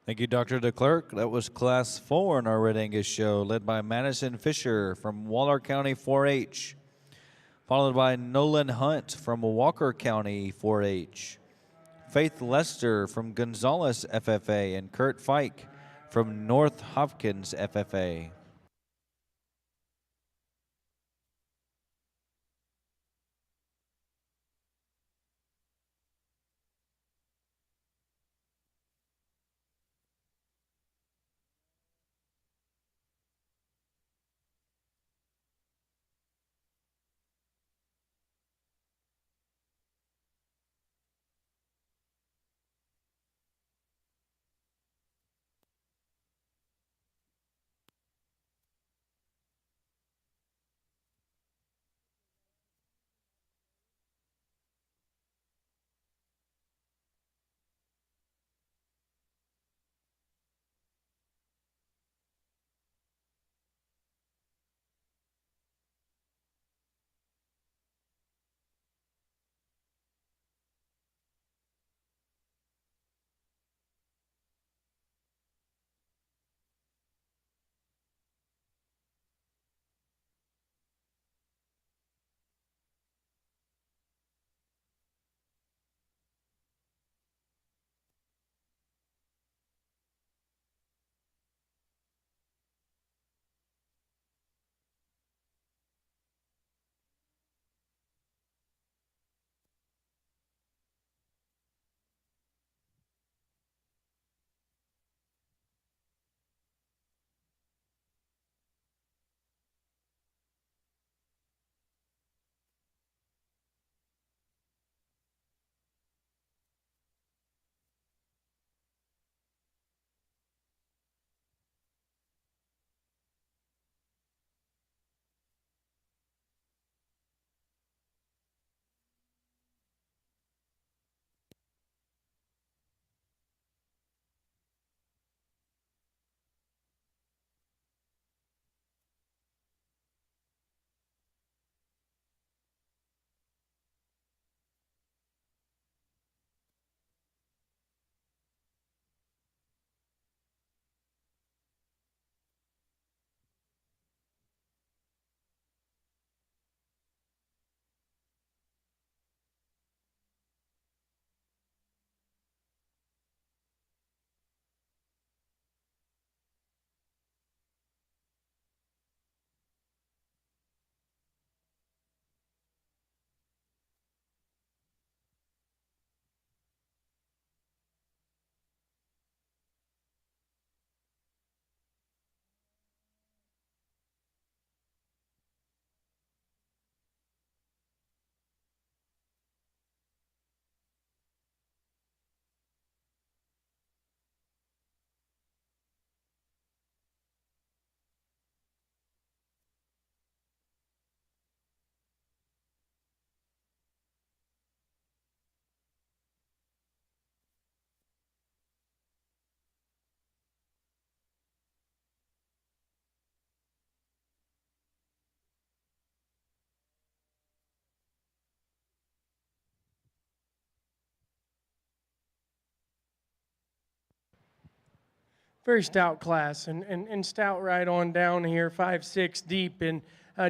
Thank you, Dr. DeClerc. That was Class 4 in our Red Angus show, led by Madison Fisher from Waller County 4-H, followed by Nolan Hunt from Walker County 4-H, Faith Lester from Gonzales FFA, and Kurt Fike from North Hopkins FFA. very stout class, and stout right on down here, 5'6" deep, and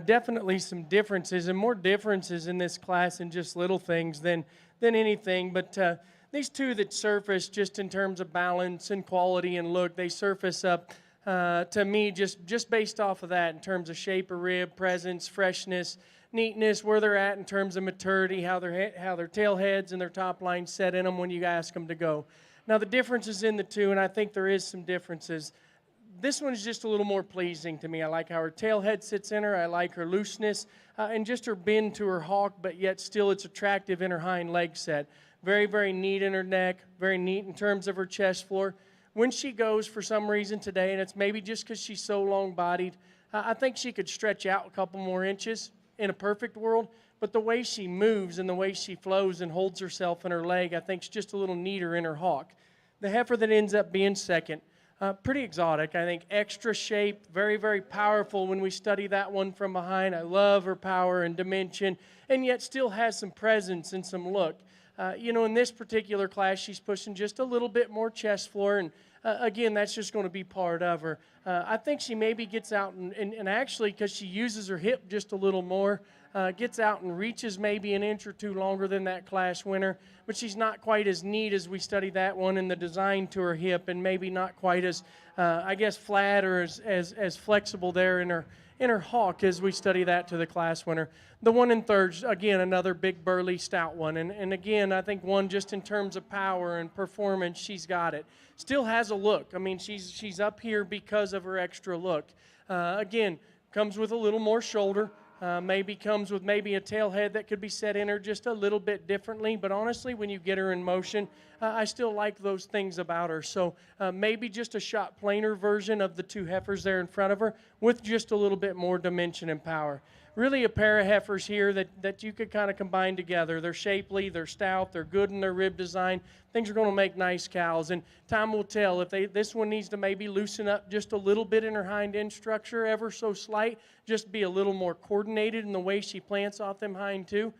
definitely some differences, and more differences in this class in just little things than anything. But these two that surface just in terms of balance and quality and look, they surface up to me just based off of that in terms of shape of rib, presence, freshness, neatness, where they're at in terms of maturity, how their tail heads and their top line set in them when you ask them to go. Now, the differences in the two, and I think there is some differences. This one's just a little more pleasing to me. I like how her tail head sits in her. I like her looseness and just her bend to her hawk, but yet still it's attractive in her hind leg set. Very, very neat in her neck, very neat in terms of her chest floor. When she goes for some reason today, and it's maybe just because she's so long-bodied, I think she could stretch out a couple more inches in a perfect world. But the way she moves and the way she flows and holds herself in her leg, I think is just a little neater in her hawk. The heifer that ends up being second, pretty exotic. I think extra shape, very, very powerful when we study that one from behind. I love her power and dimension, and yet still has some presence and some look. In this particular class, she's pushing just a little bit more chest floor, and again, that's just going to be part of her. I think she maybe gets out and actually, because she uses her hip just a little more, gets out and reaches maybe an inch or two longer than that class winner, but she's not quite as neat as we study that one in the design to her hip, and maybe not quite as, flat or as flexible there in her hawk as we study that to the class winner. The one in third, again, another big burly stout one, and again, I think one just in terms of power and performance, she's got it. Still has a look. I mean, she's up here because of her extra look. Again, comes with a little more shoulder. Maybe comes with maybe a tail head that could be set in her just a little bit differently. But honestly, when you get her in motion, I still like those things about her. So maybe just a shot plainer version of the two heifers there in front of her with just a little bit more dimension and power. Really a pair of heifers here that you could kind of combine together. They're shapely, they're stout, they're good in their rib design. Things are going to make nice cows, and time will tell. If this one needs to maybe loosen up just a little bit in her hind end structure, ever so slight, just be a little more coordinated in the way she plants off them hind too.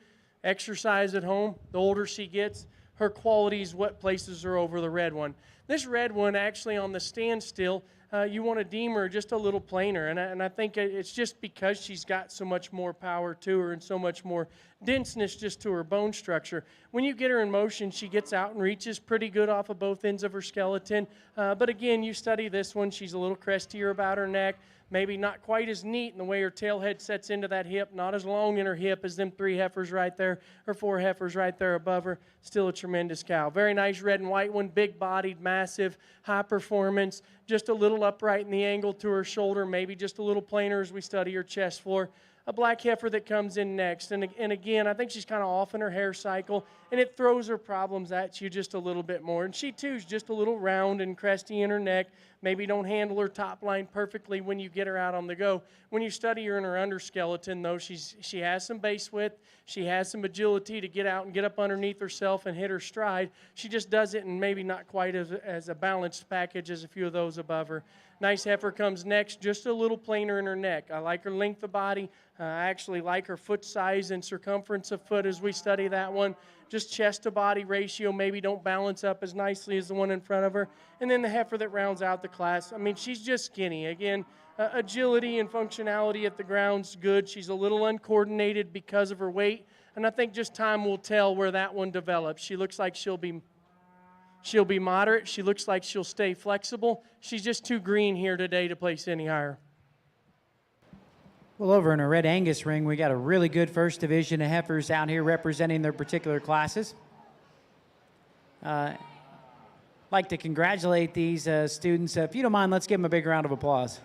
Exercise at home. The older she gets, her qualities, what places her over the red one. This red one actually on the standstill, you want to deem her just a little plainer, and I think it's just because she's got so much more power to her and so much more denseness just to her bone structure. When you get her in motion, she gets out and reaches pretty good off of both ends of her skeleton, but again, you study this one, she's a little crestier about her neck, maybe not quite as neat in the way her tail head sets into that hip, not as long in her hip as them three heifers right there, or four heifers right there above her. Still a tremendous cow. Very nice red and white one, big-bodied, massive, high performance, just a little upright in the angle to her shoulder, maybe just a little plainer as we study her chest floor. A black heifer that comes in next. And again, I think she's kind of off in her hair cycle, and it throws her problems at you just a little bit more. And she, too, is just a little round and cresty in her neck. Maybe don't handle her top line perfectly when you get her out on the go. When you study her in her underskeleton, though, she has some base width. She has some agility to get out and get up underneath herself and hit her stride. She just does it in maybe not quite as a balanced package as a few of those above her. Nice heifer comes next, just a little plainer in her neck. I like her length of body. I actually like her foot size and circumference of foot as we study that one. Just chest to body ratio maybe don't balance up as nicely as the one in front of her. And then the heifer that rounds out the class, I mean, she's just skinny. Again, agility and functionality at the ground's good. She's a little uncoordinated because of her weight. And I think just time will tell where that one develops. She looks like she'll be moderate. She looks like she'll stay flexible. She's just too green here today to place any higher. Well, over in a Red Angus ring, we got a really good first division of heifers out here representing their particular classes. Like to congratulate these students. If you don't mind, let's give them a big round of applause.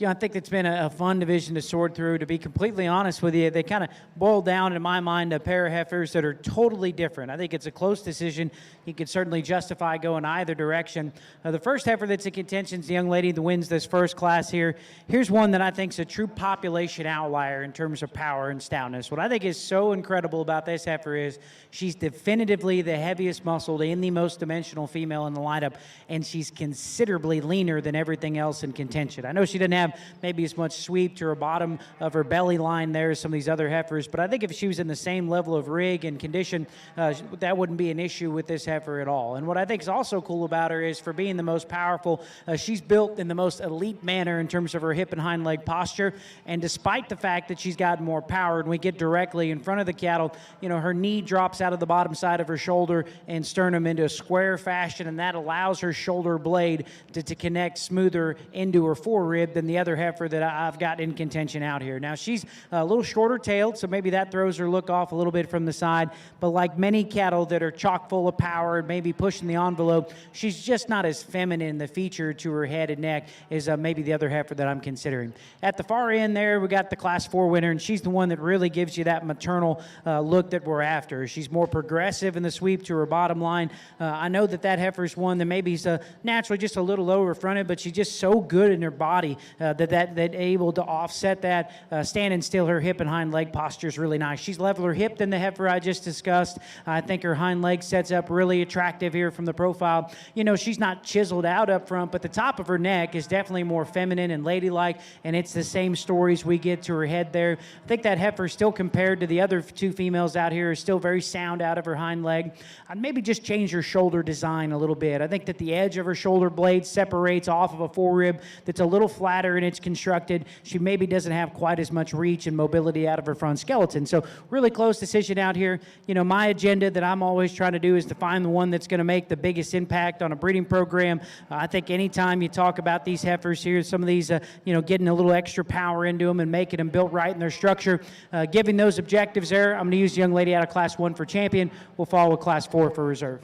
I think it's been a fun division to sort through. To be completely honest with you, they kind of boil down, in my mind, a pair of heifers that are totally different. I think it's a close decision. You could certainly justify going either direction. The first heifer that's in contention is the young lady that wins this first class here. Here's one that I think is a true population outlier in terms of power and stoutness. What I think is so incredible about this heifer is she's definitively the heaviest muscled and the most dimensional female in the lineup, and she's considerably leaner than everything else in contention. I know she doesn't have have maybe as much sweep to her bottom of her belly line there as some of these other heifers. But I think if she was in the same level of rig and condition, that wouldn't be an issue with this heifer at all. And what I think is also cool about her is for being the most powerful, she's built in the most elite manner in terms of her hip and hind leg posture. And despite the fact that she's got more power and we get directly in front of the cattle, you know, her knee drops out of the bottom side of her shoulder and sternum into a square fashion, and that allows her shoulder blade to connect smoother into her forerib than the other heifer that I've got in contention out here. Now, she's a little shorter tailed, so maybe that throws her look off a little bit from the side, but like many cattle that are chock full of power and maybe pushing the envelope, she's just not as feminine in the feature to her head and neck as maybe the other heifer that I'm considering. At the far end there, we got the Class 4 winner, and she's the one that really gives you that maternal look that we're after. She's more progressive in the sweep to her bottom line. I know that heifer's one that maybe is naturally just a little lower fronted, but she's just so good in her body that able to offset that. Standing still, her hip and hind leg posture is really nice. She's leveler hip than the heifer I just discussed. I think her hind leg sets up really attractive here from the profile. You know, she's not chiseled out up front, but the top of her neck is definitely more feminine and ladylike, and it's the same stories we get to her head there. I think that heifer, still compared to the other two females out here, is still very sound out of her hind leg. I'd maybe just change her shoulder design a little bit. I think that the edge of her shoulder blade separates off of a forerib that's a little flatter and it's constructed. She maybe doesn't have quite as much reach and mobility out of her front skeleton. So really close decision out here. You know, my agenda that I'm always trying to do is to find the one that's going to make the biggest impact on a breeding program. I think anytime you talk about these heifers here, some of these, you know, getting a little extra power into them and making them built right in their structure, giving those objectives there, I'm going to use the young lady out of Class 1 for champion. We'll follow with Class 4 for reserve.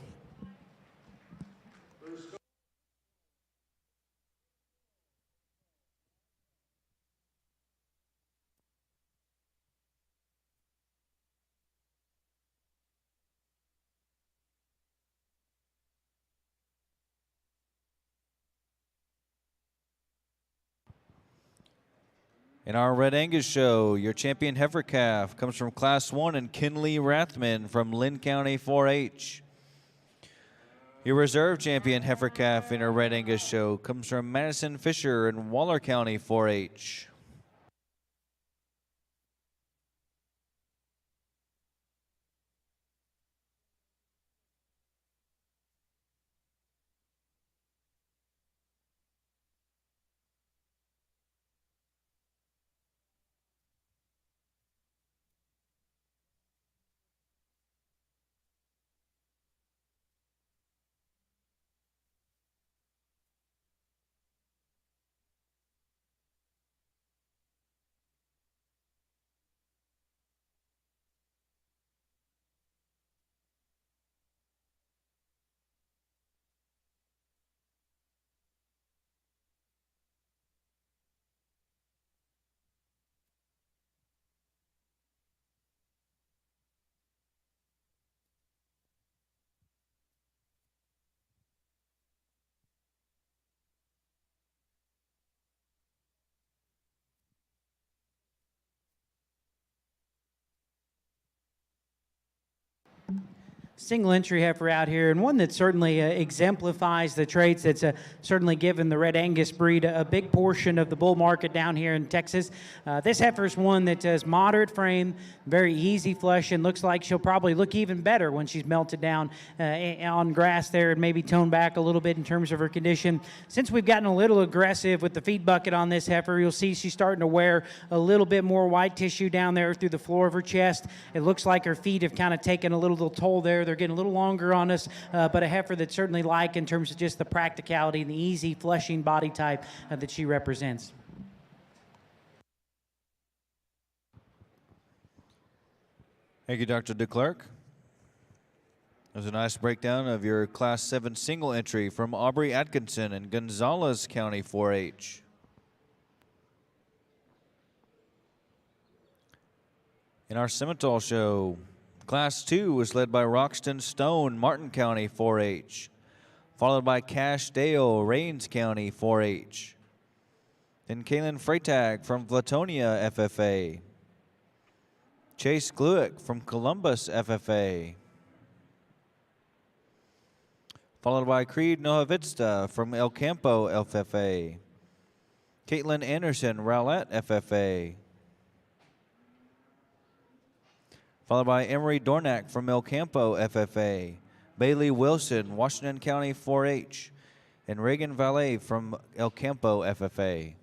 In our Red Angus show, your champion heifer calf comes from Class 1 and Kinley Rathman from Lynn County 4-H. Your reserve champion heifer calf in our Red Angus show comes from Madison Fisher in Waller County 4-H. Single entry heifer out here, and one that certainly exemplifies the traits that's certainly given the Red Angus breed a big portion of the bull market down here in Texas. This heifer is one that has moderate frame, very easy flesh, and looks like she'll probably look even better when she's melted down on grass there and maybe toned back a little bit in terms of her condition. Since we've gotten a little aggressive with the feed bucket on this heifer, you'll see she's starting to wear a little bit more white tissue down there through the floor of her chest. It looks like her feet have kind of taken a little toll there. They're getting a little longer on us, but a heifer that certainly like in terms of just the practicality and the easy fleshing body type that she represents. Thank you, Dr. DeClerc. That was a nice breakdown of your Class 7 single entry from Aubrey Atkinson in Gonzales County 4-H. In our Simmental show, Class 2 was led by Roxton Stone, Martin County 4-H, followed by Cash Dale, Rains County 4-H. Then Kaylin Freytag from Flatonia FFA. Chase Gluick from Columbus FFA. Followed by Creed Nohavitsta from El Campo FFA. Caitlin Anderson, Rowlett FFA. Followed by Emery Dornack from El Campo FFA. Bailey Wilson, Washington County 4-H. And Reagan Valet from El Campo FFA.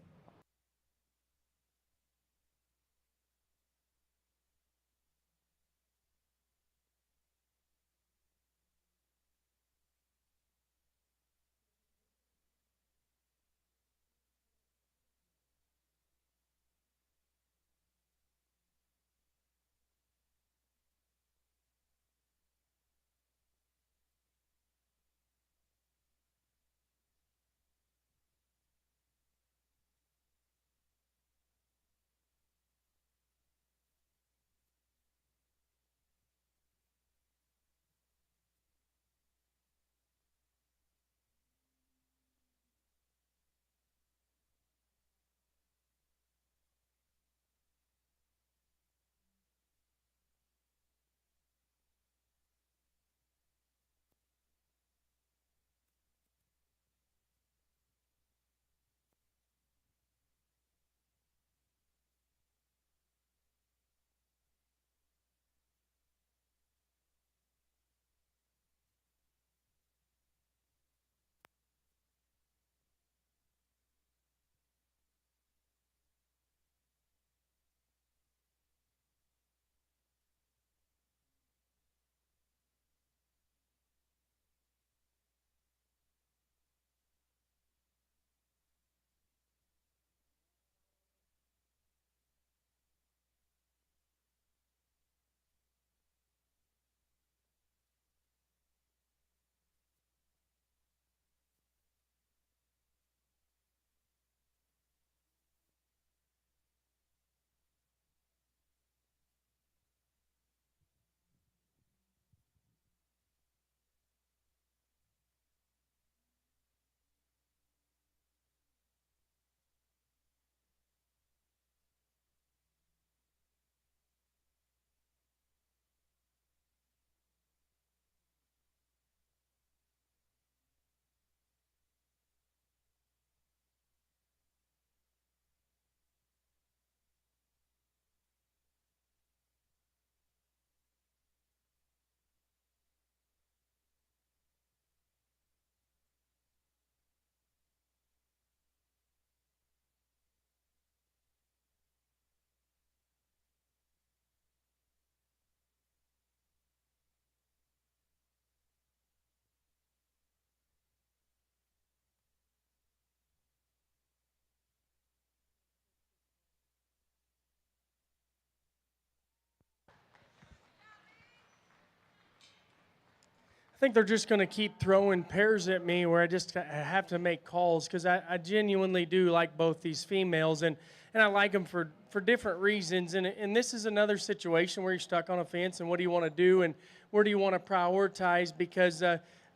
I think they're just going to keep throwing pairs at me where I have to make calls because I genuinely do like both these females, and I like them for different reasons. And this is another situation where you're stuck on a fence, and what do you want to do, and where do you want to prioritize? Because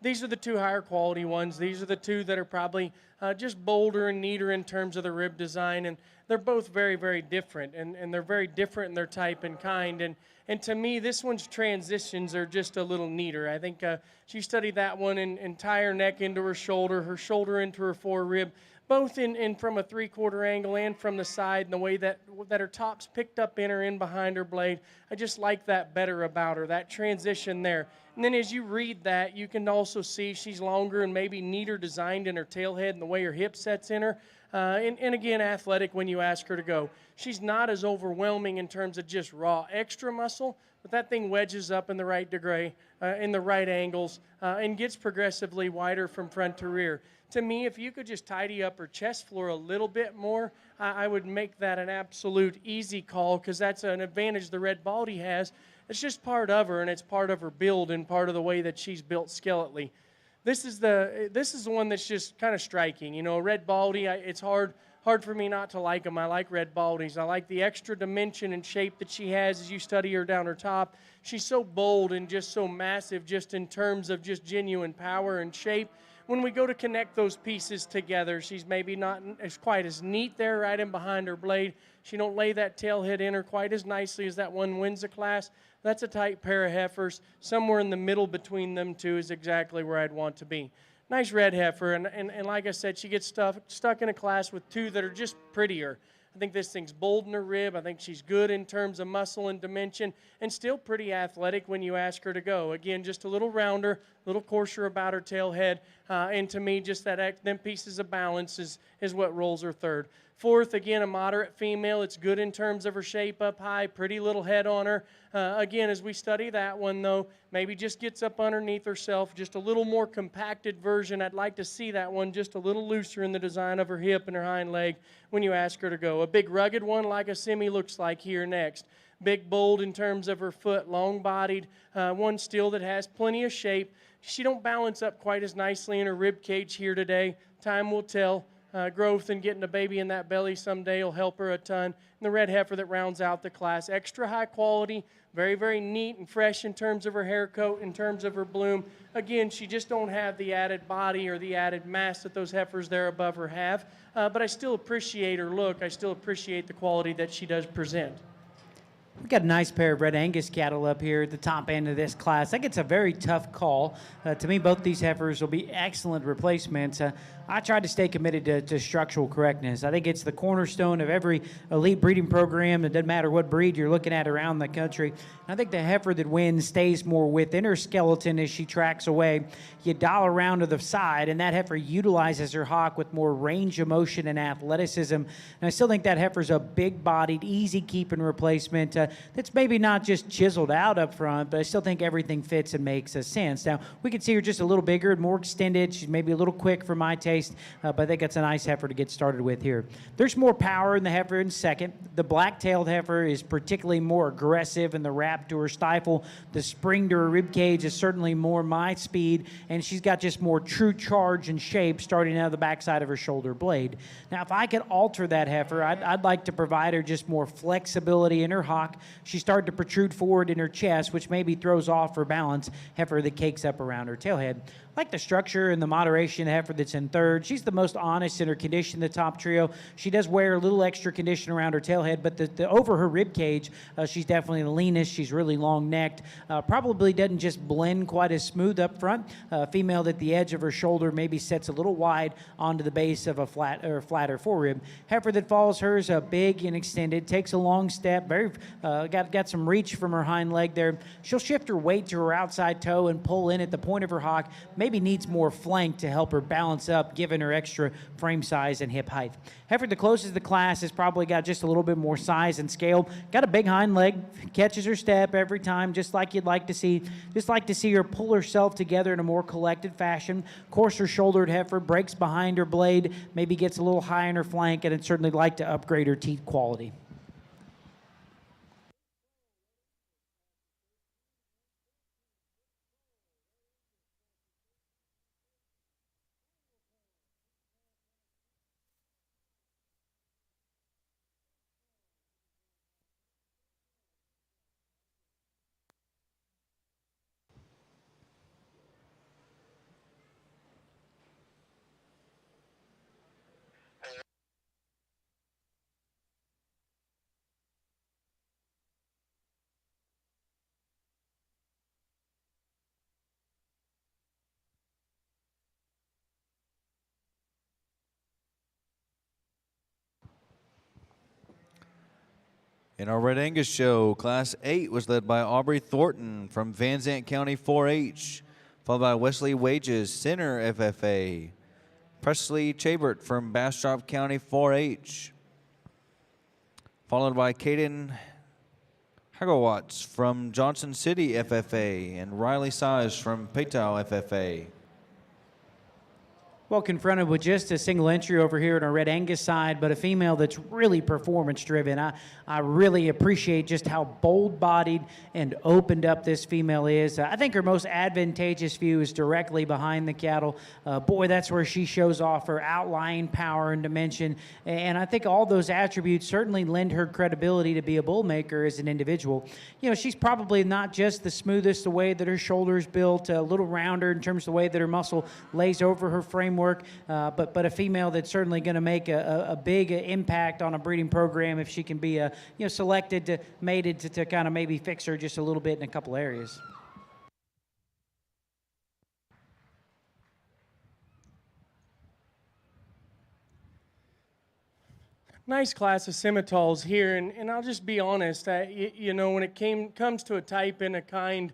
these are the two higher quality ones. These are the two that are probably just bolder and neater in terms of the rib design, and they're both very, very different, and they're very different in their type and kind. And to me, this one's transitions are just a little neater. I think she studied that one in entire neck into her shoulder into her forearm, both in from a three-quarter angle and from the side, and the way that her top's picked up in her in behind her blade. I just like that better about her, that transition there. And then as you read that, you can also see she's longer and maybe neater designed in her tailhead and the way her hip sets in her. And again, athletic when you ask her to go. She's not as overwhelming in terms of just raw extra muscle, but that thing wedges up in the right degree, in the right angles, and gets progressively wider from front to rear. To me, if you could just tidy up her chest floor a little bit more, I would make that an absolute easy call, because that's an advantage the red baldy has. It's just part of her, and it's part of her build and part of the way that she's built skeletally. This is the one that's just kind of striking. You know, red baldy, it's hard for me not to like them. I like red baldies. I like the extra dimension and shape that she has as you study her down her top. She's so bold and just so massive just in terms of just genuine power and shape. When we go to connect those pieces together, she's maybe not as quite as neat there right in behind her blade. She don't lay that tail head in her quite as nicely as that one wins the class. That's a tight pair of heifers. Somewhere in the middle between them two is exactly where I'd want to be. nice red heifer, and like I said, she gets stuck in a class with two that are just prettier. I think this thing's bold in her rib. I think she's good in terms of muscle and dimension, and still pretty athletic when you ask her to go. Again, just a little rounder, a little coarser about her tail head, and to me, just them pieces of balance is what rolls her third. Fourth, again, a moderate female. It's good in terms of her shape up high, pretty little head on her. Again, as we study that one, though, maybe just gets up underneath herself, just a little more compacted version. I'd like to see that one just a little looser in the design of her hip and her hind leg when you ask her to go. A big rugged one like a semi looks like here next. Big, bold in terms of her foot, long-bodied, one still that has plenty of shape. She don't balance up quite as nicely in her rib cage here today. Time will tell. Growth and getting a baby in that belly someday will help her a ton. And the red heifer that rounds out the class, extra high quality, very, very neat and fresh in terms of her hair coat, in terms of her bloom. Again, she just don't have the added body or the added mass that those heifers there above her have. But I still appreciate her look. I still appreciate the quality that she does present. We've got a nice pair of red Angus cattle up here at the top end of this class. I think it's a very tough call. To me, both these heifers will be excellent replacements. I tried to stay committed to structural correctness. I think it's the cornerstone of every elite breeding program. It doesn't matter what breed you're looking at around the country. And I think the heifer that wins stays more within her skeleton as she tracks away. You dial around to the side, and that heifer utilizes her hock with more range of motion and athleticism. And I still think that heifer's a big-bodied, easy-keeping replacement that's maybe not just chiseled out up front, but I still think everything fits and makes a sense. Now, we can see her just a little bigger and more extended. She's maybe a little quick for my taste, but I think that's a nice heifer to get started with here. There's more power in the heifer in second. The black-tailed heifer is particularly more aggressive in the wrap to her stifle. The spring to her rib cage is certainly more my speed, and she's got just more true charge and shape starting out of the backside of her shoulder blade. Now, if I could alter that heifer, I'd like to provide her just more flexibility in her hock. She's starting to protrude forward in her chest, which maybe throws off her balance. Heifer that cakes up around her tailhead. I like the structure and the moderation of the heifer that's in third. She's the most honest in her condition, the top trio. She does wear a little extra condition around her tailhead, but the over her rib cage, she's definitely the leanest. She's really long-necked. Probably doesn't just blend quite as smooth up front. Female that the edge of her shoulder maybe sets a little wide onto the base of a flatter forerib. Heifer that follows hers big and extended, takes a long step, very got some reach from her hind leg there. She'll shift her weight to her outside toe and pull in at the point of her hock. Maybe needs more flank to help her balance up, given her extra frame size and hip height. Heifer, the closest to the class, has probably got just a little bit more size and scale. Got a big hind leg, catches her step every time, just like you'd like to see. Just like to see her pull herself together in a more collected fashion. Coarser shouldered heifer, breaks behind her blade, maybe gets a little high in her flank, and I'd certainly like to upgrade her teeth quality. In our Red Angus show, Class 8 was led by Aubrey Thornton from Van Zandt County 4-H, followed by Wesley Wages, Center FFA, Presley Chabert from Bastrop County 4-H, followed by Caden Hagowatz from Johnson City FFA, and Riley Size from Paytow FFA. Well, confronted with just a single entry over here on our Red Angus side, but a female that's really performance-driven. I really appreciate just how bold-bodied and opened up this female is. I think her most advantageous view is directly behind the cattle. Boy, that's where she shows off her outlying power and dimension. And I think all those attributes certainly lend her credibility to be a bullmaker as an individual. You know, she's probably not just the smoothest, the way that her shoulder's built, a little rounder in terms of the way that her muscle lays over her framework. But a female that's certainly going to make a big impact on a breeding program if she can be selected, mated to kind of maybe fix her just a little bit in a couple areas. Nice class of Scimitals here, and I'll just be honest. You know, when it comes to a type and a kind,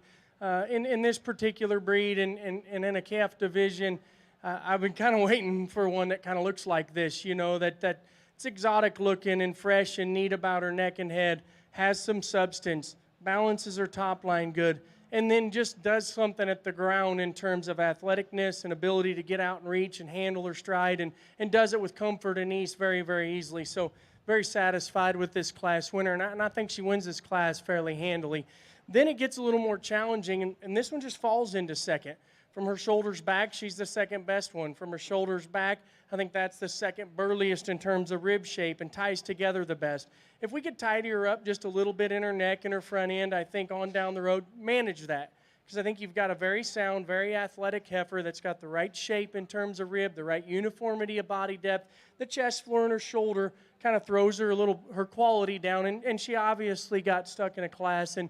in this particular breed and in a calf division, I've been kind of waiting for one that kind of looks like this. You know, that it's exotic looking and fresh and neat about her neck and head, has some substance, balances her top line good, and then just does something at the ground in terms of athleticness and ability to get out and reach and handle her stride, and does it with comfort and ease very, very easily. So very satisfied with this class winner, and I think she wins this class fairly handily. Then it gets a little more challenging, and this one just falls into second. From her shoulders back, she's the second best one. From her shoulders back, I think that's the second burliest in terms of rib shape and ties together the best. If we could tidy her up just a little bit in her neck and her front end, I think on down the road, manage that. Because I think you've got a very sound, very athletic heifer that's got the right shape in terms of rib, the right uniformity of body depth. The chest floor and her shoulder kind of throws her her quality down, and she obviously got stuck in a class, and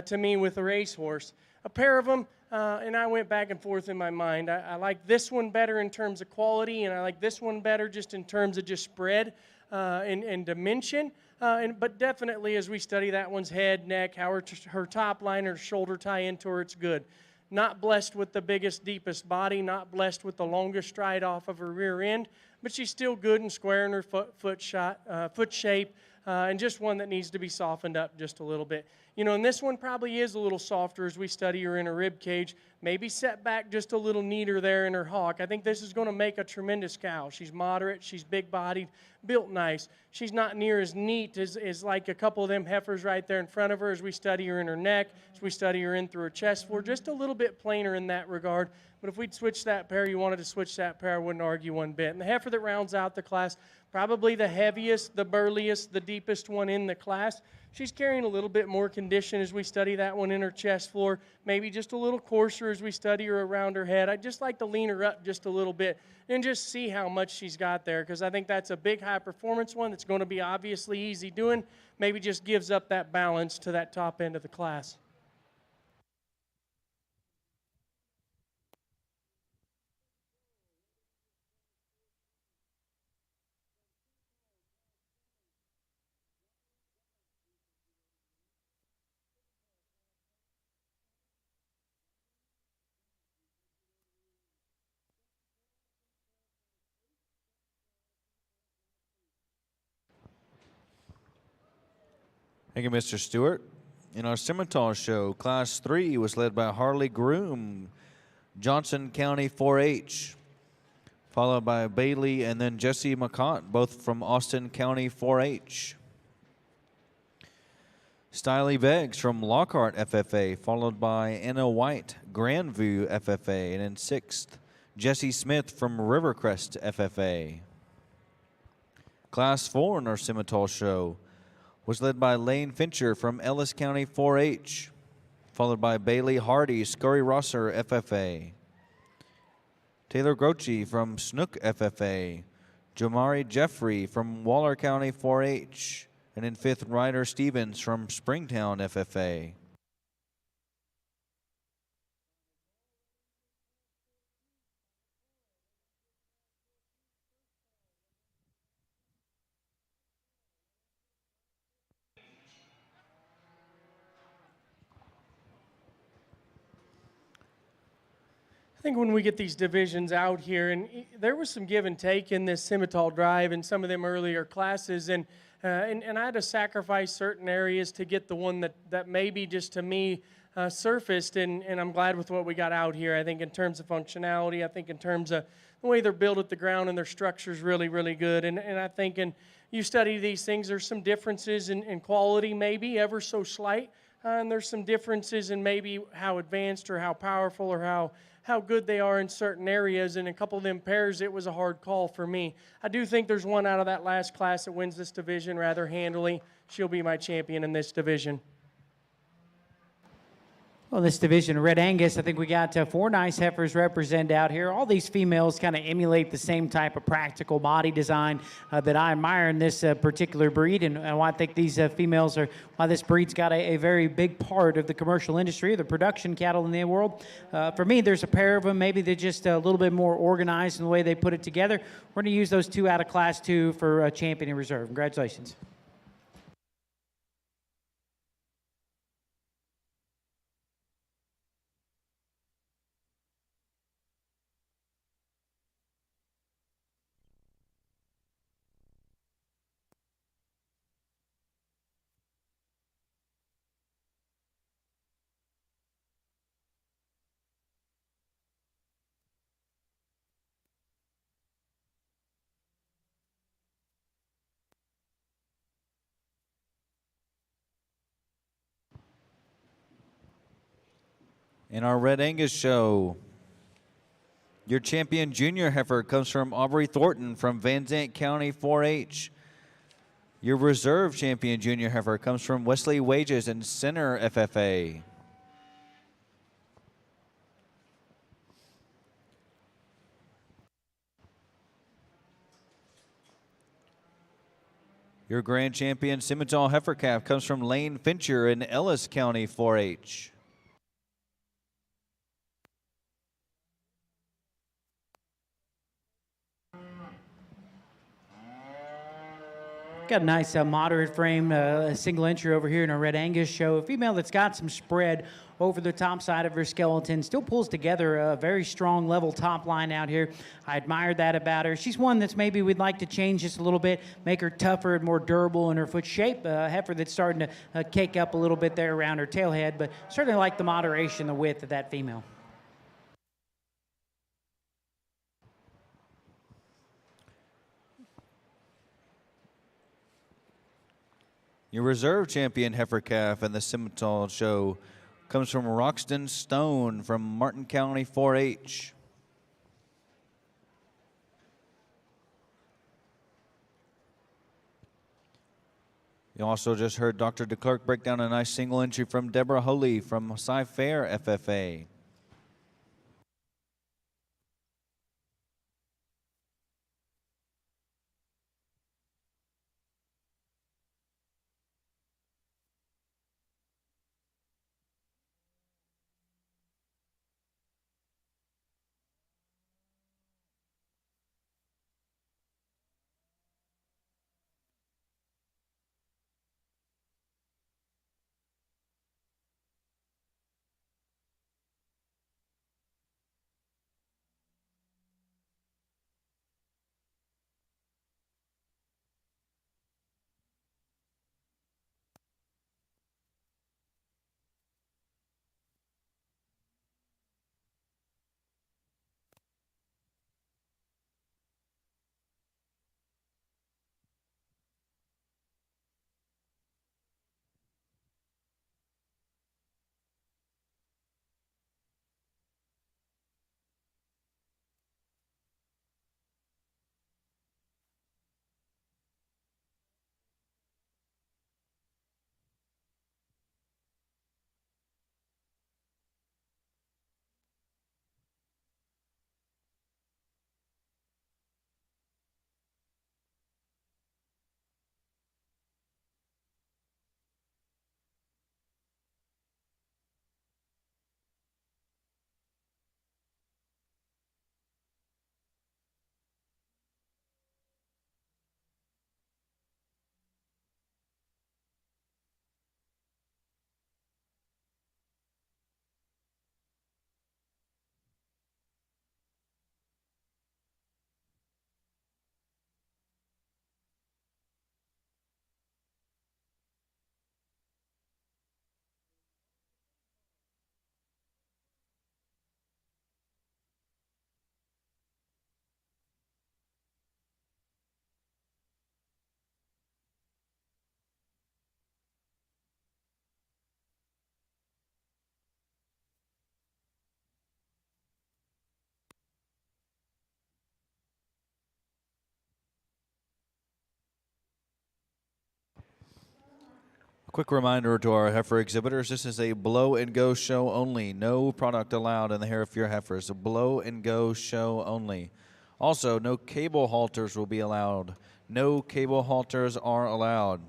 to me, with a racehorse. A pair of them, and I went back and forth in my mind. I like this one better in terms of quality, and I like this one better just in terms of just spread and dimension. But definitely, as we study that one's head, neck, how her top line, her shoulder tie into her, it's good. Not blessed with the biggest, deepest body, not blessed with the longest stride off of her rear end, but she's still good and square in her foot shape, and just one that needs to be softened up just a little bit. You know, and this one probably is a little softer as we study her in her rib cage, maybe set back just a little neater there in her hock. I think this is going to make a tremendous cow. She's moderate, she's big-bodied, built nice. She's not near as neat as like a couple of them heifers right there in front of her as we study her in her neck, as we study her in through her chest floor, just a little bit plainer in that regard. But if we'd switch that pair, you wanted to switch that pair, I wouldn't argue one bit. And the heifer that rounds out the class, probably the heaviest, the burliest, the deepest one in the class. She's carrying a little bit more condition as we study that one in her chest floor, maybe just a little coarser as we study her around her head. I'd just like to lean her up just a little bit and just see how much she's got there, because I think that's a big high-performance one that's going to be obviously easy doing, maybe just gives up that balance to that top end of the class. Thank you, Mr. Stewart. In our Scimitar show, Class 3 was led by Harley Groom, Johnson County 4-H, followed by Bailey and then Jesse McCott, both from Austin County 4-H. Stiley Beggs from Lockhart FFA, followed by Anna White, Grandview FFA, and in 6th, Jesse Smith from Rivercrest FFA. Class 4 in our Scimitar show was led by Lane Fincher from Ellis County 4-H, followed by Bailey Hardy, Scurry Rosser FFA. Taylor Grochi from Snook FFA, Jamari Jeffrey from Waller County 4-H, and in 5th, Ryder Stevens from Springtown FFA. I think when we get these divisions out here, and there was some give and take in this Scimitar drive in some of them earlier classes, and I had to sacrifice certain areas to get the one that maybe just to me surfaced, and I'm glad with what we got out here. I think in terms of functionality, I think in terms of the way they're built at the ground and their structure's really, really good, and I think you study these things, there's some differences in quality maybe, ever so slight, and there's some differences in maybe how advanced or how powerful or how good they are in certain areas. And a couple of them pairs, it was a hard call for me. I do think there's one out of that last class that wins this division rather handily. She'll be my champion in this division. Well, this division of Red Angus, I think we got 4 nice heifers represented out here. All these females kind of emulate the same type of practical body design that I admire in this particular breed, and why I think these females are, why this breed's got a very big part of the commercial industry, the production cattle in the world. For me, there's a pair of them. Maybe they're just a little bit more organized in the way they put it together. We're going to use those 2 out of Class 2 for champion and reserve. Congratulations. In our Red Angus show, your champion junior heifer comes from Aubrey Thornton from Van Zandt County 4-H. Your reserve champion junior heifer comes from Wesley Wages and Center FFA. Your grand champion Simmental heifer calf comes from Lane Fincher in Ellis County 4-H. Got a nice moderate frame, single entry over here in our Red Angus show. A female that's got some spread over the top side of her skeleton. Still pulls together a very strong level top line out here. I admire that about her. She's one that's maybe we'd like to change just a little bit, make her tougher and more durable in her foot shape. Heifer that's starting to cake up a little bit there around her tail head, but certainly like the moderation, the width of that female. Your reserve champion heifer calf in the Simmental show comes from Roxton Stone from Martin County 4-H. You also just heard Dr. DeClerc break down a nice single entry from Deborah Holy from Heifer FFA. Quick reminder to our heifer exhibitors, this is a blow and go show only. No product allowed in the hair of your heifers. A blow and go show only. Also, no cable halters will be allowed. No cable halters are allowed.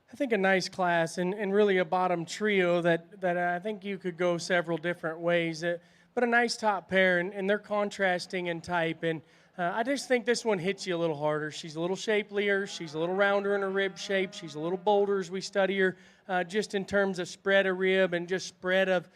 I think a nice class and really a bottom trio that I think you could go several different ways. But a nice top pair, and they're contrasting in type. And I just think this one hits you a little harder. She's a little shapelier. She's a little rounder in her rib shape. She's a little bolder as we study her, just in terms of spread of rib and just spread of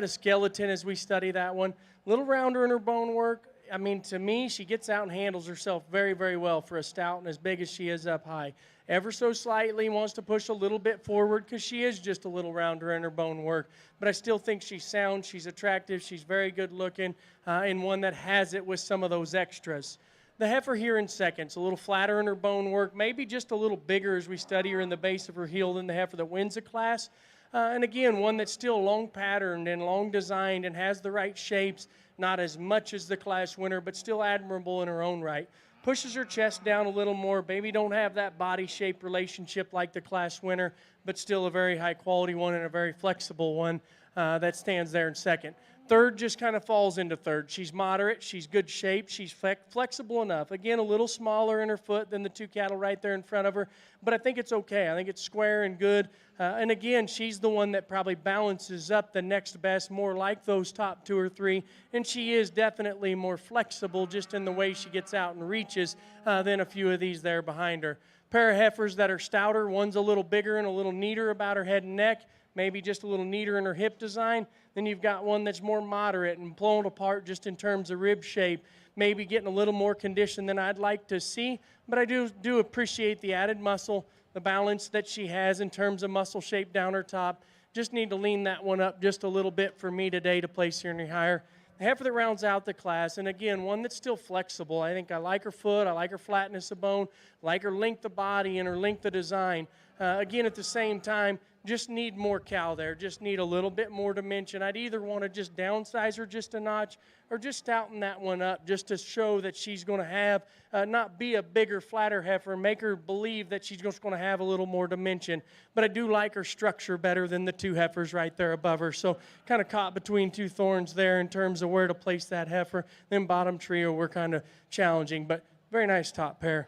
skeleton as we study that one. A little rounder in her bone work. I mean, to me, she gets out and handles herself very, very well for a stout and as big as she is up high. Ever so slightly wants to push a little bit forward because she is just a little rounder in her bone work. But I still think she's sound, she's attractive, she's very good looking, and one that has it with some of those extras. The heifer here in seconds, a little flatter in her bone work, maybe just a little bigger as we study her in the base of her heel than the heifer that wins the class. And again, one that's still long patterned and long designed and has the right shapes, not as much as the class winner, but still admirable in her own right. Pushes her chest down a little more. Maybe don't have that body shape relationship like the class winner, but still a very high quality one and a very flexible one that stands there in second. Third just kind of falls into third. She's moderate, she's good shape, she's flexible enough. Again, a little smaller in her foot than the two cattle right there in front of her, but I think it's okay. I think it's square and good. And again, she's the one that probably balances up the next best, more like those top two or three, and she is definitely more flexible just in the way she gets out and reaches than a few of these there behind her. Pair of heifers that are stouter, one's a little bigger and a little neater about her head and neck, maybe just a little neater in her hip design. Then you've got one that's more moderate and blown apart just in terms of rib shape, maybe getting a little more condition than I'd like to see. But I do appreciate the added muscle, the balance that she has in terms of muscle shape down her top. Just need to lean that one up just a little bit for me today to place her any higher. The heifer that rounds out the class, and again, one that's still flexible. I think I like her foot, I like her flatness of bone, like her length of body and her length of design. Again, at the same time, just need more cow there, just need a little bit more dimension. I'd either want to just downsize her just a notch or just stouten that one up just to show that she's going to have, not be a bigger, flatter heifer, make her believe that she's just going to have a little more dimension. But I do like her structure better than the two heifers right there above her. So kind of caught between two thorns there in terms of where to place that heifer. Then bottom trio were kind of challenging, but very nice top pair.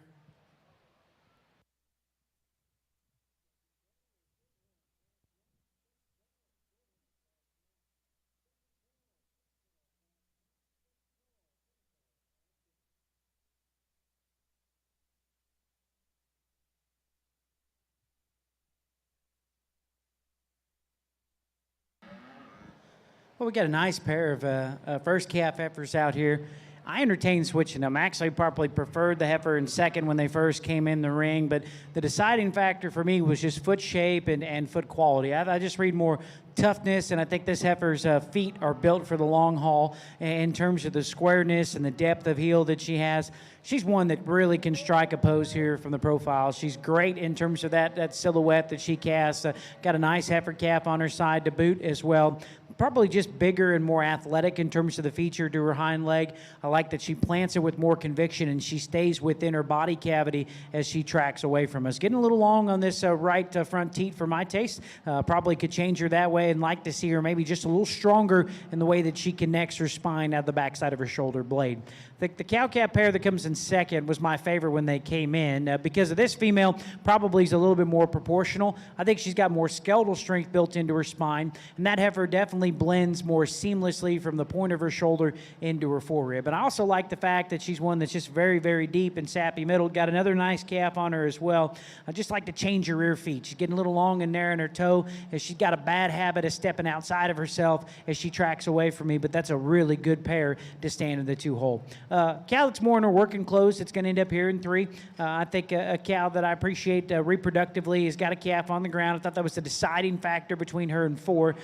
Well, we got a nice pair of first calf heifers out here. I entertained switching them. Actually, probably preferred the heifer in second when they first came in the ring, but the deciding factor for me was just foot shape and foot quality. I just read more toughness, and I think this heifer's feet are built for the long haul in terms of the squareness and the depth of heel that she has. She's one that really can strike a pose here from the profile. She's great in terms of that silhouette that she casts. Got a nice heifer calf on her side to boot as well. probably just bigger and more athletic in terms of the feature to her hind leg. I like that she plants it with more conviction and she stays within her body cavity as she tracks away from us. Getting a little long on this right front teat for my taste. Probably could change her that way, and like to see her maybe just a little stronger in the way that she connects her spine out the backside of her shoulder blade. The cow-calf pair that comes in second was my favorite when they came in because of this female probably is a little bit more proportional. I think she's got more skeletal strength built into her spine, and that heifer definitely blends more seamlessly from the point of her shoulder into her forerib. And I also like the fact that she's one that's just very, very deep and sappy middle. Got another nice calf on her as well. I just like to change her rear feet. She's getting a little long and narrow in her toe, as she's got a bad habit of stepping outside of herself as she tracks away from me, but that's a really good pair to stand in the 2-hole. Cow that's more in her working clothes, it's going to end up here in 3. I think a cow that I appreciate reproductively has got a calf on the ground. I thought that was the deciding factor between her and 4.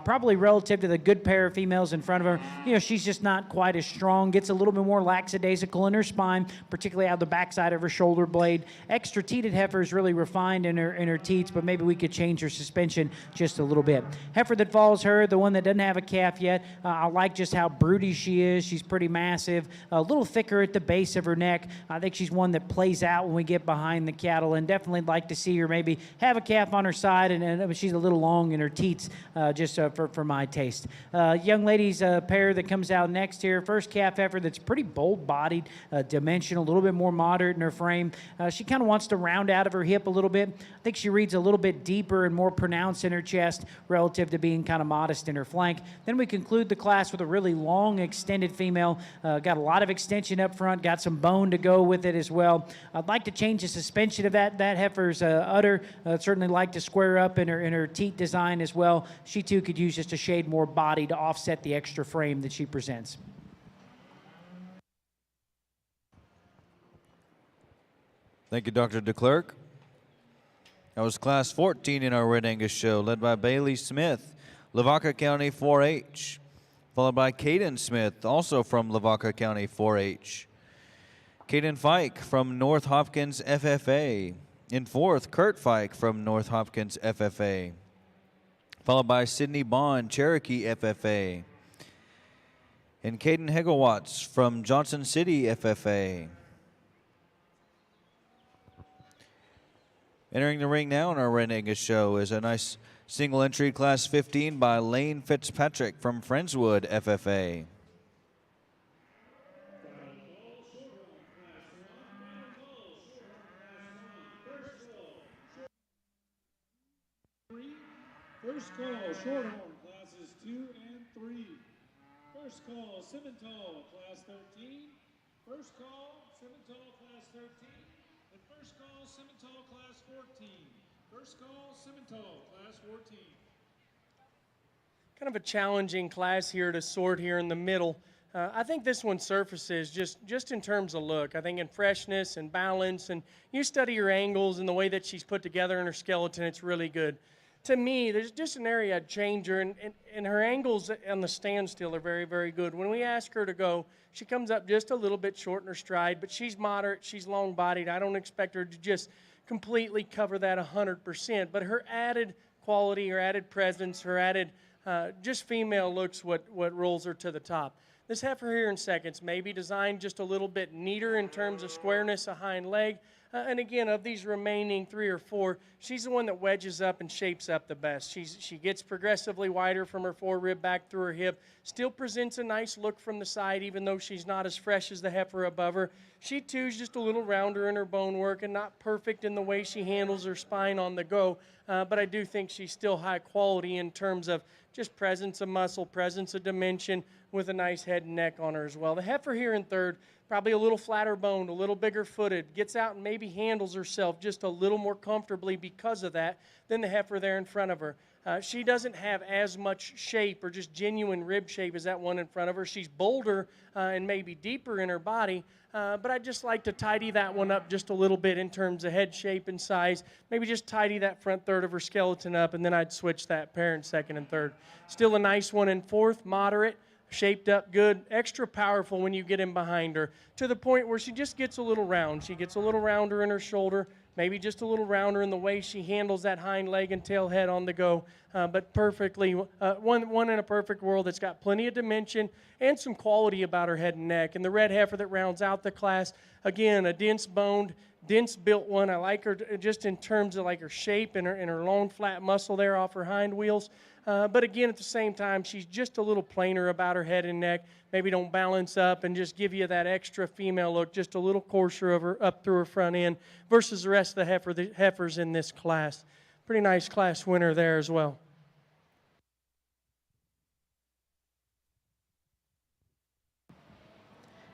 Probably relative to the good pair of females in front of her. She's just not quite as strong. Gets a little bit more lackadaisical in her spine, particularly out the backside of her shoulder blade. Extra teated heifer is really refined in her teats, but maybe we could change her suspension just a little bit. Heifer that follows her, the one that doesn't have a calf yet, I like just how broody she is. She's pretty massive, a little thicker at the base of her neck. I think she's one that plays out when we get behind the cattle, and definitely like to see her maybe have a calf on her side, and she's a little long in her teats just for my taste. Young lady's pair that comes out next here, first calf heifer that's pretty bold-bodied, dimensional, a little bit more moderate in her frame. She kind of wants to round out of her hip a little bit. I think she reads a little bit deeper and more pronounced in her chest relative to being kind of modest in her flank. Then we conclude the class with a really long, extended female. Got a lot of extension up front, got some bone to go with it as well. I'd like to change the suspension of that heifer's udder. Certainly like to square up in her teat design as well. She too could use just a shade more body to offset the extra frame that she presents. Thank you, Dr. DeClerc. That was Class 14 in our Red Angus show, led by Bailey Smith, Lavaca County 4-H, followed by Caden Smith, also from Lavaca County 4-H. Caden Fike from North Hopkins FFA. In 4th, Kurt Fike from North Hopkins FFA, followed by Sydney Bond, Cherokee FFA. And Caden Hegewatts from Johnson City FFA. Entering the ring now in our Red Angus show is a nice single entry Class 15 by Lane Fitzpatrick from Friendswood FFA. First call, Shorthorn, classes 2 and 3. First call, Simmental, class 13. First call, Simmental, class 13. And first call, Simmental, class 14. First call, Simmental, class 14. Kind of a challenging class here to sort here in the middle. I think this one surfaces just in terms of look. I think in freshness and balance, and you study her angles and the way that she's put together in her skeleton, it's really good. To me, there's just an area I'd change her, and her angles on the standstill are very, very good. When we ask her to go, she comes up just a little bit short in her stride, but she's moderate, she's long-bodied. I don't expect her to just completely cover that 100%, but her added quality, her added presence, her added just female looks what rolls her to the top. This heifer here in seconds may be designed just a little bit neater in terms of squareness of hind leg. And again, of these remaining 3 or 4, she's the one that wedges up and shapes up the best. She gets progressively wider from her forerib back through her hip, still presents a nice look from the side, even though she's not as fresh as the heifer above her. She, too, is just a little rounder in her bone work and not perfect in the way she handles her spine on the go. But I do think she's still high quality in terms of just presence of muscle, presence of dimension, with a nice head and neck on her as well. The heifer here in third, probably a little flatter boned, a little bigger footed, gets out and maybe handles herself just a little more comfortably because of that than the heifer there in front of her. She doesn't have as much shape or just genuine rib shape as that one in front of her. She's bolder and maybe deeper in her body, but I'd just like to tidy that one up just a little bit in terms of head shape and size. Maybe just tidy that front third of her skeleton up, and then I'd switch that pair in second and third. Still a nice one in fourth, moderate. shaped up good, extra powerful when you get in behind her, to the point where she just gets a little round. She gets a little rounder in her shoulder, maybe just a little rounder in the way she handles that hind leg and tail head on the go, but perfectly, one in a perfect world that's got plenty of dimension and some quality about her head and neck. And the red heifer that rounds out the class, again, a dense boned, dense built one. I like her just in terms of like her shape and her long flat muscle there off her hind wheels. But again, at the same time, she's just a little plainer about her head and neck. Maybe don't balance up and just give you that extra female look, just a little coarser of her, up through her front end versus the rest of the heifers in this class. Pretty nice class winner there as well.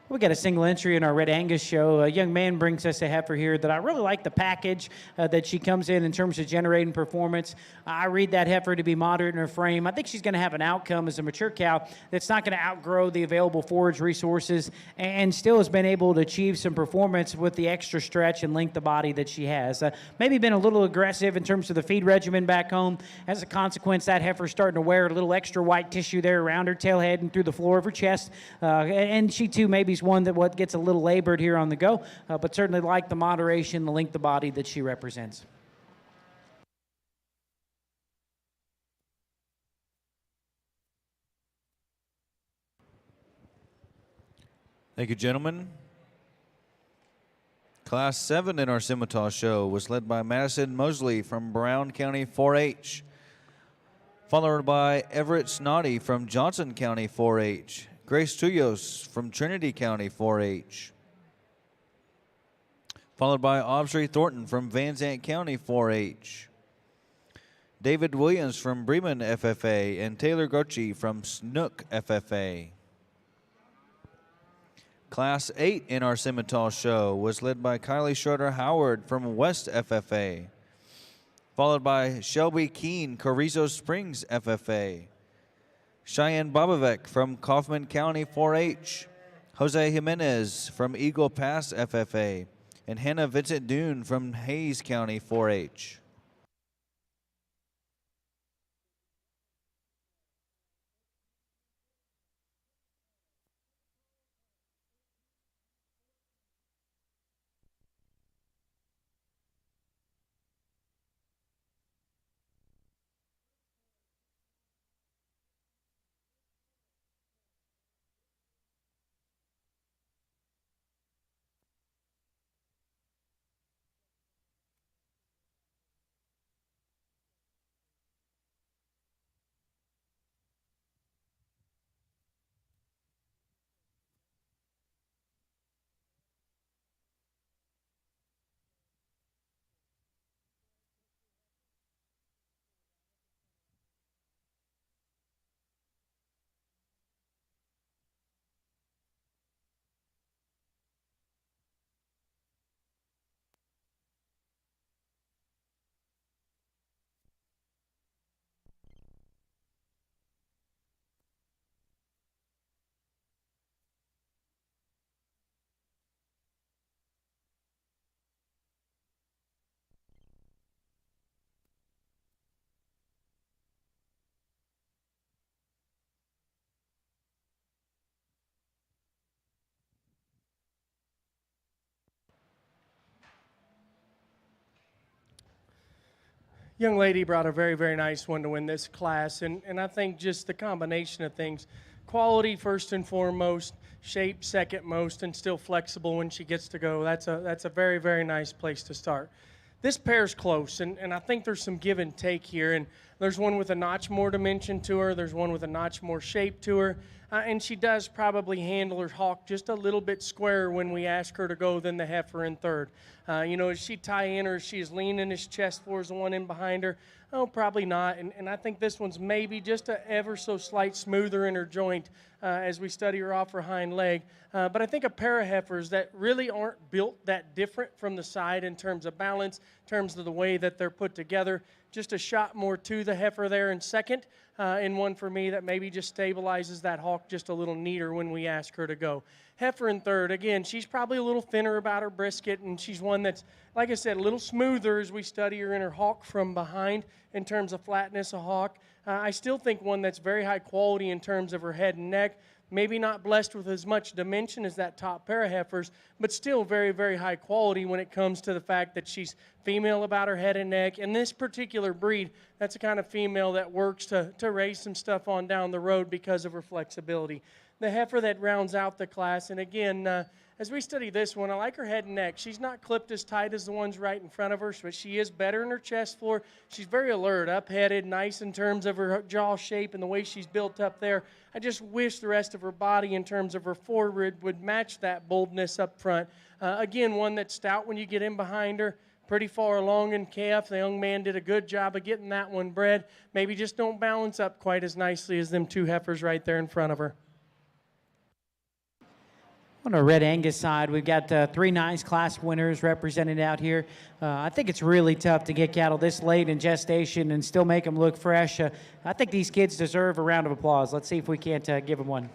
We got a single entry in our Red Angus show. A young man brings us a heifer here that I really like the package that she comes in terms of generating performance. I read that heifer to be moderate in her frame. I think she's going to have an outcome as a mature cow that's not going to outgrow the available forage resources and still has been able to achieve some performance with the extra stretch and length of body that she has. Maybe been a little aggressive in terms of the feed regimen back home. As a consequence, that heifer's starting to wear a little extra white tissue there around her tail head and through the floor of her chest. And she too maybe one that gets a little labored here on the go, but certainly like the moderation, the length of body that she represents. Thank you, gentlemen. Class 7 in our Scimitar show was led by Madison Mosley from Brown County 4-H, followed by Everett Snoddy from Johnson County 4-H, Grace Tuyos from Trinity County 4-H, followed by Aubrey Thornton from Van Zandt County 4-H, David Williams from Bremen FFA, and Taylor Gochi from Snook FFA. Class 8 in our Scimitar show was led by Kylie Schroeder Howard from West FFA, followed by Shelby Keene, Carrizo Springs FFA, Cheyenne Bobovec from Kaufman County 4-H, Jose Jimenez from Eagle Pass FFA, and Hannah Vincent Dune from Hayes County 4-H. Young lady brought a very, very nice one to win this class, and I think just the combination of things, quality first and foremost, shape second most, and still flexible when she gets to go. That's a very, very nice place to start. This pair's close, and I think there's some give and take here, and there's one with a notch more dimension to her, there's one with a notch more shape to her, and she does probably handle her hawk just a little bit squarer when we ask her to go than the heifer in third. Is she tie in or is she as lean in his chest floor as the one in behind her? Oh, probably not. And I think this one's maybe just a ever so slight smoother in her joint as we study her off her hind leg. But I think a pair of heifers that really aren't built that different from the side in terms of balance, in terms of the way that they're put together, just a shot more to the heifer there in second, and one for me that maybe just stabilizes that hawk just a little neater when we ask her to go. Heifer in third, again, she's probably a little thinner about her brisket, and she's one that's, like I said, a little smoother as we study her in her hawk from behind in terms of flatness of hawk. I still think one that's very high quality in terms of her head and neck. Maybe not blessed with as much dimension as that top pair of heifers, but still very, very high quality when it comes to the fact that she's female about her head and neck. And this particular breed, that's the kind of female that works to raise some stuff on down the road because of her flexibility. The heifer that rounds out the class, and again, as we study this one, I like her head and neck. She's not clipped as tight as the ones right in front of her, but she is better in her chest floor. She's very alert, up-headed, nice in terms of her jaw shape and the way she's built up there. I just wish the rest of her body in terms of her forward would match that boldness up front. Again, one that's stout when you get in behind her. Pretty far along in calf. The young man did a good job of getting that one bred. Maybe just don't balance up quite as nicely as them two heifers right there in front of her. On our Red Angus side, we've got 3 nice class winners represented out here. I think it's really tough to get cattle this late in gestation and still make them look fresh. I think these kids deserve a round of applause. Let's see if we can't give them one.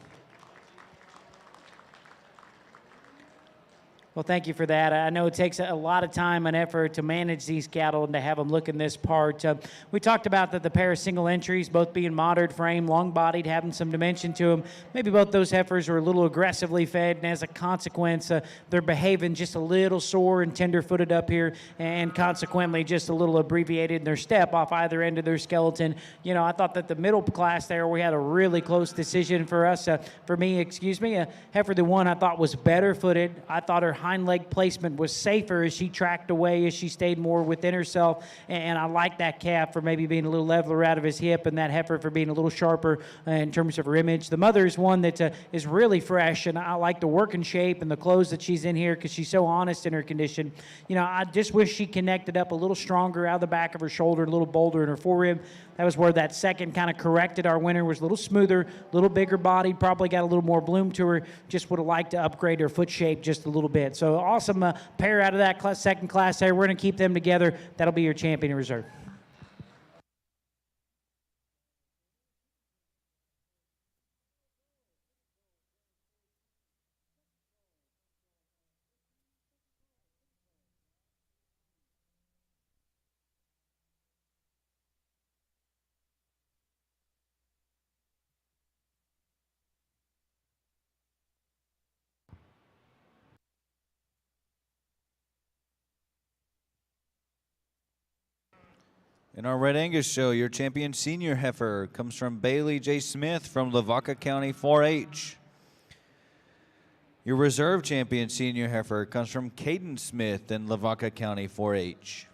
Well, thank you for that. I know it takes a lot of time and effort to manage these cattle and to have them look in this part. We talked about the pair of single entries, both being moderate frame, long-bodied, having some dimension to them. Maybe both those heifers are a little aggressively fed, and as a consequence, they're behaving just a little sore and tender-footed up here, and consequently just a little abbreviated in their step off either end of their skeleton. You know, I thought that the middle class there, we had a really close decision for us. For me, heifer the one I thought was better-footed. I thought her hind leg placement was safer as she tracked away, as she stayed more within herself, and I like that calf for maybe being a little leveler out of his hip, and that heifer for being a little sharper in terms of her image. The mother is one that is really fresh, and I like the working shape and the clothes that she's in here because she's so honest in her condition. You know, I just wish she connected up a little stronger out of the back of her shoulder, a little bolder in her forerib. That was where that second kind of corrected our winner, was a little smoother, a little bigger bodied, probably got a little more bloom to her. Just would have liked to upgrade her foot shape just a little bit. So awesome pair out of that second class there. We're going to keep them together. That'll be your champion in reserve. In our Red Angus show, your champion senior heifer comes from Bailey J. Smith from Lavaca County 4-H. Your reserve champion senior heifer comes from Caden Smith in Lavaca County 4-H.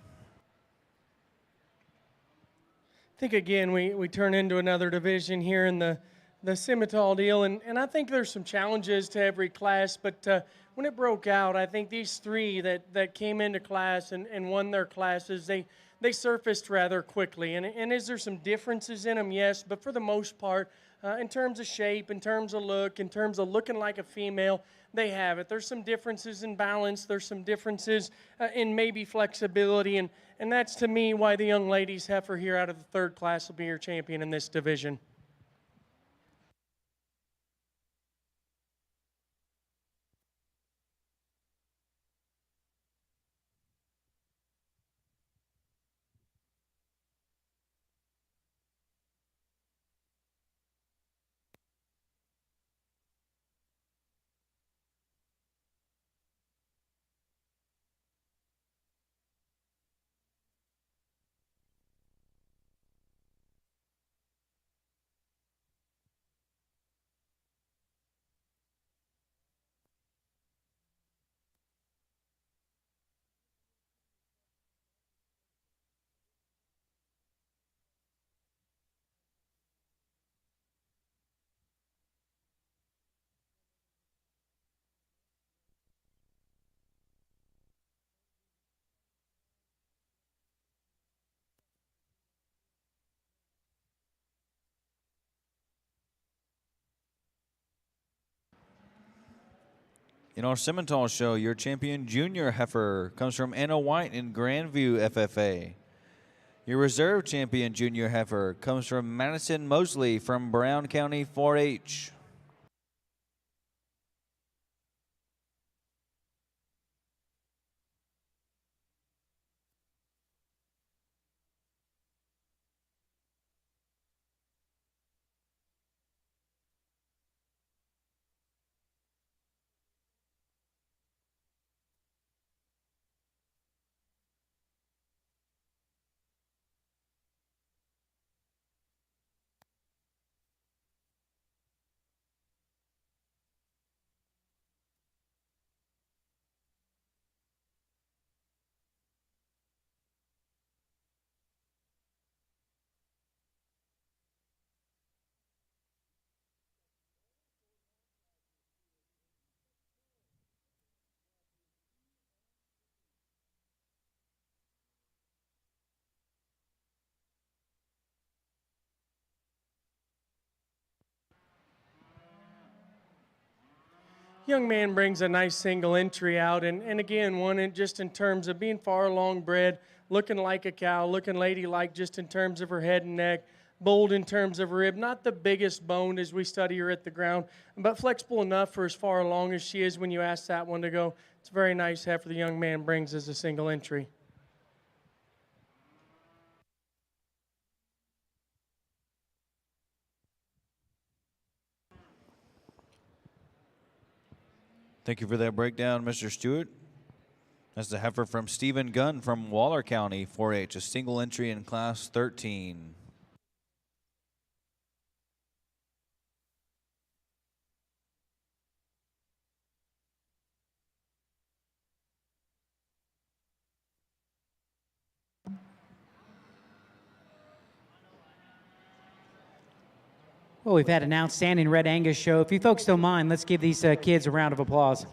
I think, again, we turn into another division here in the Simmental deal, and I think there's some challenges to every class, but when it broke out, I think these three that came into class and won their classes, they surfaced rather quickly. And is there some differences in them? Yes, but for the most part, in terms of shape, in terms of look, in terms of looking like a female, they have it. There's some differences in balance. There's some differences in maybe flexibility, and that's, to me, why the young ladies heifer here out of the third class will be your champion in this division. In our Simmental show, your champion junior heifer comes from Anna White in Grandview FFA. Your reserve champion junior heifer comes from Madison Mosley from Brown County 4-H. Young man brings a nice single entry out, and again, just in terms of being far along bred, looking like a cow, looking ladylike just in terms of her head and neck, bold in terms of her rib, not the biggest boned as we study her at the ground, but flexible enough for as far along as she is when you ask that one to go. It's a very nice heifer the young man brings as a single entry. Thank you for that breakdown, Mr. Stewart. That's the heifer from Stephen Gunn from Waller County 4-H, a single entry in Class 13. Well, we've had an outstanding Red Angus show. If you folks don't mind, let's give these kids a round of applause.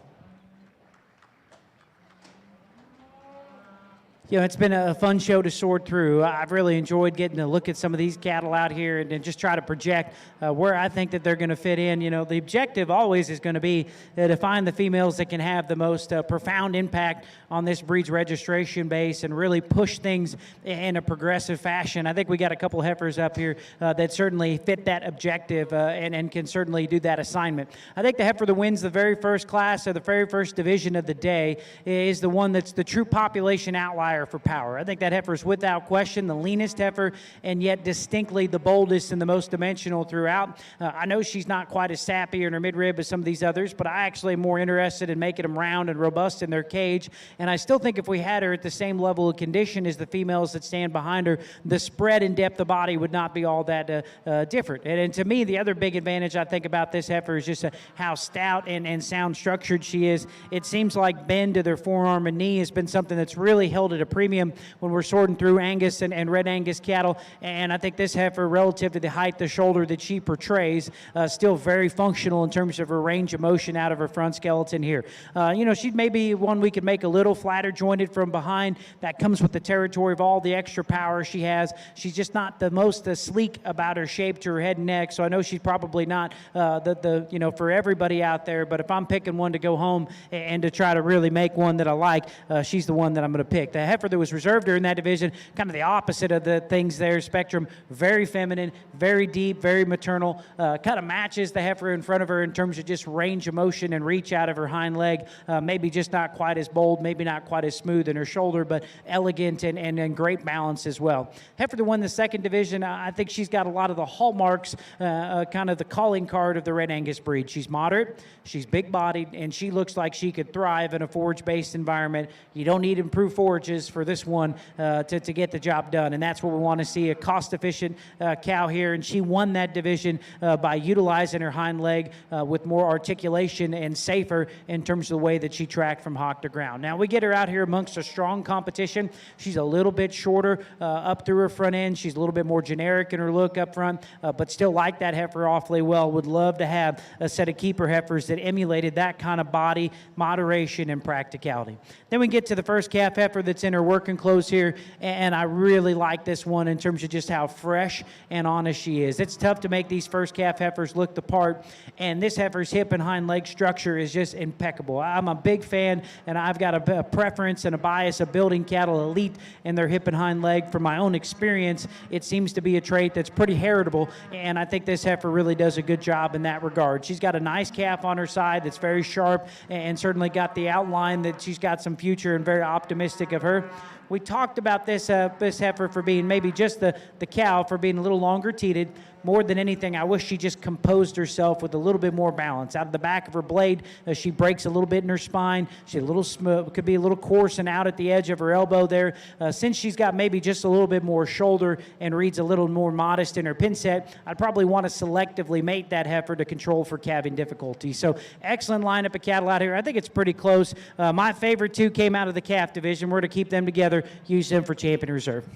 You know, it's been a fun show to sort through. I've really enjoyed getting to look at some of these cattle out here and just try to project where I think that they're going to fit in. You know, the objective always is going to be to find the females that can have the most profound impact on this breed's registration base and really push things in a progressive fashion. I think we got a couple heifers up here that certainly fit that objective and can certainly do that assignment. I think the heifer that wins the very first class or the very first division of the day is the one that's the true population outlier for power. I think that heifer is without question the leanest heifer and yet distinctly the boldest and the most dimensional throughout. I know she's not quite as sappy in her midrib as some of these others, but I actually am more interested in making them round and robust in their cage. And I still think if we had her at the same level of condition as the females that stand behind her, the spread and depth of body would not be all that different. And to me, the other big advantage I think about this heifer is just how stout and sound structured she is. It seems like bend to their forearm and knee has been something that's really held at a premium when we're sorting through Angus and Red Angus cattle. And I think this heifer, relative to the height, the shoulder that she portrays, still very functional in terms of her range of motion out of her front skeleton here. You know, she'd maybe one we could make a little flatter jointed from behind. That comes with the territory of all the extra power she has. She's just not the most sleek about her shape to her head and neck, so I know she's probably not you know, for everybody out there, but if I'm picking one to go home and to try to really make one that I like, she's the one that I'm going to pick. The heifer that was reserved her in that division, kind of the opposite of the things there, Spectrum, very feminine, very deep, very maternal, kind of matches the heifer in front of her in terms of just range of motion and reach out of her hind leg, maybe just not quite as bold, maybe not quite as smooth in her shoulder, but elegant and great balance as well. Heifer that won the second division, I think she's got a lot of the hallmarks, kind of the calling card of the Red Angus breed. She's moderate, she's big-bodied, and she looks like she could thrive in a forage-based environment. You don't need improved forages for this one to get the job done, and that's what we want to see, a cost-efficient cow here, and she won that division by utilizing her hind leg with more articulation and safer in terms of the way that she tracked from hock to ground. Now, we get her out here amongst a strong competition. She's a little bit shorter up through her front end. She's a little bit more generic in her look up front, but still like that heifer awfully well. Would love to have a set of keeper heifers that emulated that kind of body, moderation, and practicality. Then we get to the first calf heifer that's in her her working clothes here, and I really like this one in terms of just how fresh and honest she is. It's tough to make these first calf heifers look the part, and this heifer's hip and hind leg structure is just impeccable. I'm a big fan, and I've got a preference and a bias of building cattle elite in their hip and hind leg. From my own experience, it seems to be a trait that's pretty heritable, and I think this heifer really does a good job in that regard. She's got a nice calf on her side that's very sharp, and certainly got the outline that she's got some future, and very optimistic of her. We talked about this heifer for being maybe just the cow, for being a little longer teated. More than anything, I wish she just composed herself with a little bit more balance. Out of the back of her blade, she breaks a little bit in her spine. She's a little smooth, could be a little coarse and out at the edge of her elbow there. Since she's got maybe just a little bit more shoulder and reads a little more modest in her pin set, I'd probably want to selectively mate that heifer to control for calving difficulty. So excellent lineup of cattle out here. I think it's pretty close. My favorite two came out of the calf division. We're to keep them together, use them for champion reserve.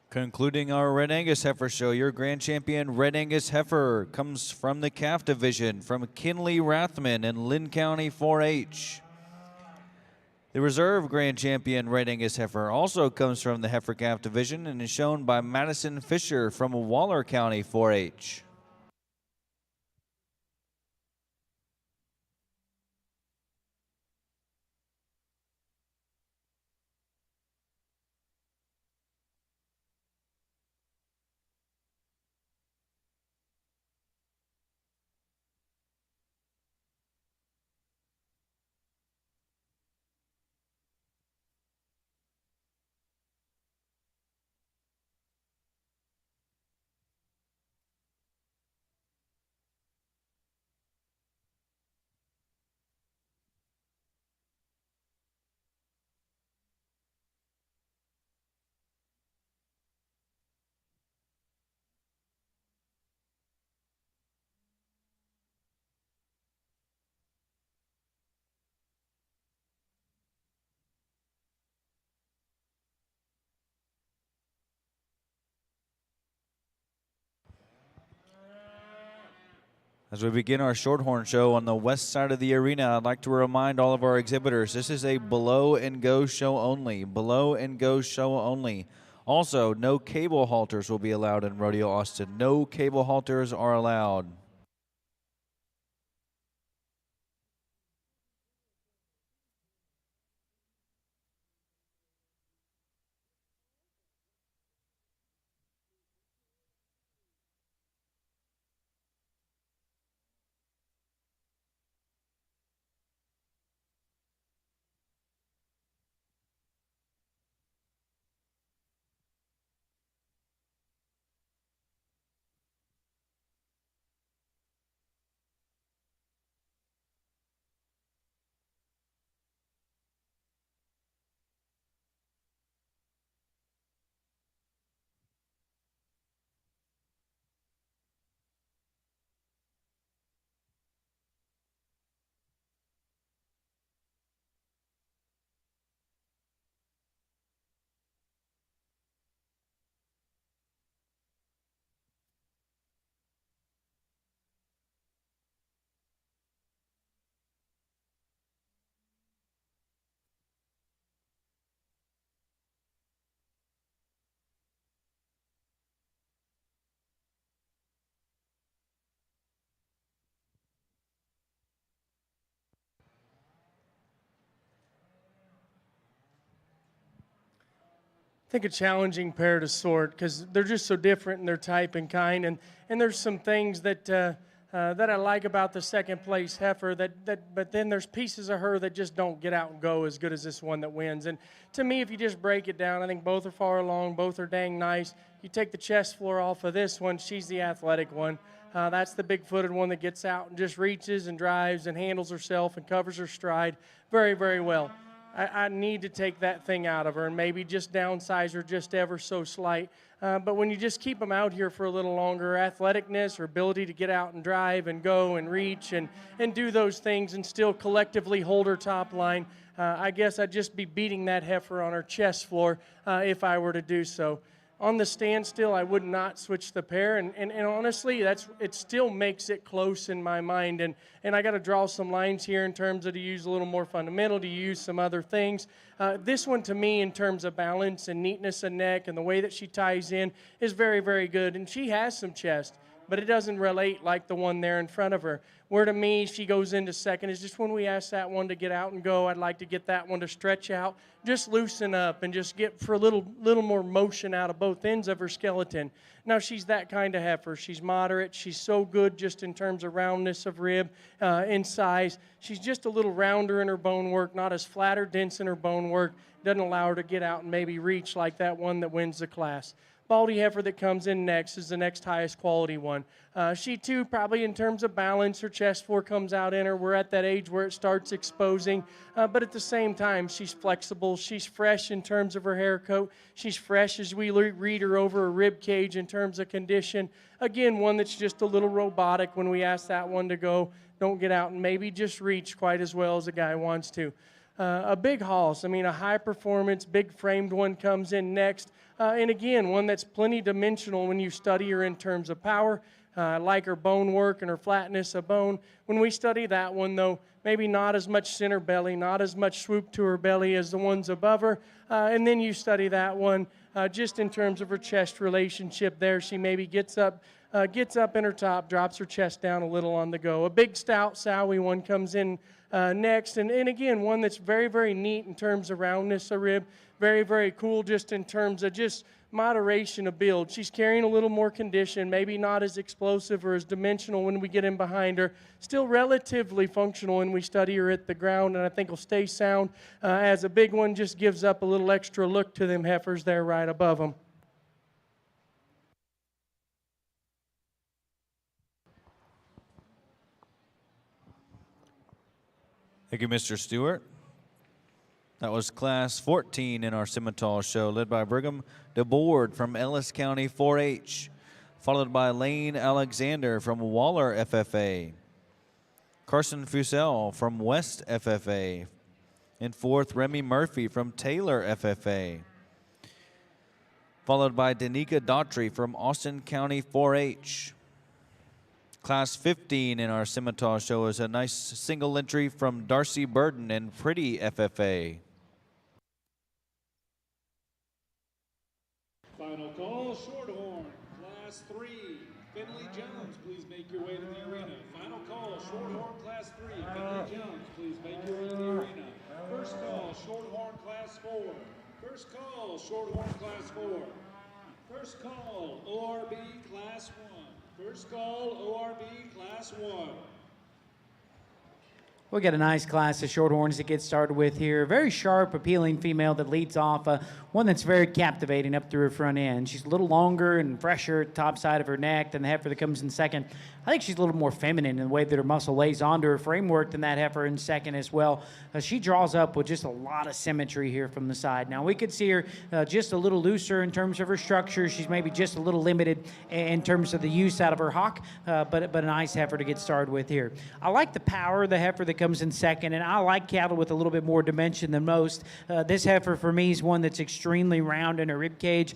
Concluding our Red Angus Heifer Show, your grand champion Red Angus Heifer comes from the calf division from Kinley Rathman in Lynn County 4-H. The reserve grand champion Red Angus Heifer also comes from the heifer calf division and is shown by Madison Fisher from Waller County 4-H. As we begin our Shorthorn show on the west side of the arena, I'd like to remind all of our exhibitors this is a below and go show only. Below and go show only. Also, no cable halters will be allowed in Rodeo Austin. No cable halters are allowed. I think a challenging pair to sort because they're just so different in their type and kind, and there's some things that I like about the second place heifer but then there's pieces of her that just don't get out and go as good as this one that wins. And to me, if you just break it down, I think both are far along, both are dang nice. You take the chest floor off of this one, she's the athletic one. That's the big-footed one that gets out and just reaches and drives and handles herself and covers her stride very, very well. I need to take that thing out of her and maybe just downsize her just ever so slight. But when you just keep them out here for a little longer, athleticness or ability to get out and drive and go and reach and do those things and still collectively hold her top line, I guess I'd just be beating that heifer on her chest floor if I were to do so. On the standstill, I would not switch the pair, and honestly, it still makes it close in my mind, and I got to draw some lines here in terms of to use a little more fundamental, to use some other things. This one, to me, in terms of balance and neatness of neck and the way that she ties in, is very, very good, and she has some chest, but it doesn't relate like the one there in front of her. Where to me, she goes into second is just when we ask that one to get out and go, I'd like to get that one to stretch out, just loosen up and just get for a little more motion out of both ends of her skeleton. Now, she's that kind of heifer. She's moderate. She's so good just in terms of roundness of rib, in size. She's just a little rounder in her bone work, not as flat or dense in her bone work. Doesn't allow her to get out and maybe reach like that one that wins the class. Baldy heifer that comes in next is the next highest quality one. She too, probably in terms of balance, her chest floor comes out in her. We're at that age where it starts exposing, but at the same time, she's flexible. She's fresh in terms of her hair coat. She's fresh as we read her over her rib cage in terms of condition. Again, one that's just a little robotic when we ask that one to go. Don't get out and maybe just reach quite as well as a guy wants to. A big hoss, a high performance, big framed one comes in next. And again, one that's plenty dimensional when you study her in terms of power, like her bone work and her flatness of bone. When we study that one, though, maybe not as much center belly, not as much swoop to her belly as the ones above her. And then you study that one just in terms of her chest relationship there. She maybe gets up in her top, drops her chest down a little on the go. A big, stout, sowy one comes in next. And again, one that's very, very neat in terms of roundness of rib. Very, very cool just in terms of just moderation of build. She's carrying a little more condition, maybe not as explosive or as dimensional when we get in behind her. Still relatively functional when we study her at the ground, and I think will stay sound as a big one just gives up a little extra look to them heifers there right above them. Thank you, Mr. Stewart. That was Class 14 in our Simmental show, led by Brigham DeBoard from Ellis County 4-H, followed by Lane Alexander from Waller FFA, Carson Fusel from West FFA, and fourth, Remy Murphy from Taylor FFA, followed by Danica Daughtry from Austin County 4-H. Class 15 in our Simmental show is a nice single entry from Darcy Burden and Pretty FFA. Final call, Shorthorn, Class 3. Finley Jones, please make your way to the arena. Final call, Shorthorn, Class 3. Finley Jones, please make your way to the arena. First call, Shorthorn, Class 4. First call, Shorthorn, Class 4. First call, ORB, Class 1. First call, ORB, Class 1. We'll get a nice class of shorthorns to get started with here. Very sharp, appealing female that leads off. One that's very captivating up through her front end. She's a little longer and fresher at the top side of her neck than the heifer that comes in second. I think she's a little more feminine in the way that her muscle lays onto her framework than that heifer in second as well. She draws up with just a lot of symmetry here from the side. Now, we could see her just a little looser in terms of her structure. She's maybe just a little limited in terms of the use out of her hock, but a nice heifer to get started with here. I like the power of the heifer that comes in second, and I like cattle with a little bit more dimension than most. This heifer for me is one that's extremely round in her rib cage,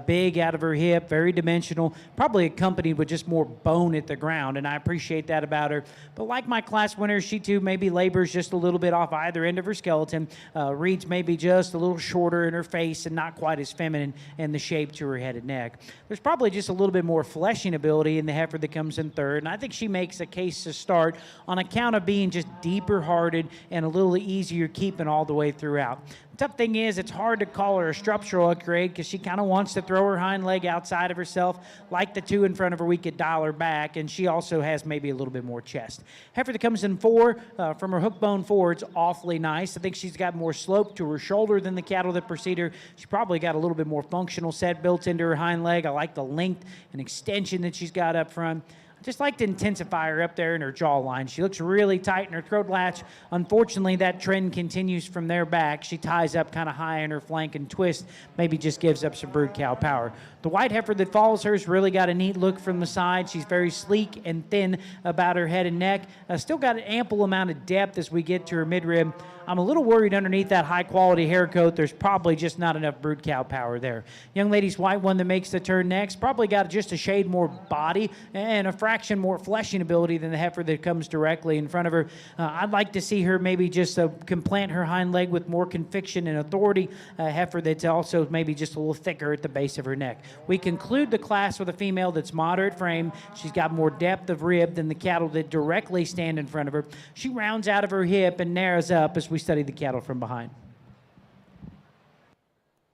big out of her hip, very dimensional, probably accompanied with just more bone at the ground, and I appreciate that about her. But like my class winner, she too maybe labors just a little bit off either end of her skeleton, reads maybe just a little shorter in her face and not quite as feminine in the shape to her head and neck. There's probably just a little bit more fleshing ability in the heifer that comes in third, and I think she makes a case to start on account of being just deeper hearted and a little easier keeping all the way throughout. The tough thing is it's hard to call her a structural upgrade because she kind of wants to throw her hind leg outside of herself. Like the two in front of her, we could dial her back, and she also has maybe a little bit more chest. Heifer that comes in four, from her hook bone forward's awfully nice. I think she's got more slope to her shoulder than the cattle that precede her. She probably got a little bit more functional set built into her hind leg. I like the length and extension that she's got up front. I Just like to intensify her up there in her jawline. She looks really tight in her throat latch. Unfortunately, that trend continues from there back. She ties up kind of high in her flank and twist, maybe just gives up some brood cow power. The white heifer that follows her's really got a neat look from the side. She's very sleek and thin about her head and neck. Still got an ample amount of depth as we get to her midrib. I'm a little worried underneath that high-quality hair coat. There's probably just not enough brood cow power there. Young lady's white one that makes the turn next probably got just a shade more body and a fraction more fleshing ability than the heifer that comes directly in front of her. I'd like to see her maybe just can plant her hind leg with more conviction and authority. A heifer that's also maybe just a little thicker at the base of her neck. We conclude the class with a female that's moderate frame. She's got more depth of rib than the cattle that directly stand in front of her. She rounds out of her hip and narrows up as we study the cattle from behind.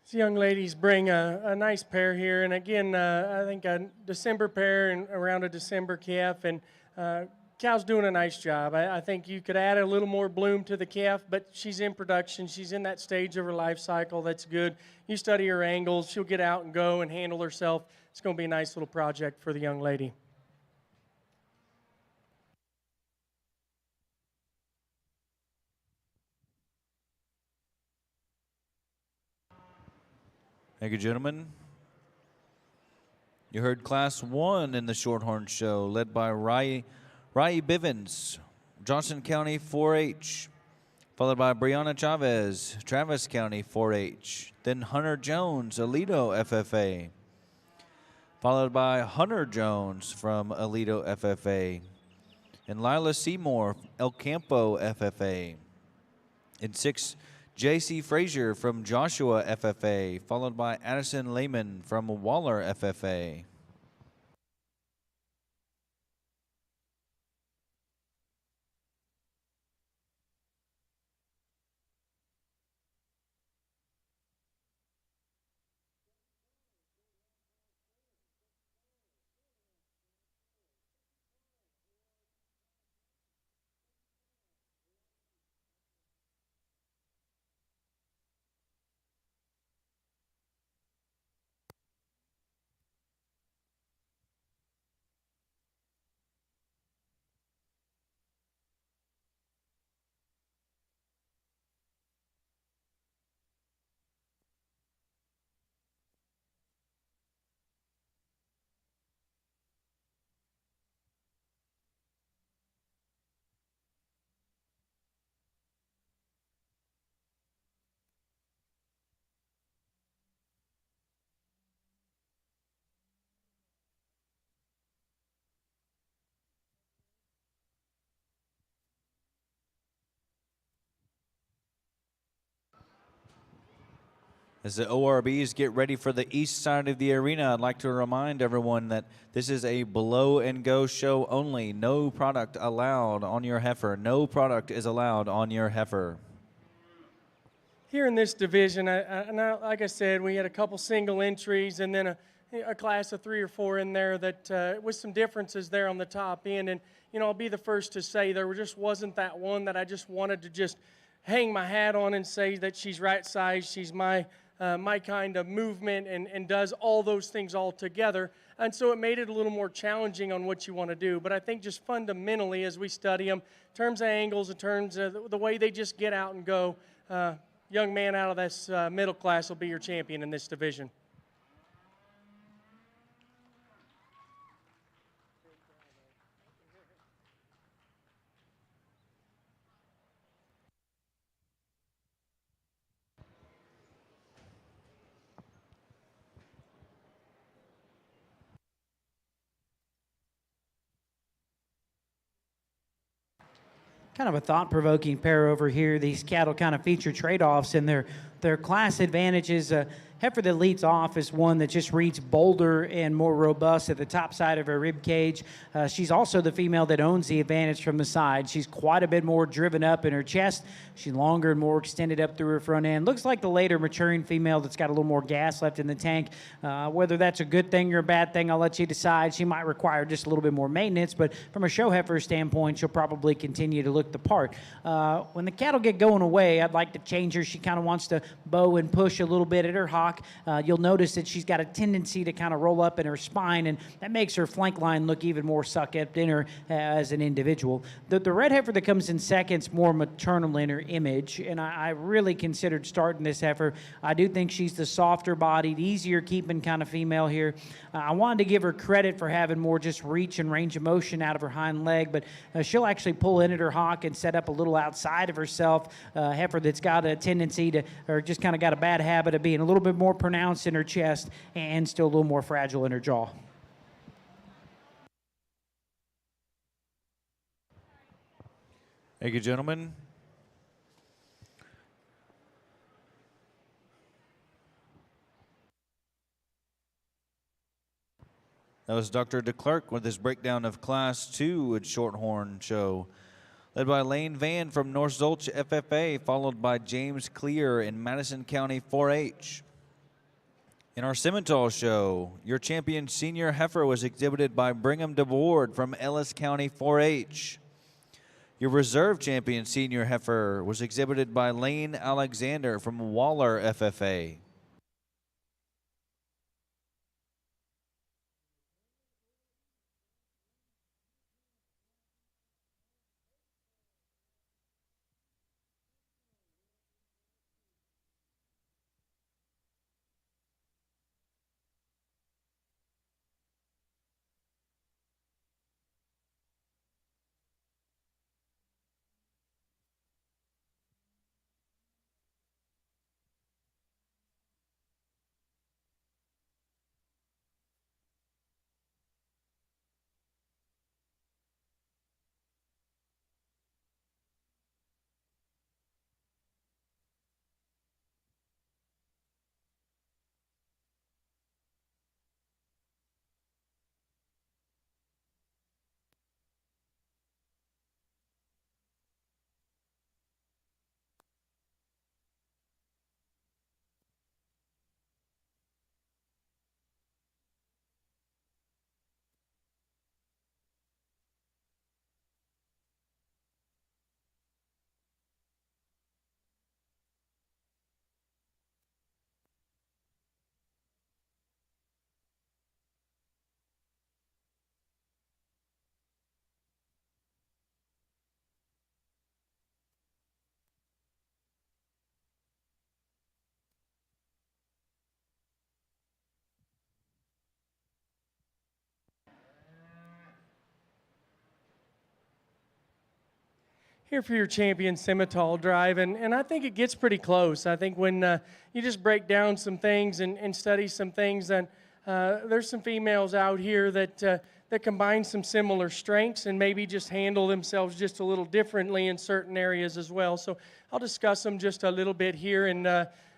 These young ladies bring a nice pair here, and again, I think a December pair and around a December calf, and cow's doing a nice job. I think you could add a little more bloom to the calf, but she's in production. She's in that stage of her life cycle. That's good. You study her angles. She'll get out and go and handle herself. It's going to be a nice little project for the young lady. Thank you, gentlemen. You heard Class 1 in the Shorthorn Show, led by Rai Bivens, Johnson County 4-H, followed by Brianna Chavez, Travis County 4-H, then Hunter Jones, Aledo FFA, followed by Hunter Jones from Aledo FFA, and Lila Seymour, El Campo FFA. In 6, J.C. Frazier from Joshua FFA, followed by Addison Lehman from Waller FFA. As the ORBs get ready for the east side of the arena, I'd like to remind everyone that this is a blow-and-go show only. No product allowed on your heifer. No product is allowed on your heifer. Here in this division, like I said, we had a couple single entries and then a class of 3 or 4 in there that with some differences there on the top end. And, I'll be the first to say there just wasn't that one that I just wanted to just hang my hat on and say that she's right size, she's my kind of movement and does all those things all together. And so it made it a little more challenging on what you want to do. But I think just fundamentally as we study them, in terms of angles, in terms of the way they just get out and go, young man out of this middle class will be your champion in this division. Kind of a thought-provoking pair over here. These cattle kind of feature trade-offs in their class advantages. Heifer that leads off is one that just reads bolder and more robust at the top side of her rib cage. She's also the female that owns the advantage from the side. She's quite a bit more driven up in her chest. She's longer and more extended up through her front end. Looks like the later maturing female that's got a little more gas left in the tank. Whether that's a good thing or a bad thing, I'll let you decide. She might require just a little bit more maintenance, but from a show heifer standpoint, she'll probably continue to look the part. When the cattle get going away, I'd like to change her. She kind of wants to bow and push a little bit at her hock hock. You'll notice that she's got a tendency to kind of roll up in her spine, and that makes her flank line look even more sucked in her as an individual. The red heifer that comes in second is more maternal in her image, and I really considered starting this heifer. I do think she's the softer bodied, easier keeping kind of female here. I wanted to give her credit for having more just reach and range of motion out of her hind leg, but she'll actually pull in at her hock and set up a little outside of herself. Heifer that's got a tendency to, or just kind of got a bad habit of being a little bit more pronounced in her chest and still a little more fragile in her jaw. Thank you, gentlemen. That was Dr. DeClerc with his breakdown of Class 2 at Shorthorn Show, led by Lane Van from North Zolch FFA, followed by James Clear in Madison County 4-H. In our Simmental Show, your champion senior heifer was exhibited by Brigham DeWard from Ellis County 4-H. Your reserve champion senior heifer was exhibited by Lane Alexander from Waller FFA. Here for your champion Simmental drive, and I think it gets pretty close. I think when you just break down some things and study some things, then there's some females out here that combine some similar strengths and maybe just handle themselves just a little differently in certain areas as well. So I'll discuss them just a little bit here and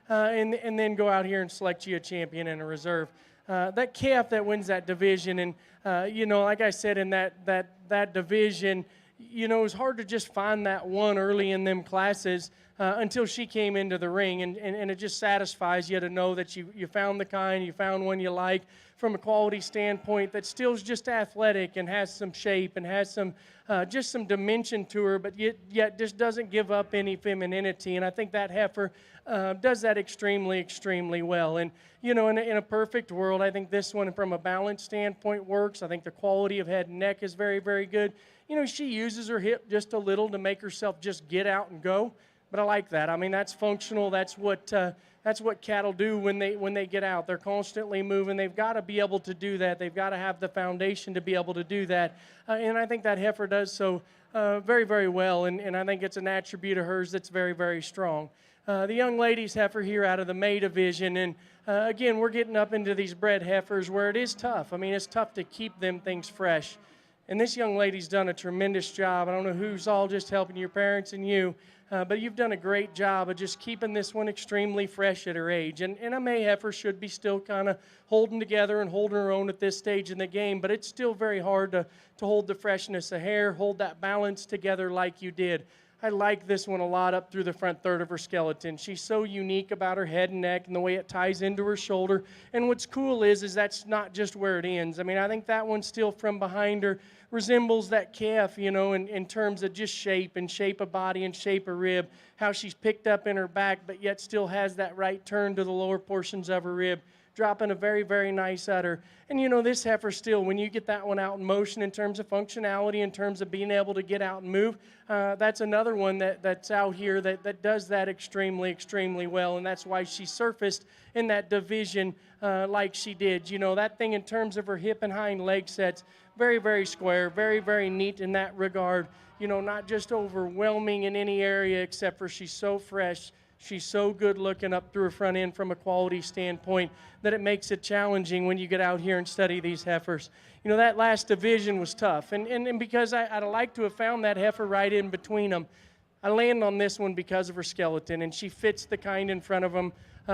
then go out here and select you a champion and a reserve. That calf that wins that division, and like I said, in that division, it was hard to just find that one early in them classes until she came into the ring, and it just satisfies you to know that you found the kind, you found one you like from a quality standpoint that still's just athletic and has some shape and has some just some dimension to her, but yet just doesn't give up any femininity, and I think that heifer does that extremely, extremely well. And in a perfect world, I think this one from a balance standpoint works. I think the quality of head and neck is very, very good. She uses her hip just a little to make herself just get out and go, but I like that. I mean, that's functional. That's what cattle do when they get out. They're constantly moving. They've got to be able to do that. They've got to have the foundation to be able to do that, and I think that heifer does so very, very well, and I think it's an attribute of hers that's very, very strong. The young ladies heifer here out of the May division, and again, we're getting up into these bred heifers where it is tough. I mean, it's tough to keep them things fresh. And this young lady's done a tremendous job. I don't know who's all just helping your parents and you, but you've done a great job of just keeping this one extremely fresh at her age. And a May heifer should be still kind of holding together and holding her own at this stage in the game, but it's still very hard to hold the freshness of hair, hold that balance together like you did. I like this one a lot up through the front third of her skeleton. She's so unique about her head and neck and the way it ties into her shoulder. And what's cool is that's not just where it ends. I mean, I think that one still from behind her, resembles that calf, you know, in terms of just shape and shape of body and shape of rib, how she's picked up in her back, but yet still has that right turn to the lower portions of her rib, dropping a very, very nice udder. And you know, this heifer still, when you get that one out in motion in terms of functionality, in terms of being able to get out and move, that's another one that's out here that does that extremely, extremely well. And that's why she surfaced in that division like she did. You know, that thing in terms of her hip and hind leg sets, very, very square, very, very neat in that regard. You know, not just overwhelming in any area except for she's so fresh. She's so good looking up through her front end from a quality standpoint that it makes it challenging when you get out here and study these heifers. You know, that last division was tough. And because I'd like to have found that heifer right in between them, I land on this one because of her skeleton, and she fits the kind in front of them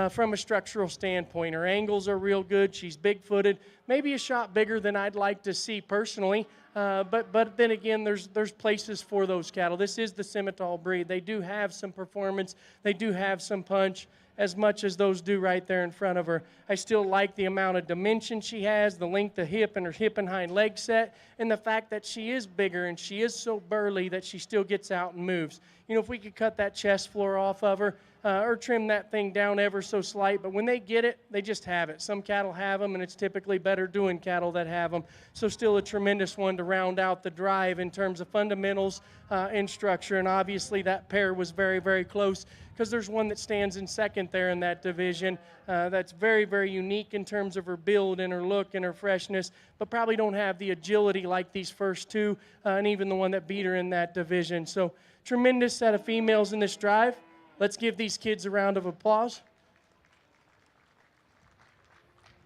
from a structural standpoint. Her angles are real good. She's big-footed, maybe a shot bigger than I'd like to see personally. But then again, there's places for those cattle. This is the Simmental breed. They do have some performance. They do have some punch, as much as those do right there in front of her. I still like the amount of dimension she has, the length of hip and her hip and hind leg set, and the fact that she is bigger and she is so burly that she still gets out and moves. You know, if we could cut that chest floor off of her or trim that thing down ever so slight, but when they get it, they just have it. Some cattle have them, and it's typically better doing cattle that have them. So still a tremendous one to round out the drive in terms of fundamentals and structure, and obviously that pair was very, very close because there's one that stands in second there in that division that's very, very unique in terms of her build and her look and her freshness, but probably don't have the agility like these first two and even the one that beat her in that division. So tremendous set of females in this drive. Let's give these kids a round of applause.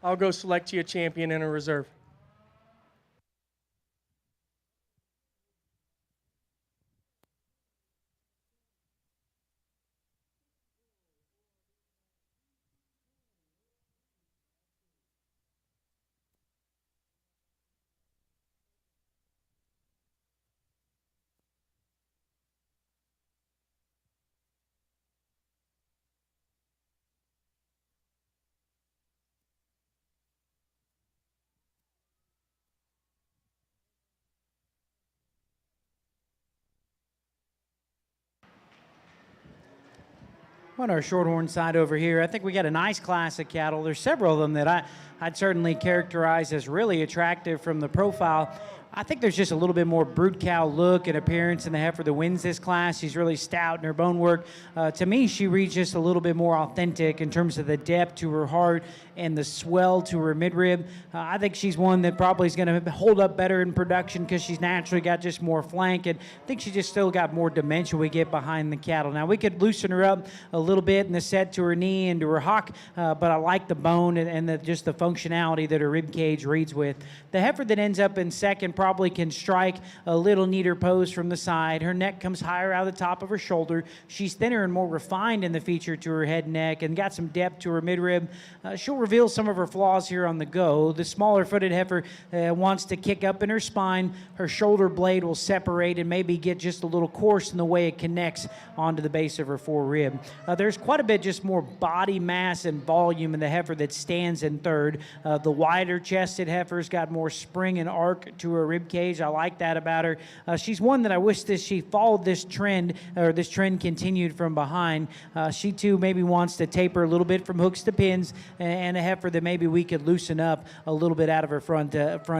I'll go select you a champion and a reserve. On our shorthorn side over here, I think we got a nice class of cattle. There's several of them that I'd certainly characterize as really attractive from the profile. I think there's just a little bit more brute cow look and appearance in the heifer that wins this class. She's really stout in her bone work. To me, she reads just a little bit more authentic in terms of the depth to her heart and the swell to her midrib. I think she's one that probably is going to hold up better in production because she's naturally got just more flank, and I think she just still got more dimension we get behind the cattle. Now, we could loosen her up a little bit in the set to her knee and to her hock, but I like the bone and just the functionality that her rib cage reads with. The heifer that ends up in second probably can strike a little neater pose from the side. Her neck comes higher out of the top of her shoulder. She's thinner and more refined in the feature to her head and neck and got some depth to her midrib. She'll reveal some of her flaws here on the go. The smaller footed heifer wants to kick up in her spine. Her shoulder blade will separate and maybe get just a little coarse in the way it connects onto the base of her forerib. There's quite a bit just more body mass and volume in the heifer that stands in third. The wider chested heifer's got more spring and arc to her rib cage. I like that about her. She's one that I wish that she followed this trend, or this trend continued from behind. She too maybe wants to taper a little bit from hooks to pins, and a heifer that maybe we could loosen up a little bit out of her front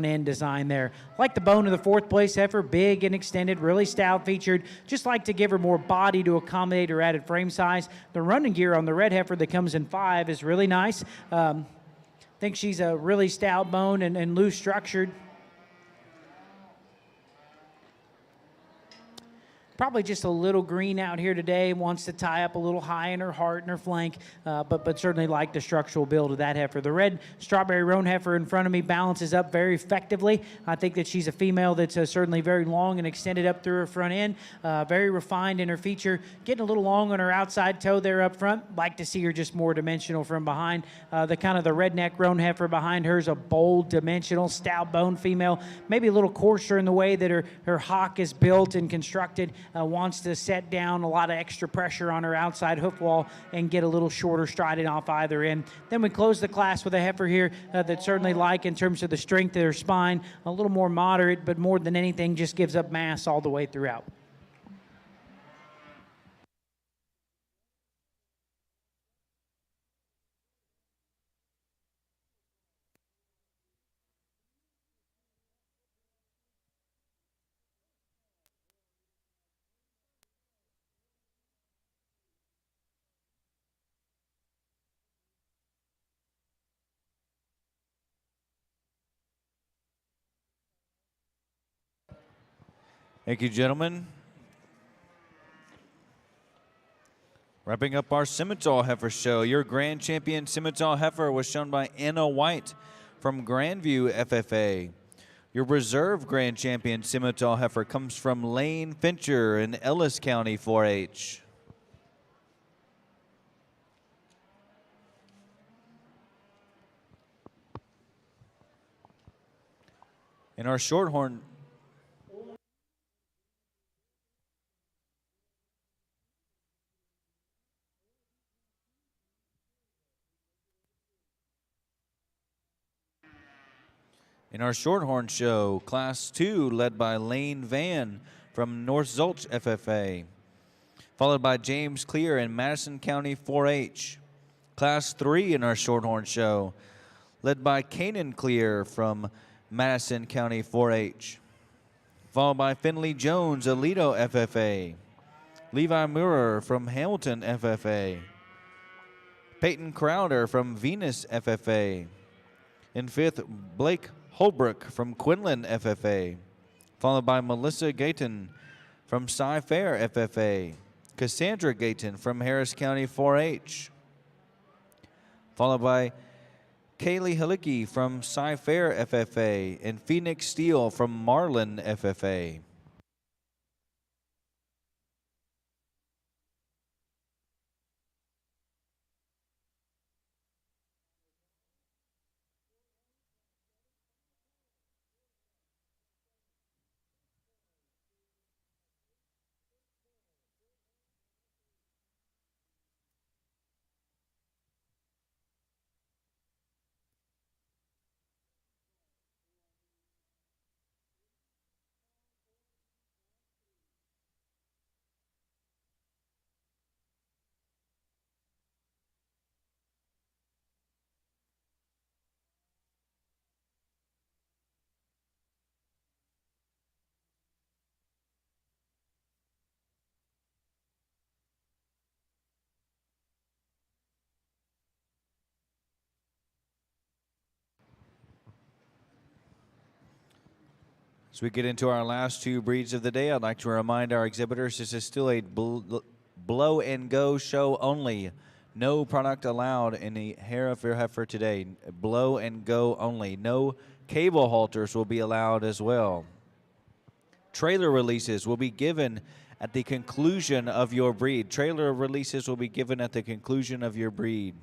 end design there. Like the bone of the fourth place heifer, big and extended, really stout featured. Just like to give her more body to accommodate her added frame size. The running gear on the red heifer that comes in 5 is really nice. I think she's a really stout bone and loose structured. Probably just a little green out here today, wants to tie up a little high in her heart and her flank, but certainly like the structural build of that heifer. The red strawberry roan heifer in front of me balances up very effectively. I think that she's a female that's certainly very long and extended up through her front end, very refined in her feature, getting a little long on her outside toe there up front. Like to see her just more dimensional from behind. The kind of the redneck roan heifer behind her is a bold, dimensional, stout bone female, maybe a little coarser in the way that her hock is built and constructed. wants to set down a lot of extra pressure on her outside hoof wall and get a little shorter striding off either end. Then we close the class with a heifer here that certainly like in terms of the strength of their spine, a little more moderate, but more than anything just gives up mass all the way throughout. Thank you, gentlemen. Wrapping up our Simmental Heifer show, your grand champion Simmental Heifer was shown by Anna White from Grandview FFA. Your reserve grand champion Simmental Heifer comes from Lane Fincher in Ellis County 4-H. In our Shorthorn In our Shorthorn show, Class 2 led by Lane Van from North Zulch FFA, followed by James Clear in Madison County 4-H. Class 3 in our Shorthorn show, led by Kanan Clear from Madison County 4-H, followed by Finley Jones, Alito FFA, Levi Murer from Hamilton FFA, Peyton Crowder from Venus FFA, in fifth, Blake Holbrook from Quinlan FFA, followed by Melissa Gayton from Cy Fair FFA, Cassandra Gayton from Harris County 4-H, followed by Kaylee Halicki from Cy Fair FFA, and Phoenix Steele from Marlin FFA. As we get into our last two breeds of the day, I'd like to remind our exhibitors this is still a blow and go show only. No product allowed in the Heifer Heifer today. Blow and go only. No cable halters will be allowed as well. Trailer releases will be given at the conclusion of your breed. Trailer releases will be given at the conclusion of your breed.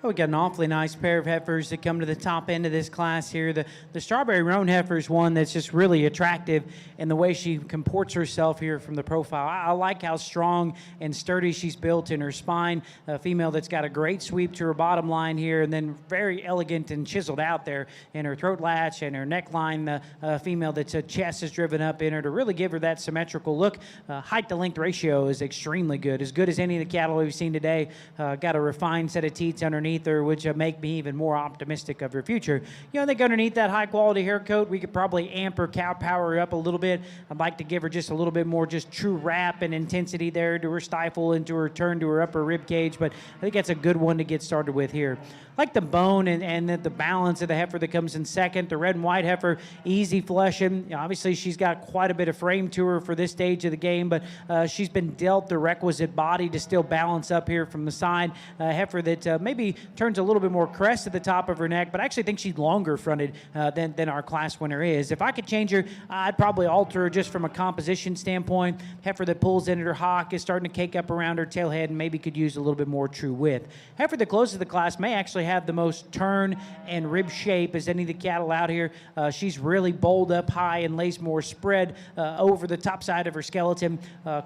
Oh, we got an awfully nice pair of heifers that come to the top end of this class here. The Strawberry Roan heifer is one that's just really attractive in the way she comports herself here from the profile. I like how strong and sturdy she's built in her spine. A female that's got a great sweep to her bottom line here, and then very elegant and chiseled out there in her throat latch and her neckline. The female that's chest is driven up in her to really give her that symmetrical look. Height to length ratio is extremely good as any of the cattle we've seen today. Got a refined set of teats underneath her, which make me even more optimistic of her future. You know, I think underneath that high quality hair coat, we could probably amp her cow power up a little bit. I'd like to give her just a little bit more just true wrap and intensity there to her stifle and to her turn to her upper rib cage, but I think that's a good one to get started with here. I like the bone and the balance of the heifer that comes in second. The red and white heifer, easy flushing. You know, obviously, she's got quite a bit of frame to her for this stage of the game, but she's been dealt the requisite body to still balance up here from the side. A heifer that maybe turns a little bit more crest at the top of her neck, but I actually think she's longer fronted than our class winner is. If I could change her, I'd probably alter her just from a composition standpoint. Heifer that pulls in at her hock is starting to cake up around her tailhead and maybe could use a little bit more true width. Heifer that closes the class may actually have the most turn and rib shape as any of the cattle out here. She's really bowled up high and lays more spread over the top side of her skeleton.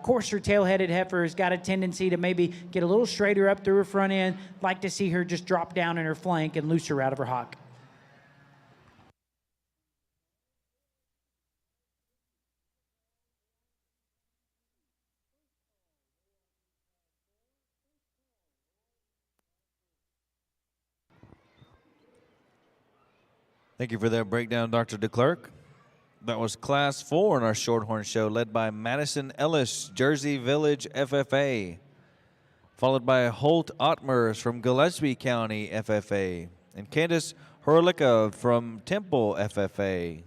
Coarser tail-headed heifer has got a tendency to maybe get a little straighter up through her front end. Like to see her just drop down in her flank and loose her out of her hock. Thank you for that breakdown, Dr. DeClerc. That was Class 4 in our Shorthorn show, led by Madison Ellis, Jersey Village FFA, followed by Holt Ottmers from Gillespie County FFA, and Candace Horlicka from Temple FFA.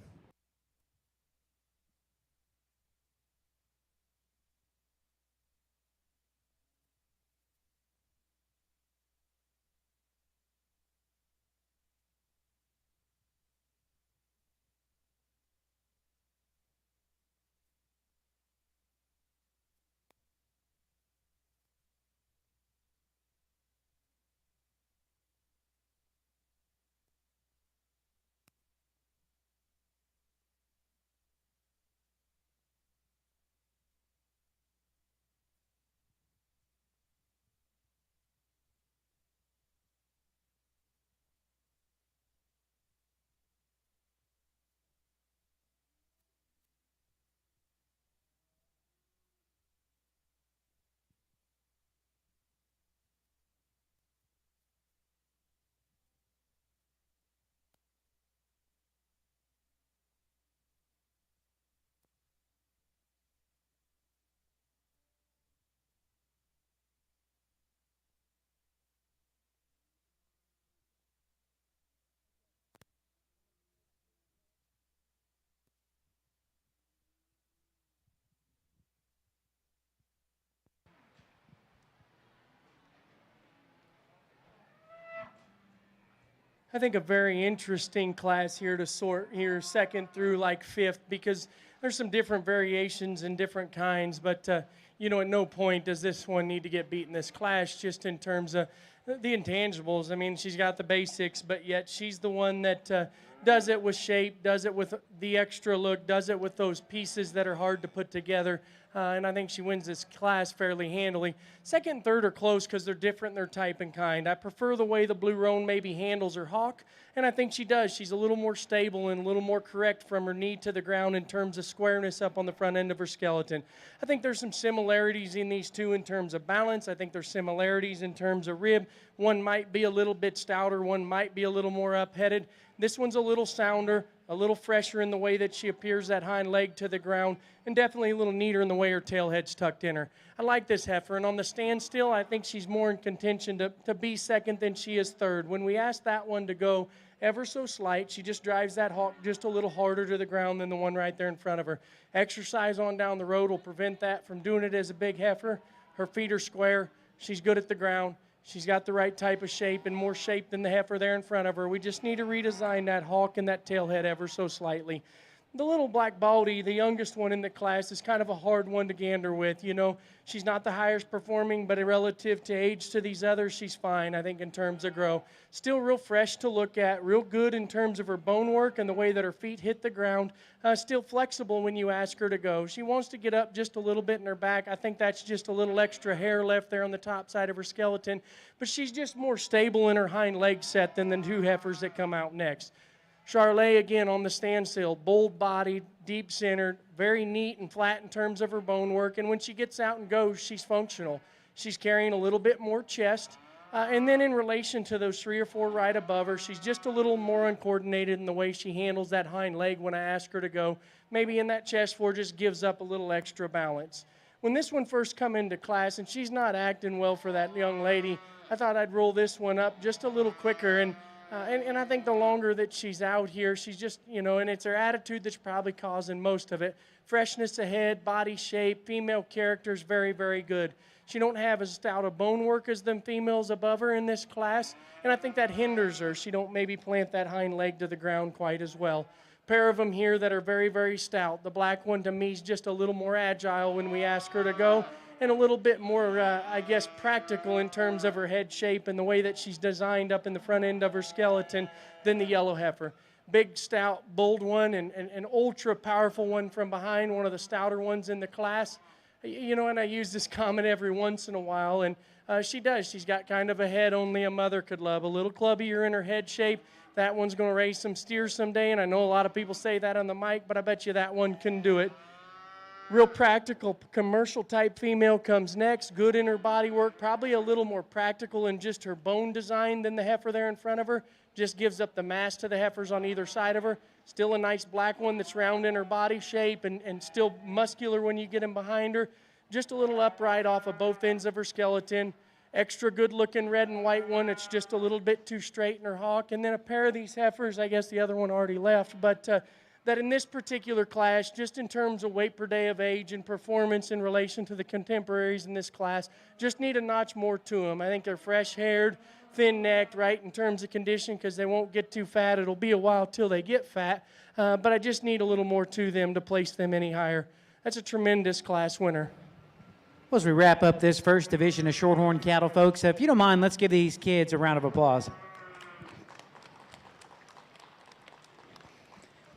I think a very interesting class here to sort here, second through like fifth, because there's some different variations and different kinds, but you know, at no point does this one need to get beat in this class, just in terms of the intangibles. I mean, she's got the basics, but yet she's the one that does it with shape, does it with the extra look, does it with those pieces that are hard to put together. And I think she wins this class fairly handily. Second and third are close because they're different in their type and kind. I prefer the way the Blue Roan maybe handles her hawk, and I think she does. She's a little more stable and a little more correct from her knee to the ground in terms of squareness up on the front end of her skeleton. I think there's some similarities in these two in terms of balance. I think there's similarities in terms of rib. One might be a little bit stouter, one might be a little more up-headed. This one's a little sounder, a little fresher in the way that she appears that hind leg to the ground, and definitely a little neater in the way her tail head's tucked in her. I like this heifer, and on the standstill, I think she's more in contention to be second than she is third. When we asked that one to go ever so slight, she just drives that hawk just a little harder to the ground than the one right there in front of her. Exercise on down the road will prevent that from doing it as a big heifer. Her feet are square. She's good at the ground. She's got the right type of shape and more shape than the heifer there in front of her. We just need to redesign that hawk and that tailhead ever so slightly. The little black baldy, the youngest one in the class, is kind of a hard one to gander with. You know, she's not the highest performing, but relative to age to these others, she's fine, I think, in terms of grow. Still real fresh to look at, real good in terms of her bone work and the way that her feet hit the ground. Still flexible when you ask her to go. She wants to get up just a little bit in her back. I think that's just a little extra hair left there on the top side of her skeleton. But she's just more stable in her hind leg set than the two heifers that come out next. Charlet, again, on the standstill, bold-bodied, deep-centered, very neat and flat in terms of her bone work. And when she gets out and goes, she's functional. She's carrying a little bit more chest. And then in relation to those 3 or 4 right above her, she's just a little more uncoordinated in the way she handles that hind leg when I ask her to go. Maybe in that chest floor just gives up a little extra balance. When this one first come into class, and she's not acting well for that young lady, I thought I'd roll this one up just a little quicker. And I think the longer that she's out here, she's just, you know, and it's her attitude that's probably causing most of it. Freshness ahead, body shape, female character is very, very good. She don't have as stout a bone work as them females above her in this class, and I think that hinders her. She don't maybe plant that hind leg to the ground quite as well. Pair of them here that are very, very stout. The black one to me is just a little more agile when we ask her to go, and a little bit more, I guess, practical in terms of her head shape and the way that she's designed up in the front end of her skeleton than the yellow heifer. Big, stout, bold one, and an ultra powerful one from behind, one of the stouter ones in the class. You know, and I use this comment every once in a while, and she does. She's got kind of a head only a mother could love, a little clubbier in her head shape. That one's going to raise some steers someday, and I know a lot of people say that on the mic, but I bet you that one can do it. Real practical, commercial-type female comes next. Good in her body work, probably a little more practical in just her bone design than the heifer there in front of her. Just gives up the mass to the heifers on either side of her. Still a nice black one that's round in her body shape and still muscular when you get in behind her. Just a little upright off of both ends of her skeleton. Extra good-looking red and white one. It's just a little bit too straight in her hock. And then a pair of these heifers, I guess the other one already left, but that in this particular class, just in terms of weight per day of age and performance in relation to the contemporaries in this class, just need a notch more to them. I think they're fresh-haired, thin-necked, right, in terms of condition, because they won't get too fat. It'll be a while till they get fat, but I just need a little more to them to place them any higher. That's a tremendous class winner. Well, as we wrap up this first division of Shorthorn cattle, folks, if you don't mind, let's give these kids a round of applause.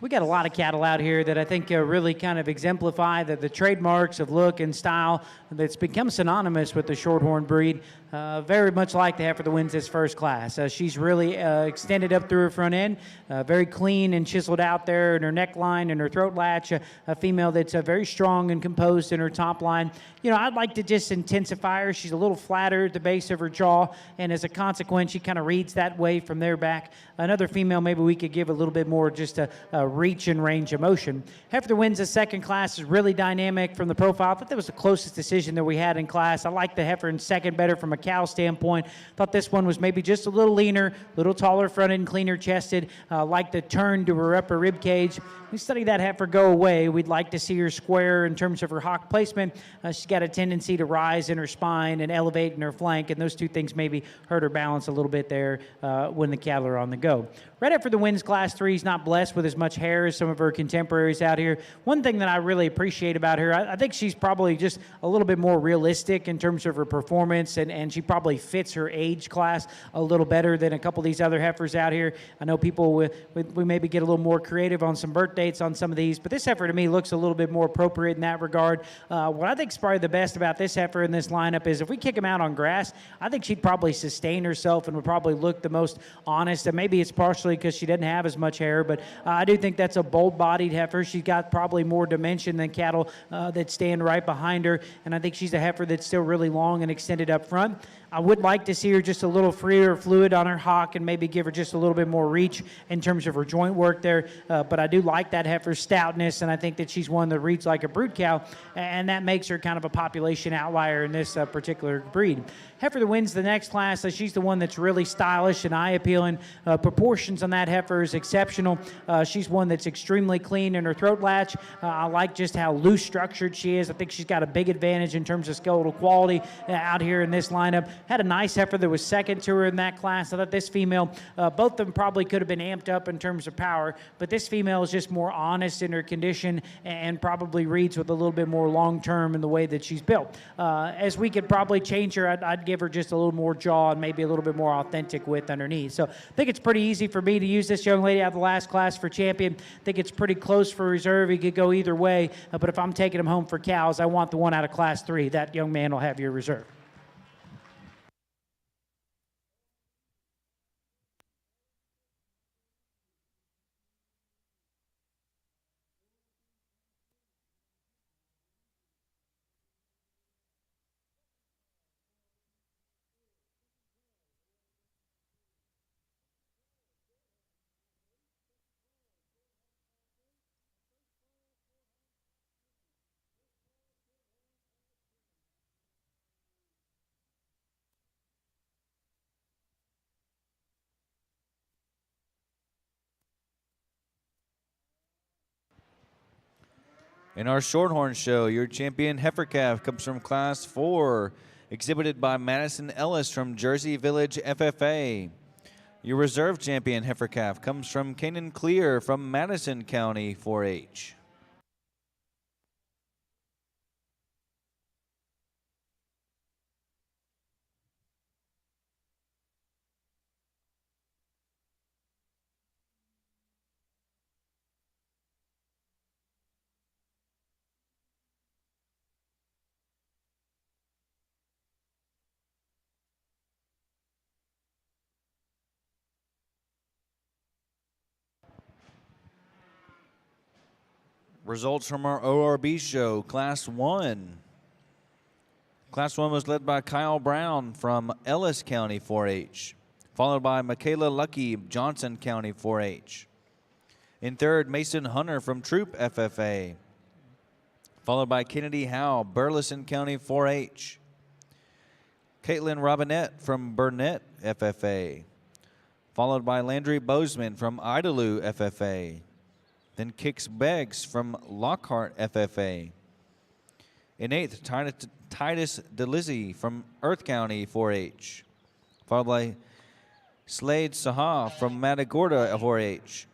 We got a lot of cattle out here that I think really kind of exemplify the trademarks of look and style that's become synonymous with the Shorthorn breed. Very much like the heifer that wins this first class. She's really extended up through her front end, very clean and chiseled out there in her neckline and her throat latch. A female that's very strong and composed in her top line. You know, I'd like to just intensify her. She's a little flatter at the base of her jaw, and as a consequence, she kind of reads that way from there back. Another female, maybe we could give a little bit more just a reach and range of motion. Heifer that wins the second class is really dynamic from the profile. I thought that was the closest decision that we had in class. I like the heifer in second better from a cow standpoint. Thought this one was maybe just a little leaner, a little taller fronted and cleaner chested. Like the turn to her upper rib cage. We study that heifer go away. We'd like to see her square in terms of her hock placement. She's got a tendency to rise in her spine and elevate in her flank, and those two things maybe hurt her balance a little bit there when the cattle are on the go. Red Heifer that wins Class 3 is not blessed with as much hair as some of her contemporaries out here. One thing that I really appreciate about her, I think she's probably just a little bit more realistic in terms of her performance, and she probably fits her age class a little better than a couple of these other heifers out here. I know people, we maybe get a little more creative on some birth dates on some of these, but this heifer to me looks a little bit more appropriate in that regard. What I think is probably the best about this heifer in this lineup is if we kick him out on grass, I think she'd probably sustain herself and would probably look the most honest, and maybe it's partially because she doesn't have as much hair, but I do think that's a bold-bodied heifer. She's got probably more dimension than cattle that stand right behind her, and I think she's a heifer that's still really long and extended up front. I would like to see her just a little freer fluid on her hock and maybe give her just a little bit more reach in terms of her joint work there, but I do like that heifer's stoutness, and I think that she's one that reads like a brood cow, and that makes her kind of a population outlier in this particular breed. Heifer that wins the next class, she's the one that's really stylish and eye-appealing. Proportions on that heifer is exceptional. She's one that's extremely clean in her throat latch. I like just how loose structured she is. I think she's got a big advantage in terms of skeletal quality out here in this lineup. Had a nice heifer that was second to her in that class. I thought this female, both of them probably could have been amped up in terms of power, but this female is just more honest in her condition and probably reads with a little bit more long-term in the way that she's built. As we could probably change her, I'd give her just a little more jaw and maybe a little bit more authentic width underneath. So I think it's pretty easy for me to use this young lady out of the last class for champion. I think it's pretty close for reserve. He could go either way, but if I'm taking him home for cows, I want the one out of Class 3. That young man will have your reserve. In our Shorthorn show, your champion heifer calf comes from Class 4 exhibited by Madison Ellis from Jersey Village FFA. Your reserve champion heifer calf comes from Canaan Clear from Madison County 4-H. Results from our ORB show, Class 1. Class 1 was led by Kyle Brown from Ellis County 4-H, followed by Michaela Lucky, Johnson County 4-H. In third, Mason Hunter from Troop FFA, followed by Kennedy Howe, Burleson County 4-H. Caitlin Robinette from Burnett FFA, followed by Landry Bozeman from Idalou FFA. Then Kix Beggs from Lockhart FFA. In eighth, Titus DeLizzi from Earth County 4-H, followed by Slade Saha from Matagorda 4-H.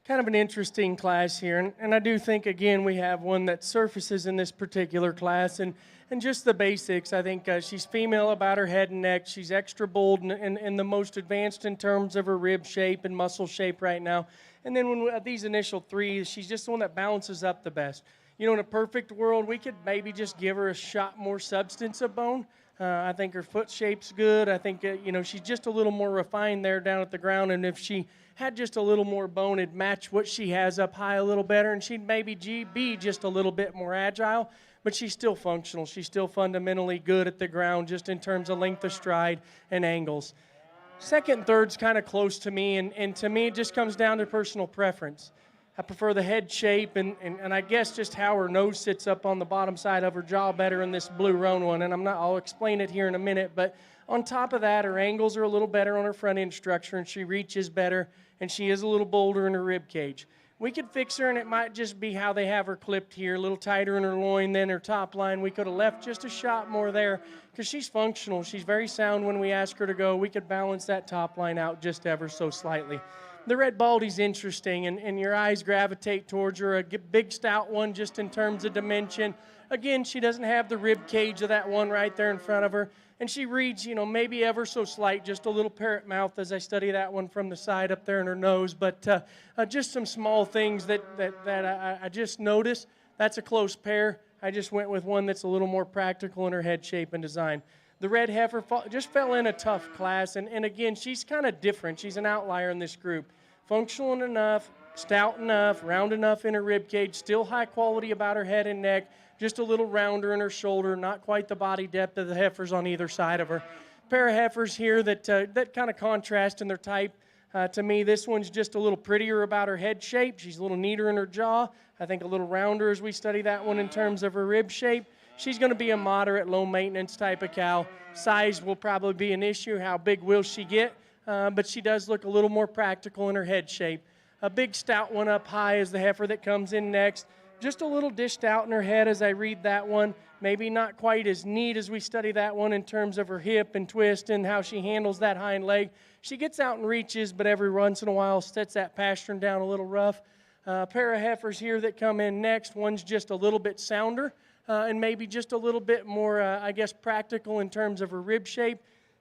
Kind of an interesting class here, and I do think, again, we have one that surfaces in this particular class, and just the basics. I think she's female about her head and neck. She's extra bold and the most advanced in terms of her rib shape and muscle shape right now. And then when at these initial three, she's just the one that balances up the best. You know, in a perfect world, we could maybe just give her a shot more substance of bone. I think her foot shape's good. I think, you know, she's just a little more refined there down at the ground, and if she had just a little more bone, it'd match what she has up high a little better, and she'd maybe be just a little bit more agile, but she's still functional. She's still fundamentally good at the ground just in terms of length of stride and angles. Second and third's kind of close to me, and to me it just comes down to personal preference. I prefer the head shape and I guess just how her nose sits up on the bottom side of her jaw better in this blue roan one, and I'll explain it here in a minute, but on top of that, her angles are a little better on her front end structure, and she reaches better, and she is a little bolder in her rib cage. We could fix her, and it might just be how they have her clipped here, a little tighter in her loin than her top line. We could have left just a shot more there because she's functional. She's very sound when we ask her to go. We could balance that top line out just ever so slightly. The red baldy's interesting, and your eyes gravitate towards her, a big, stout one just in terms of dimension. Again, she doesn't have the rib cage of that one right there in front of her, and she reads, you know, maybe ever so slight, just a little parrot mouth as I study that one from the side up there in her nose, but just some small things that I just noticed. That's a close pair. I just went with one that's a little more practical in her head shape and design. The red heifer just fell in a tough class, and again, she's kind of different. She's an outlier in this group. Functional enough, stout enough, round enough in her rib cage, still high quality about her head and neck, just a little rounder in her shoulder, not quite the body depth of the heifers on either side of her. Pair of heifers here that kind of contrast in their type. To me, this one's just a little prettier about her head shape. She's a little neater in her jaw. I think a little rounder as we study that one in terms of her rib shape. She's going to be a moderate, low-maintenance type of cow. Size will probably be an issue. How big will she get? But she does look a little more practical in her head shape. A big, stout one up high is the heifer that comes in next. Just a little dished out in her head as I read that one. Maybe not quite as neat as we study that one in terms of her hip and twist and how she handles that hind leg. She gets out and reaches, but every once in a while sets that pasturing down a little rough. A pair of heifers here that come in next. One's just a little bit sounder. And maybe just a little bit more, I guess, practical in terms of her rib shape.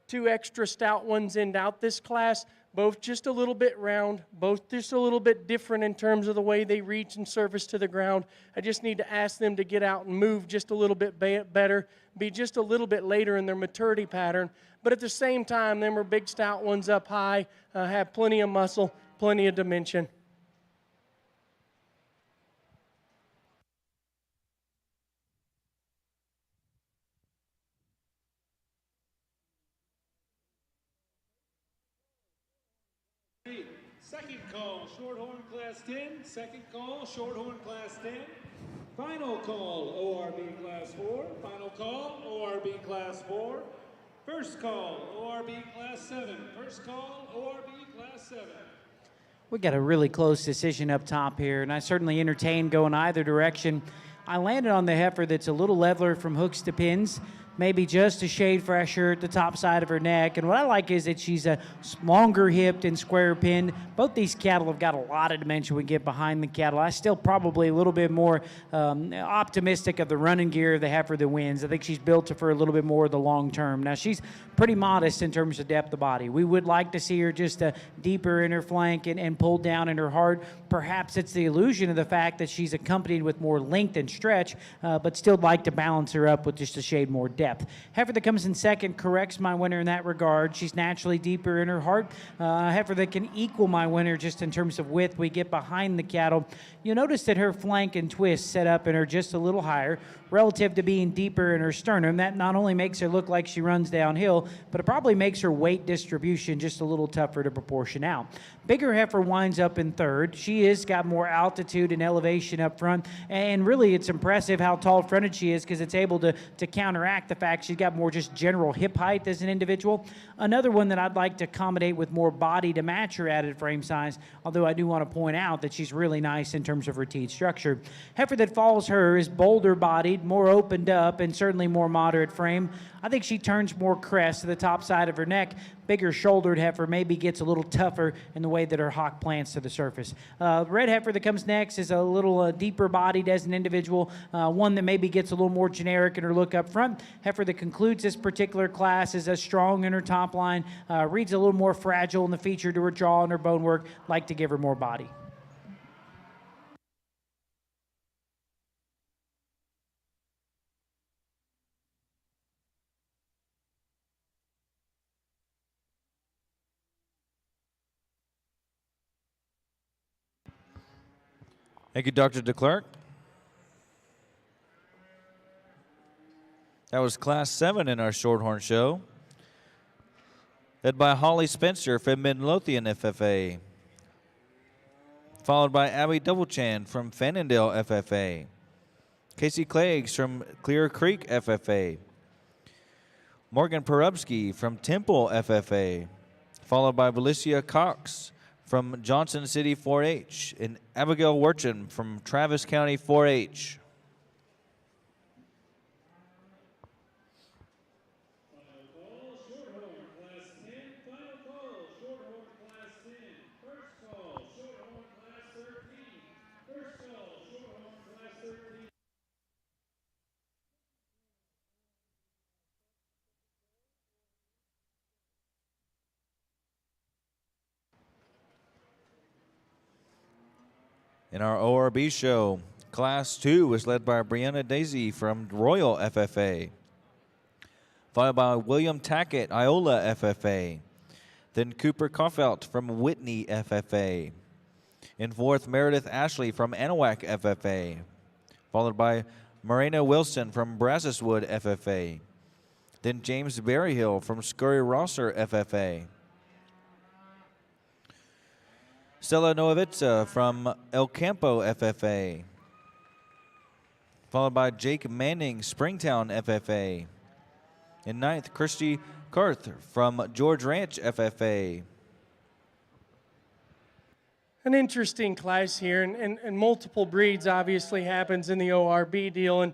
Two extra stout ones end out this class, both just a little bit round, both just a little bit different in terms of the way they reach and surface to the ground. I just need to ask them to get out and move just a little bit better, be just a little bit later in their maturity pattern. But at the same time, them are big stout ones up high, have plenty of muscle, plenty of dimension. Second call, Shorthorn Class 10. Second call, Shorthorn Class 10. Final call, ORB Class 4. Final call, ORB Class 4. First call, ORB Class 7. First call, ORB Class 7. We got a really close decision up top here, and I certainly entertain going either direction. I landed on the heifer that's a little leveler from hooks to pins, maybe just a shade fresher at the top side of her neck. And what I like is that she's a longer hipped and square pinned. Both these cattle have got a lot of dimension we get behind the cattle. I still probably a little bit more optimistic of the running gear of the heifer that wins. I think she's built for a little bit more of the long term. Now, she's pretty modest in terms of depth of body. We would like to see her just deeper in her flank and pulled down in her heart. Perhaps it's the illusion of the fact that she's accompanied with more length and stretch, but still like to balance her up with just a shade more depth. Heifer that comes in second corrects my winner in that regard. She's naturally deeper in her heart. Heifer that can equal my winner just in terms of width we get behind the cattle. You'll notice that her flank and twist set up in her just a little higher relative to being deeper in her sternum. That not only makes her look like she runs downhill, but it probably makes her weight distribution just a little tougher to proportion out. Bigger heifer winds up in third. She has got more altitude and elevation up front, and really it's impressive how tall fronted she is because it's able to counteract the fact she's got more just general hip height as an individual. Another one that I'd like to accommodate with more body to match her added frame size, although I do want to point out that she's really nice in terms of her teeth structure. Heifer that follows her is bolder bodied, more opened up, and certainly more moderate frame. I think she turns more crest to the top side of her neck. Bigger shouldered heifer maybe gets a little tougher in the way that her hock plants to the surface. Red heifer that comes next is a little deeper bodied as an individual, one that maybe gets a little more generic in her look up front. Heifer that concludes this particular class is as strong in her top line, reads a little more fragile in the feature to her jaw and her bone work, like to give her more body. Thank you, Dr. DeClerc. That was Class 7 in our Shorthorn show, led by Holly Spencer from Midlothian FFA, followed by Abby Doublechan from Fannondale FFA, Casey Cleggs from Clear Creek FFA, Morgan Perubsky from Temple FFA, followed by Valicia Cox from Johnson City 4-H, and Abigail Werchin from Travis County 4-H. In our ORB show, Class 2 was led by Brianna Daisy from Royal FFA, followed by William Tackett, Iola FFA, then Cooper Koffelt from Whitney FFA, in fourth, Meredith Ashley from Anahuac FFA, followed by Morena Wilson from Brazoswood FFA, then James Berryhill from Scurry Rosser FFA, Stella Novica from El Campo FFA, followed by Jake Manning, Springtown FFA. In ninth, Kirsty Karth from George Ranch FFA. An interesting class here, and multiple breeds obviously happens in the ORB deal, and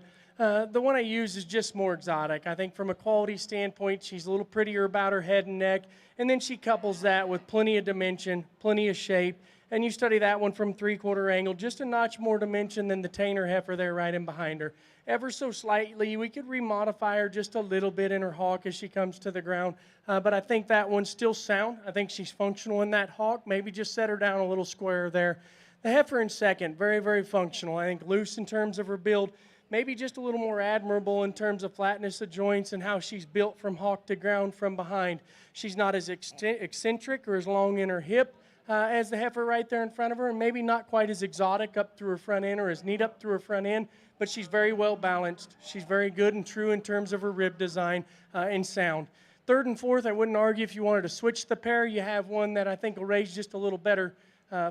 the one I use is just more exotic. I think from a quality standpoint, she's a little prettier about her head and neck, and then she couples that with plenty of dimension, plenty of shape, and you study that one from three-quarter angle, just a notch more dimension than the Tainer heifer there right in behind her. Ever so slightly, we could remodify her just a little bit in her hawk as she comes to the ground, but I think that one's still sound. I think she's functional in that hawk. Maybe just set her down a little square there. The heifer in second, very, very functional. I think loose in terms of her build, maybe just a little more admirable in terms of flatness of joints and how she's built from hawk to ground from behind. She's not as eccentric or as long in her hip as the heifer right there in front of her, and maybe not quite as exotic up through her front end or as neat up through her front end, but she's very well balanced. She's very good and true in terms of her rib design and sound. Third and fourth, I wouldn't argue if you wanted to switch the pair. You have one that I think will raise just a little better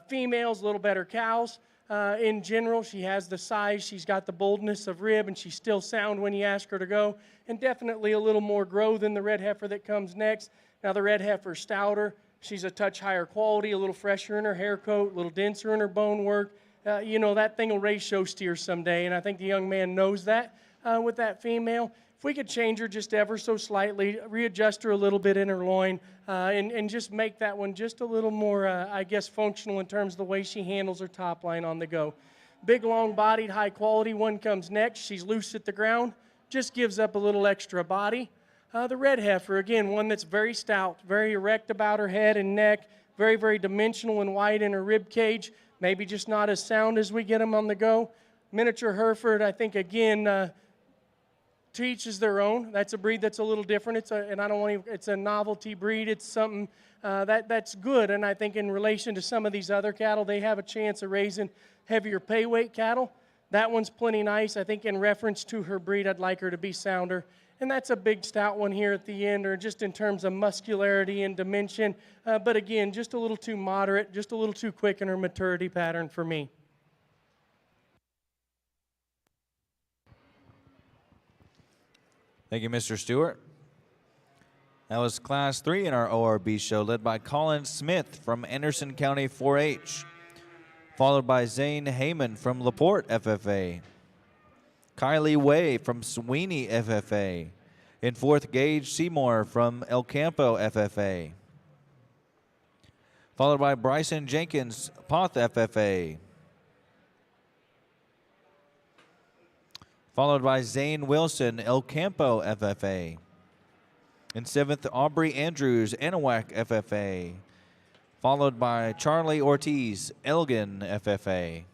females, a little better cows. In general, she has the size, she's got the boldness of rib, and she's still sound when you ask her to go, and definitely a little more grow than the red heifer that comes next. Now, the red heifer's stouter. She's a touch higher quality, a little fresher in her hair coat, a little denser in her bone work. You know, that thing will raise show steers someday, and I think the young man knows that with that female. If we could change her just ever so slightly, readjust her a little bit in her loin, and just make that one just a little more, I guess, functional in terms of the way she handles her top line on the go. Big, long-bodied, high-quality one comes next. She's loose at the ground, just gives up a little extra body. The red heifer, again, one that's very stout, very erect about her head and neck, very, very dimensional and wide in her rib cage, maybe just not as sound as we get them on the go. Miniature Hereford, I think, again, to each is their own. That's a breed that's a little different. It's a novelty breed. It's something that's good, and I think in relation to some of these other cattle, they have a chance of raising heavier pay weight cattle. That one's plenty nice. I think in reference to her breed, I'd like her to be sounder. And that's a big stout one here at the end, or just in terms of muscularity and dimension. But again, just a little too moderate, just a little too quick in her maturity pattern for me. Thank you, Mr. Stewart. That was Class 3 in our ORB show, led by Colin Smith from Anderson County 4-H, followed by Zane Heyman from LaPorte FFA, Kylie Way from Sweeney FFA, in fourth, Gage Seymour from El Campo FFA, followed by Bryson Jenkins, Poth FFA, followed by Zane Wilson, El Campo FFA. In seventh, Aubrey Andrews, Anahuac FFA, followed by Charlie Ortiz, Elgin FFA.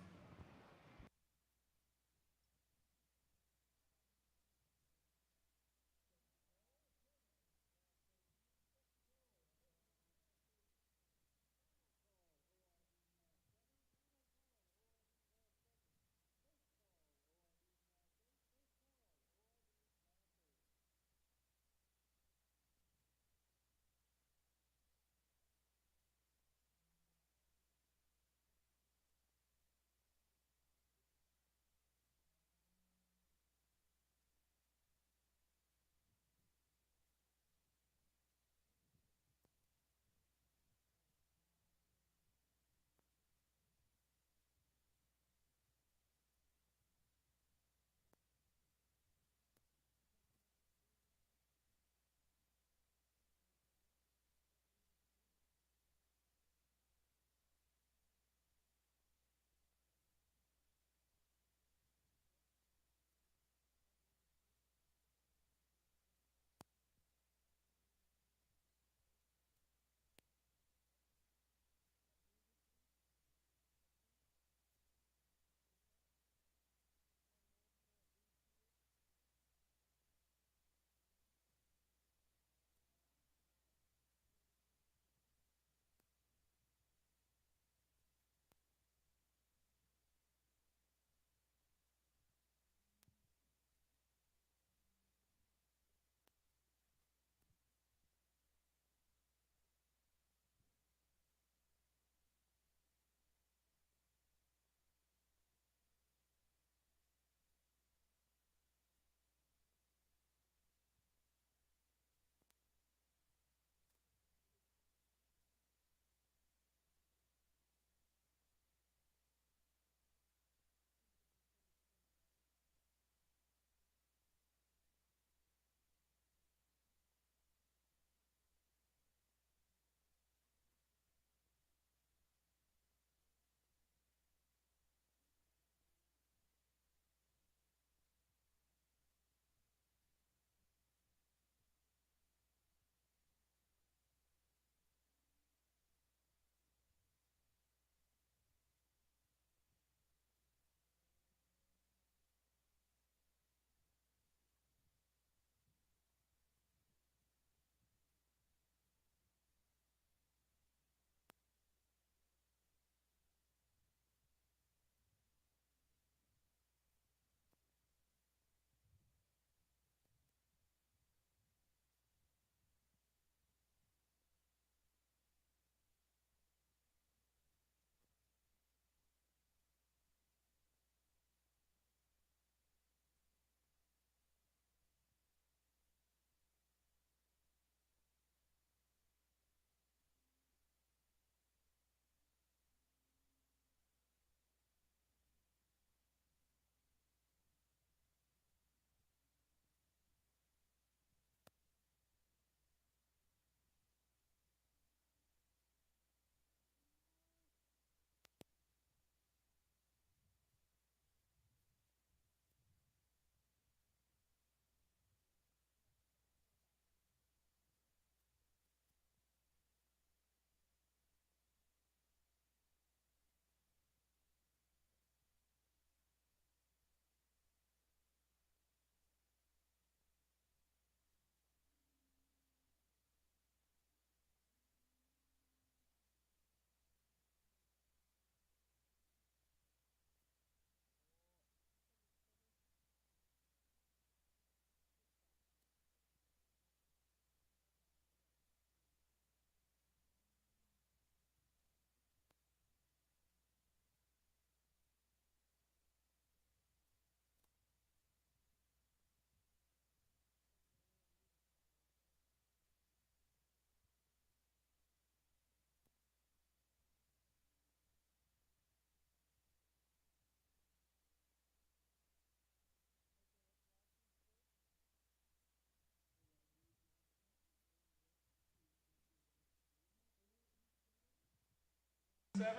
7,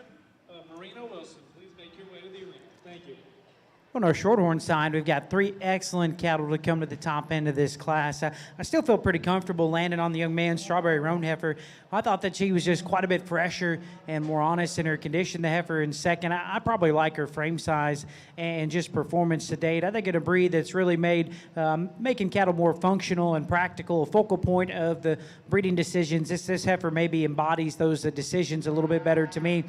Marina Wilson. Please make your way to the arena. Thank you. On our Shorthorn side, we've got 3 excellent cattle to come to the top end of this class. I still feel pretty comfortable landing on the young man, Strawberry Roan Heifer. I thought that she was just quite a bit fresher and more honest in her condition. The heifer in second. I probably like her frame size and just performance to date. I think in a breed that's really made making cattle more functional and practical, a focal point of the breeding decisions. This heifer maybe embodies those decisions a little bit better to me.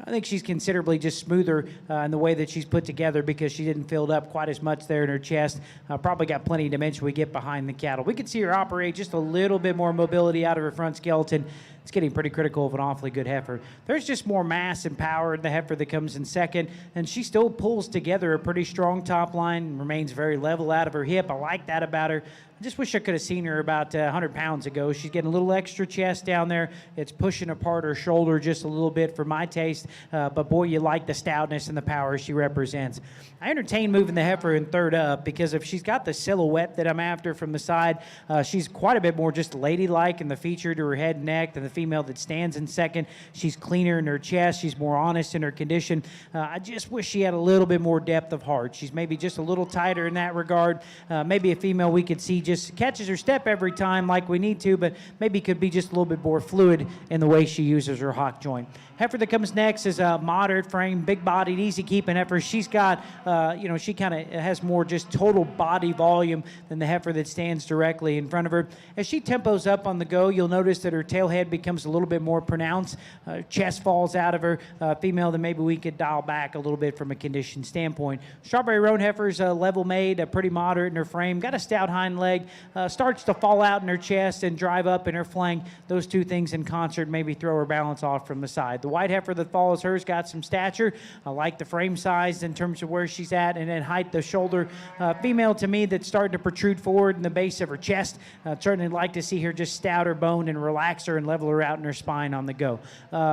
I think she's considerably just smoother in the way that she's put together because she didn't filled up quite as much there in her chest. Probably got plenty of dimension we get behind the cattle. We could see her operate just a little bit more mobility out of her front skeleton. It's getting pretty critical of an awfully good heifer. There's just more mass and power in the heifer that comes in second, and she still pulls together a pretty strong top line, remains very level out of her hip. I like that about her. I just wish I could have seen her about 100 pounds ago. She's getting a little extra chest down there. It's pushing apart her shoulder just a little bit for my taste, but boy, you like the stoutness and the power she represents. I entertain moving the heifer in third up because if she's got the silhouette that I'm after from the side, she's quite a bit more just ladylike in the feature to her head and neck than the female that stands in second. She's cleaner in her chest. She's more honest in her condition. I just wish she had a little bit more depth of heart. She's maybe just a little tighter in that regard. Maybe a female we could see just catches her step every time like we need to, but maybe could be just a little bit more fluid in the way she uses her hock joint. Heifer that comes next is a moderate frame, big-bodied, easy-keeping heifer. She's got, she kind of has more just total body volume than the heifer that stands directly in front of her. As she tempos up on the go, you'll notice that her tail head becomes a little bit more pronounced. Chest falls out of her. Female that maybe we could dial back a little bit from a condition standpoint. Strawberry Roan heifer's level-made, pretty moderate in her frame. Got a stout hind leg. Starts to fall out in her chest and drive up in her flank. Those two things in concert maybe throw her balance off from the side. The white heifer that follows her's got some stature. I like the frame size in terms of where she's at and then height, the shoulder. Female to me that's starting to protrude forward in the base of her chest. Certainly like to see her just stouter boned and relax her and level her out in her spine on the go.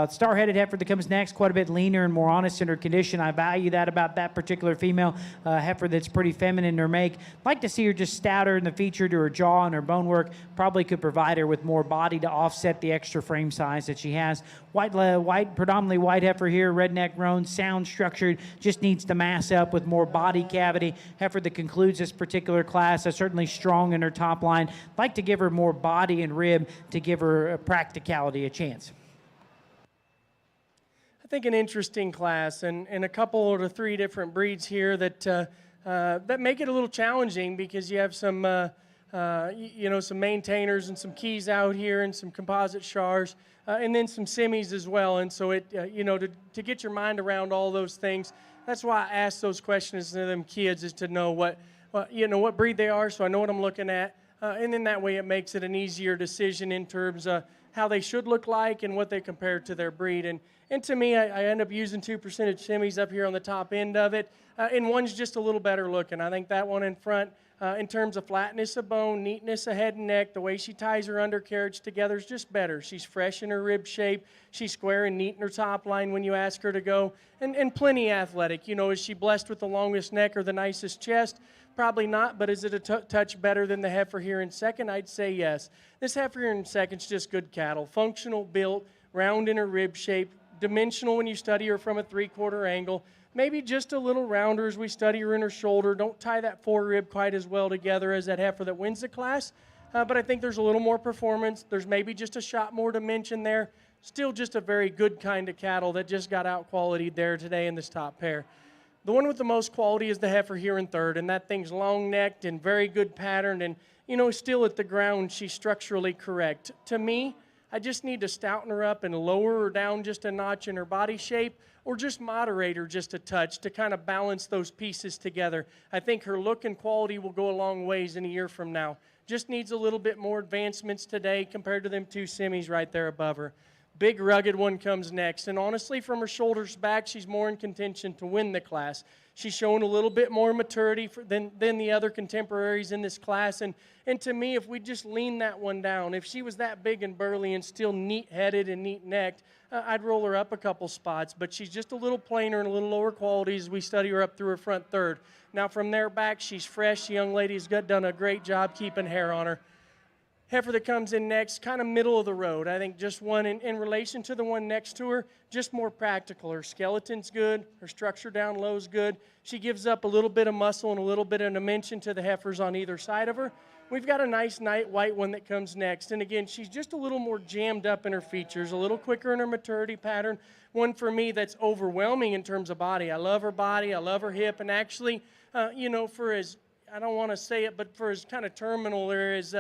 Star-headed heifer that comes next, quite a bit leaner and more honest in her condition. I value that about that particular female. Heifer that's pretty feminine in her make. Like to see her just stouter in the feature to her jaw and her bone work. Probably could provide her with more body to offset the extra frame size that she has. Predominantly white heifer here, redneck roan, sound structured, just needs to mass up with more body cavity. Heifer that concludes this particular class is certainly strong in her top line. Like to give her more body and rib to give her practicality a chance. I think an interesting class and a couple to 3 different breeds here that make it a little challenging because you have some some maintainers and some keys out here and some composite shars and then some semis as well. And so to get your mind around all those things, that's why I ask those questions to them kids is to know what breed they are, so I know what I'm looking at. And then that way it makes it an easier decision in terms of how they should look like and what they compare to their breed. And to me, I end up using 2% semis up here on the top end of it. And one's just a little better looking. I think that one in front, in terms of flatness of bone, neatness of head and neck, the way she ties her undercarriage together is just better. She's fresh in her rib shape. She's square and neat in her top line when you ask her to go. And plenty athletic. Is she blessed with the longest neck or the nicest chest? Probably not, but is it a touch better than the heifer here in second? I'd say yes. This heifer here in second's just good cattle. Functional built, round in her rib shape, dimensional when you study her from a 3/4 angle. Maybe just a little rounder as we study her in her shoulder. Don't tie that forearm quite as well together as that heifer that wins the class. But I think there's a little more performance. There's maybe just a shot more dimension there. Still just a very good kind of cattle that just got out-qualitied there today in this top pair. The one with the most quality is the heifer here in third, and that thing's long-necked and very good patterned, and, still at the ground, she's structurally correct. To me, I just need to stouten her up and lower her down just a notch in her body shape, or just moderate her just a touch to kind of balance those pieces together. I think her look and quality will go a long ways in a year from now. Just needs a little bit more advancements today compared to them 2 semis right there above her. Big rugged one comes next, and honestly from her shoulders back she's more in contention to win the class. She's shown a little bit more maturity than the other contemporaries in this class, and to me if we just lean that one down, if she was that big and burly and still neat-headed and neat-necked, I'd roll her up a couple spots, but she's just a little plainer and a little lower quality as we study her up through her front third. Now from there back she's fresh. The young lady's done a great job keeping hair on her. Heifer that comes in next, kind of middle of the road. I think just one in relation to the one next to her, just more practical. Her skeleton's good. Her structure down low is good. She gives up a little bit of muscle and a little bit of dimension to the heifers on either side of her. We've got a nice night white one that comes next. And again, she's just a little more jammed up in her features, a little quicker in her maturity pattern. One for me that's overwhelming in terms of body. I love her body. I love her hip. And actually, for as, I don't want to say it, but for as kind of terminal or as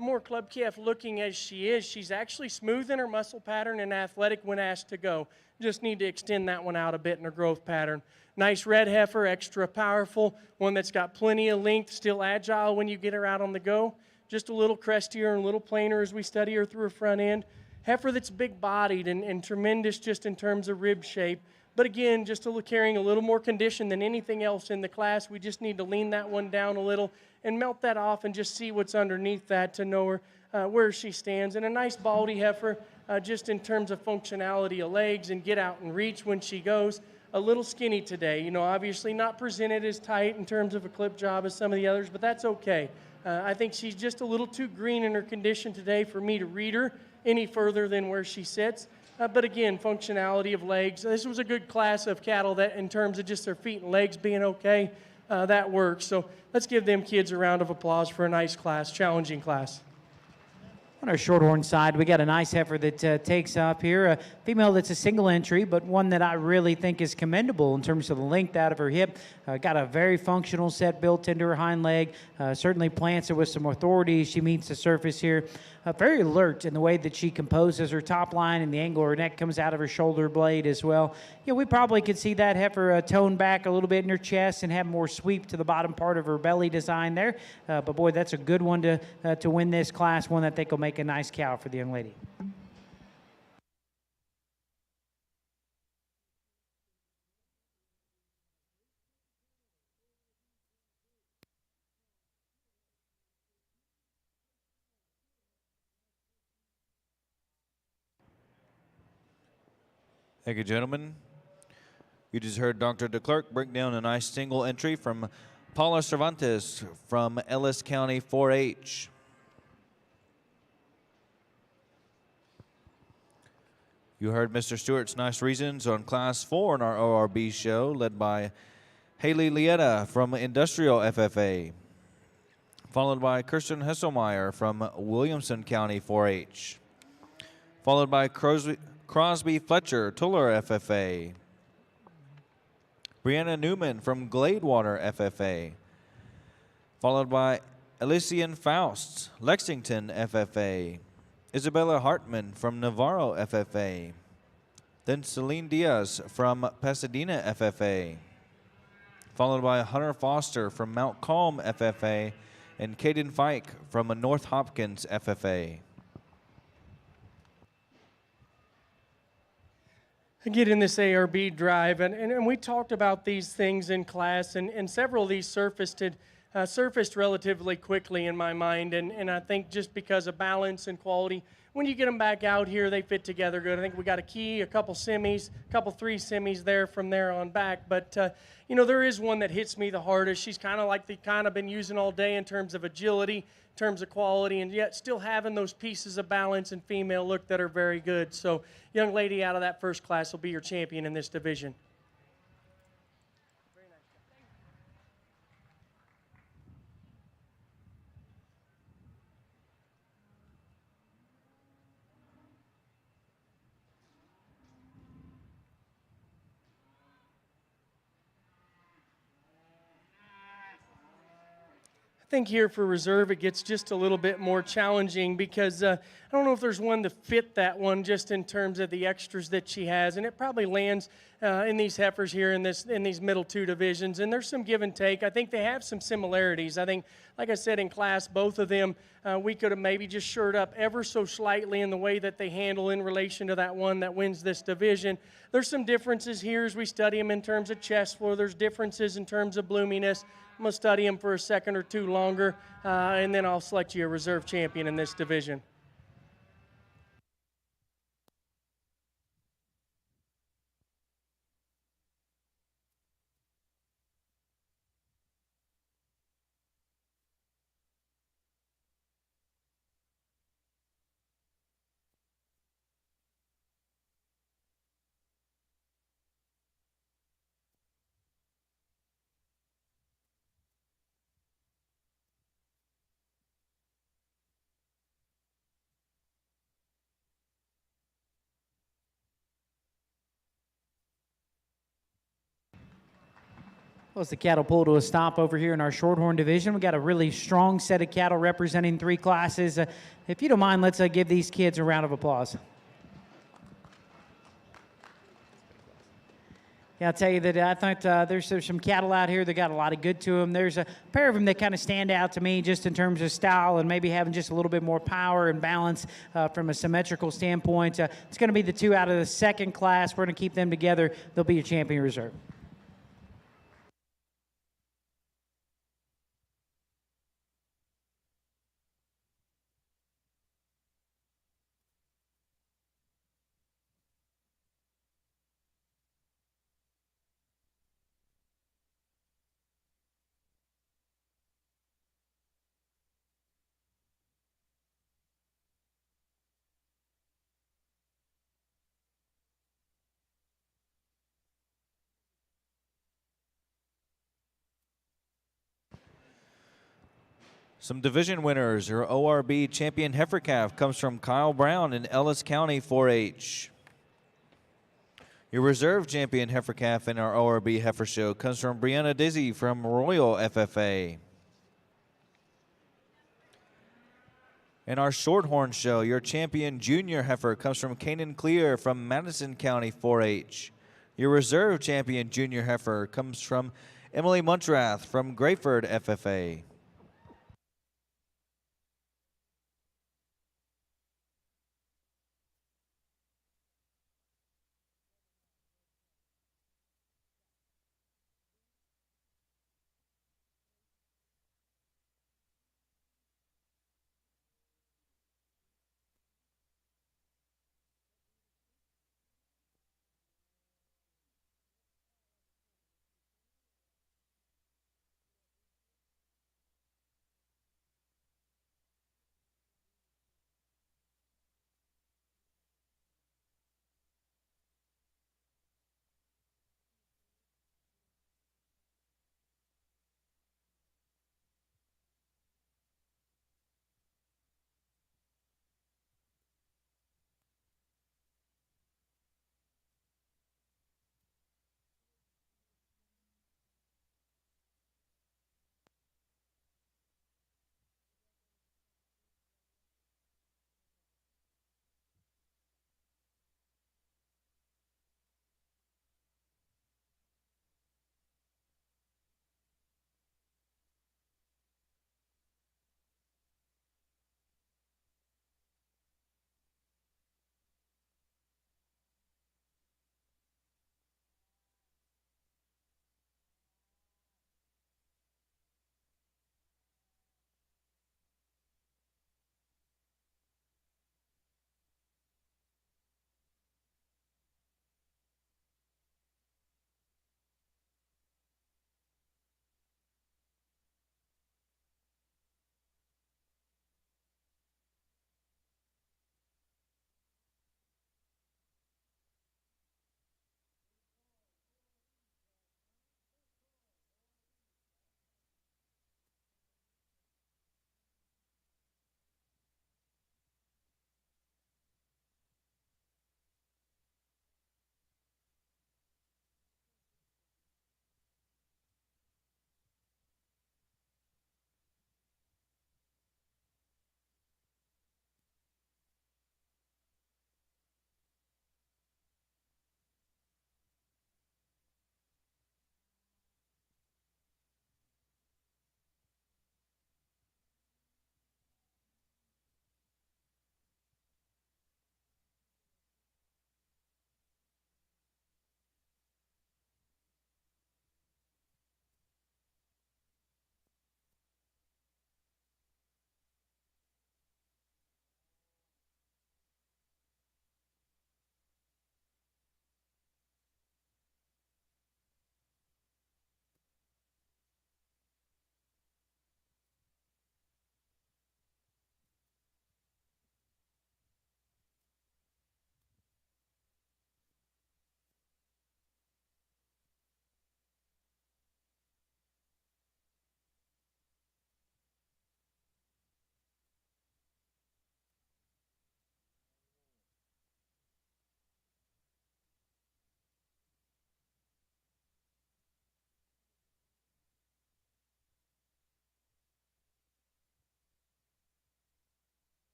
more club calf looking as she is, she's actually smooth in her muscle pattern and athletic when asked to go. Just need to extend that one out a bit in her growth pattern. Nice red heifer, extra powerful, one that's got plenty of length, still agile when you get her out on the go. Just a little crestier and a little plainer as we study her through her front end. Heifer that's big-bodied and tremendous just in terms of rib shape. But again, just carrying a little more condition than anything else in the class. We just need to lean that one down a little and melt that off and just see what's underneath that to know her, where she stands. And a nice baldy heifer, just in terms of functionality of legs and get out and reach when she goes. A little skinny today. Obviously not presented as tight in terms of a clip job as some of the others, but that's okay. I think she's just a little too green in her condition today for me to read her any further than where she sits. But again, functionality of legs. This was a good class of cattle that in terms of just their feet and legs being okay, that works. So let's give them kids a round of applause for a nice class, challenging class. On our shorthorn side, we got a nice heifer that takes up here. A female that's a single entry, but one that I really think is commendable in terms of the length out of her hip. Got a very functional set built into her hind leg. Certainly plants it with some authority. She meets the surface here. Very alert in the way that she composes her top line and the angle her neck comes out of her shoulder blade as well. We probably could see that heifer tone back a little bit in her chest and have more sweep to the bottom part of her belly design there. But boy, that's a good one to win this class, one that I think will make a nice cow for the young lady. Thank you, gentlemen. You just heard Dr. DeClerc break down a nice single entry from Paula Cervantes from Ellis County 4-H. You heard Mr. Stewart's nice reasons on Class 4 in our ORB show, led by Haley Lietta from Industrial FFA, followed by Kirsten Hesselmeyer from Williamson County 4-H, followed by Crosby Fletcher, Tuller FFA, Brianna Newman from Gladewater FFA, followed by Elysian Faust, Lexington FFA, Isabella Hartman from Navarro FFA, then Celine Diaz from Pasadena FFA, followed by Hunter Foster from Mount Calm FFA, and Caden Fike from North Hopkins FFA. I get in this ARB drive, and we talked about these things in class, and several of these surfaced relatively quickly in my mind, and I think just because of balance and quality, when you get them back out here, they fit together good. I think we got a key, a couple semis, three semis there from there on back, but there is one that hits me the hardest. She's kind of like the kind I've been using all day in terms of agility, in terms of quality, and yet still having those pieces of balance and female look that are very good. So young lady out of that first class will be your champion in this division. I think here for reserve it gets just a little bit more challenging because I don't know if there's one to fit that one just in terms of the extras that she has, and it probably lands in these heifers here in these middle two divisions, and there's some give and take. I think they have some similarities. I think, like I said in class, both of them we could have maybe just shored up ever so slightly in the way that they handle in relation to that one that wins this division. There's some differences here as we study them in terms of chest floor. There's differences in terms of bloominess. I'm going to study them for a second or two longer, and then I'll select you a reserve champion in this division. Well, as the cattle pull to a stop over here in our Shorthorn division, we got a really strong set of cattle representing 3 classes. If you don't mind, let's give these kids a round of applause. Yeah, I'll tell you that I thought there's some cattle out here that got a lot of good to them. There's a pair of them that kind of stand out to me just in terms of style and maybe having just a little bit more power and balance from a symmetrical standpoint. It's going to be the 2 out of the 2nd class. We're going to keep them together. They'll be your champion reserve. Some division winners. Your ORB champion heifer calf comes from Kyle Brown in Ellis County 4-H. Your reserve champion heifer calf in our ORB heifer show comes from Brianna Dizzy from Royal FFA. In our Shorthorn show, your champion junior heifer comes from Canaan Clear from Madison County 4-H. Your reserve champion junior heifer comes from Emily Muntrath from Grayford FFA.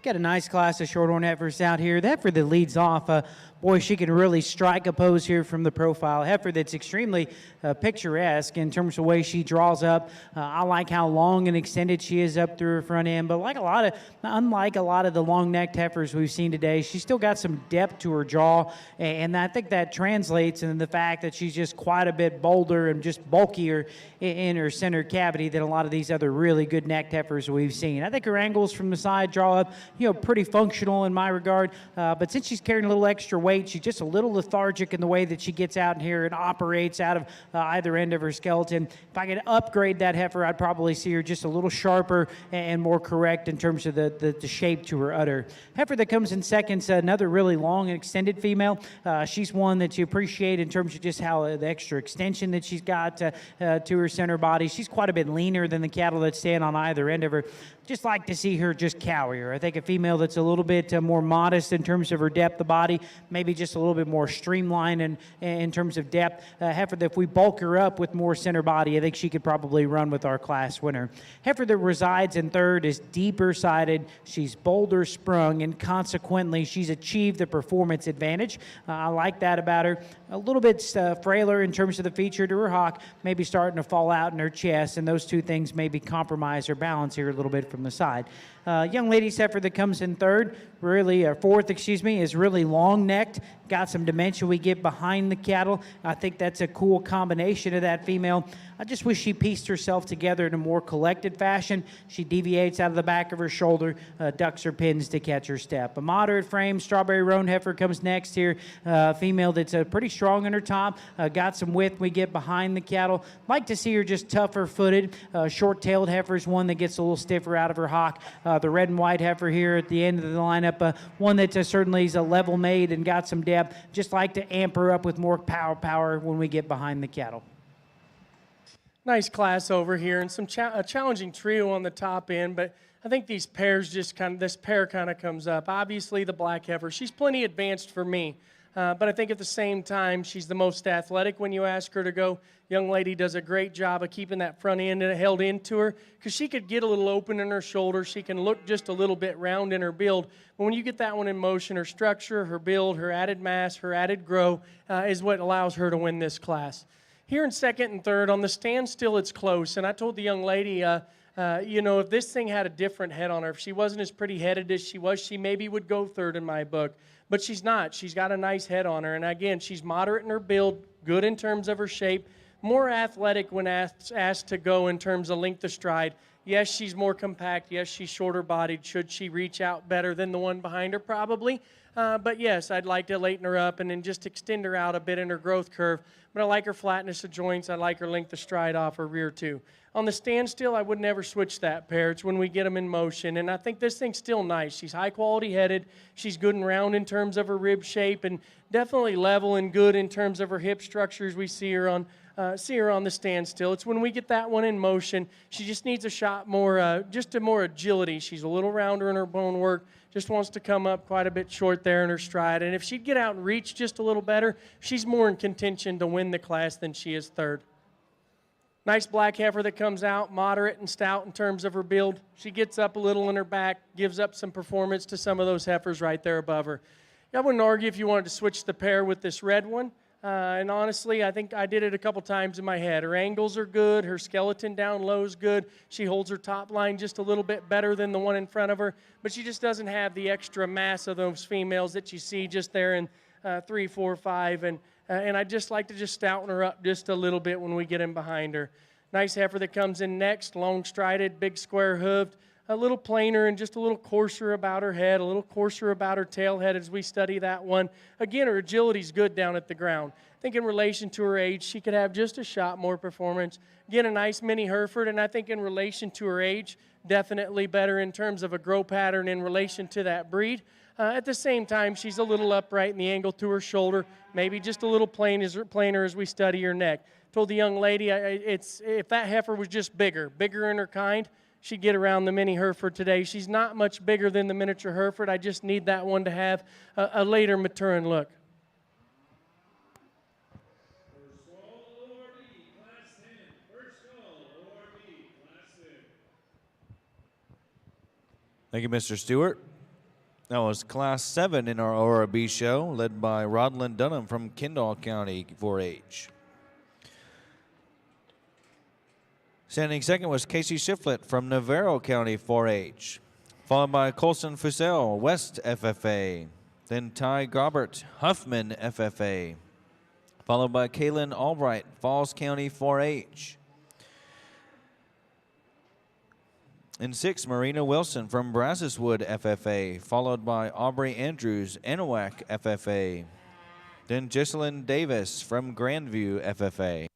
Got a nice class of shorthorn heifers out here. The heifer that leads off, boy, she can really strike a pose here from the profile. Heifer that's extremely picturesque in terms of the way she draws up. I like how long and extended she is up through her front end, but unlike a lot of the long-necked heifers we've seen today, she's still got some depth to her jaw, and I think that translates in the fact that she's just quite a bit bolder and just bulkier in her center cavity than a lot of these other really good necked heifers we've seen. I think her angles from the side draw up, pretty functional in my regard, but since she's carrying a little extra weight, she's just a little lethargic in the way that she gets out in here and operates out of either end of her skeleton. If I could upgrade that heifer, I'd probably see her just a little sharper and more correct in terms of the shape to her udder. Heifer that comes in second, another really long and extended female. She's one that you appreciate in terms of just how the extra extension that she's got to her center body. She's quite a bit leaner than the cattle that stand on either end of her. Just like to see her just cowier. I think a female that's a little bit more modest in terms of her depth of body, maybe just a little bit more streamlined in terms of depth. Heifer that if we bulk her up with more center body, I think she could probably run with our class winner. Heifer that resides in third is deeper sided. She's bolder sprung, and consequently, she's achieved the performance advantage. I like that about her. A little bit frailer in terms of the feature to her hock, maybe starting to fall out in her chest, and those two things maybe compromise her balance here a little bit from the side. Young lady's heifer that comes in fourth, is really long-necked, got some dimension we get behind the cattle. I think that's a cool combination of that female. I just wish she pieced herself together in a more collected fashion. She deviates out of the back of her shoulder, ducks her pins to catch her step. A moderate frame, strawberry roan heifer comes next here. Female that's pretty strong in her top, got some width we get behind the cattle. Like to see her just tougher footed. Short-tailed heifer is one that gets a little stiffer out of her hock. The red and white heifer here at the end of the lineup, one that certainly is a level made and got some depth. Just like to amp her up with more power when we get behind the cattle. Nice class over here, and a challenging trio on the top end, but I think these pairs this pair kind of comes up. Obviously, the black heifer, she's plenty advanced for me, but I think at the same time, she's the most athletic when you ask her to go. Young lady does a great job of keeping that front end held into her, because she could get a little open in her shoulder. She can look just a little bit round in her build, but when you get that one in motion, her structure, her build, her added mass, her added grow is what allows her to win this class. Here in second and third, on the standstill, it's close. And I told the young lady, if this thing had a different head on her, if she wasn't as pretty headed as she was, she maybe would go third in my book. But she's not. She's got a nice head on her. And again, she's moderate in her build, good in terms of her shape, more athletic when asked to go in terms of length of stride. Yes, she's more compact. Yes, she's shorter bodied. Should she reach out better than the one behind her? Probably. But yes, I'd like to lighten her up and then just extend her out a bit in her growth curve. But I like her flatness of joints. I like her length of stride off her rear too. On the standstill, I would never switch that pair. It's when we get them in motion. And I think this thing's still nice. She's high quality headed. She's good and round in terms of her rib shape, and definitely level and good in terms of her hip structures. We see her on the standstill. It's when we get that one in motion, she just needs a shot more, more agility. She's a little rounder in her bone work, just wants to come up quite a bit short there in her stride. And if she'd get out and reach just a little better, she's more in contention to win the class than she is third. Nice black heifer that comes out, moderate and stout in terms of her build. She gets up a little in her back, gives up some performance to some of those heifers right there above her. I wouldn't argue if you wanted to switch the pair with this red one. And honestly, I think I did it a couple times in my head. Her angles are good. Her skeleton down low is good. She holds her top line just a little bit better than the one in front of her. But she just doesn't have the extra mass of those females that you see just there in 3, 4, 5. And I just like to just stouten her up just a little bit when we get in behind her. Nice heifer that comes in next, long-strided, big square hooved. A little plainer and just a little coarser about her head, a little coarser about her tail head as we study that one. Again, her agility's good down at the ground. I think in relation to her age, she could have just a shot more performance. Again, a nice mini Hereford, and I think in relation to her age, definitely better in terms of a grow pattern in relation to that breed. At the same time, she's a little upright in the angle to her shoulder, maybe just a little plainer as we study her neck. Told the young lady, if that heifer was just bigger in her kind, she'd get around the mini Hereford today. She's not much bigger than the miniature Hereford. I just need that one to have a later maturing look. First call, ORB, Class 10. First call, ORB, Class 10. Thank you, Mr. Stewart. That was Class 7 in our ORB show, led by Rodland Dunham from Kendall County 4-H. Standing second was Casey Shiflett from Navarro County 4-H, followed by Colson Fussell, West FFA, then Ty Gobert, Huffman FFA, followed by Kaylin Albright, Falls County 4-H. In sixth, Marina Wilson from Brazoswood FFA, followed by Aubrey Andrews, Anahuac FFA, then Jesselyn Davis from Grandview FFA.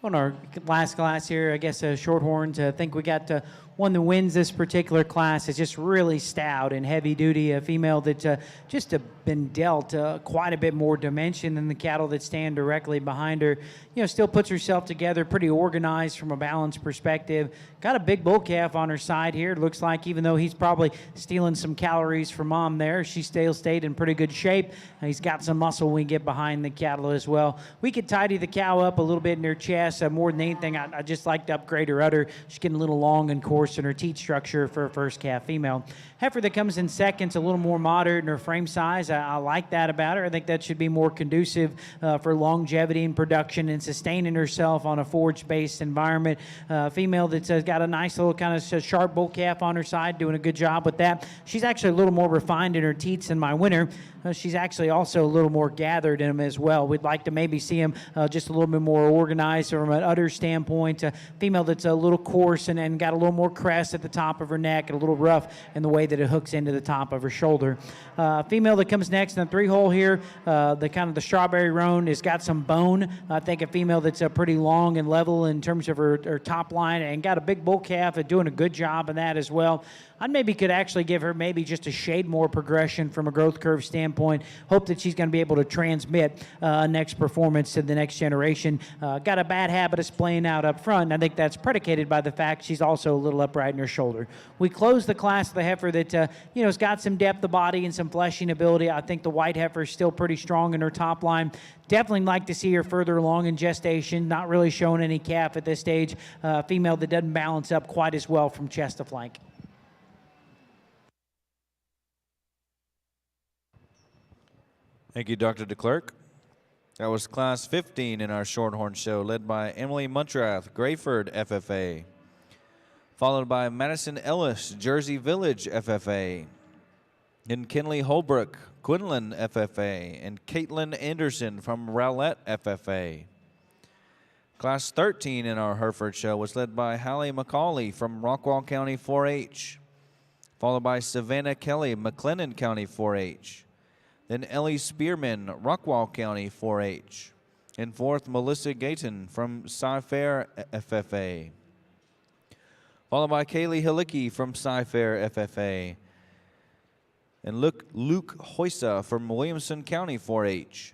On our last class here, I guess Shorthorns, I think we got one that wins this particular class. Is just really stout and heavy duty, a female that just been dealt quite a bit more dimension than the cattle that stand directly behind her. You know, still puts herself together, pretty organized from a balance perspective. Got a big bull calf on her side here. It looks like even though he's probably stealing some calories from mom there, she still stayed in pretty good shape. He's got some muscle when we get behind the cattle as well. We could tidy the cow up a little bit in her chest. More than anything, I just like to upgrade her udder. She's getting a little long and coarse in her teat structure for a first calf female. Heifer that comes in second's a little more moderate in her frame size. I like that about her. I think that should be more conducive for longevity and production and sustaining herself on a forage-based environment. Female that's got a nice little kind of sharp bull calf on her side, doing a good job with that. She's actually a little more refined in her teats than my winner. She's actually also a little more gathered in them as well. We'd like to maybe see them just a little bit more organized from an udder standpoint. A female that's a little coarse and got a little more crest at the top of her neck and a little rough in the way that it hooks into the top of her shoulder. Female that comes next in the 3-hole here, the kind of the strawberry roan has got some bone. I think a female that's pretty long and level in terms of her top line and got a big bull calf and doing a good job in that as well. I maybe could actually give her maybe just a shade more progression from a growth curve standpoint. Hope that she's going to be able to transmit next performance to the next generation. Got a bad habit of splaying out up front, and I think that's predicated by the fact she's also a little upright in her shoulder. We close the class of the heifer that has got some depth of body and some fleshing ability. I think the white heifer is still pretty strong in her top line. Definitely like to see her further along in gestation. Not really showing any calf at this stage. Female that doesn't balance up quite as well from chest to flank. Thank you, Dr. DeClerc. That was Class 15 in our Shorthorn show, led by Emily Muntrath, Grayford FFA, followed by Madison Ellis, Jersey Village FFA, then Kinley Holbrook, Quinlan FFA, and Caitlin Anderson from Rowlett FFA. Class 13 in our Hereford show was led by Hallie McCauley from Rockwall County 4-H, followed by Savannah Kelly, McLennan County 4-H. Then Ellie Spearman, Rockwall County 4-H. And fourth, Melissa Gayton from Cy-Fair FFA. Followed by Kaylee Halicki from Cy-Fair FFA. And Luke Hoysa from Williamson County 4-H.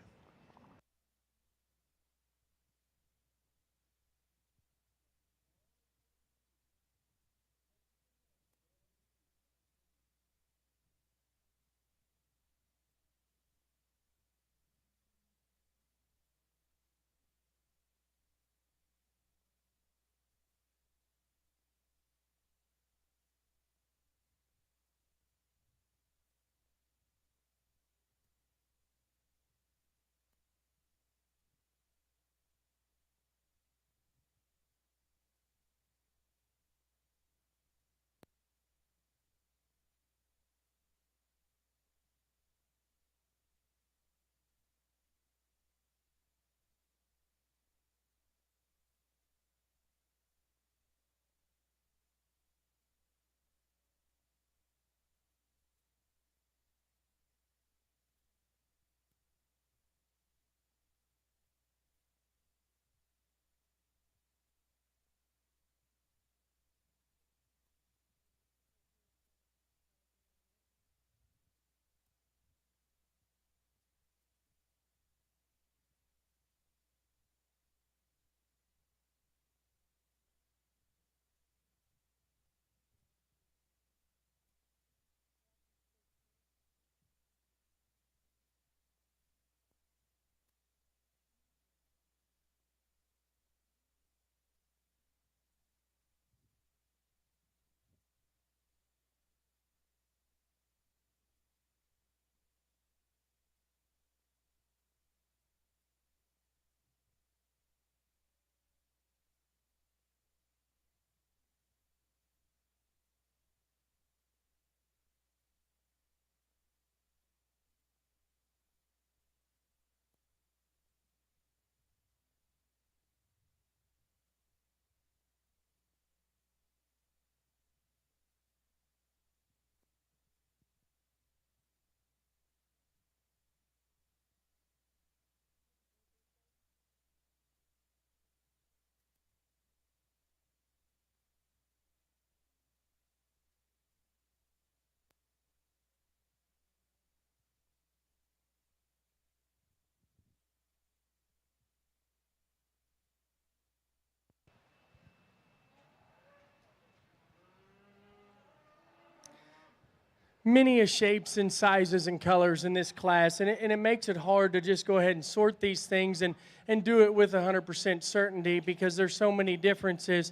many shapes and sizes and colors in this class, and it makes it hard to just go ahead and sort these things and do it with 100% certainty because there's so many differences.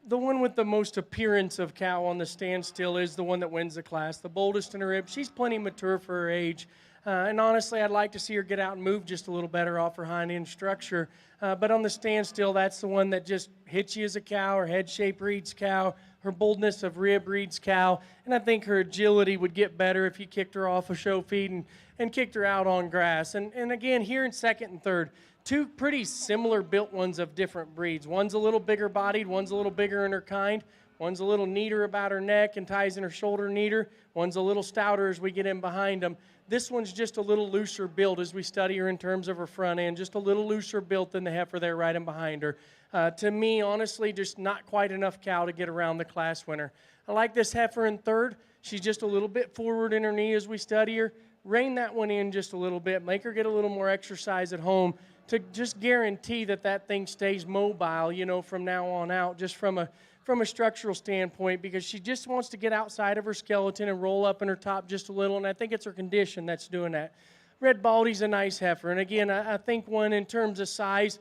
The one with the most appearance of cow on the standstill is the one that wins the class, the boldest in her rib. She's plenty mature for her age. And honestly, I'd like to see her get out and move just a little better off her hind end structure. But on the standstill, that's the one that just hits you as a cow. Her head shape reads cow. Her boldness of rib reads cow. And I think her agility would get better if you kicked her off a show feed and kicked her out on grass. And again, here in second and third, two pretty similar built ones of different breeds. One's a little bigger bodied, one's a little bigger in her kind. One's a little neater about her neck and ties in her shoulder neater. One's a little stouter as we get in behind them. This one's just a little looser built as we study her in terms of her front end, just a little looser built than the heifer there right in behind her. To me, honestly, just not quite enough cow to get around the class winner. I like this heifer in third. She's just a little bit forward in her knee as we study her. Rein that one in just a little bit. Make her get a little more exercise at home to just guarantee that that thing stays mobile, from now on out, just from a structural standpoint, because she just wants to get outside of her skeleton and roll up in her top just a little, and I think it's her condition that's doing that. Red Baldy's a nice heifer, and again, I think one in terms of size,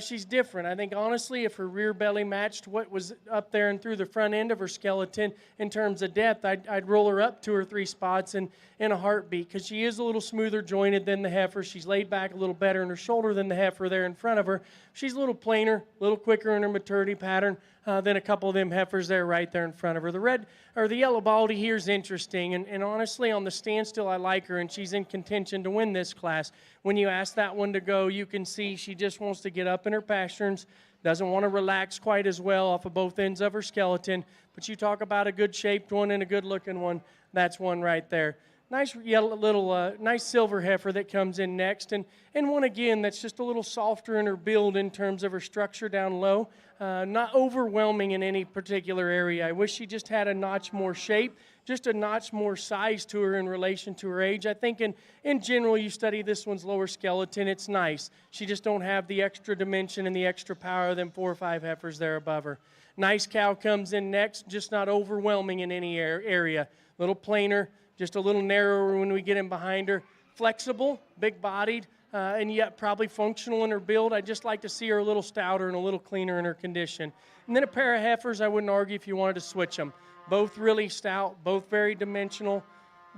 she's different. I think, honestly, if her rear belly matched what was up there and through the front end of her skeleton in terms of depth, I'd roll her up 2 or 3 spots in a heartbeat, because she is a little smoother jointed than the heifer. She's laid back a little better in her shoulder than the heifer there in front of her. She's a little plainer, a little quicker in her maturity pattern than a couple of them heifers there right there in front of her. The yellow baldy here is interesting, and honestly, on the standstill, I like her, and she's in contention to win this class. When you ask that one to go, you can see she just wants to get up in her pasterns, doesn't want to relax quite as well off of both ends of her skeleton, but you talk about a good-shaped one and a good-looking one, that's one right there. Nice yellow little, nice silver heifer that comes in next, and one again that's just a little softer in her build in terms of her structure down low. Not overwhelming in any particular area. I wish she just had a notch more shape, just a notch more size to her in relation to her age. I think in general, you study this one's lower skeleton, it's nice. She just don't have the extra dimension and the extra power of them 4 or 5 heifers there above her. Nice cow comes in next, just not overwhelming in any area. Little plainer, just a little narrower when we get in behind her. Flexible, big-bodied, and yet probably functional in her build. I'd just like to see her a little stouter and a little cleaner in her condition. And then a pair of heifers, I wouldn't argue if you wanted to switch them. Both really stout, both very dimensional,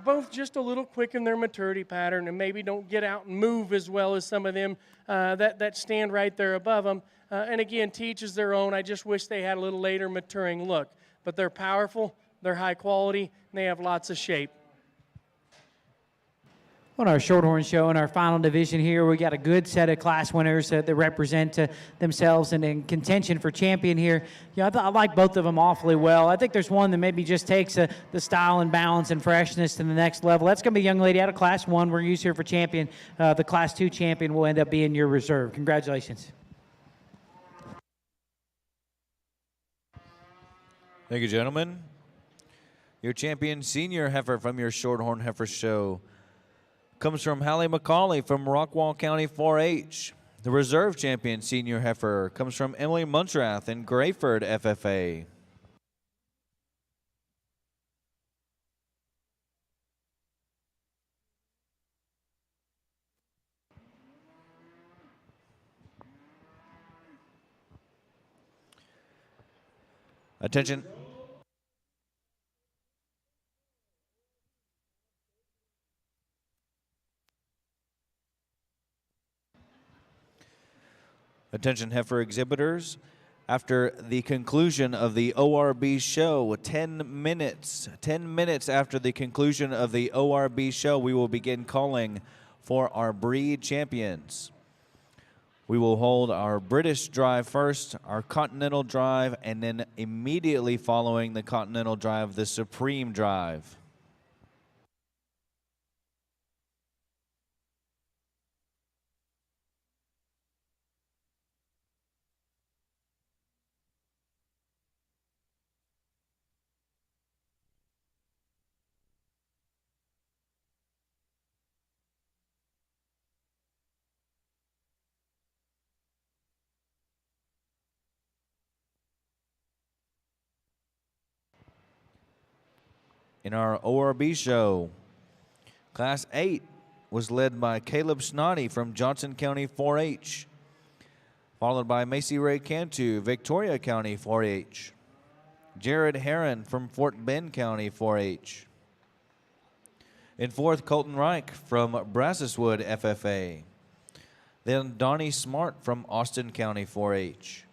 both just a little quick in their maturity pattern and maybe don't get out and move as well as some of them that stand right there above them. And again, to each is their own. I just wish they had a little later maturing look. But they're powerful, they're high quality, and they have lots of shape. On our Shorthorn show, in our final division here, we got a good set of class winners that represent themselves and in contention for champion here. I like both of them awfully well. I think there's one that maybe just takes the style and balance and freshness to the next level. That's going to be a young lady out of Class 1. We're used here for champion. The Class 2 champion will end up being your reserve. Congratulations. Thank you, gentlemen. Your champion senior heifer from your Shorthorn Heifer Show comes from Hallie McCauley from Rockwall County 4-H. The reserve champion senior heifer comes from Emily Muntrath in Grayford FFA. Attention. Attention heifer exhibitors. After the conclusion of the ORB show, 10 minutes after the conclusion of the ORB show, we will begin calling for our breed champions. We will hold our British drive first, our Continental drive, and then immediately following the Continental drive, the Supreme drive. In our ORB show, Class 8 was led by Caleb Snoddy from Johnson County 4-H, followed by Macy Ray Cantu, Victoria County 4-H, Jared Heron from Fort Bend County 4-H. In fourth, Colton Reich from Brasseswood FFA. Then Donnie Smart from Austin County 4-H.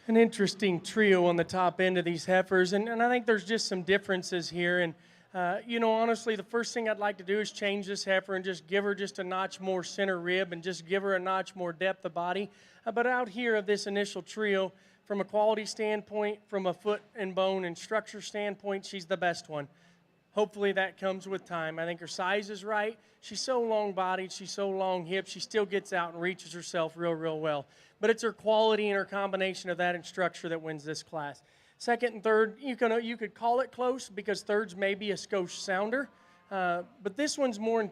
An interesting trio on the top end of these heifers, and I think there's just some differences here. And honestly, the first thing I'd like to do is change this heifer and just give her just a notch more center rib and just give her a notch more depth of body. But out here of this initial trio, from a quality standpoint, from a foot and bone and structure standpoint, she's the best one. Hopefully that comes with time. I think her size is right. She's so long-bodied, she's so long-hipped, she still gets out and reaches herself real well. But it's her quality and her combination of that and structure that wins this class. Second and third, you could call it close because thirds may be a skosh sounder. But this one's more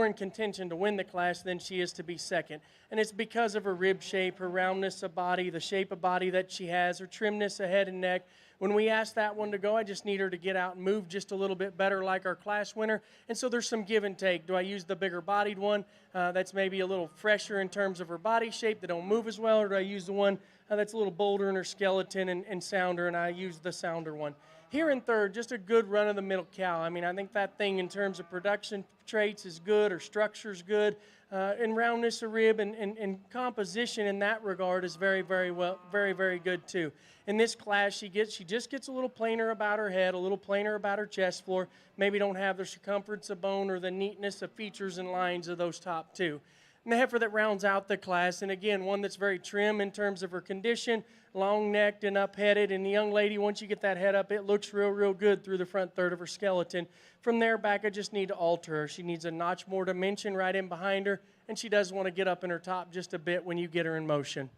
in contention to win the class than she is to be second. And it's because of her rib shape, her roundness of body, the shape of body that she has, her trimness of head and neck. When we ask that one to go, I just need her to get out and move just a little bit better like our class winner. And so there's some give and take. Do I use the bigger bodied one that's maybe a little fresher in terms of her body shape that don't move as well, or do I use the one that's a little bolder in her skeleton and sounder, and I use the sounder one? Here in third, just a good run-of-the-middle cow. I mean, I think that thing in terms of production traits is good, her structure's good, and roundness of rib and composition in that regard is very good too. In this class, she just gets a little plainer about her head, a little plainer about her chest floor, maybe don't have the circumference of bone or the neatness of features and lines of those top two. And the heifer that rounds out the class, and again, one that's very trim in terms of her condition, long-necked and up-headed, and the young lady, once you get that head up, it looks real good through the front third of her skeleton. From there back, I just need to alter her. She needs a notch more dimension right in behind her, and she does want to get up in her top just a bit when you get her in motion.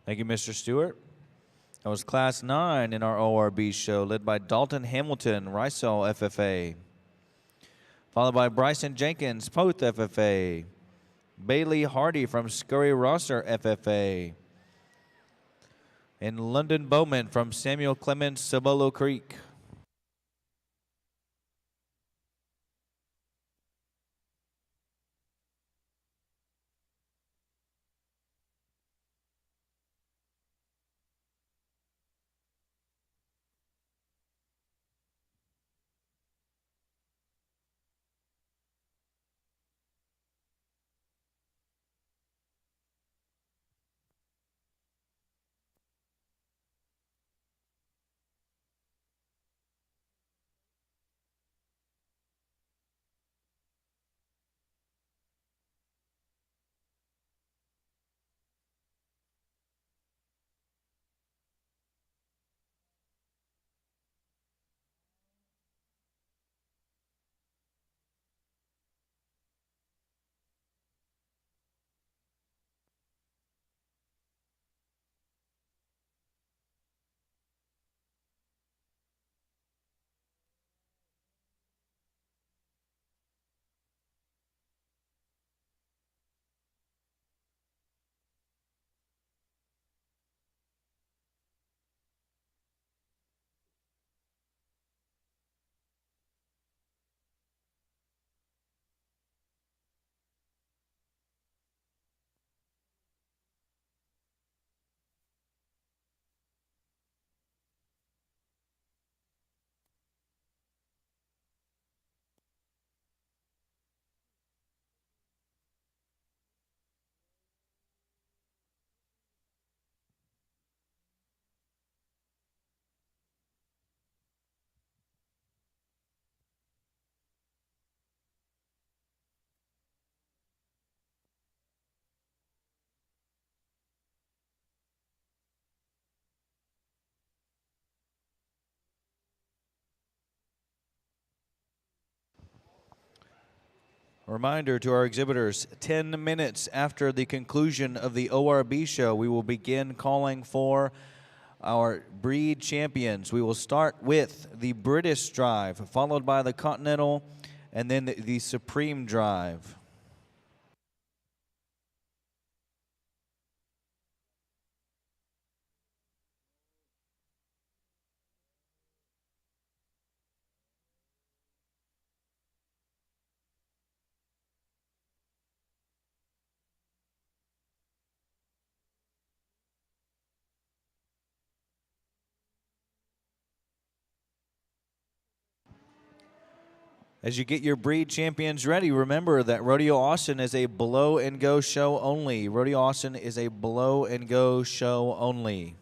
Thank you, Mr. Stewart. That was Class 9 in our ORB show, led by Dalton Hamilton, Ricel FFA. Followed by Bryson Jenkins, Poth FFA. Bailey Hardy from Scurry Rosser FFA. And London Bowman from Samuel Clemens, Cibolo Creek. Reminder to our exhibitors, 10 minutes after the conclusion of the ORB show, we will begin calling for our breed champions. We will start with the British Drive, followed by the Continental, and then the Supreme Drive. As you get your breed champions ready, remember that Rodeo Austin is a blow and go show only. Rodeo Austin is a blow and go show only.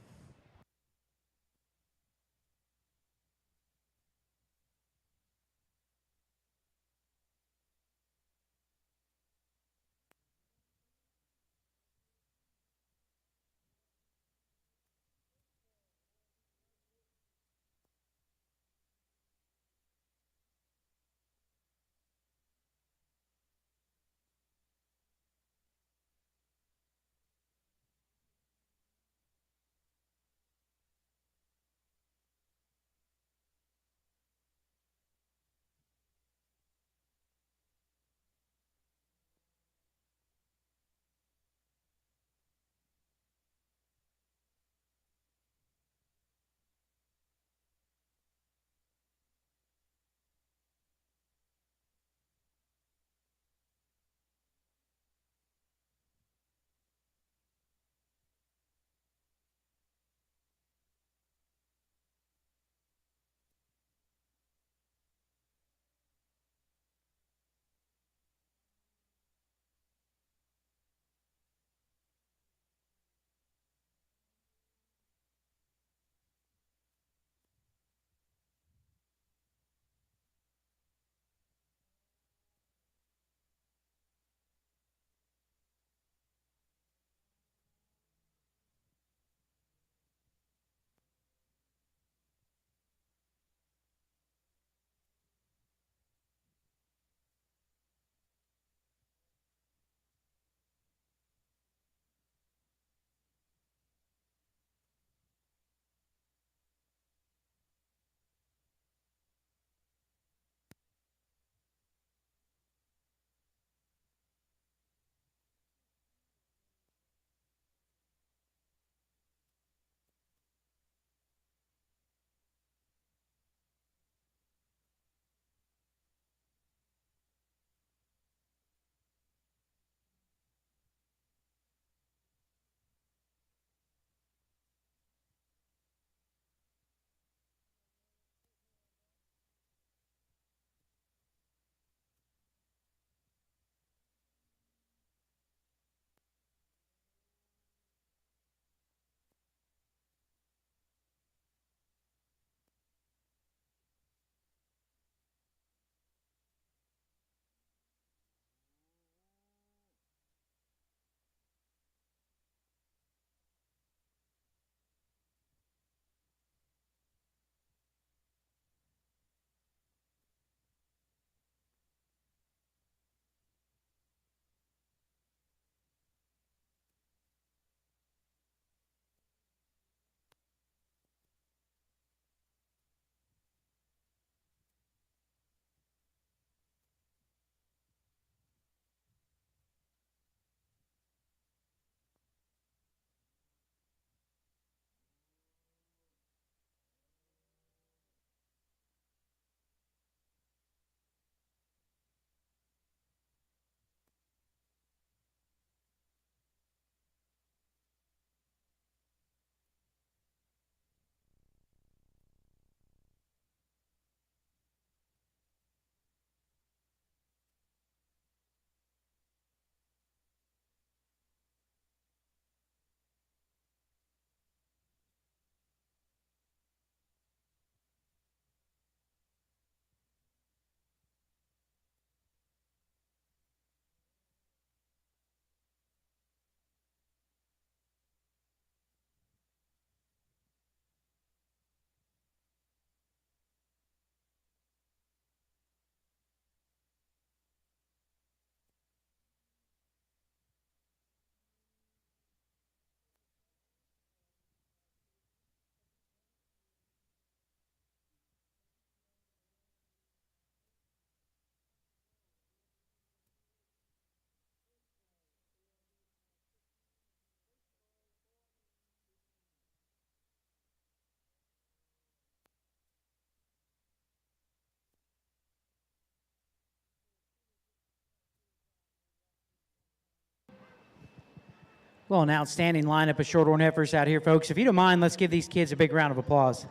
Well, an outstanding lineup of shorthorn heifers out here, folks. If you don't mind, let's give these kids a big round of applause.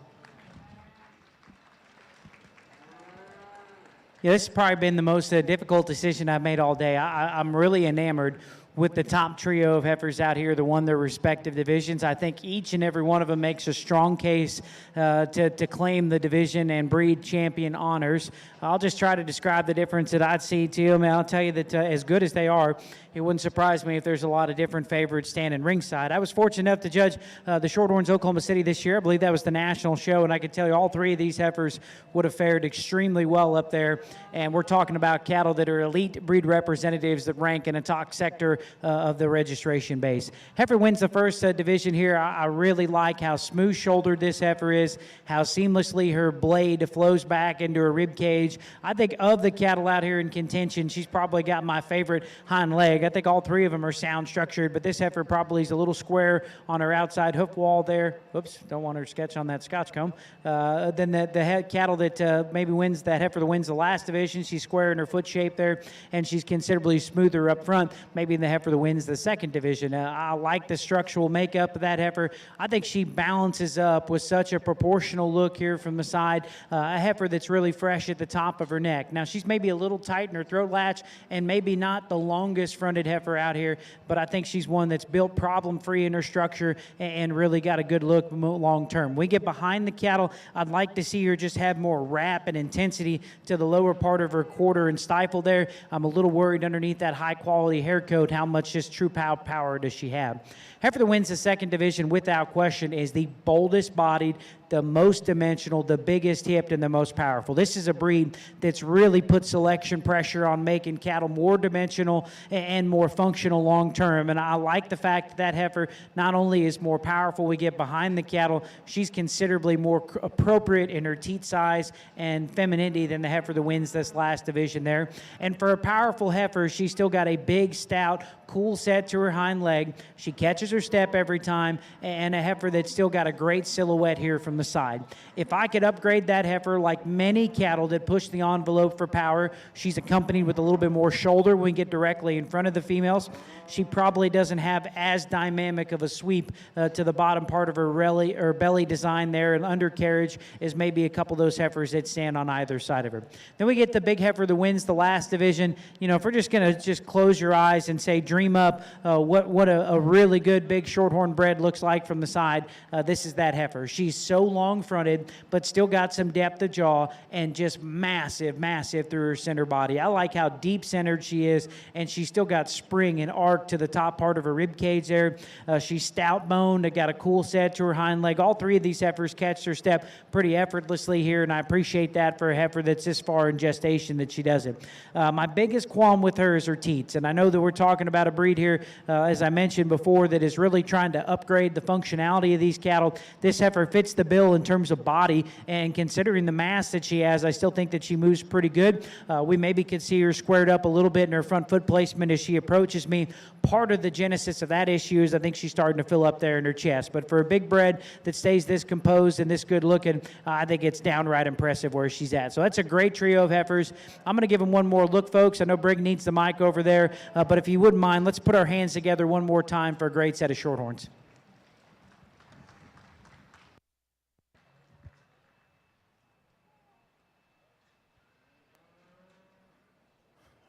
Yeah, this has probably been the most difficult decision I've made all day. I'm really enamored with the top trio of heifers out here, the won their respective divisions. I think each and every one of them makes a strong case to claim the division and breed champion honors. I'll just try to describe the difference that I'd see to them, and I'll tell you that as good as they are, it wouldn't surprise me if there's a lot of different favorites standing ringside. I was fortunate enough to judge the Shorthorns Oklahoma City this year. I believe that was the national show, and I can tell you all three of these heifers would have fared extremely well up there. And we're talking about cattle that are elite breed representatives that rank in a top sector of the registration base. Heifer wins the first division here. I really like how smooth-shouldered this heifer is, how seamlessly her blade flows back into her rib cage. I think of the cattle out here in contention, she's probably got my favorite hind leg. I think all three of them are sound structured, but this heifer probably is a little square on her outside hoof wall there. Oops, don't want her to sketch on that Scotch comb. Then the cattle that maybe wins, that heifer that wins the last division, she's square in her foot shape there, and she's considerably smoother up front. Maybe the heifer that wins the second division. I like the structural makeup of that heifer. I think she balances up with such a proportional look here from the side. A heifer that's really fresh at the top of her neck. Now, she's maybe a little tight in her throat latch and maybe not the longest fronted heifer out here, but I think she's one that's built problem-free in her structure and really got a good look long term. We get behind the cattle, I'd like to see her just have more wrap and intensity to the lower part of her quarter and stifle there. I'm a little worried underneath that high-quality hair coat how much just true power does she have. Heifer that wins the second division without question is the boldest bodied, the most dimensional, the biggest hipped, and the most powerful. This is a breed that's really put selection pressure on making cattle more dimensional and more functional long term. And I like the fact that that heifer not only is more powerful, we get behind the cattle, she's considerably more appropriate in her teat size and femininity than the heifer that wins this last division there. And for a powerful heifer, she's still got a big, stout, cool set to her hind leg. She catches her step every time, and a heifer that's still got a great silhouette here from the side. If I could upgrade that heifer, like many cattle that push the envelope for power, she's accompanied with a little bit more shoulder when we get directly in front of the females. She probably doesn't have as dynamic of a sweep to the bottom part of her belly design there, and undercarriage is maybe a couple of those heifers that stand on either side of her. Then we get the big heifer that wins the last division. You know, if we're just going to just close your eyes and say, dream up what a really good big shorthorn bred looks like from the side, this is that heifer. She's so long-fronted, but still got some depth of jaw and just massive, massive through her center body. I like how deep-centered she is, and she's still got spring and arc to the top part of her rib cage there. She's stout-boned, got a cool set to her hind leg. All three of these heifers catch their step pretty effortlessly here, and I appreciate that for a heifer that's this far in gestation that she does it. My biggest qualm with her is her teats, and I know that we're talking about a breed here, as I mentioned before, that is really trying to upgrade the functionality of these cattle. This heifer fits the bill in terms of body, and considering the mass that she has, I still think that she moves pretty good. We maybe could see her squared up a little bit in her front foot placement as she approaches me. Part of the genesis of that issue is I think she's starting to fill up there in her chest, but for a big bred that stays this composed and this good looking, I think it's downright impressive where she's at. So that's a great trio of heifers. I'm going to give them one more look, folks. I know Brig needs the mic over there, but if you wouldn't mind, let's put our hands together one more time for a great set of shorthorns.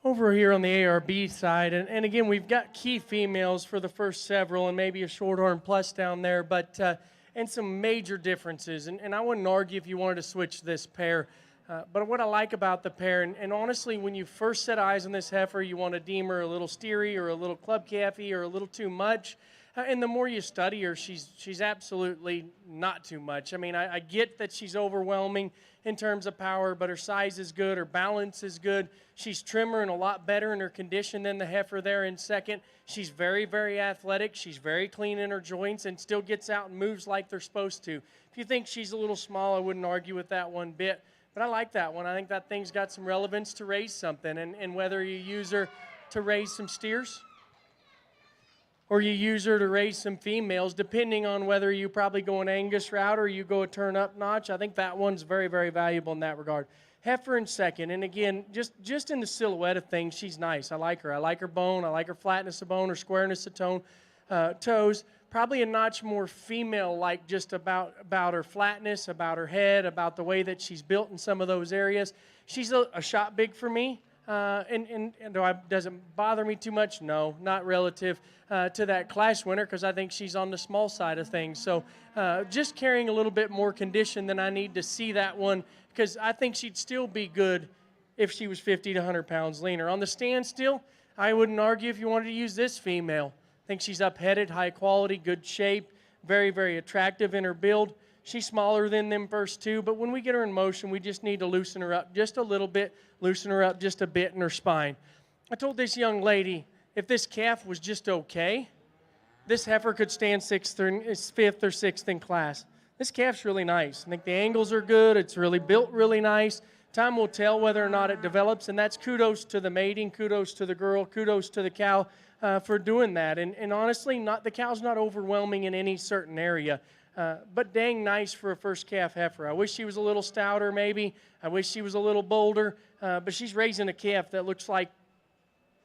Over here on the ARB side, and again, we've got key females for the first several and maybe a shorthorn plus down there, but and some major differences. And I wouldn't argue if you wanted to switch this pair. But what I like about the pair, and honestly, when you first set eyes on this heifer, you want to deem her a little steery or a little club calfy or a little too much. And the more you study her, she's absolutely not too much. I mean, I get that she's overwhelming in terms of power, but her size is good, her balance is good. She's trimmer and a lot better in her condition than the heifer there in second. She's very, very athletic. She's very clean in her joints and still gets out and moves like they're supposed to. If you think she's a little small, I wouldn't argue with that one bit. But I like that one. I think that thing's got some relevance to raise something. And whether you use her to raise some steers or you use her to raise some females, depending on whether you probably go an Angus route or you go a turn-up notch, I think that one's very, very valuable in that regard. Heifer in second, and again, just in the silhouette of things, she's nice. I like her. I like her bone. I like her flatness of bone, her squareness of tone. toes. Probably a notch more female-like just about her flatness, about her head, about the way that she's built in some of those areas. She's a shot big for me, and doesn't bother me too much. No, not relative to that class winner, because I think she's on the small side of things. So just carrying a little bit more condition than I need to see that one, because I think she'd still be good if she was 50 to 100 pounds leaner. On the standstill, I wouldn't argue if you wanted to use this female. I think she's up-headed, high quality, good shape, very, very attractive in her build. She's smaller than them first two, but when we get her in motion, we just need to loosen her up just a little bit, loosen her up just a bit in her spine. I told this young lady, if this calf was just okay, this heifer could stand fifth or sixth in class. This calf's really nice. I think the angles are good. It's really built really nice. Time will tell whether or not it develops, and that's kudos to the mating, kudos to the girl, kudos to the cow for doing that. And honestly, the cow's not overwhelming in any certain area, but dang nice for a first calf heifer. I wish she was a little stouter maybe. I wish she was a little bolder, but she's raising a calf that looks like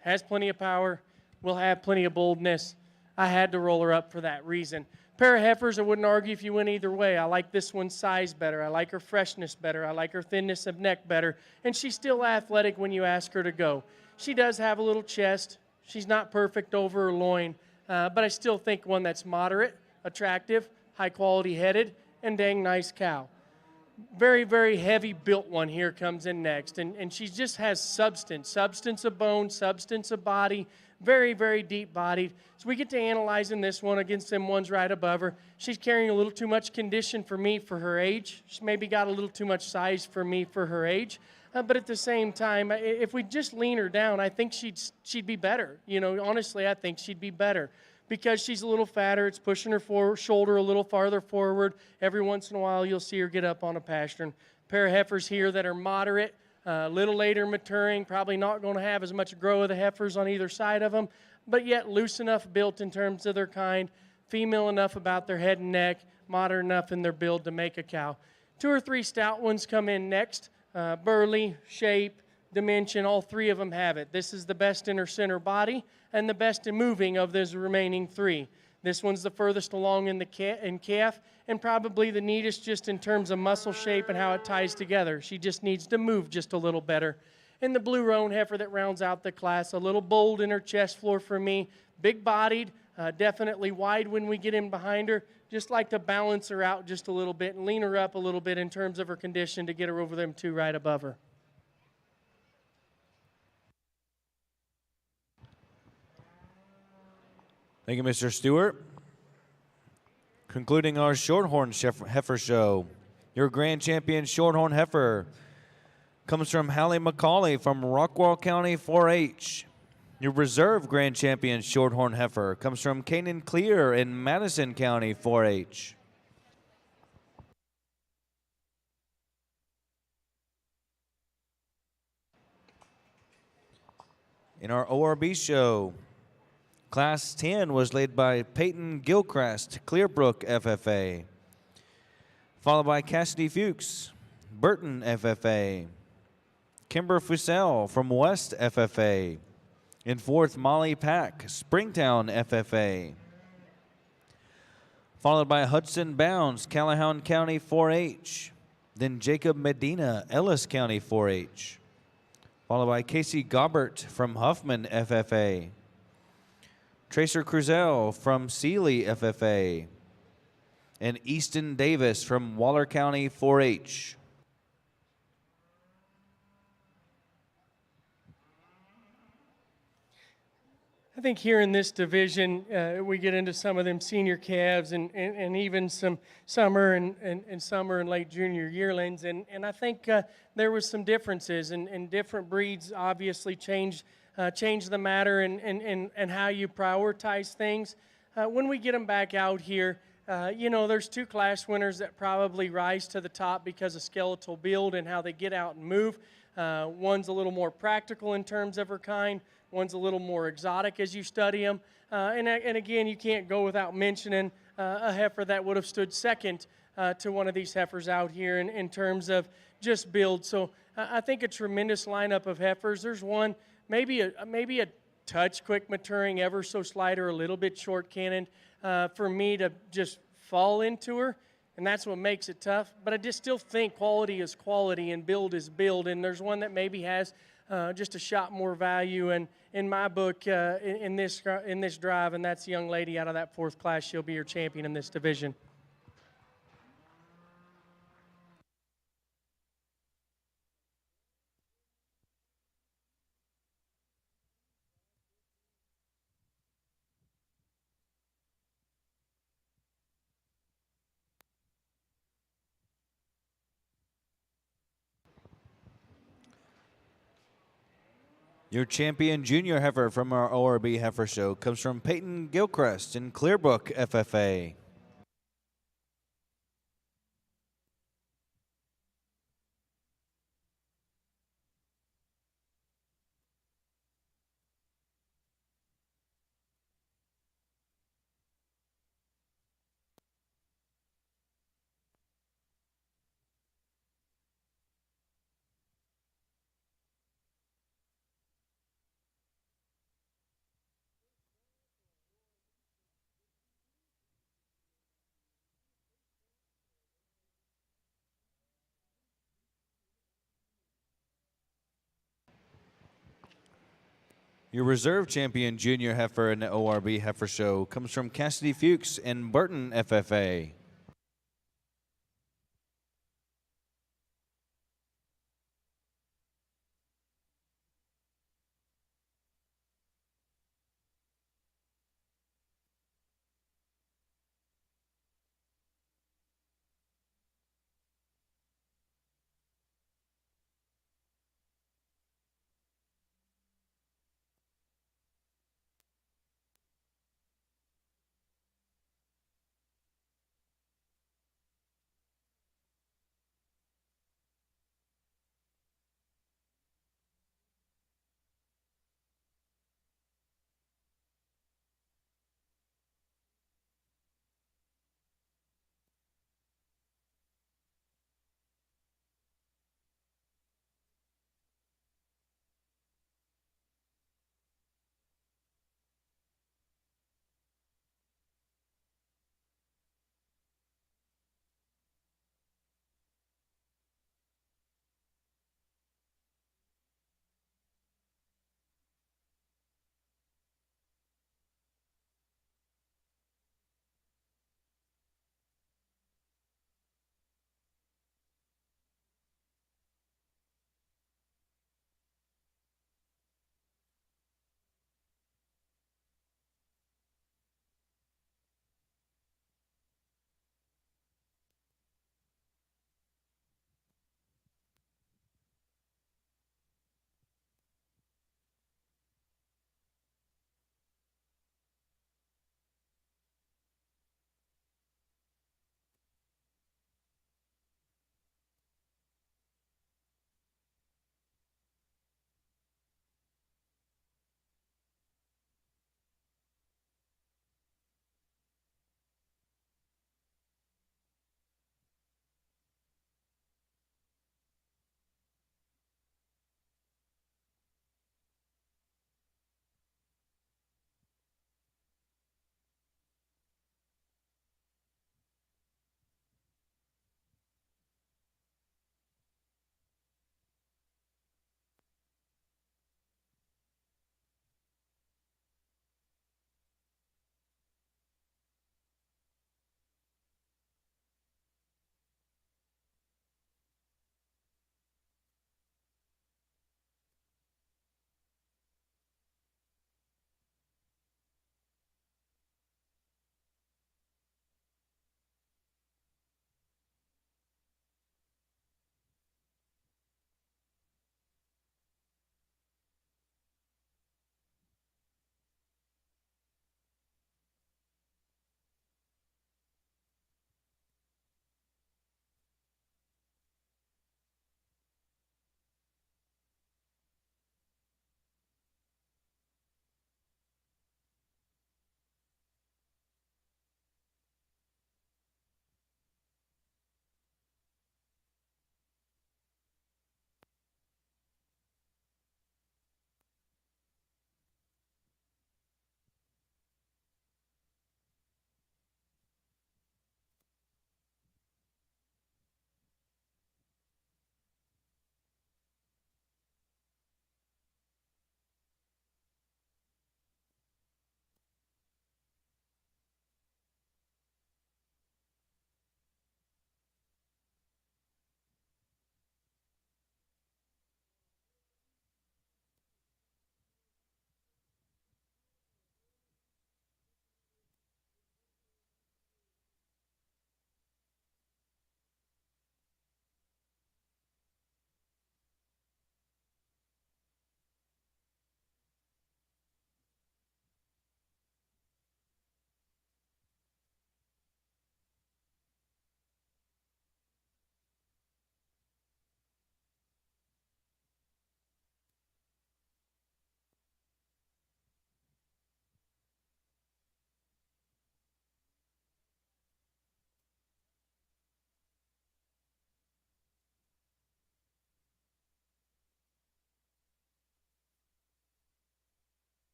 has plenty of power, will have plenty of boldness. I had to roll her up for that reason. Pair of heifers, I wouldn't argue if you went either way. I like this one's size better. I like her freshness better. I like her thinness of neck better. And she's still athletic when you ask her to go. She does have a little chest. She's not perfect over her loin, but I still think one that's moderate, attractive, high quality headed, and dang nice cow. Very, very heavy built one here comes in next. And she just has substance of bone, substance of body, very, very deep bodied. So we get to analyzing this one against them ones right above her. She's carrying a little too much condition for me for her age. She maybe got a little too much size for me for her age. But at the same time, if we just lean her down, I think she'd be better. You know, honestly, I think she'd be better. Because she's a little fatter, it's pushing her shoulder a little farther forward. Every once in a while, you'll see her get up on a pastern. A pair of heifers here that are moderate, a little later maturing, probably not going to have as much grow of the heifers on either side of them, but yet loose enough built in terms of their kind, female enough about their head and neck, modern enough in their build to make a cow. 2 or 3 stout ones come in next. Burly, shape, dimension, all 3 of them have it. This is the best in her center body and the best in moving of those remaining 3. This one's the furthest along in calf and probably the neatest just in terms of muscle shape and how it ties together. She just needs to move just a little better. And the blue roan heifer that rounds out the class, a little bold in her chest floor for me, big-bodied, definitely wide when we get in behind her. Just like to balance her out just a little bit and lean her up a little bit in terms of her condition to get her over them 2 right above her. Thank you, Mr. Stewart. Concluding our Shorthorn Heifer Show, your grand champion Shorthorn Heifer comes from Hallie McCauley from Rockwall County 4-H. Your reserve grand champion Shorthorn Heifer comes from Canaan Clear in Madison County 4-H. In our ORB show, Class 10 was led by Peyton Gilchrist, Clearbrook FFA, followed by Cassidy Fuchs, Burton FFA, Kimber Fussell from West FFA, in 4th, Molly Pack, Springtown FFA, followed by Hudson Bounds, Callahan County 4-H, then Jacob Medina, Ellis County 4-H, followed by Casey Gobbert from Huffman FFA, Tracer Cruzel from Sealy FFA, and Easton Davis from Waller County 4-H. I think here in this division, we get into some of them senior calves and even some summer and late junior yearlings. And I think there was some differences, and different breeds obviously change the matter and how you prioritize things. When we get them back out here, there's 2 class winners that probably rise to the top because of skeletal build and how they get out and move. One's a little more practical in terms of her kind. One's a little more exotic as you study them. And again, you can't go without mentioning a heifer that would have stood second to one of these heifers out here in terms of just build. So I think a tremendous lineup of heifers. There's one, maybe a touch quick maturing, ever so slight or a little bit short cannoned, for me to just fall into her. And that's what makes it tough. But I just still think quality is quality and build is build. And there's one that maybe has just a shot more value. And in my book, in this drive, and that's the young lady out of that 4th class. She'll be your champion in this division. Your champion junior heifer from our ORB Heifer Show comes from Peyton Gilchrist in Clearbrook, FFA. Your reserve champion junior heifer in the ORB Heifer Show comes from Cassidy Fuchs in Burton, FFA.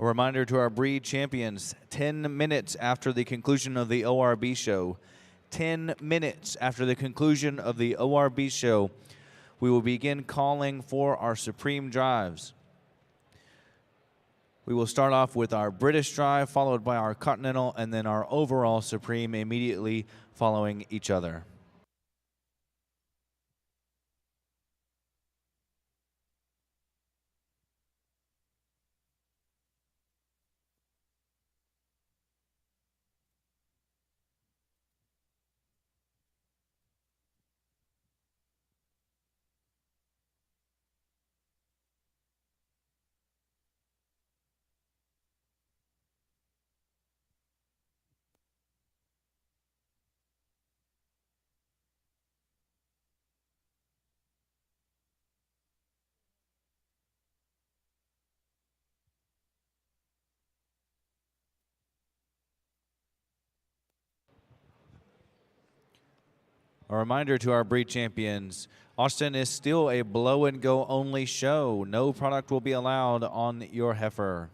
A reminder to our breed champions, 10 minutes after the conclusion of the ORB show, 10 minutes after the conclusion of the ORB show, we will begin calling for our Supreme drives. We will start off with our British drive, followed by our Continental, and then our overall Supreme immediately following each other. A reminder to our breed champions, Austin is still a blow and go only show. No product will be allowed on your heifer.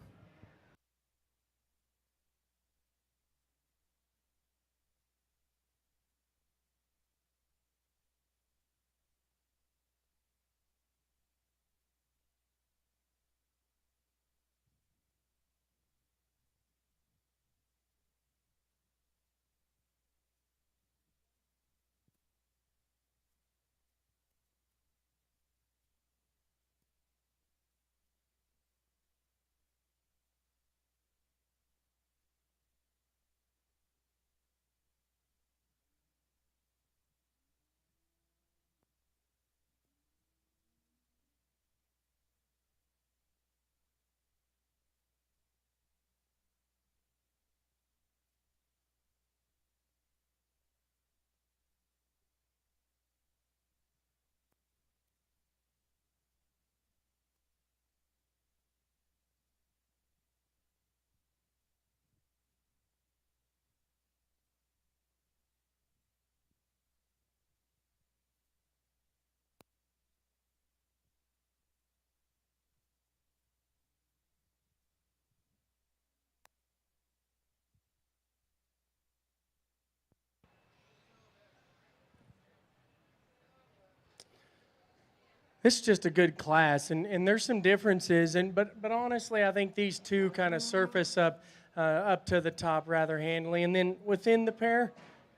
This is just a good class, and there's some differences, but honestly, I think these two kind of surface up to the top rather handily, and then within the pair,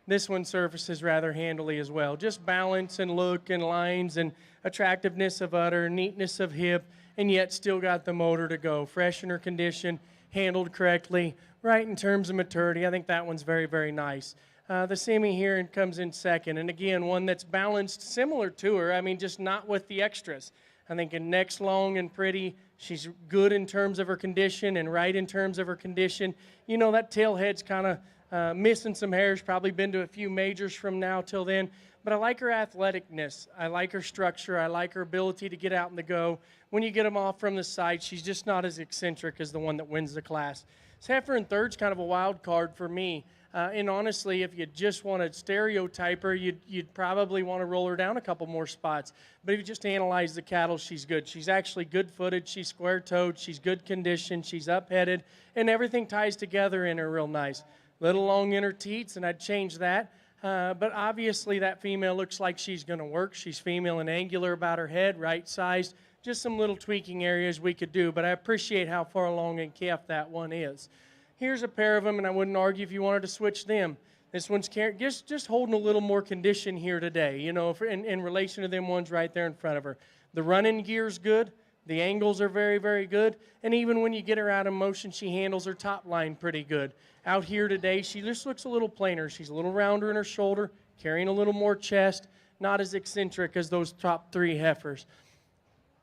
this one surfaces rather handily as well. Just balance and look and lines and attractiveness of udder, neatness of hip, and yet still got the motor to go. Fresh in her condition, handled correctly, right in terms of maturity. I think that one's very, very nice. The semi here comes in second, and again, one that's balanced similar to her, I mean, just not with the extras. I think in neck's long and pretty, she's good in terms of her condition and right in terms of her condition. You know, that tail head's kind of missing some hairs, probably been to a few majors from now till then, but I like her athleticness. I like her structure. I like her ability to get out in the go. When you get them off from the side, she's just not as eccentric as the one that wins the class. So Heifer in third's kind of a wild card for me. And honestly, if you just want to stereotype her, you'd probably want to roll her down a couple more spots. But if you just analyze the cattle, she's good. She's actually good-footed. She's square-toed. She's good condition. She's up-headed. And everything ties together in her real nice. Little long in her teats, and I'd change that. But obviously, that female looks like she's going to work. She's female and angular about her head, right-sized. Just some little tweaking areas we could do. But I appreciate how far along in calf that one is. Here's a pair of them, and I wouldn't argue if you wanted to switch them. This one's just holding a little more condition here today, you know, in relation to them ones right there in front of her. The running gear's good. The angles are very, very good. And even when you get her out of motion, she handles her top line pretty good. Out here today, she just looks a little plainer. She's a little rounder in her shoulder, carrying a little more chest, not as eccentric as those top three heifers.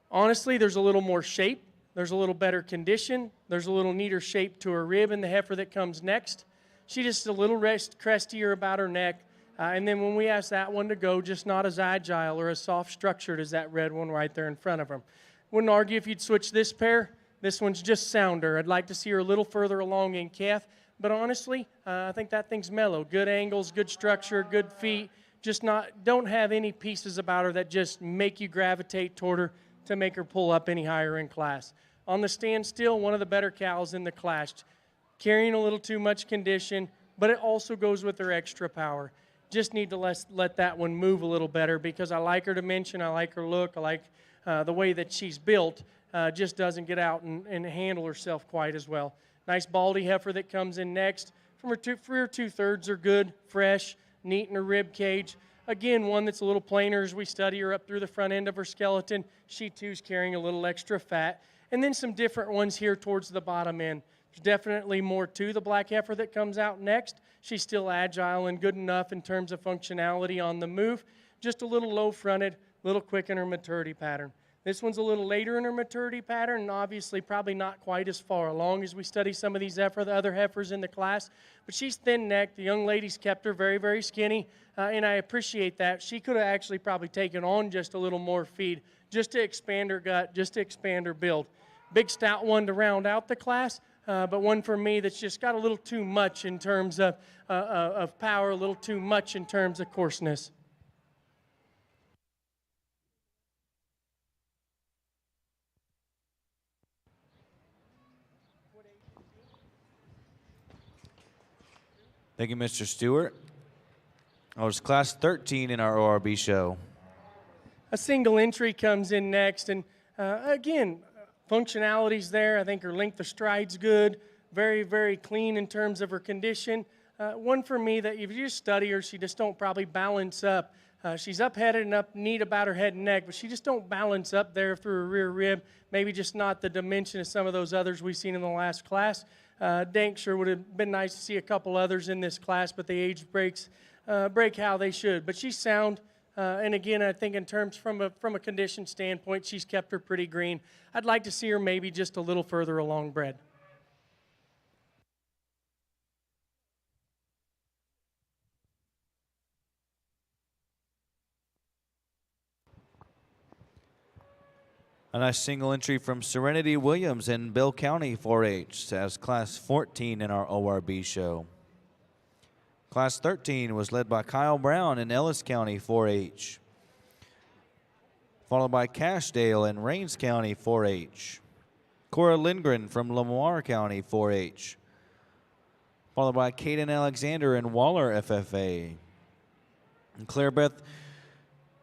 Honestly, there's a little more shape. There's a little better condition. There's a little neater shape to her rib in the heifer that comes next. She's just a little crestier about her neck. And then when we ask that one to go, just not as agile or as soft structured as that red one right there in front of her. Wouldn't argue if you'd switch this pair. This one's just sounder. I'd like to see her a little further along in calf. But honestly, I think that thing's mellow. Good angles, good structure, good feet. Just don't have any pieces about her that just make you gravitate toward her to make her pull up any higher in class. On the standstill, one of the better cows in the class. Carrying a little too much condition, but it also goes with her extra power. Just need to let that one move a little better because I like her dimension, I like her look, I like the way that she's built. Just doesn't get out and handle herself quite as well. Nice baldy heifer that comes in next. From her rear 2/3 are good, fresh, neat in her rib cage. Again, one that's a little plainer as we study her up through the front end of her skeleton. She too's carrying a little extra fat. And then some different ones here towards the bottom end. There's definitely more to the black heifer that comes out next. She's still agile and good enough in terms of functionality on the move. Just a little low fronted, a little quick in her maturity pattern. This one's a little later in her maturity pattern and obviously probably not quite as far along as we study some of these the other heifers in the class. But she's thin-necked. The young ladies kept her very, very skinny, and I appreciate that. She could have actually probably taken on just a little more feed just to expand her gut, just to expand her build. Big stout one to round out the class, but one for me that's just got a little too much in terms of power, a little too much in terms of coarseness. Thank you, Mr. Stewart. That was Class 13 in our ORB show. A single entry comes in next, and again, functionality's there. I think her length of stride's good, very, very clean in terms of her condition. One for me that if you just study her, she just don't probably balance up. She's up-headed and up neat about her head and neck, but she just don't balance up there through her rear rib. Maybe just not the dimension of some of those others we've seen in the last class. Dank sure would have been nice to see a couple others in this class, but the age break how they should. But she's sound, and again, I think in terms from a condition standpoint, she's kept her pretty green. I'd like to see her maybe just a little further along bred. A nice single entry from Serenity Williams in Bill County 4-H as Class 14 in our ORB show. Class 13 was led by Kyle Brown in Ellis County 4-H, followed by Cashdale in Rains County 4-H. Cora Lindgren from Lamar County 4-H, followed by Caden Alexander in Waller FFA. And Claire Beth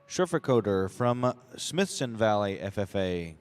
Schurferkoder from Smithson Valley FFA.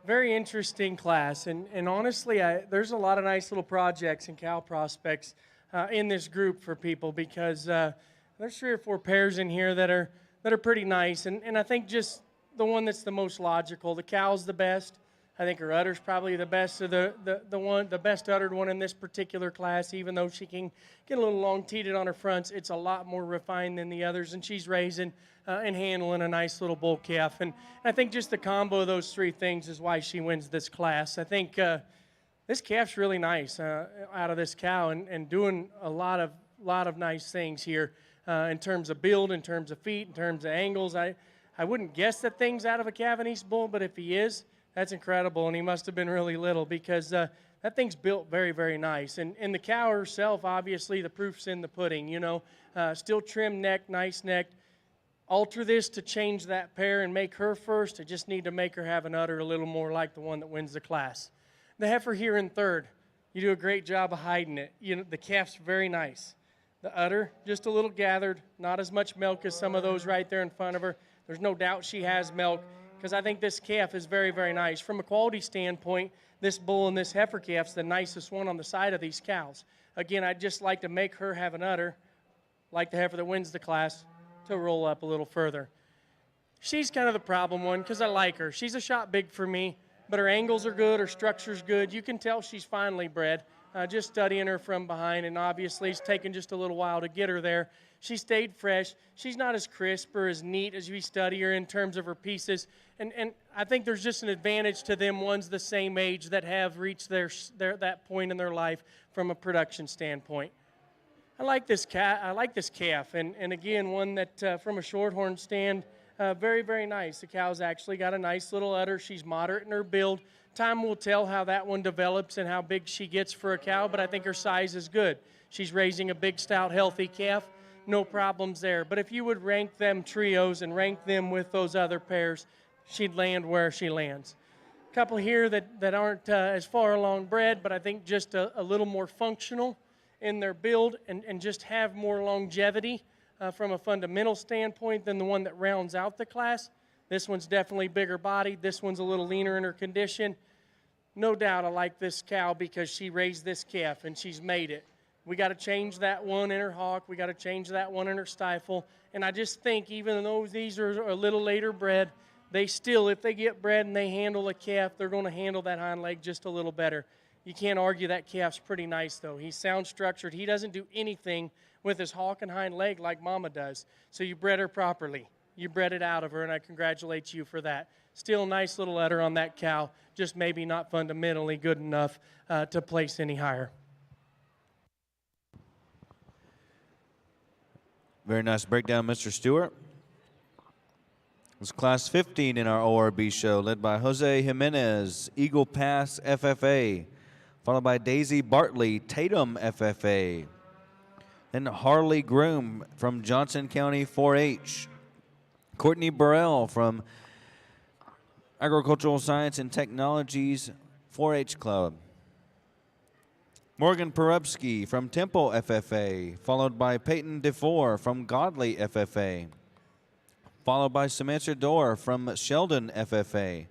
Very interesting class, and honestly, there's a lot of nice little projects and cow prospects in this group for people because there's 3 or 4 pairs in here that are pretty nice, and I think just the one that's the most logical. The cow's the best. I think her udder's probably the best of the best uddered one in this particular class. Even though she can get a little long-teated on her fronts, it's a lot more refined than the others, and she's raising and handling a nice little bull calf. And I think just the combo of those 3 things is why she wins this class. I think this calf's really nice out of this cow and doing a lot of nice things here in terms of build, in terms of feet, in terms of angles. I wouldn't guess that thing's out of a Cavanese bull, but if he is, that's incredible, and he must have been really little because that thing's built very, very nice. And the cow herself, obviously, the proof's in the pudding, you know. Still trim neck, nice neck. Alter this to change that pair and make her first. I just need to make her have an udder a little more like the one that wins the class. The heifer here in third, you do a great job of hiding it. You know, the calf's very nice. The udder, just a little gathered, not as much milk as some of those right there in front of her. There's no doubt she has milk, because I think this calf is very, very nice. From a quality standpoint, this bull and this heifer calf's the nicest one on the side of these cows. Again, I'd just like to make her have an udder, like the heifer that wins the class, to roll up a little further. She's kind of the problem one because I like her. She's a shot big for me, but her angles are good, her structure's good. You can tell she's finely bred. Just studying her from behind, and obviously it's taken just a little while to get her there. She stayed fresh. She's not as crisp or as neat as we study her in terms of her pieces, and I think there's just an advantage to them ones the same age that have reached that point in their life from a production standpoint. I like this calf, and again, one that from a shorthorn stand, very, very nice. The cow's actually got a nice little udder. She's moderate in her build. Time will tell how that one develops and how big she gets for a cow, but I think her size is good. She's raising a big, stout, healthy calf. No problems there. But if you would rank them trios and rank them with those other pairs, she'd land where she lands. A couple here that aren't as far along bred, but I think just a little more functional in their build and just have more longevity from a fundamental standpoint than the one that rounds out the class. This one's definitely bigger bodied. This one's a little leaner in her condition. No doubt I like this cow because she raised this calf and she's made it. We got to change that one in her hock. We got to change that one in her stifle. And I just think even though these are a little later bred, they still, if they get bred and they handle a calf, they're going to handle that hind leg just a little better. You can't argue that calf's pretty nice, though. He's sound structured. He doesn't do anything with his hock and hind leg like Mama does. So you bred her properly. You bred it out of her, and I congratulate you for that. Still a nice little udder on that cow, just maybe not fundamentally good enough to place any higher. Very nice breakdown, Mr. Stewart. It's Class 15 in our ORB show, led by Jose Jimenez, Eagle Pass FFA, followed by Daisy Bartley, Tatum FFA, then Harley Groom from Johnson County 4-H, Courtney Burrell from Agricultural Science and Technologies 4-H Club, Morgan Perupsky from Temple FFA, followed by Peyton DeFore from Godley FFA, followed by Samantha Dorr from Sheldon FFA,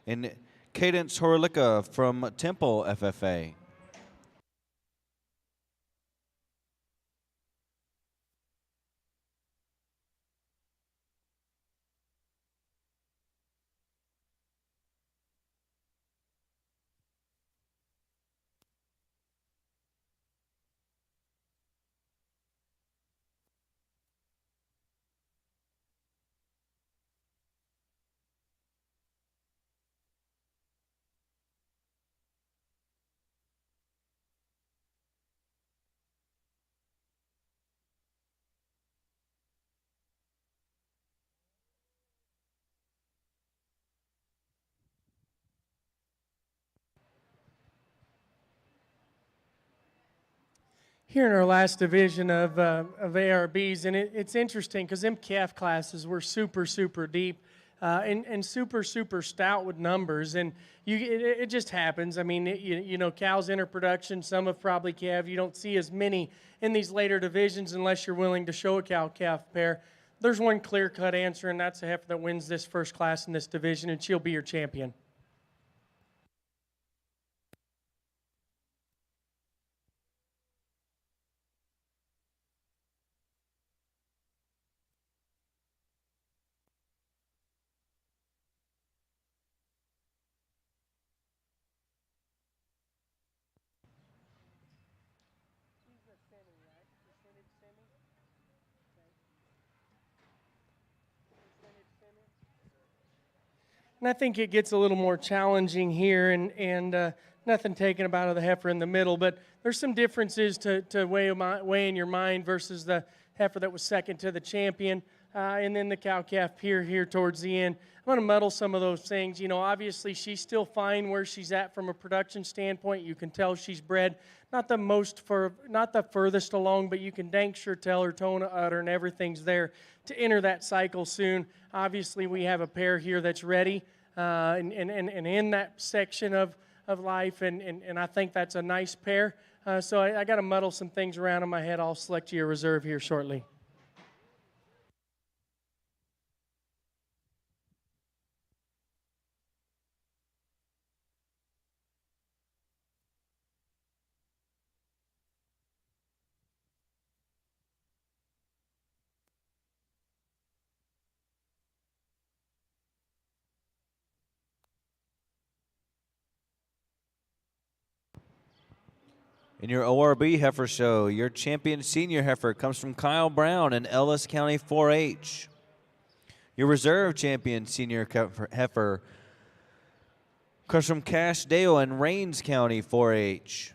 and Cadence Horlicka from Temple FFA. Here in our last division of ARBs, and it's interesting because them calf classes were super, super deep and super, super stout with numbers, and it just happens. I mean, you know, cows enter production. Some have probably calved. You don't see as many in these later divisions unless you're willing to show a cow-calf pair. There's one clear-cut answer, and that's the heifer that wins this first class in this division, and she'll be your champion. And I think it gets a little more challenging here, and nothing taken about of the heifer in the middle, but there's some differences to weigh in your mind versus the heifer that was second to the champion, and then the cow-calf here towards the end. I'm going to muddle some of those things. You know, obviously she's still fine where she's at from a production standpoint. You can tell she's bred not the furthest along, but you can dang sure tell her tone of udder and everything's there to enter that cycle soon. Obviously, we have a pair here that's ready and in that section of life, and I think that's a nice pair. So I got to muddle some things around in my head. I'll select you a reserve here shortly. In your ORB heifer show, your champion senior heifer comes from Kyle Brown in Ellis County 4-H. Your reserve champion senior heifer comes from Cash Dale in Rains County 4-H.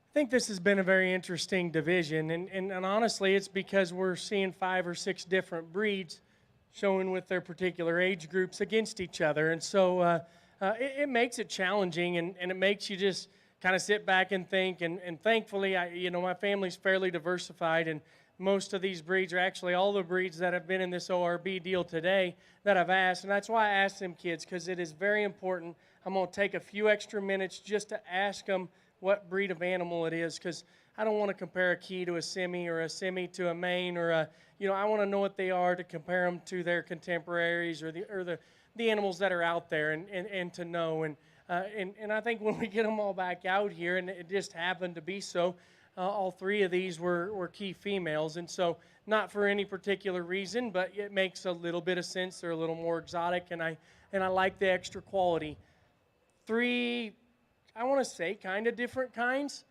I think this has been a very interesting division, and honestly, it's because we're seeing 5 or 6 different breeds showing with their particular age groups against each other, and so it makes it challenging, and it makes you just kind of sit back and think, and thankfully, my family's fairly diversified, and most of these breeds are actually all the breeds that have been in this ORB deal today that I've asked, and that's why I asked them kids, because it is very important. I'm going to take a few extra minutes just to ask them what breed of animal it is, because I don't want to compare a key to a semi or a semi to a main or I want to know what they are to compare them to their contemporaries or the animals that are out there and to know. And I think when we get them all back out here, and it just happened to be so, all 3 of these were key females. And so not for any particular reason, but it makes a little bit of sense. They're a little more exotic, and I like the extra quality. 3, I want to say kind of different kinds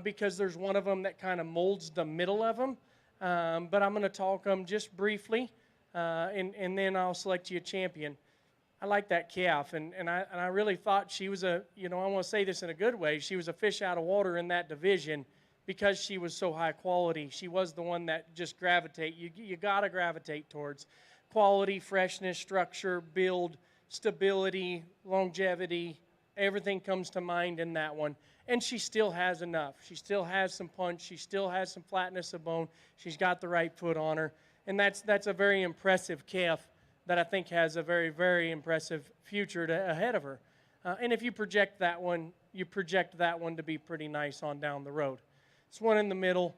because there's one of them that kind of molds the middle of them. But I'm going to talk them just briefly, and then I'll select you a champion. I like that calf, and I really thought she was I want to say this in a good way, she was a fish out of water in that division because she was so high quality. She was the one that just you got to gravitate towards. Quality, freshness, structure, build, stability, longevity. Everything comes to mind in that one. And she still has enough. She still has some punch. She still has some flatness of bone. She's got the right foot on her. And that's a very impressive calf that I think has a very, very impressive future ahead of her. And if you project that one to be pretty nice on down the road. This one in the middle,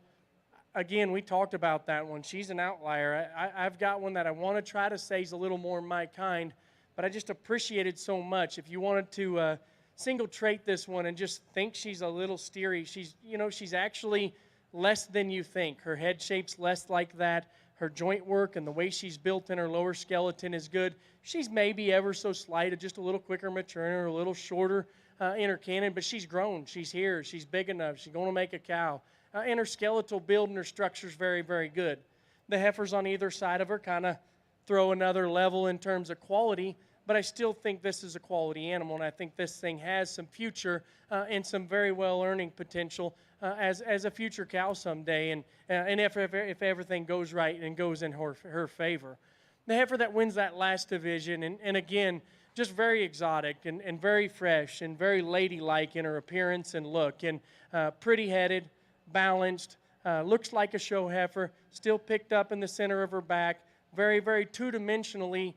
again, we talked about that one. She's an outlier. I've got one that I want to try to say is a little more my kind, but I just appreciated so much. If you wanted to single trait this one and just think she's a little steery, she's actually less than you think. Her head shape's less like that. Her joint work and the way she's built in her lower skeleton is good. She's maybe ever so slight, just a little quicker maturing or a little shorter in her cannon, but she's grown. She's here. She's big enough. She's going to make a cow. And her skeletal build and her structure is very, very good. The heifers on either side of her kind of throw another level in terms of quality, but I still think this is a quality animal, and I think this thing has some future and some very well earning potential as a future cow someday, and if everything goes right and goes in her favor. The heifer that wins that last division, and again, just very exotic and very fresh and very ladylike in her appearance and look, and pretty-headed, balanced, looks like a show heifer, still picked up in the center of her back, very, very two-dimensionally,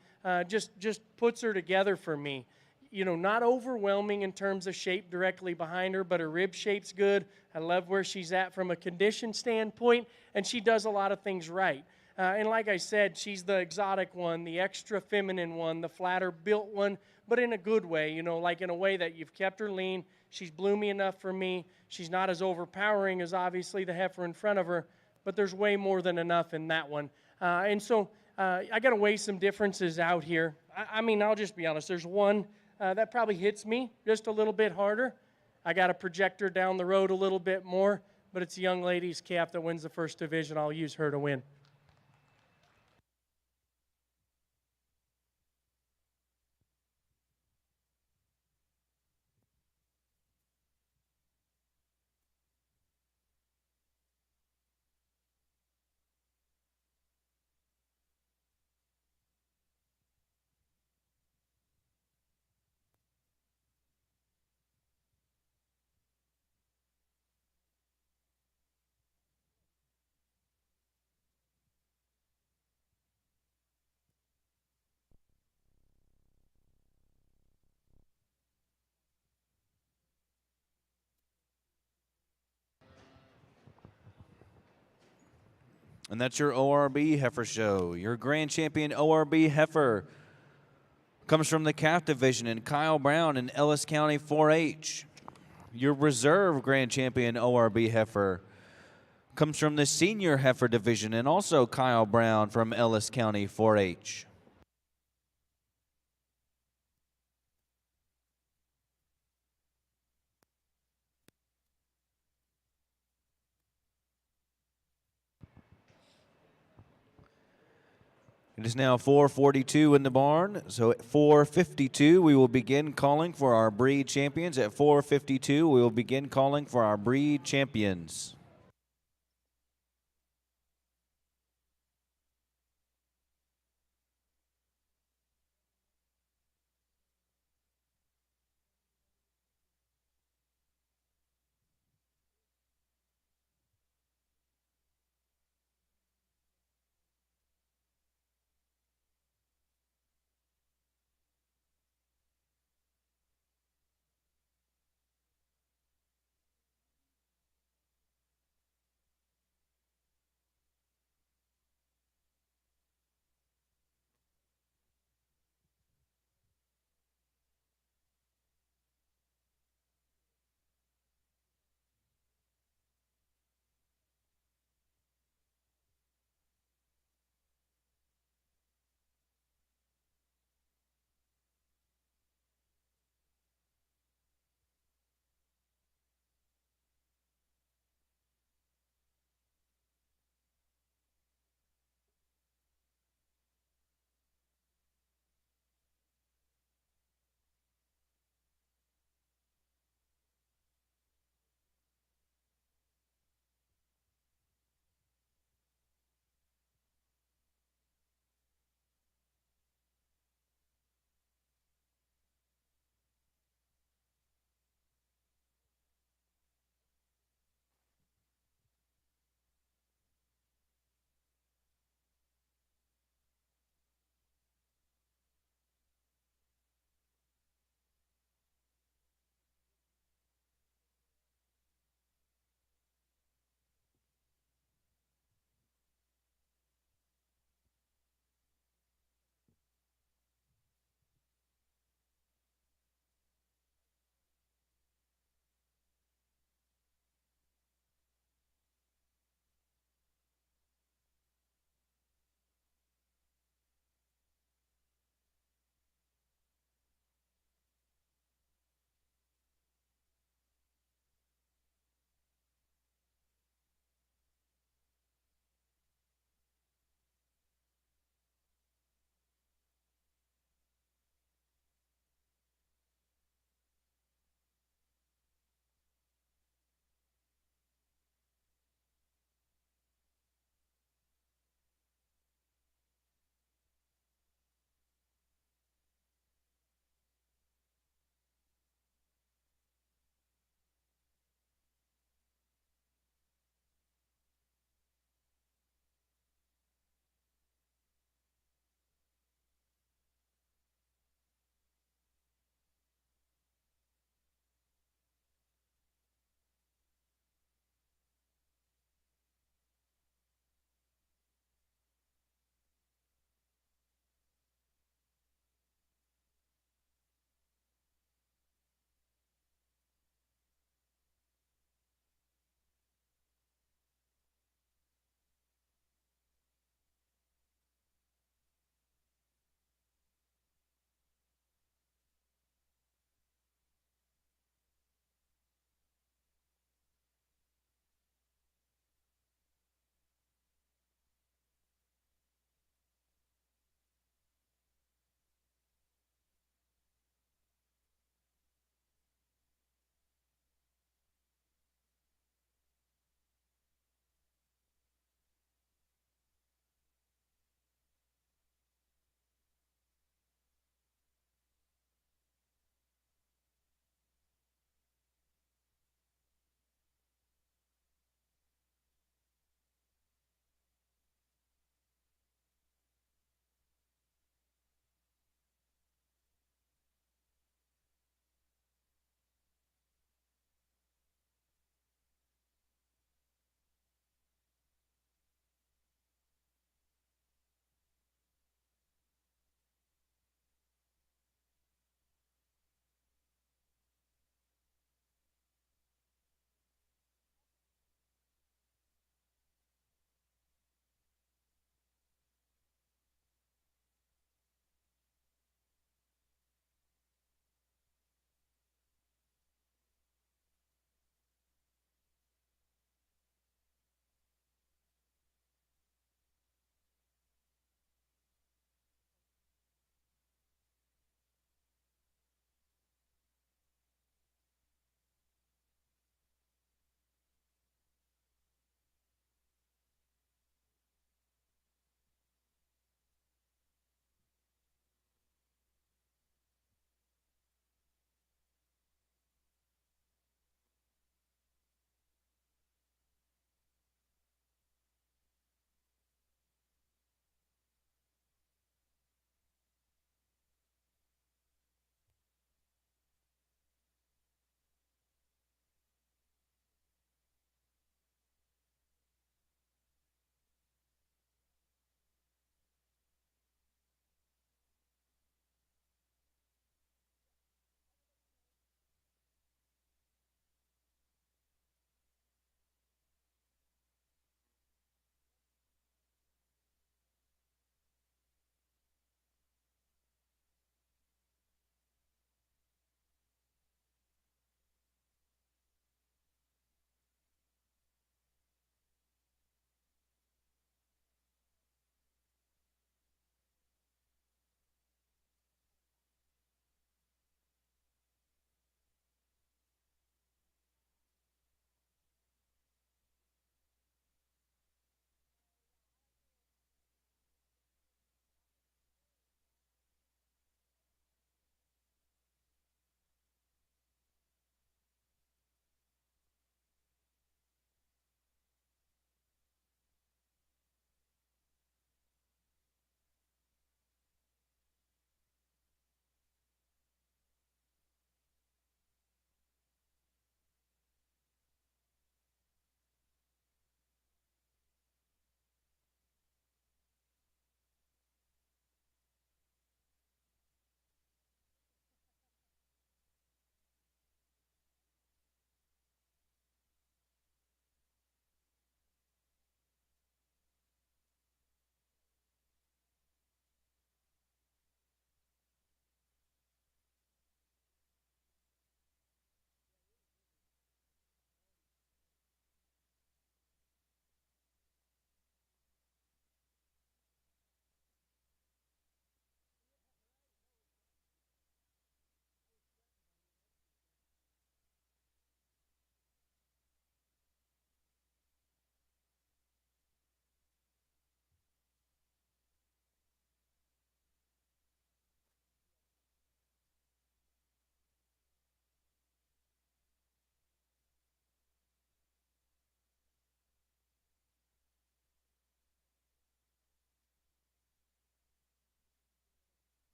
just puts her together for me. Not overwhelming in terms of shape directly behind her, but her rib shape's good. I love where she's at from a condition standpoint, and she does a lot of things right. And like I said, she's the exotic one, the extra feminine one, the flatter built one, but in a good way, like in a way that you've kept her lean. She's bloomy enough for me. She's not as overpowering as obviously the heifer in front of her, but there's way more than enough in that one. And so I got to weigh some differences out here. I'll just be honest. There's one that probably hits me just a little bit harder. I got to project her down the road a little bit more, but it's a young lady's calf that wins the first division. I'll use her to win. And that's your ORB Heifer Show. Your grand champion ORB Heifer comes from the calf division in Kyle Brown in Ellis County 4-H. Your reserve grand champion ORB Heifer comes from the senior heifer division and also Kyle Brown from Ellis County 4-H. It is now 4:42 in the barn, so at 4:52 we will begin calling for our breed champions. At 4:52 we will begin calling for our breed champions.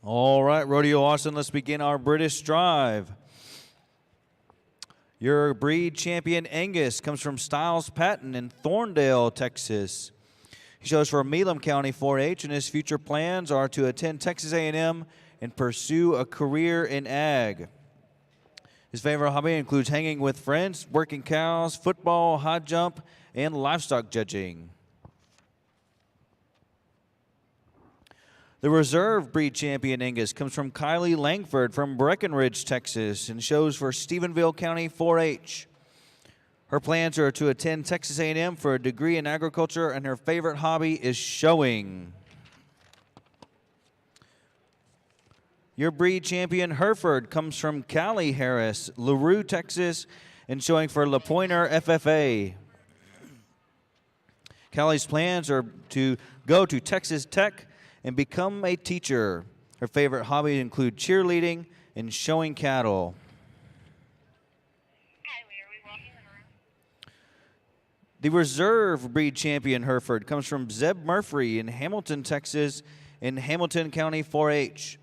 All right, Rodeo Austin, let's begin our British Drive. Your breed champion Angus comes from Styles Patton in Thorndale, Texas. He shows for Melam County 4-H, and his future plans are to attend Texas A&M and pursue a career in ag. His favorite hobby includes hanging with friends, working cows, football, high jump, and livestock judging. The reserve breed champion Angus comes from Kylie Langford from Breckenridge, Texas, and shows for Stephenville County 4-H. Her plans are to attend Texas A&M for a degree in agriculture, and her favorite hobby is showing. Your breed champion Hereford comes from Callie Harris, LaRue, Texas, and showing for La Pointer FFA. Callie's plans are to go to Texas Tech and become a teacher. Her favorite hobbies include cheerleading and showing cattle. The reserve breed champion Hereford comes from Zeb Murphy in Hamilton, Texas, in Hamilton County 4-H.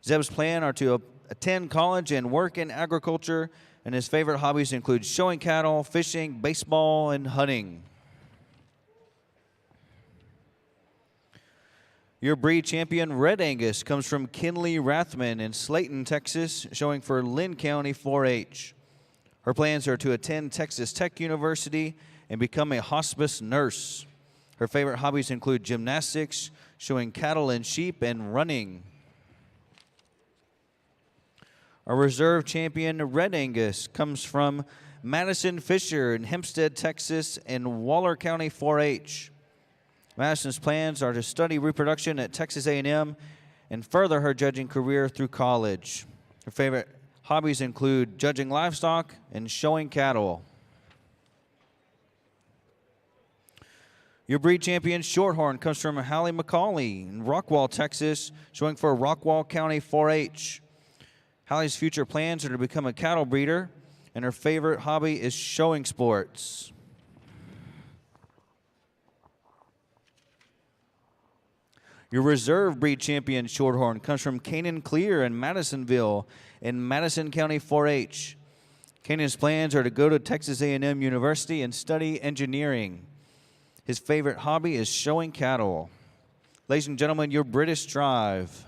Zeb's plans are to attend college and work in agriculture, and his favorite hobbies include showing cattle, fishing, baseball, and hunting. Your breed champion Red Angus comes from Kinley Rathman in Slayton, Texas, showing for Lynn County 4-H. Her plans are to attend Texas Tech University and become a hospice nurse. Her favorite hobbies include gymnastics, showing cattle and sheep, and running. Our reserve champion Red Angus comes from Madison Fisher in Hempstead, Texas, and Waller County 4-H. Madison's plans are to study reproduction at Texas A&M and further her judging career through college. Her favorite hobbies include judging livestock and showing cattle. Your breed champion Shorthorn comes from Hallie McCauley in Rockwall, Texas, showing for Rockwall County 4-H. Hallie's future plans are to become a cattle breeder, and her favorite hobby is showing sports. Your reserve breed champion Shorthorn comes from Canaan Clear in Madisonville in Madison County 4-H. Canaan's plans are to go to Texas A&M University and study engineering. His favorite hobby is showing cattle. Ladies and gentlemen, your British Drive.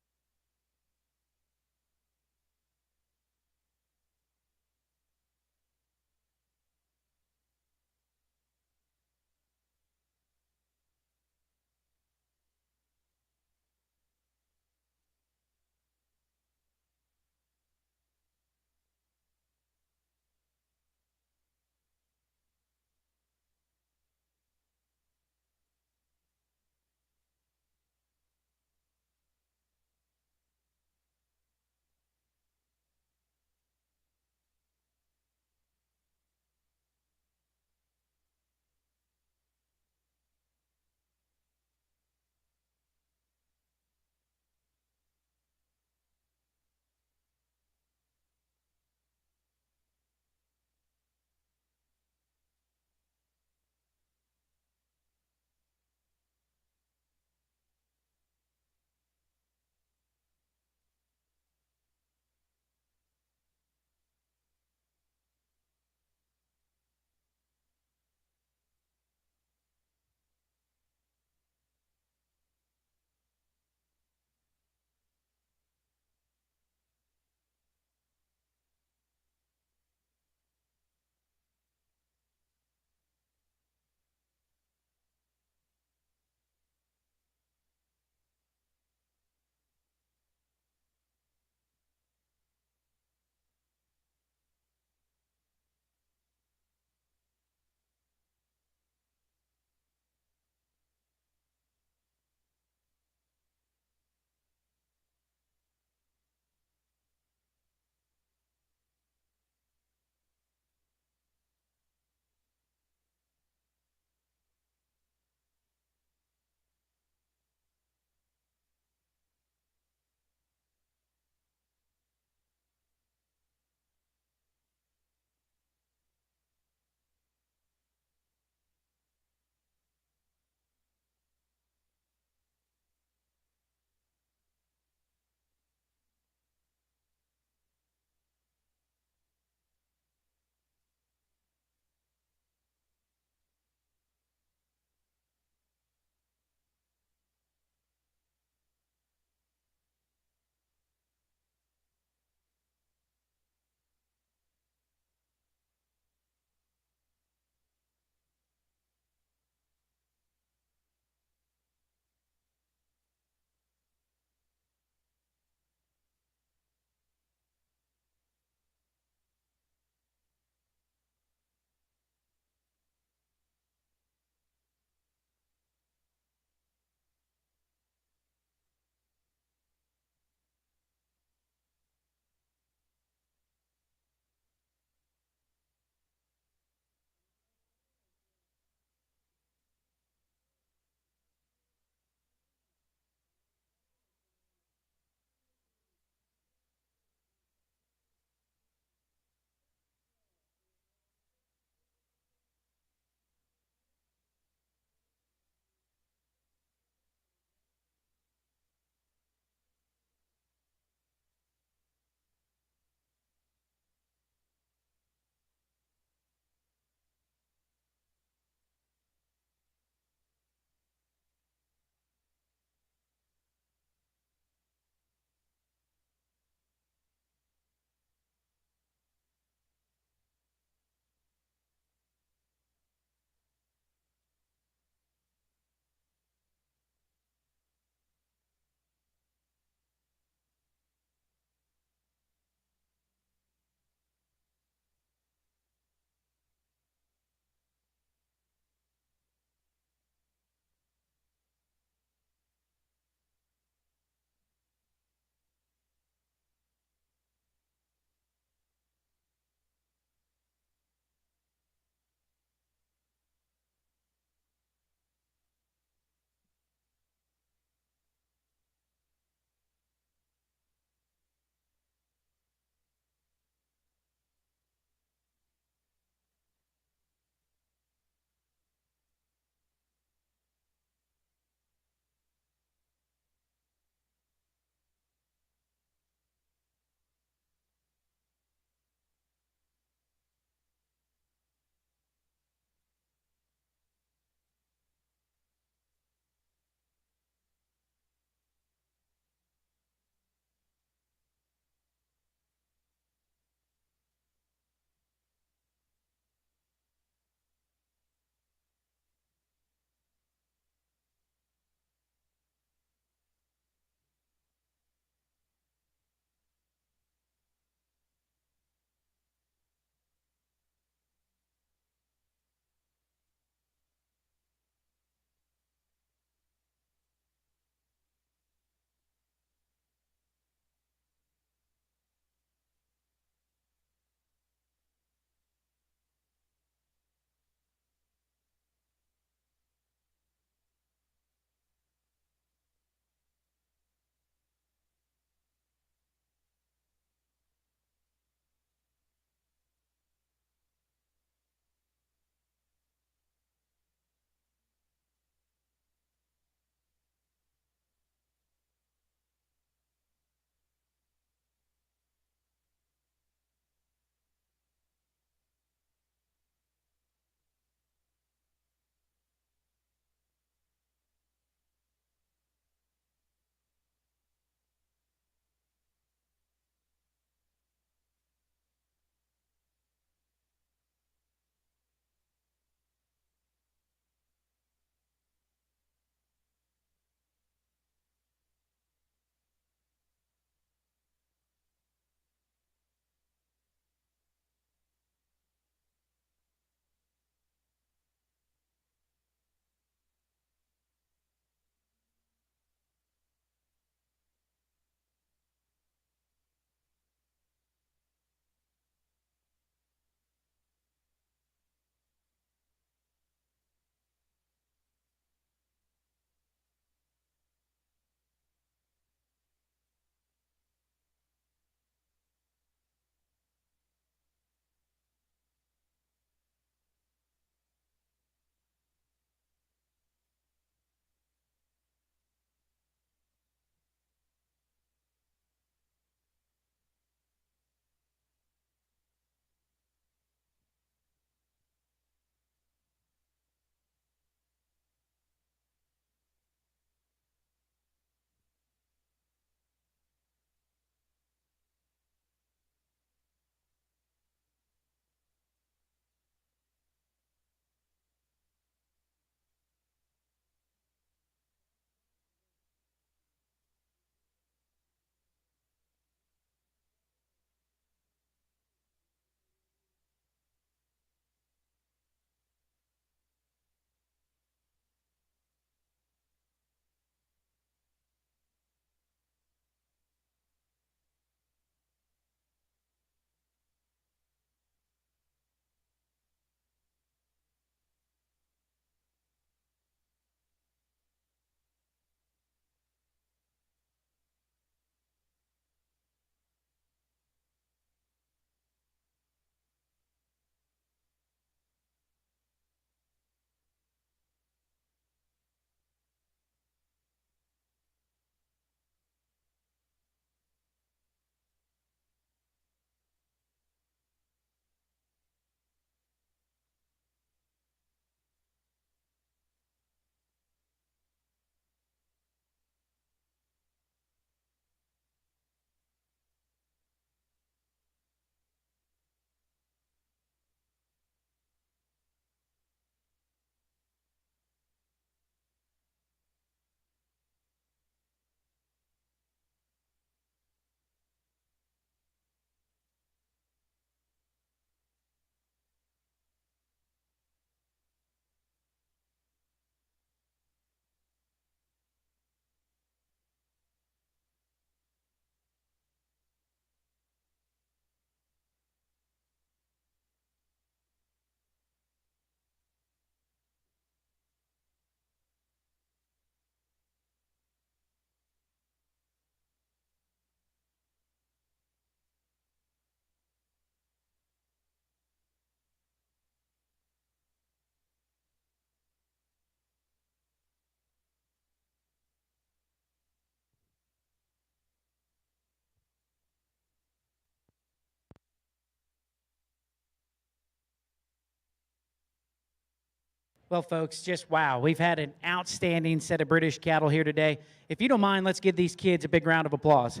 Well, folks, just wow. We've had an outstanding set of British cattle here today. If you don't mind, let's give these kids a big round of applause.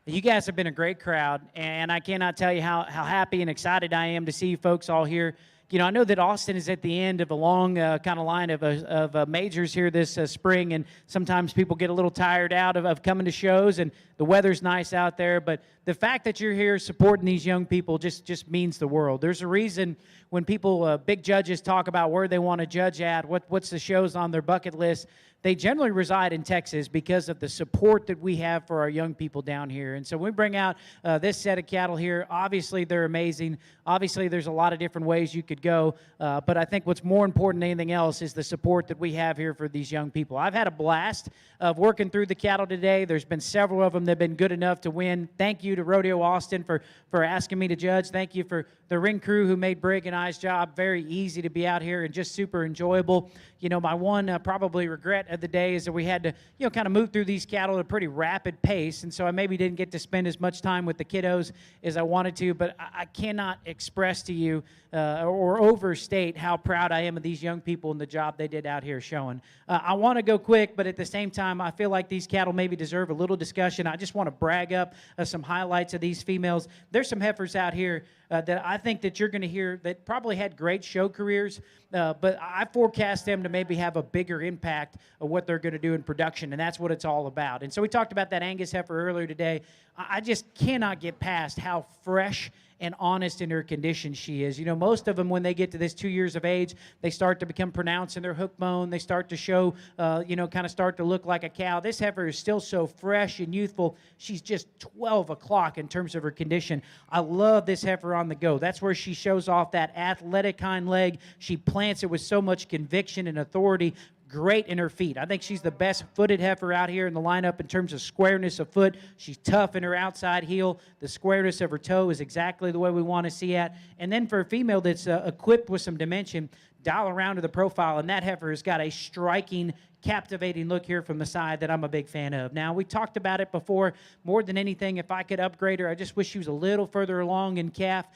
You guys have been a great crowd, and I cannot tell you how happy and excited I am to see you folks all here. You know, I know that Austin is at the end of a long kind of line of majors here this spring, and sometimes people get a little tired out of coming to shows, and the weather's nice out there, but the fact that you're here supporting these young people just means the world. There's a reason when people, big judges, talk about where they want to judge at, what's the shows on their bucket list, they generally reside in Texas because of the support that we have for our young people down here. And so when we bring out this set of cattle here, obviously they're amazing. Obviously there's a lot of different ways you could go, but I think what's more important than anything else is the support that we have here for these young people. I've had a blast of working through the cattle today. There's been several of them that have been good enough to win. Thank you to Rodeo Austin for asking me to judge. Thank you for the ring crew who made Brig and I's job very easy to be out here and just super enjoyable. You know, my one probably regret of the day is that we had to, you know, kind of move through these cattle at a pretty rapid pace, and so I maybe didn't get to spend as much time with the kiddos as I wanted to, but I cannot express to you or overstate how proud I am of these young people and the job they did out here showing. I want to go quick, but at the same time, I feel like these cattle maybe deserve a little discussion. I just want to brag up some highlights of these females. There's some heifers out here that I think that you're going to hear that probably had great show careers, but I forecast them to maybe have a bigger impact of what they're going to do in production, and that's what it's all about. And so we talked about that Angus heifer earlier today. I just cannot get past how fresh and honest in her condition she is. You know, most of them, when they get to this 2 years of age, they start to become pronounced in their hook bone. They start to show, you know, kind of start to look like a cow. This heifer is still so fresh and youthful. She's just 12 o'clock in terms of her condition. I love this heifer on the go. That's where she shows off that athletic hind leg. She plants it with so much conviction and authority. Great in her feet. I think she's the best footed heifer out here in the lineup in terms of squareness of foot. She's tough in her outside heel. The squareness of her toe is exactly the way we want to see it. And then for a female that's equipped with some dimension, dial around to the profile, and that heifer has got a striking, captivating look here from the side that I'm a big fan of. Now, we talked about it before. More than anything, if I could upgrade her, I just wish she was a little further along in calf.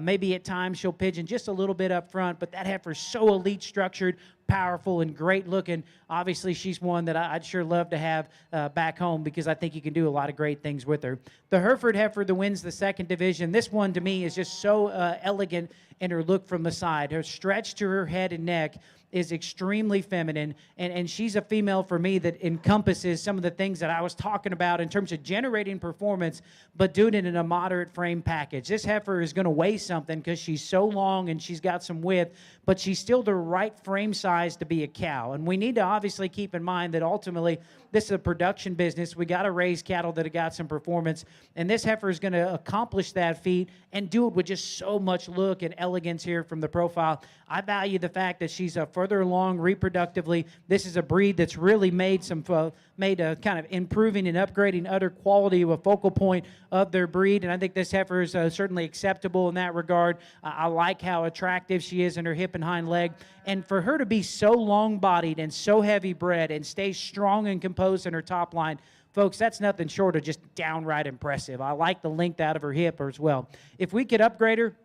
Maybe at times she'll pigeon just a little bit up front, but that heifer's so elite structured, powerful, and great looking. Obviously, she's one that I'd sure love to have back home because I think you can do a lot of great things with her. The Hereford heifer that wins the second division, this one to me is just so elegant in her look from the side. Her stretch to her head and neck is extremely feminine, and she's a female for me that encompasses some of the things that I was talking about in terms of generating performance, but doing it in a moderate frame package. This heifer is going to weigh something because she's so long and she's got some width, but she's still the right frame size to be a cow. And we need to obviously keep in mind that ultimately this is a production business. We got to raise cattle that have got some performance, and this heifer is going to accomplish that feat and do it with just so much look and elegance here from the profile. I value the fact that she's further along reproductively. This is a breed that's really made kind of improving and upgrading other quality of a focal point of their breed, and I think this heifer is certainly acceptable in that regard. I like how attractive she is in her hip and hind leg, and for her to be so long-bodied and so heavy-bred and stay strong and composed in her top line, folks, that's nothing short of just downright impressive. I like the length out of her hip as well. If we could upgrade her,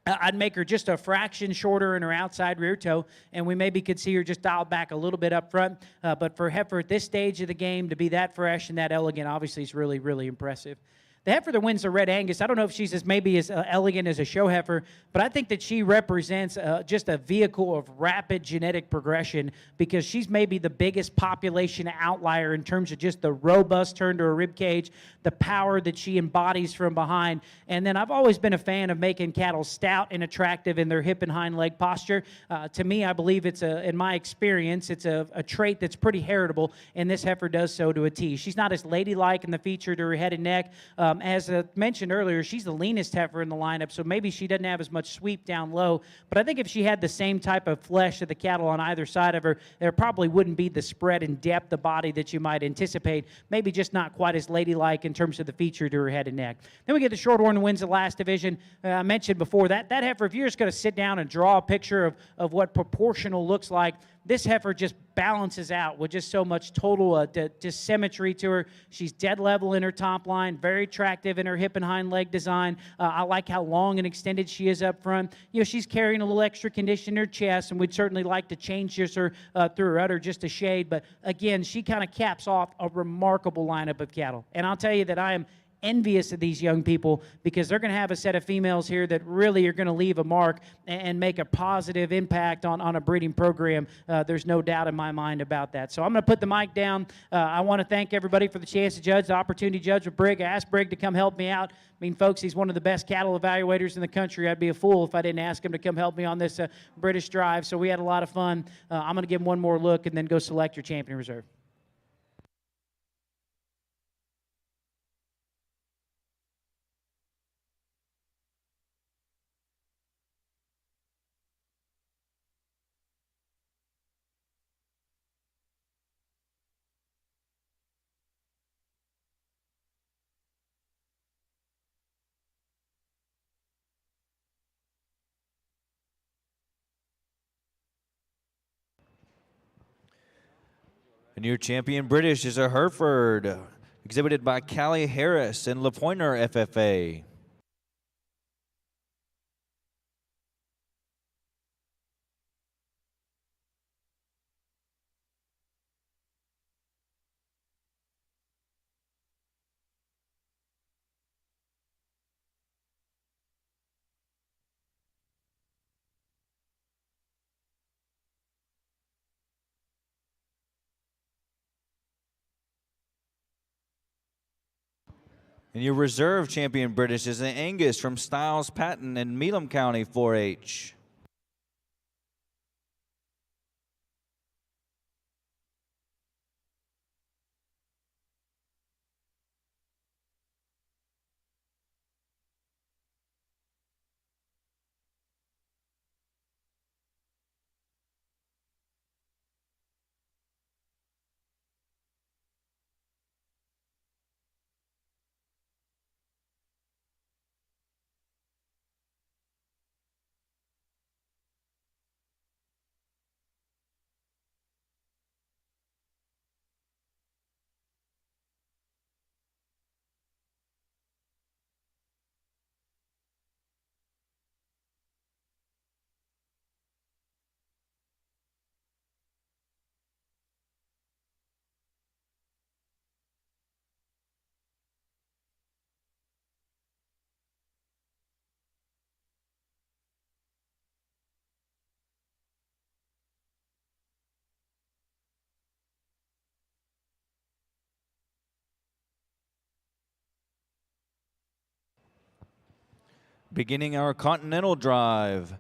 I'd make her just a fraction shorter in her outside rear toe, and we maybe could see her just dialed back a little bit up front. But for heifer at this stage of the game to be that fresh and that elegant, obviously is really, really impressive. The heifer that wins the Red Angus, I don't know if she's maybe as elegant as a show heifer, but I think that she represents just a vehicle of rapid genetic progression because she's maybe the biggest population outlier in terms of just the robust turn to her rib cage, the power that she embodies from behind. And then I've always been a fan of making cattle stout and attractive in their hip and hind leg posture. To me, I believe in my experience, it's a trait that's pretty heritable, and this heifer does so to a T. She's not as ladylike in the feature to her head and neck. As mentioned earlier, she's the leanest heifer in the lineup, so maybe she doesn't have as much sweep down low. But I think if she had the same type of flesh of the cattle on either side of her, there probably wouldn't be the spread and depth of body that you might anticipate. Maybe just not quite as ladylike in terms of the feature to her head and neck. Then we get the Shorthorn who wins the last division. I mentioned before that heifer, if you're just going to sit down and draw a picture of what proportional looks like, This heifer just balances out with just so much total just symmetry to her. She's dead level in her top line, very attractive in her hip and hind leg design. I like how long and extended she is up front. You know, she's carrying a little extra condition in her chest, and we'd certainly like to change just her through her udder just a shade. But again, she kind of caps off a remarkable lineup of cattle. And I'll tell you that I am envious of these young people, because they're going to have a set of females here that really are going to leave a mark and make a positive impact on a breeding program. There's no doubt in my mind about that. So I'm going to put the mic down. I want to thank everybody for the chance to judge, the opportunity to judge with Brig. I asked Brig to come help me out. I mean, folks, he's one of the best cattle evaluators in the country. I'd be a fool if I didn't ask him to come help me on this British drive. So we had a lot of fun. I'm going to give him one more look and then go select your champion reserve. And your champion British is a Hereford, exhibited by Callie Harris and LaPointer FFA. And your reserve champion British is an Angus from Stiles Patton in Mealham County 4-H. Beginning our Continental Drive.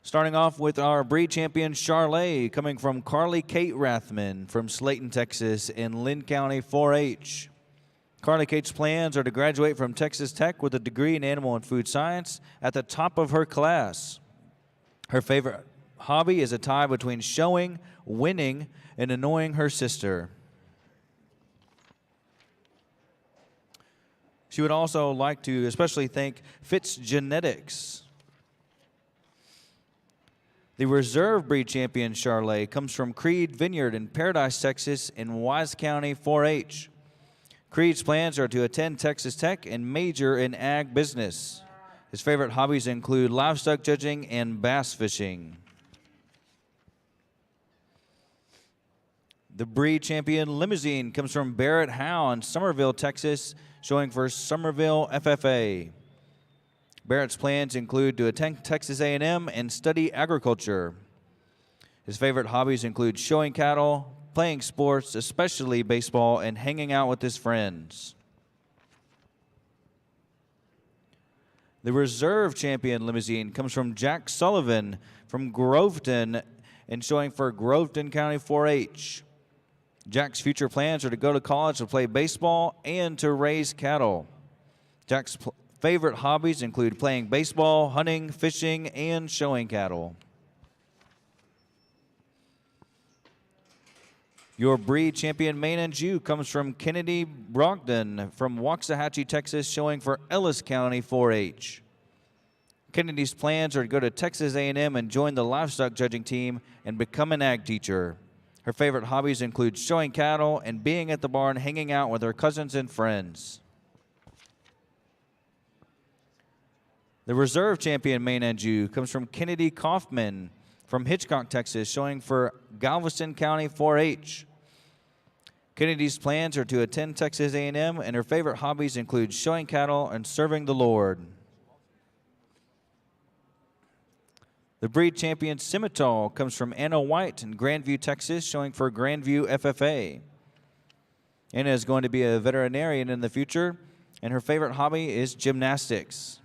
Starting off with our breed champion Charlet, coming from Carly Kate Rathman from Slayton, Texas in Lynn County 4-H. Carly Kate's plans are to graduate from Texas Tech with a degree in animal and food science at the top of her class. Her favorite hobby is a tie between showing, winning, and annoying her sister. She would also like to especially thank Fitz Genetics. The reserve breed champion Charlet comes from Creed Vineyard in Paradise, Texas in Wise County 4-H. Creed's plans are to attend Texas Tech and major in ag business. His favorite hobbies include livestock judging and bass fishing. The breed champion Limousine comes from Barrett Howe in Somerville, Texas, showing for Somerville FFA. Barrett's plans include to attend Texas A&M and study agriculture. His favorite hobbies include showing cattle, playing sports, especially baseball, and hanging out with his friends. The reserve champion Limousine comes from Jack Sullivan from Groveton and showing for Groveton County 4-H. Jack's future plans are to go to college to play baseball and to raise cattle. Jack's favorite hobbies include playing baseball, hunting, fishing, and showing cattle. Your breed champion Maine and Jew comes from Kennedy Brogdon from Waxahachie, Texas, showing for Ellis County 4-H. Kennedy's plans are to go to Texas A&M and join the livestock judging team and become an ag teacher. Her favorite hobbies include showing cattle and being at the barn hanging out with her cousins and friends. The reserve champion main Anjou comes from Kennedy Kaufman from Hitchcock, Texas, showing for Galveston County 4-H. Kennedy's plans are to attend Texas A&M, and her favorite hobbies include showing cattle and serving the Lord. The breed champion Scimitar comes from Anna White in Grandview, Texas, showing for Grandview FFA. Anna is going to be a veterinarian in the future, and her favorite hobby is gymnastics.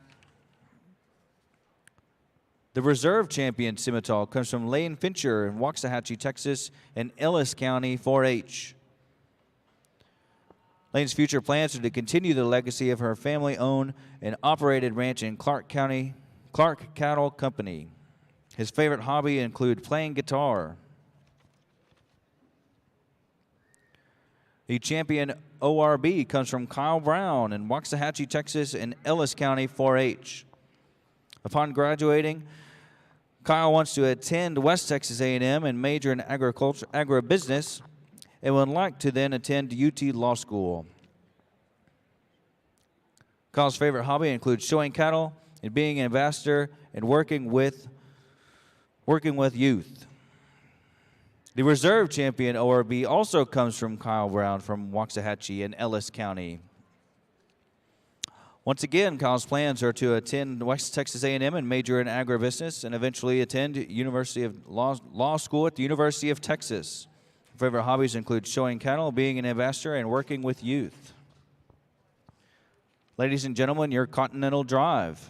The reserve champion Scimitar comes from Lane Fincher in Waxahachie, Texas, and Ellis County 4-H. Lane's future plans are to continue the legacy of her family-owned and operated ranch in Clark County, Clark Cattle Company. His favorite hobby include playing guitar. The champion ORB comes from Kyle Brown in Waxahachie, Texas, and Ellis County 4-H. Upon graduating, Kyle wants to attend West Texas A&M and major in agribusiness, and would like to then attend UT Law School. Kyle's favorite hobby includes showing cattle and being an ambassador and working with youth. The reserve champion ORB also comes from Kyle Brown from Waxahachie and Ellis County. Once again, Kyle's plans are to attend West Texas A&M and major in agribusiness and eventually attend University of Law School at the University of Texas. Favorite hobbies include showing cattle, being an ambassador, and working with youth. Ladies and gentlemen, your Continental Drive.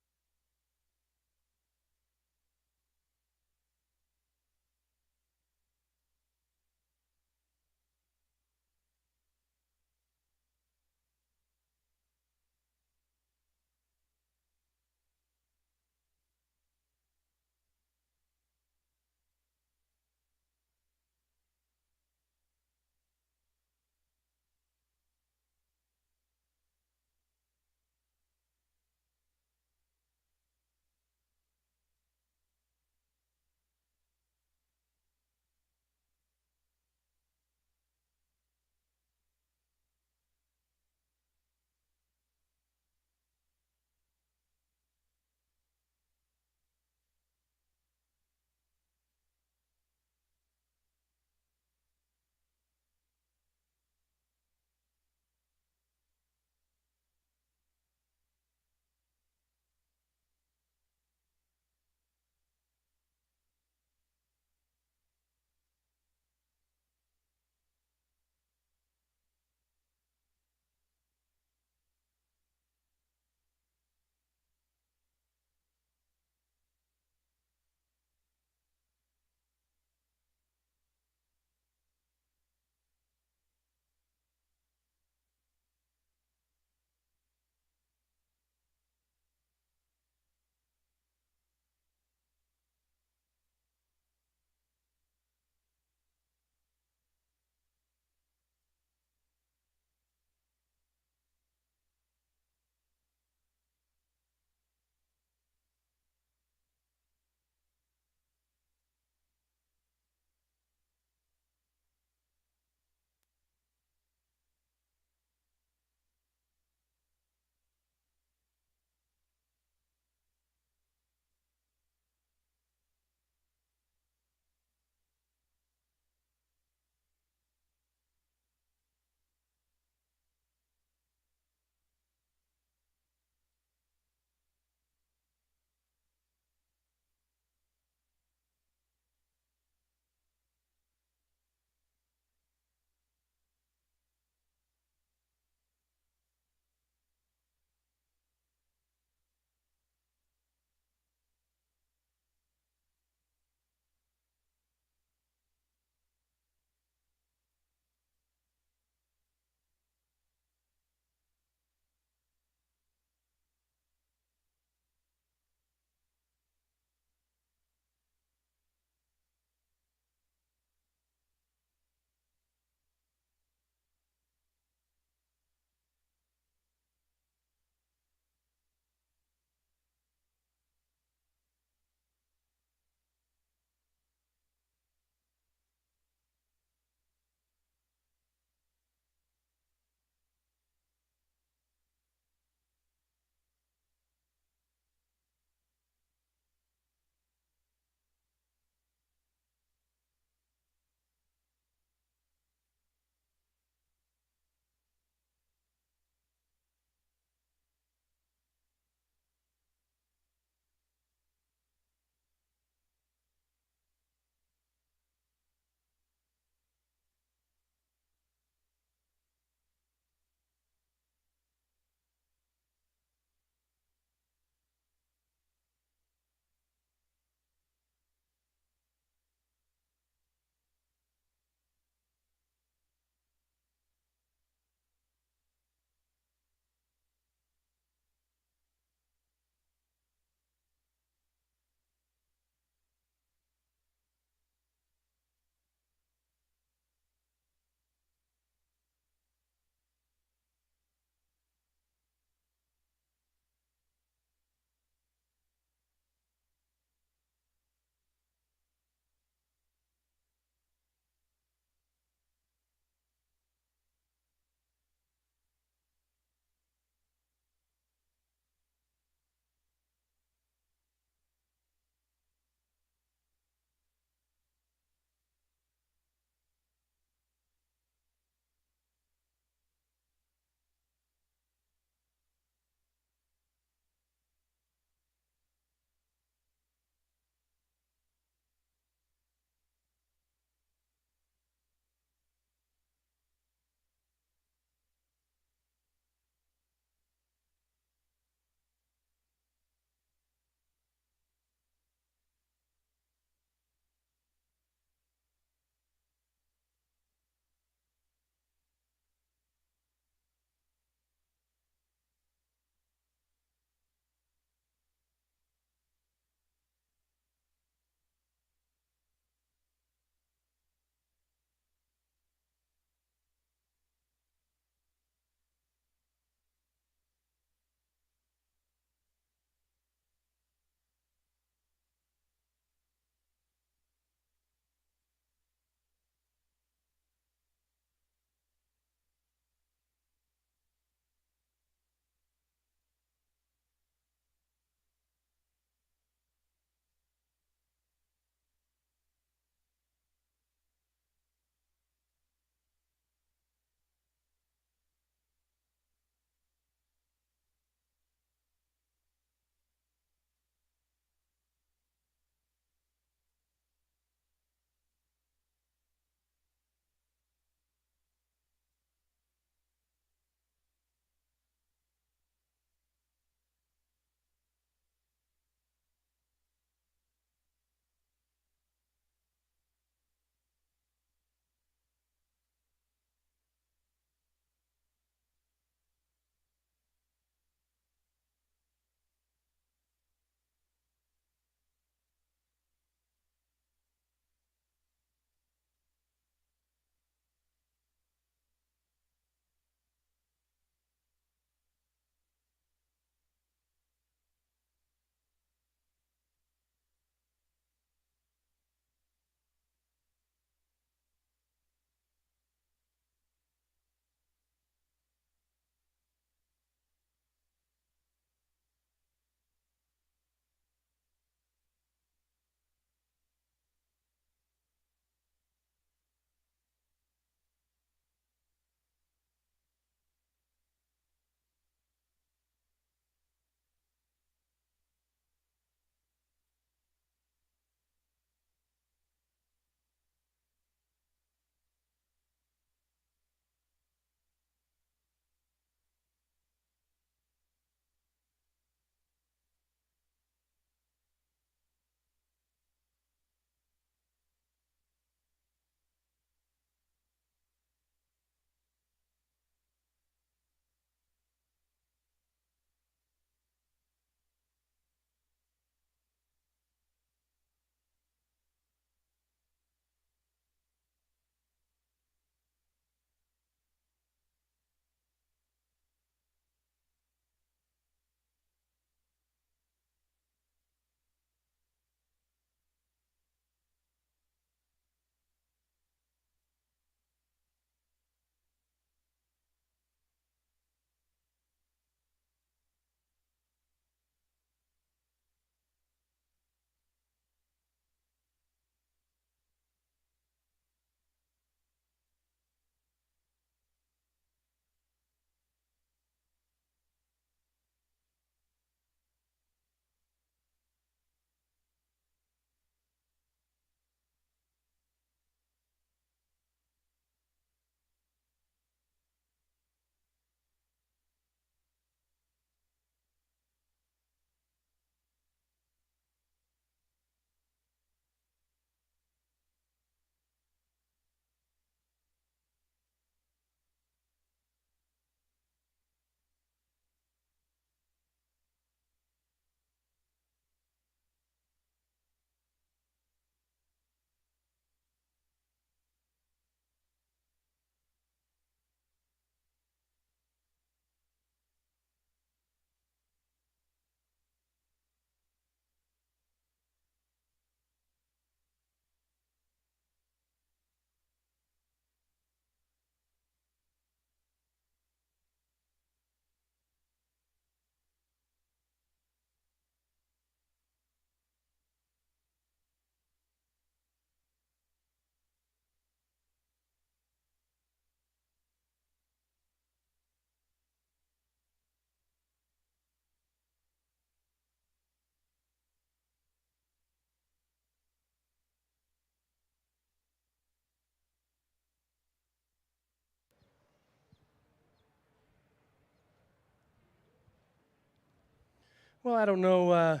Well, I don't know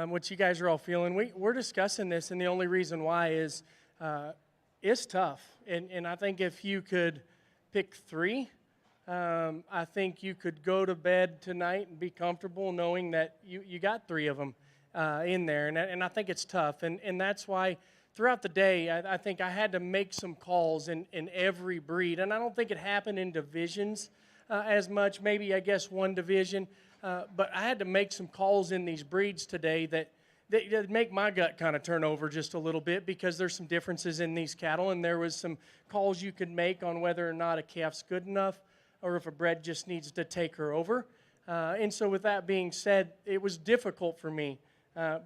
what you guys are all feeling. We're discussing this, and the only reason why is it's tough. And I think if you could pick three, I think you could go to bed tonight and be comfortable knowing that you got three of them in there. And I think it's tough. And that's why throughout the day, I think I had to make some calls in every breed. And I don't think it happened in divisions as much, maybe I guess one division. But I had to make some calls in these breeds today that make my gut kind of turn over just a little bit, because there's some differences in these cattle, and there was some calls you could make on whether or not a calf's good enough or if a bred just needs to take her over. And so with that being said, it was difficult for me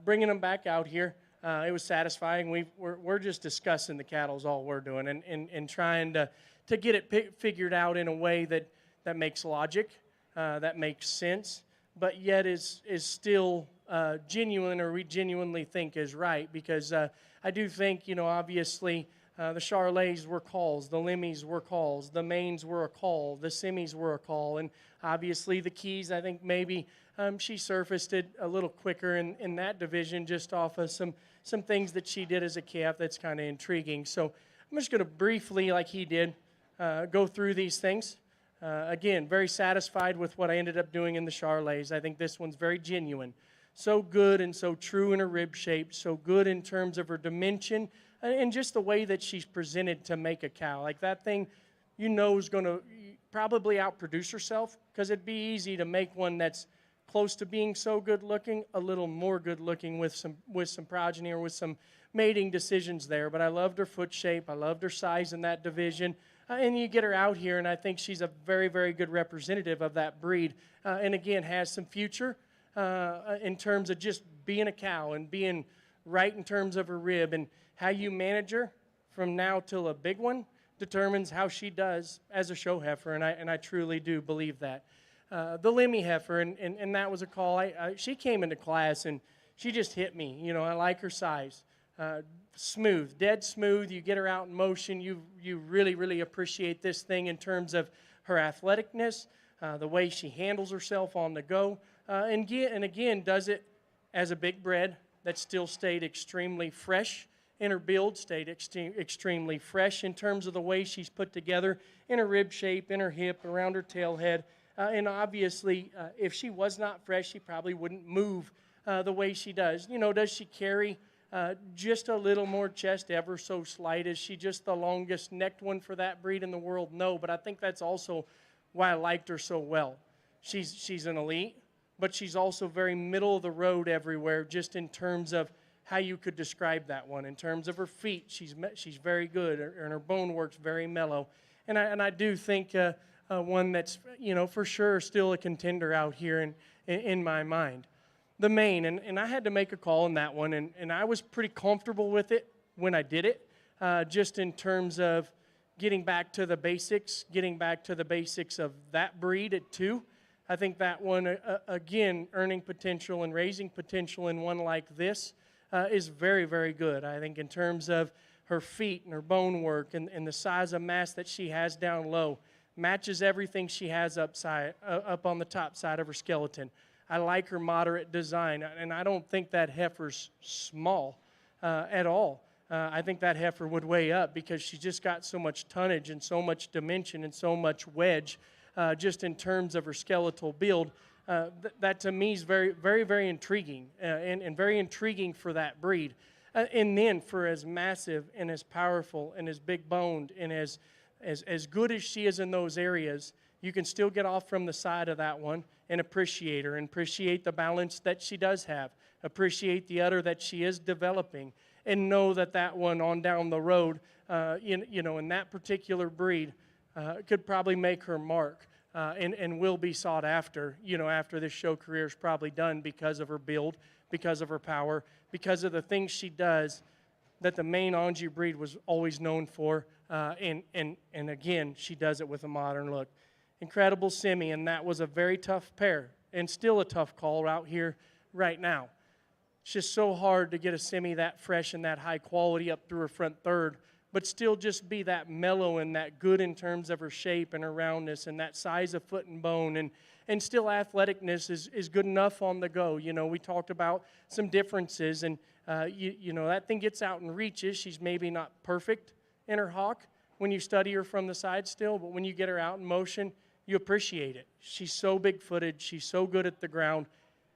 bringing them back out here. It was satisfying. We're just discussing the cattle is all we're doing, and trying to get it figured out in a way that makes logic, that makes sense, but yet is still genuine, or we genuinely think is right. Because I do think, obviously, the Charolais were calls, the Limmies were calls, the Maines were a call, the Simmies were a call, and obviously the Keys, I think maybe she surfaced it a little quicker in that division, just off of some things that she did as a calf that's kind of intriguing. So I'm just going to briefly, like he did, go through these things. Again, very satisfied with what I ended up doing in the Charolais. I think this one's very genuine. So good and so true in her rib shape, so good in terms of her dimension, and just the way that she's presented to make a cow. Like that thing, is going to probably outproduce herself, because it'd be easy to make one that's close to being so good looking, a little more good looking with some progeny or with some mating decisions there. But I loved her foot shape. I loved her size in that division. And you get her out here, and I think she's a very, very good representative of that breed. And again, has some future in terms of just being a cow and being right in terms of her rib. And how you manage her from now till a big one determines how she does as a show heifer, and I truly do believe that. The Limmy heifer, and that was a call. She came into class, and she just hit me. I like her size. Smooth, dead smooth. You get her out in motion, you really, really appreciate this thing in terms of her athleticness, the way she handles herself on the go, and again does it as a big bred that still stayed extremely fresh in her build, stayed extremely fresh in terms of the way she's put together in her rib shape, in her hip, around her tail head. And obviously, if she was not fresh, she probably wouldn't move the way she does. Does she carry just a little more chest, ever so slight? Is she just the longest necked one for that breed in the world? No, but I think that's also why I liked her so well. She's an elite, but she's also very middle of the road everywhere, just in terms of how you could describe that one. In terms of her feet, she's very good, and her bone work's very mellow. And I do think one that's, for sure still a contender out here in my mind. The Maine, and I had to make a call on that one, and I was pretty comfortable with it when I did it, just in terms of getting back to the basics of that breed at 2. I think that one, again, earning potential and raising potential in one like this is very, very good. I think in terms of her feet and her bone work and the size of mass that she has down low, matches everything she has up on the top side of her skeleton. I like her moderate design, and I don't think that heifer's small at all. I think that heifer would weigh up, because she's just got so much tonnage and so much dimension and so much wedge just in terms of her skeletal build. That to me is very, very, very intriguing and very intriguing for that breed. And then for as massive and as powerful and as big boned and as good as she is in those areas, you can still get off from the side of that one and appreciate her, and appreciate the balance that she does have, appreciate the udder that she is developing, and know that one on down the road, in that particular breed, could probably make her mark and will be sought after, after this show career is probably done, because of her build, because of her power, because of the things she does that the Maine Anjou breed was always known for, and again, she does it with a modern look. Incredible Simi, and that was a very tough pair, and still a tough call out here right now. It's just so hard to get a Simi that fresh and that high quality up through her front third, but still just be that mellow and that good in terms of her shape and her roundness and that size of foot and bone, and still athleticness is good enough on the go. You know, we talked about some differences, and you know, that thing gets out and reaches. She's maybe not perfect in her hawk when you study her from the side still, but when you get her out in motion, you appreciate it. She's so big-footed. She's so good at the ground.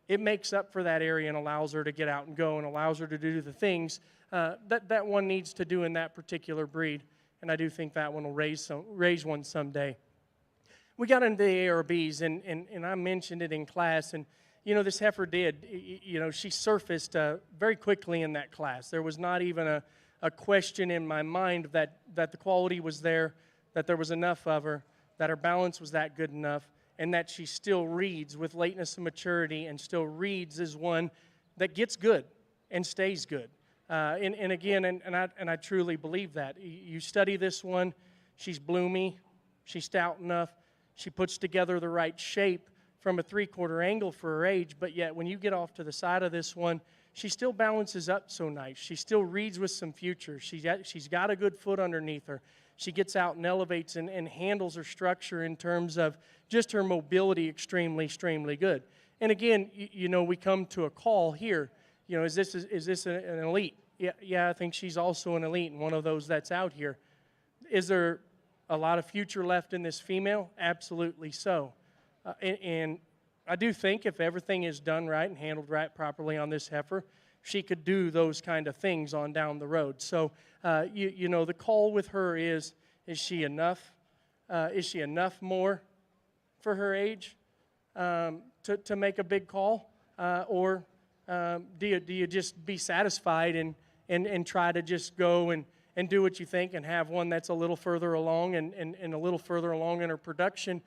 It makes up for that area and allows her to get out and go and allows her to do the things that one needs to do in that particular breed. And I do think that one will raise one someday. We got into the ARBs, and I mentioned it in class, and you know, this heifer did. You know, she surfaced very quickly in that class. There was not even a question in my mind that the quality was there, that there was enough of her, that her balance was that good enough, and that she still reads with lateness and maturity and still reads as one that gets good and stays good. And again, and I truly believe that. You study this one, she's bloomy, she's stout enough, she puts together the right shape from a 3/4 angle for her age, but yet when you get off to the side of this one, she still balances up so nice. She still reads with some future. She's got a good foot underneath her. She gets out and elevates and handles her structure in terms of just her mobility extremely, extremely good. And again, you know, we come to a call here. You know, is this an elite? Yeah, I think she's also an elite and one of those that's out here. Is there a lot of future left in this female? Absolutely so. And I do think if everything is done right and handled right properly on this heifer, she could do those kind of things on down the road. So, you know, the call with her is she enough? Is she enough more for her age to make a big call? Or do you just be satisfied and try to just go and do what you think and have one that's a little further along and a little further along in her production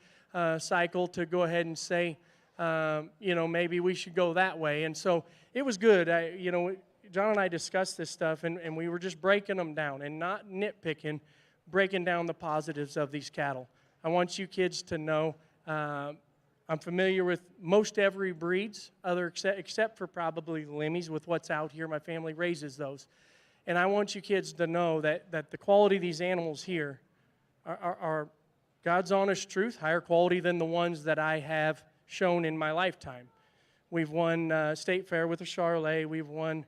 cycle to go ahead and say, you know, maybe we should go that way. And so it was good. You know, John and I discussed this stuff, and we were just breaking them down and not nitpicking, breaking down the positives of these cattle. I want you kids to know I'm familiar with most every breeds, except for probably the Limmies with what's out here. My family raises those. And I want you kids to know that the quality of these animals here are God's honest truth, higher quality than the ones that I have shown in my lifetime. We've won State Fair with a Charolais. We've won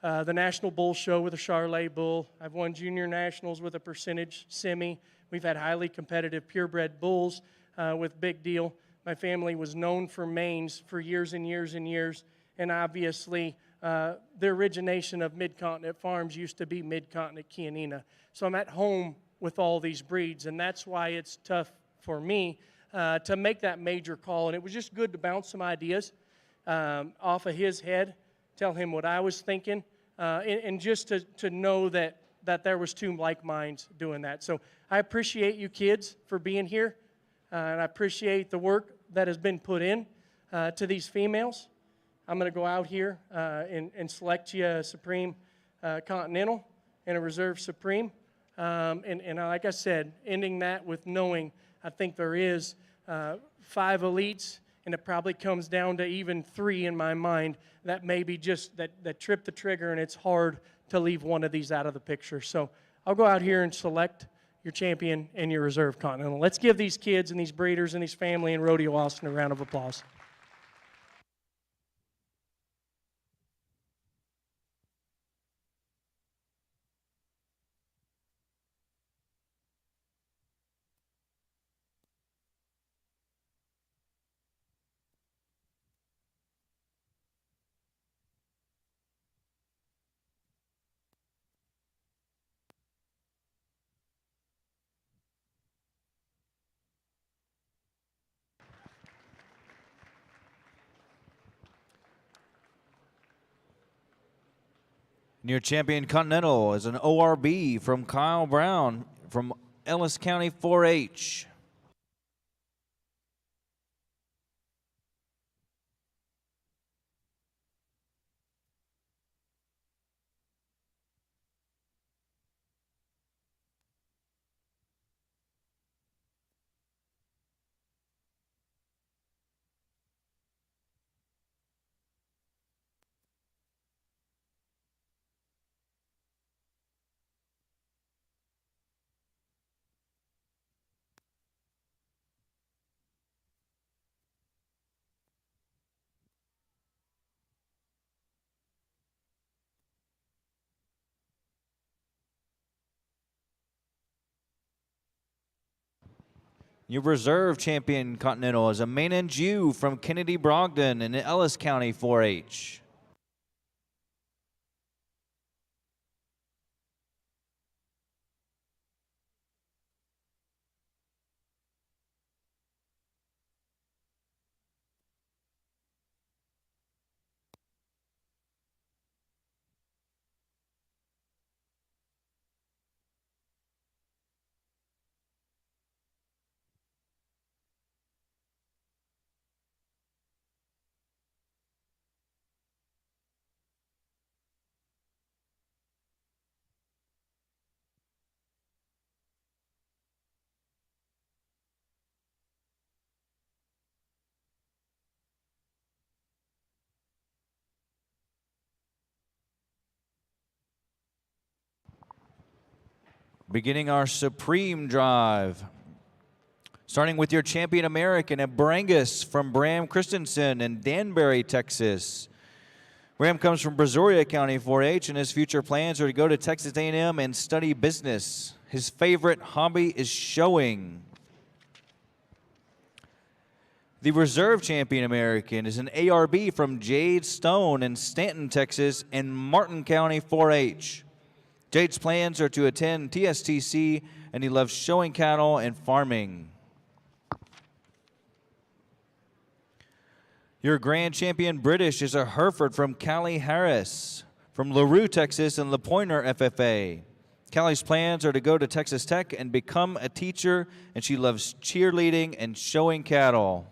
the National Bull Show with a Charolais Bull. I've won Junior Nationals with a percentage semi. We've had highly competitive purebred bulls with Big Deal. My family was known for manes for years and years and years, and obviously the origination of Mid-Continent Farms used to be Mid-Continent Chianina. So I'm at home with all these breeds, and that's why it's tough for me to make that major call. And it was just good to bounce some ideas off of his head, tell him what I was thinking, and just to know that there was two like minds doing that. So I appreciate you kids for being here, and I appreciate the work that has been put in to these females. I'm going to go out here and select you a Supreme Continental and a Reserve Supreme. And like I said, ending that with knowing I think there is 5 elites, and it probably comes down to even 3 in my mind that maybe just that trip the trigger, and it's hard to leave one of these out of the picture. So I'll go out here and select your champion and your Reserve Continental. Let's give these kids and these breeders and these family in Rodeo Austin a round of applause. And your champion Continental is an ORB from Kyle Brown from Ellis County 4-H. Your reserve champion Continental is a Maine Jew from Kennedy Brogdon in Ellis County 4-H. Beginning our Supreme Drive. Starting with your champion American at Brangus from Bram Christensen in Danbury, Texas. Bram comes from Brazoria County 4-H, and his future plans are to go to Texas A&M and study business. His favorite hobby is showing. The reserve champion American is an ARB from Jade Stone in Stanton, Texas, and Martin County 4-H. Jade's plans are to attend TSTC, and he loves showing cattle and farming. Your grand champion British is a Hereford from Callie Harris from LaRue, Texas, and La Pointer FFA. Callie's plans are to go to Texas Tech and become a teacher, and she loves cheerleading and showing cattle.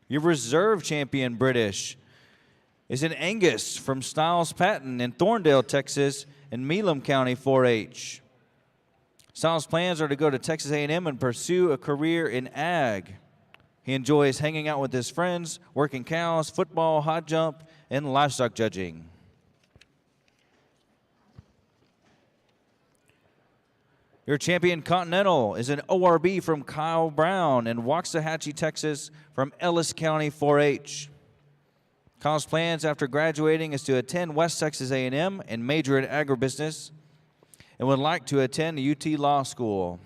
Your reserve champion British is an Angus from Stiles Patton in Thorndale, Texas, and Melam County 4-H. Stiles' plans are to go to Texas A&M and pursue a career in ag. He enjoys hanging out with his friends, working cows, football, high jump, and livestock judging. Your champion Continental is an ORB from Kyle Brown in Waxahachie, Texas, from Ellis County 4-H. Kyle's plans after graduating is to attend West Texas A&M and major in agribusiness, and would like to attend the UT Law School.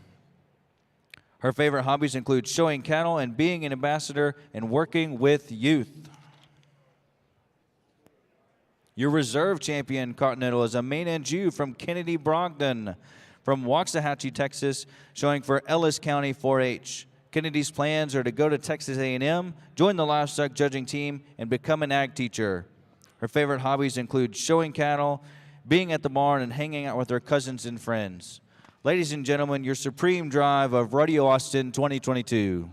Her favorite hobbies include showing cattle and being an ambassador and working with youth. Your reserve champion Continental is a Maine Jew from Kennedy Brogdon from Waxahachie, Texas, showing for Ellis County 4-H. Kennedy's plans are to go to Texas A&M, join the livestock judging team, and become an ag teacher. Her favorite hobbies include showing cattle, being at the barn, and hanging out with her cousins and friends. Ladies and gentlemen, your Supreme Drive of Rodeo Austin 2022.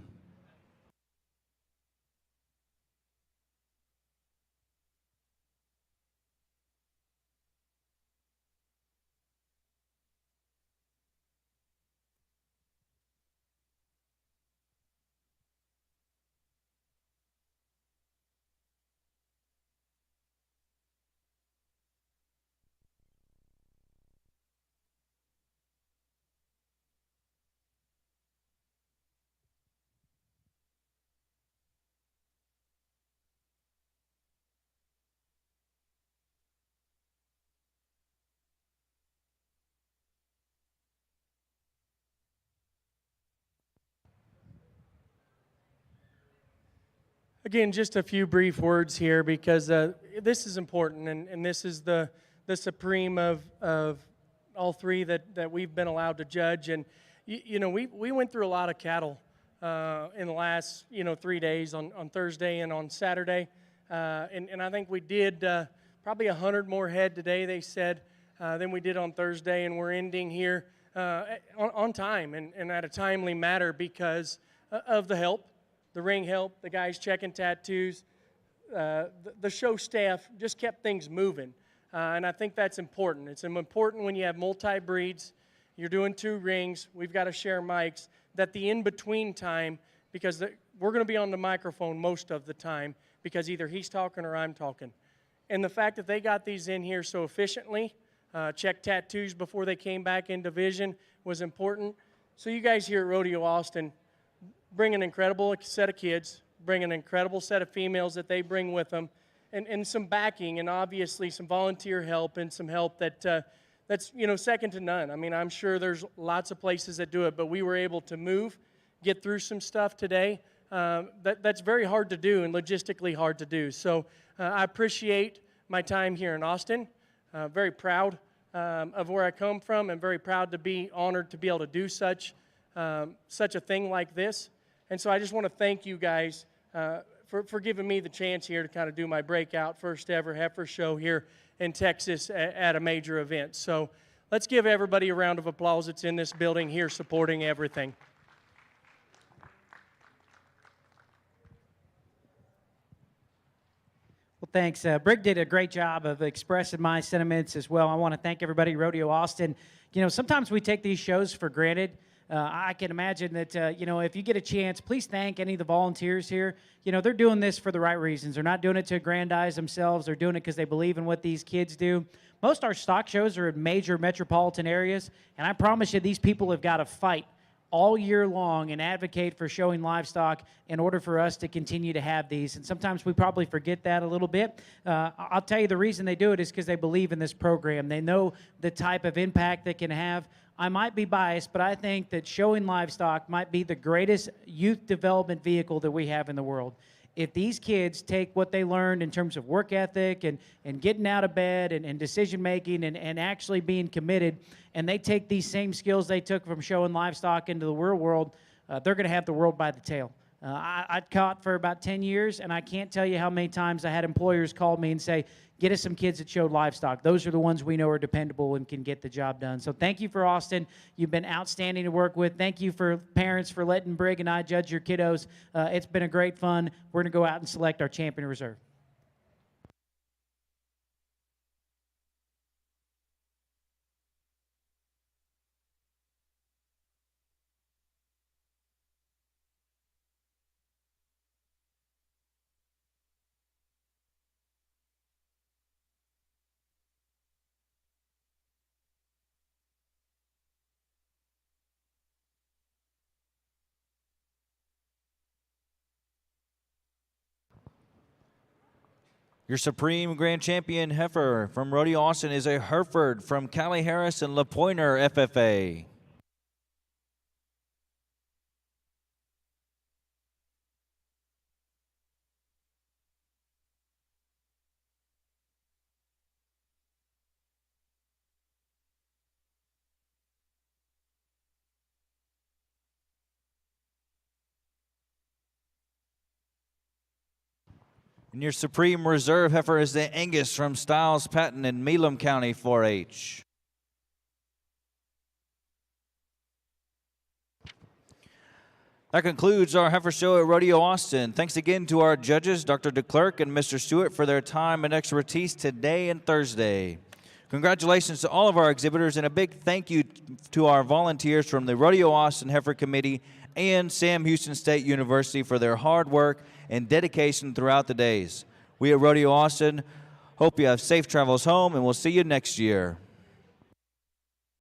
Again, just a few brief words here because this is important, and this is the supreme of all three that we've been allowed to judge. And, you know, we went through a lot of cattle in the last, 3 days on Thursday and on Saturday. And I think we did probably 100 more head today, they said, than we did on Thursday. And we're ending here on time and at a timely matter because of the help. The ring help, the guys checking tattoos, the show staff just kept things moving. And I think that's important. It's important when you have multi-breeds, you're doing 2 rings, we've got to share mics, that the in-between time, because we're going to be on the microphone most of the time, because either he's talking or I'm talking. And the fact that they got these in here so efficiently, checked tattoos before they came back in division was important. So you guys here at Rodeo Austin, bring an incredible set of kids, bring an incredible set of females that they bring with them, and some backing, and obviously some volunteer help and some help that that's, second to none. I mean, I'm sure there's lots of places that do it, but we were able to move, get through some stuff today. That's very hard to do and logistically hard to do. So I appreciate my time here in Austin. Very proud of where I come from, and very proud to be honored to be able to do such a thing like this. And so I just want to thank you guys for giving me the chance here to kind of do my breakout first ever heifer show here in Texas at a major event. So let's give everybody a round of applause that's in this building here supporting everything. Well, thanks. Brig did a great job of expressing my sentiments as well. I want to thank everybody, Rodeo Austin. Sometimes we take these shows for granted. I can imagine that, if you get a chance, please thank any of the volunteers here. They're doing this for the right reasons. They're not doing it to aggrandize themselves. They're doing it because they believe in what these kids do. Most of our stock shows are in major metropolitan areas, and I promise you these people have got to fight all year long and advocate for showing livestock in order for us to continue to have these. And sometimes we probably forget that a little bit. I'll tell you the reason they do it is because they believe in this program. They know the type of impact they can have. I might be biased, but I think that showing livestock might be the greatest youth development vehicle that we have in the world. If these kids take what they learned in terms of work ethic and getting out of bed and decision making and actually being committed, and they take these same skills they took from showing livestock into the real world, they're going to have the world by the tail. I taught for about 10 years, and I can't tell you how many times I had employers call me and say, get us some kids that showed livestock. Those are the ones we know are dependable and can get the job done. So thank you for Austin. You've been outstanding to work with. Thank you for parents for letting Brig and I judge your kiddos. It's been a great fun. We're going to go out and select our champion reserve. Your Supreme Grand Champion heifer from Rodeo Austin is a Hereford from Callie Harris and LaPointer FFA. And your Supreme Reserve heifer is the Angus from Stiles Patton in Melam County 4-H. That concludes our heifer show at Rodeo Austin. Thanks again to our judges, Dr. DeClerc and Mr. Stewart, for their time and expertise today and Thursday. Congratulations to all of our exhibitors, and a big thank you to our volunteers from the Rodeo Austin Heifer Committee and Sam Houston State University for their hard work and dedication throughout the days. We at Rodeo Austin hope you have safe travels home, and we'll see you next year.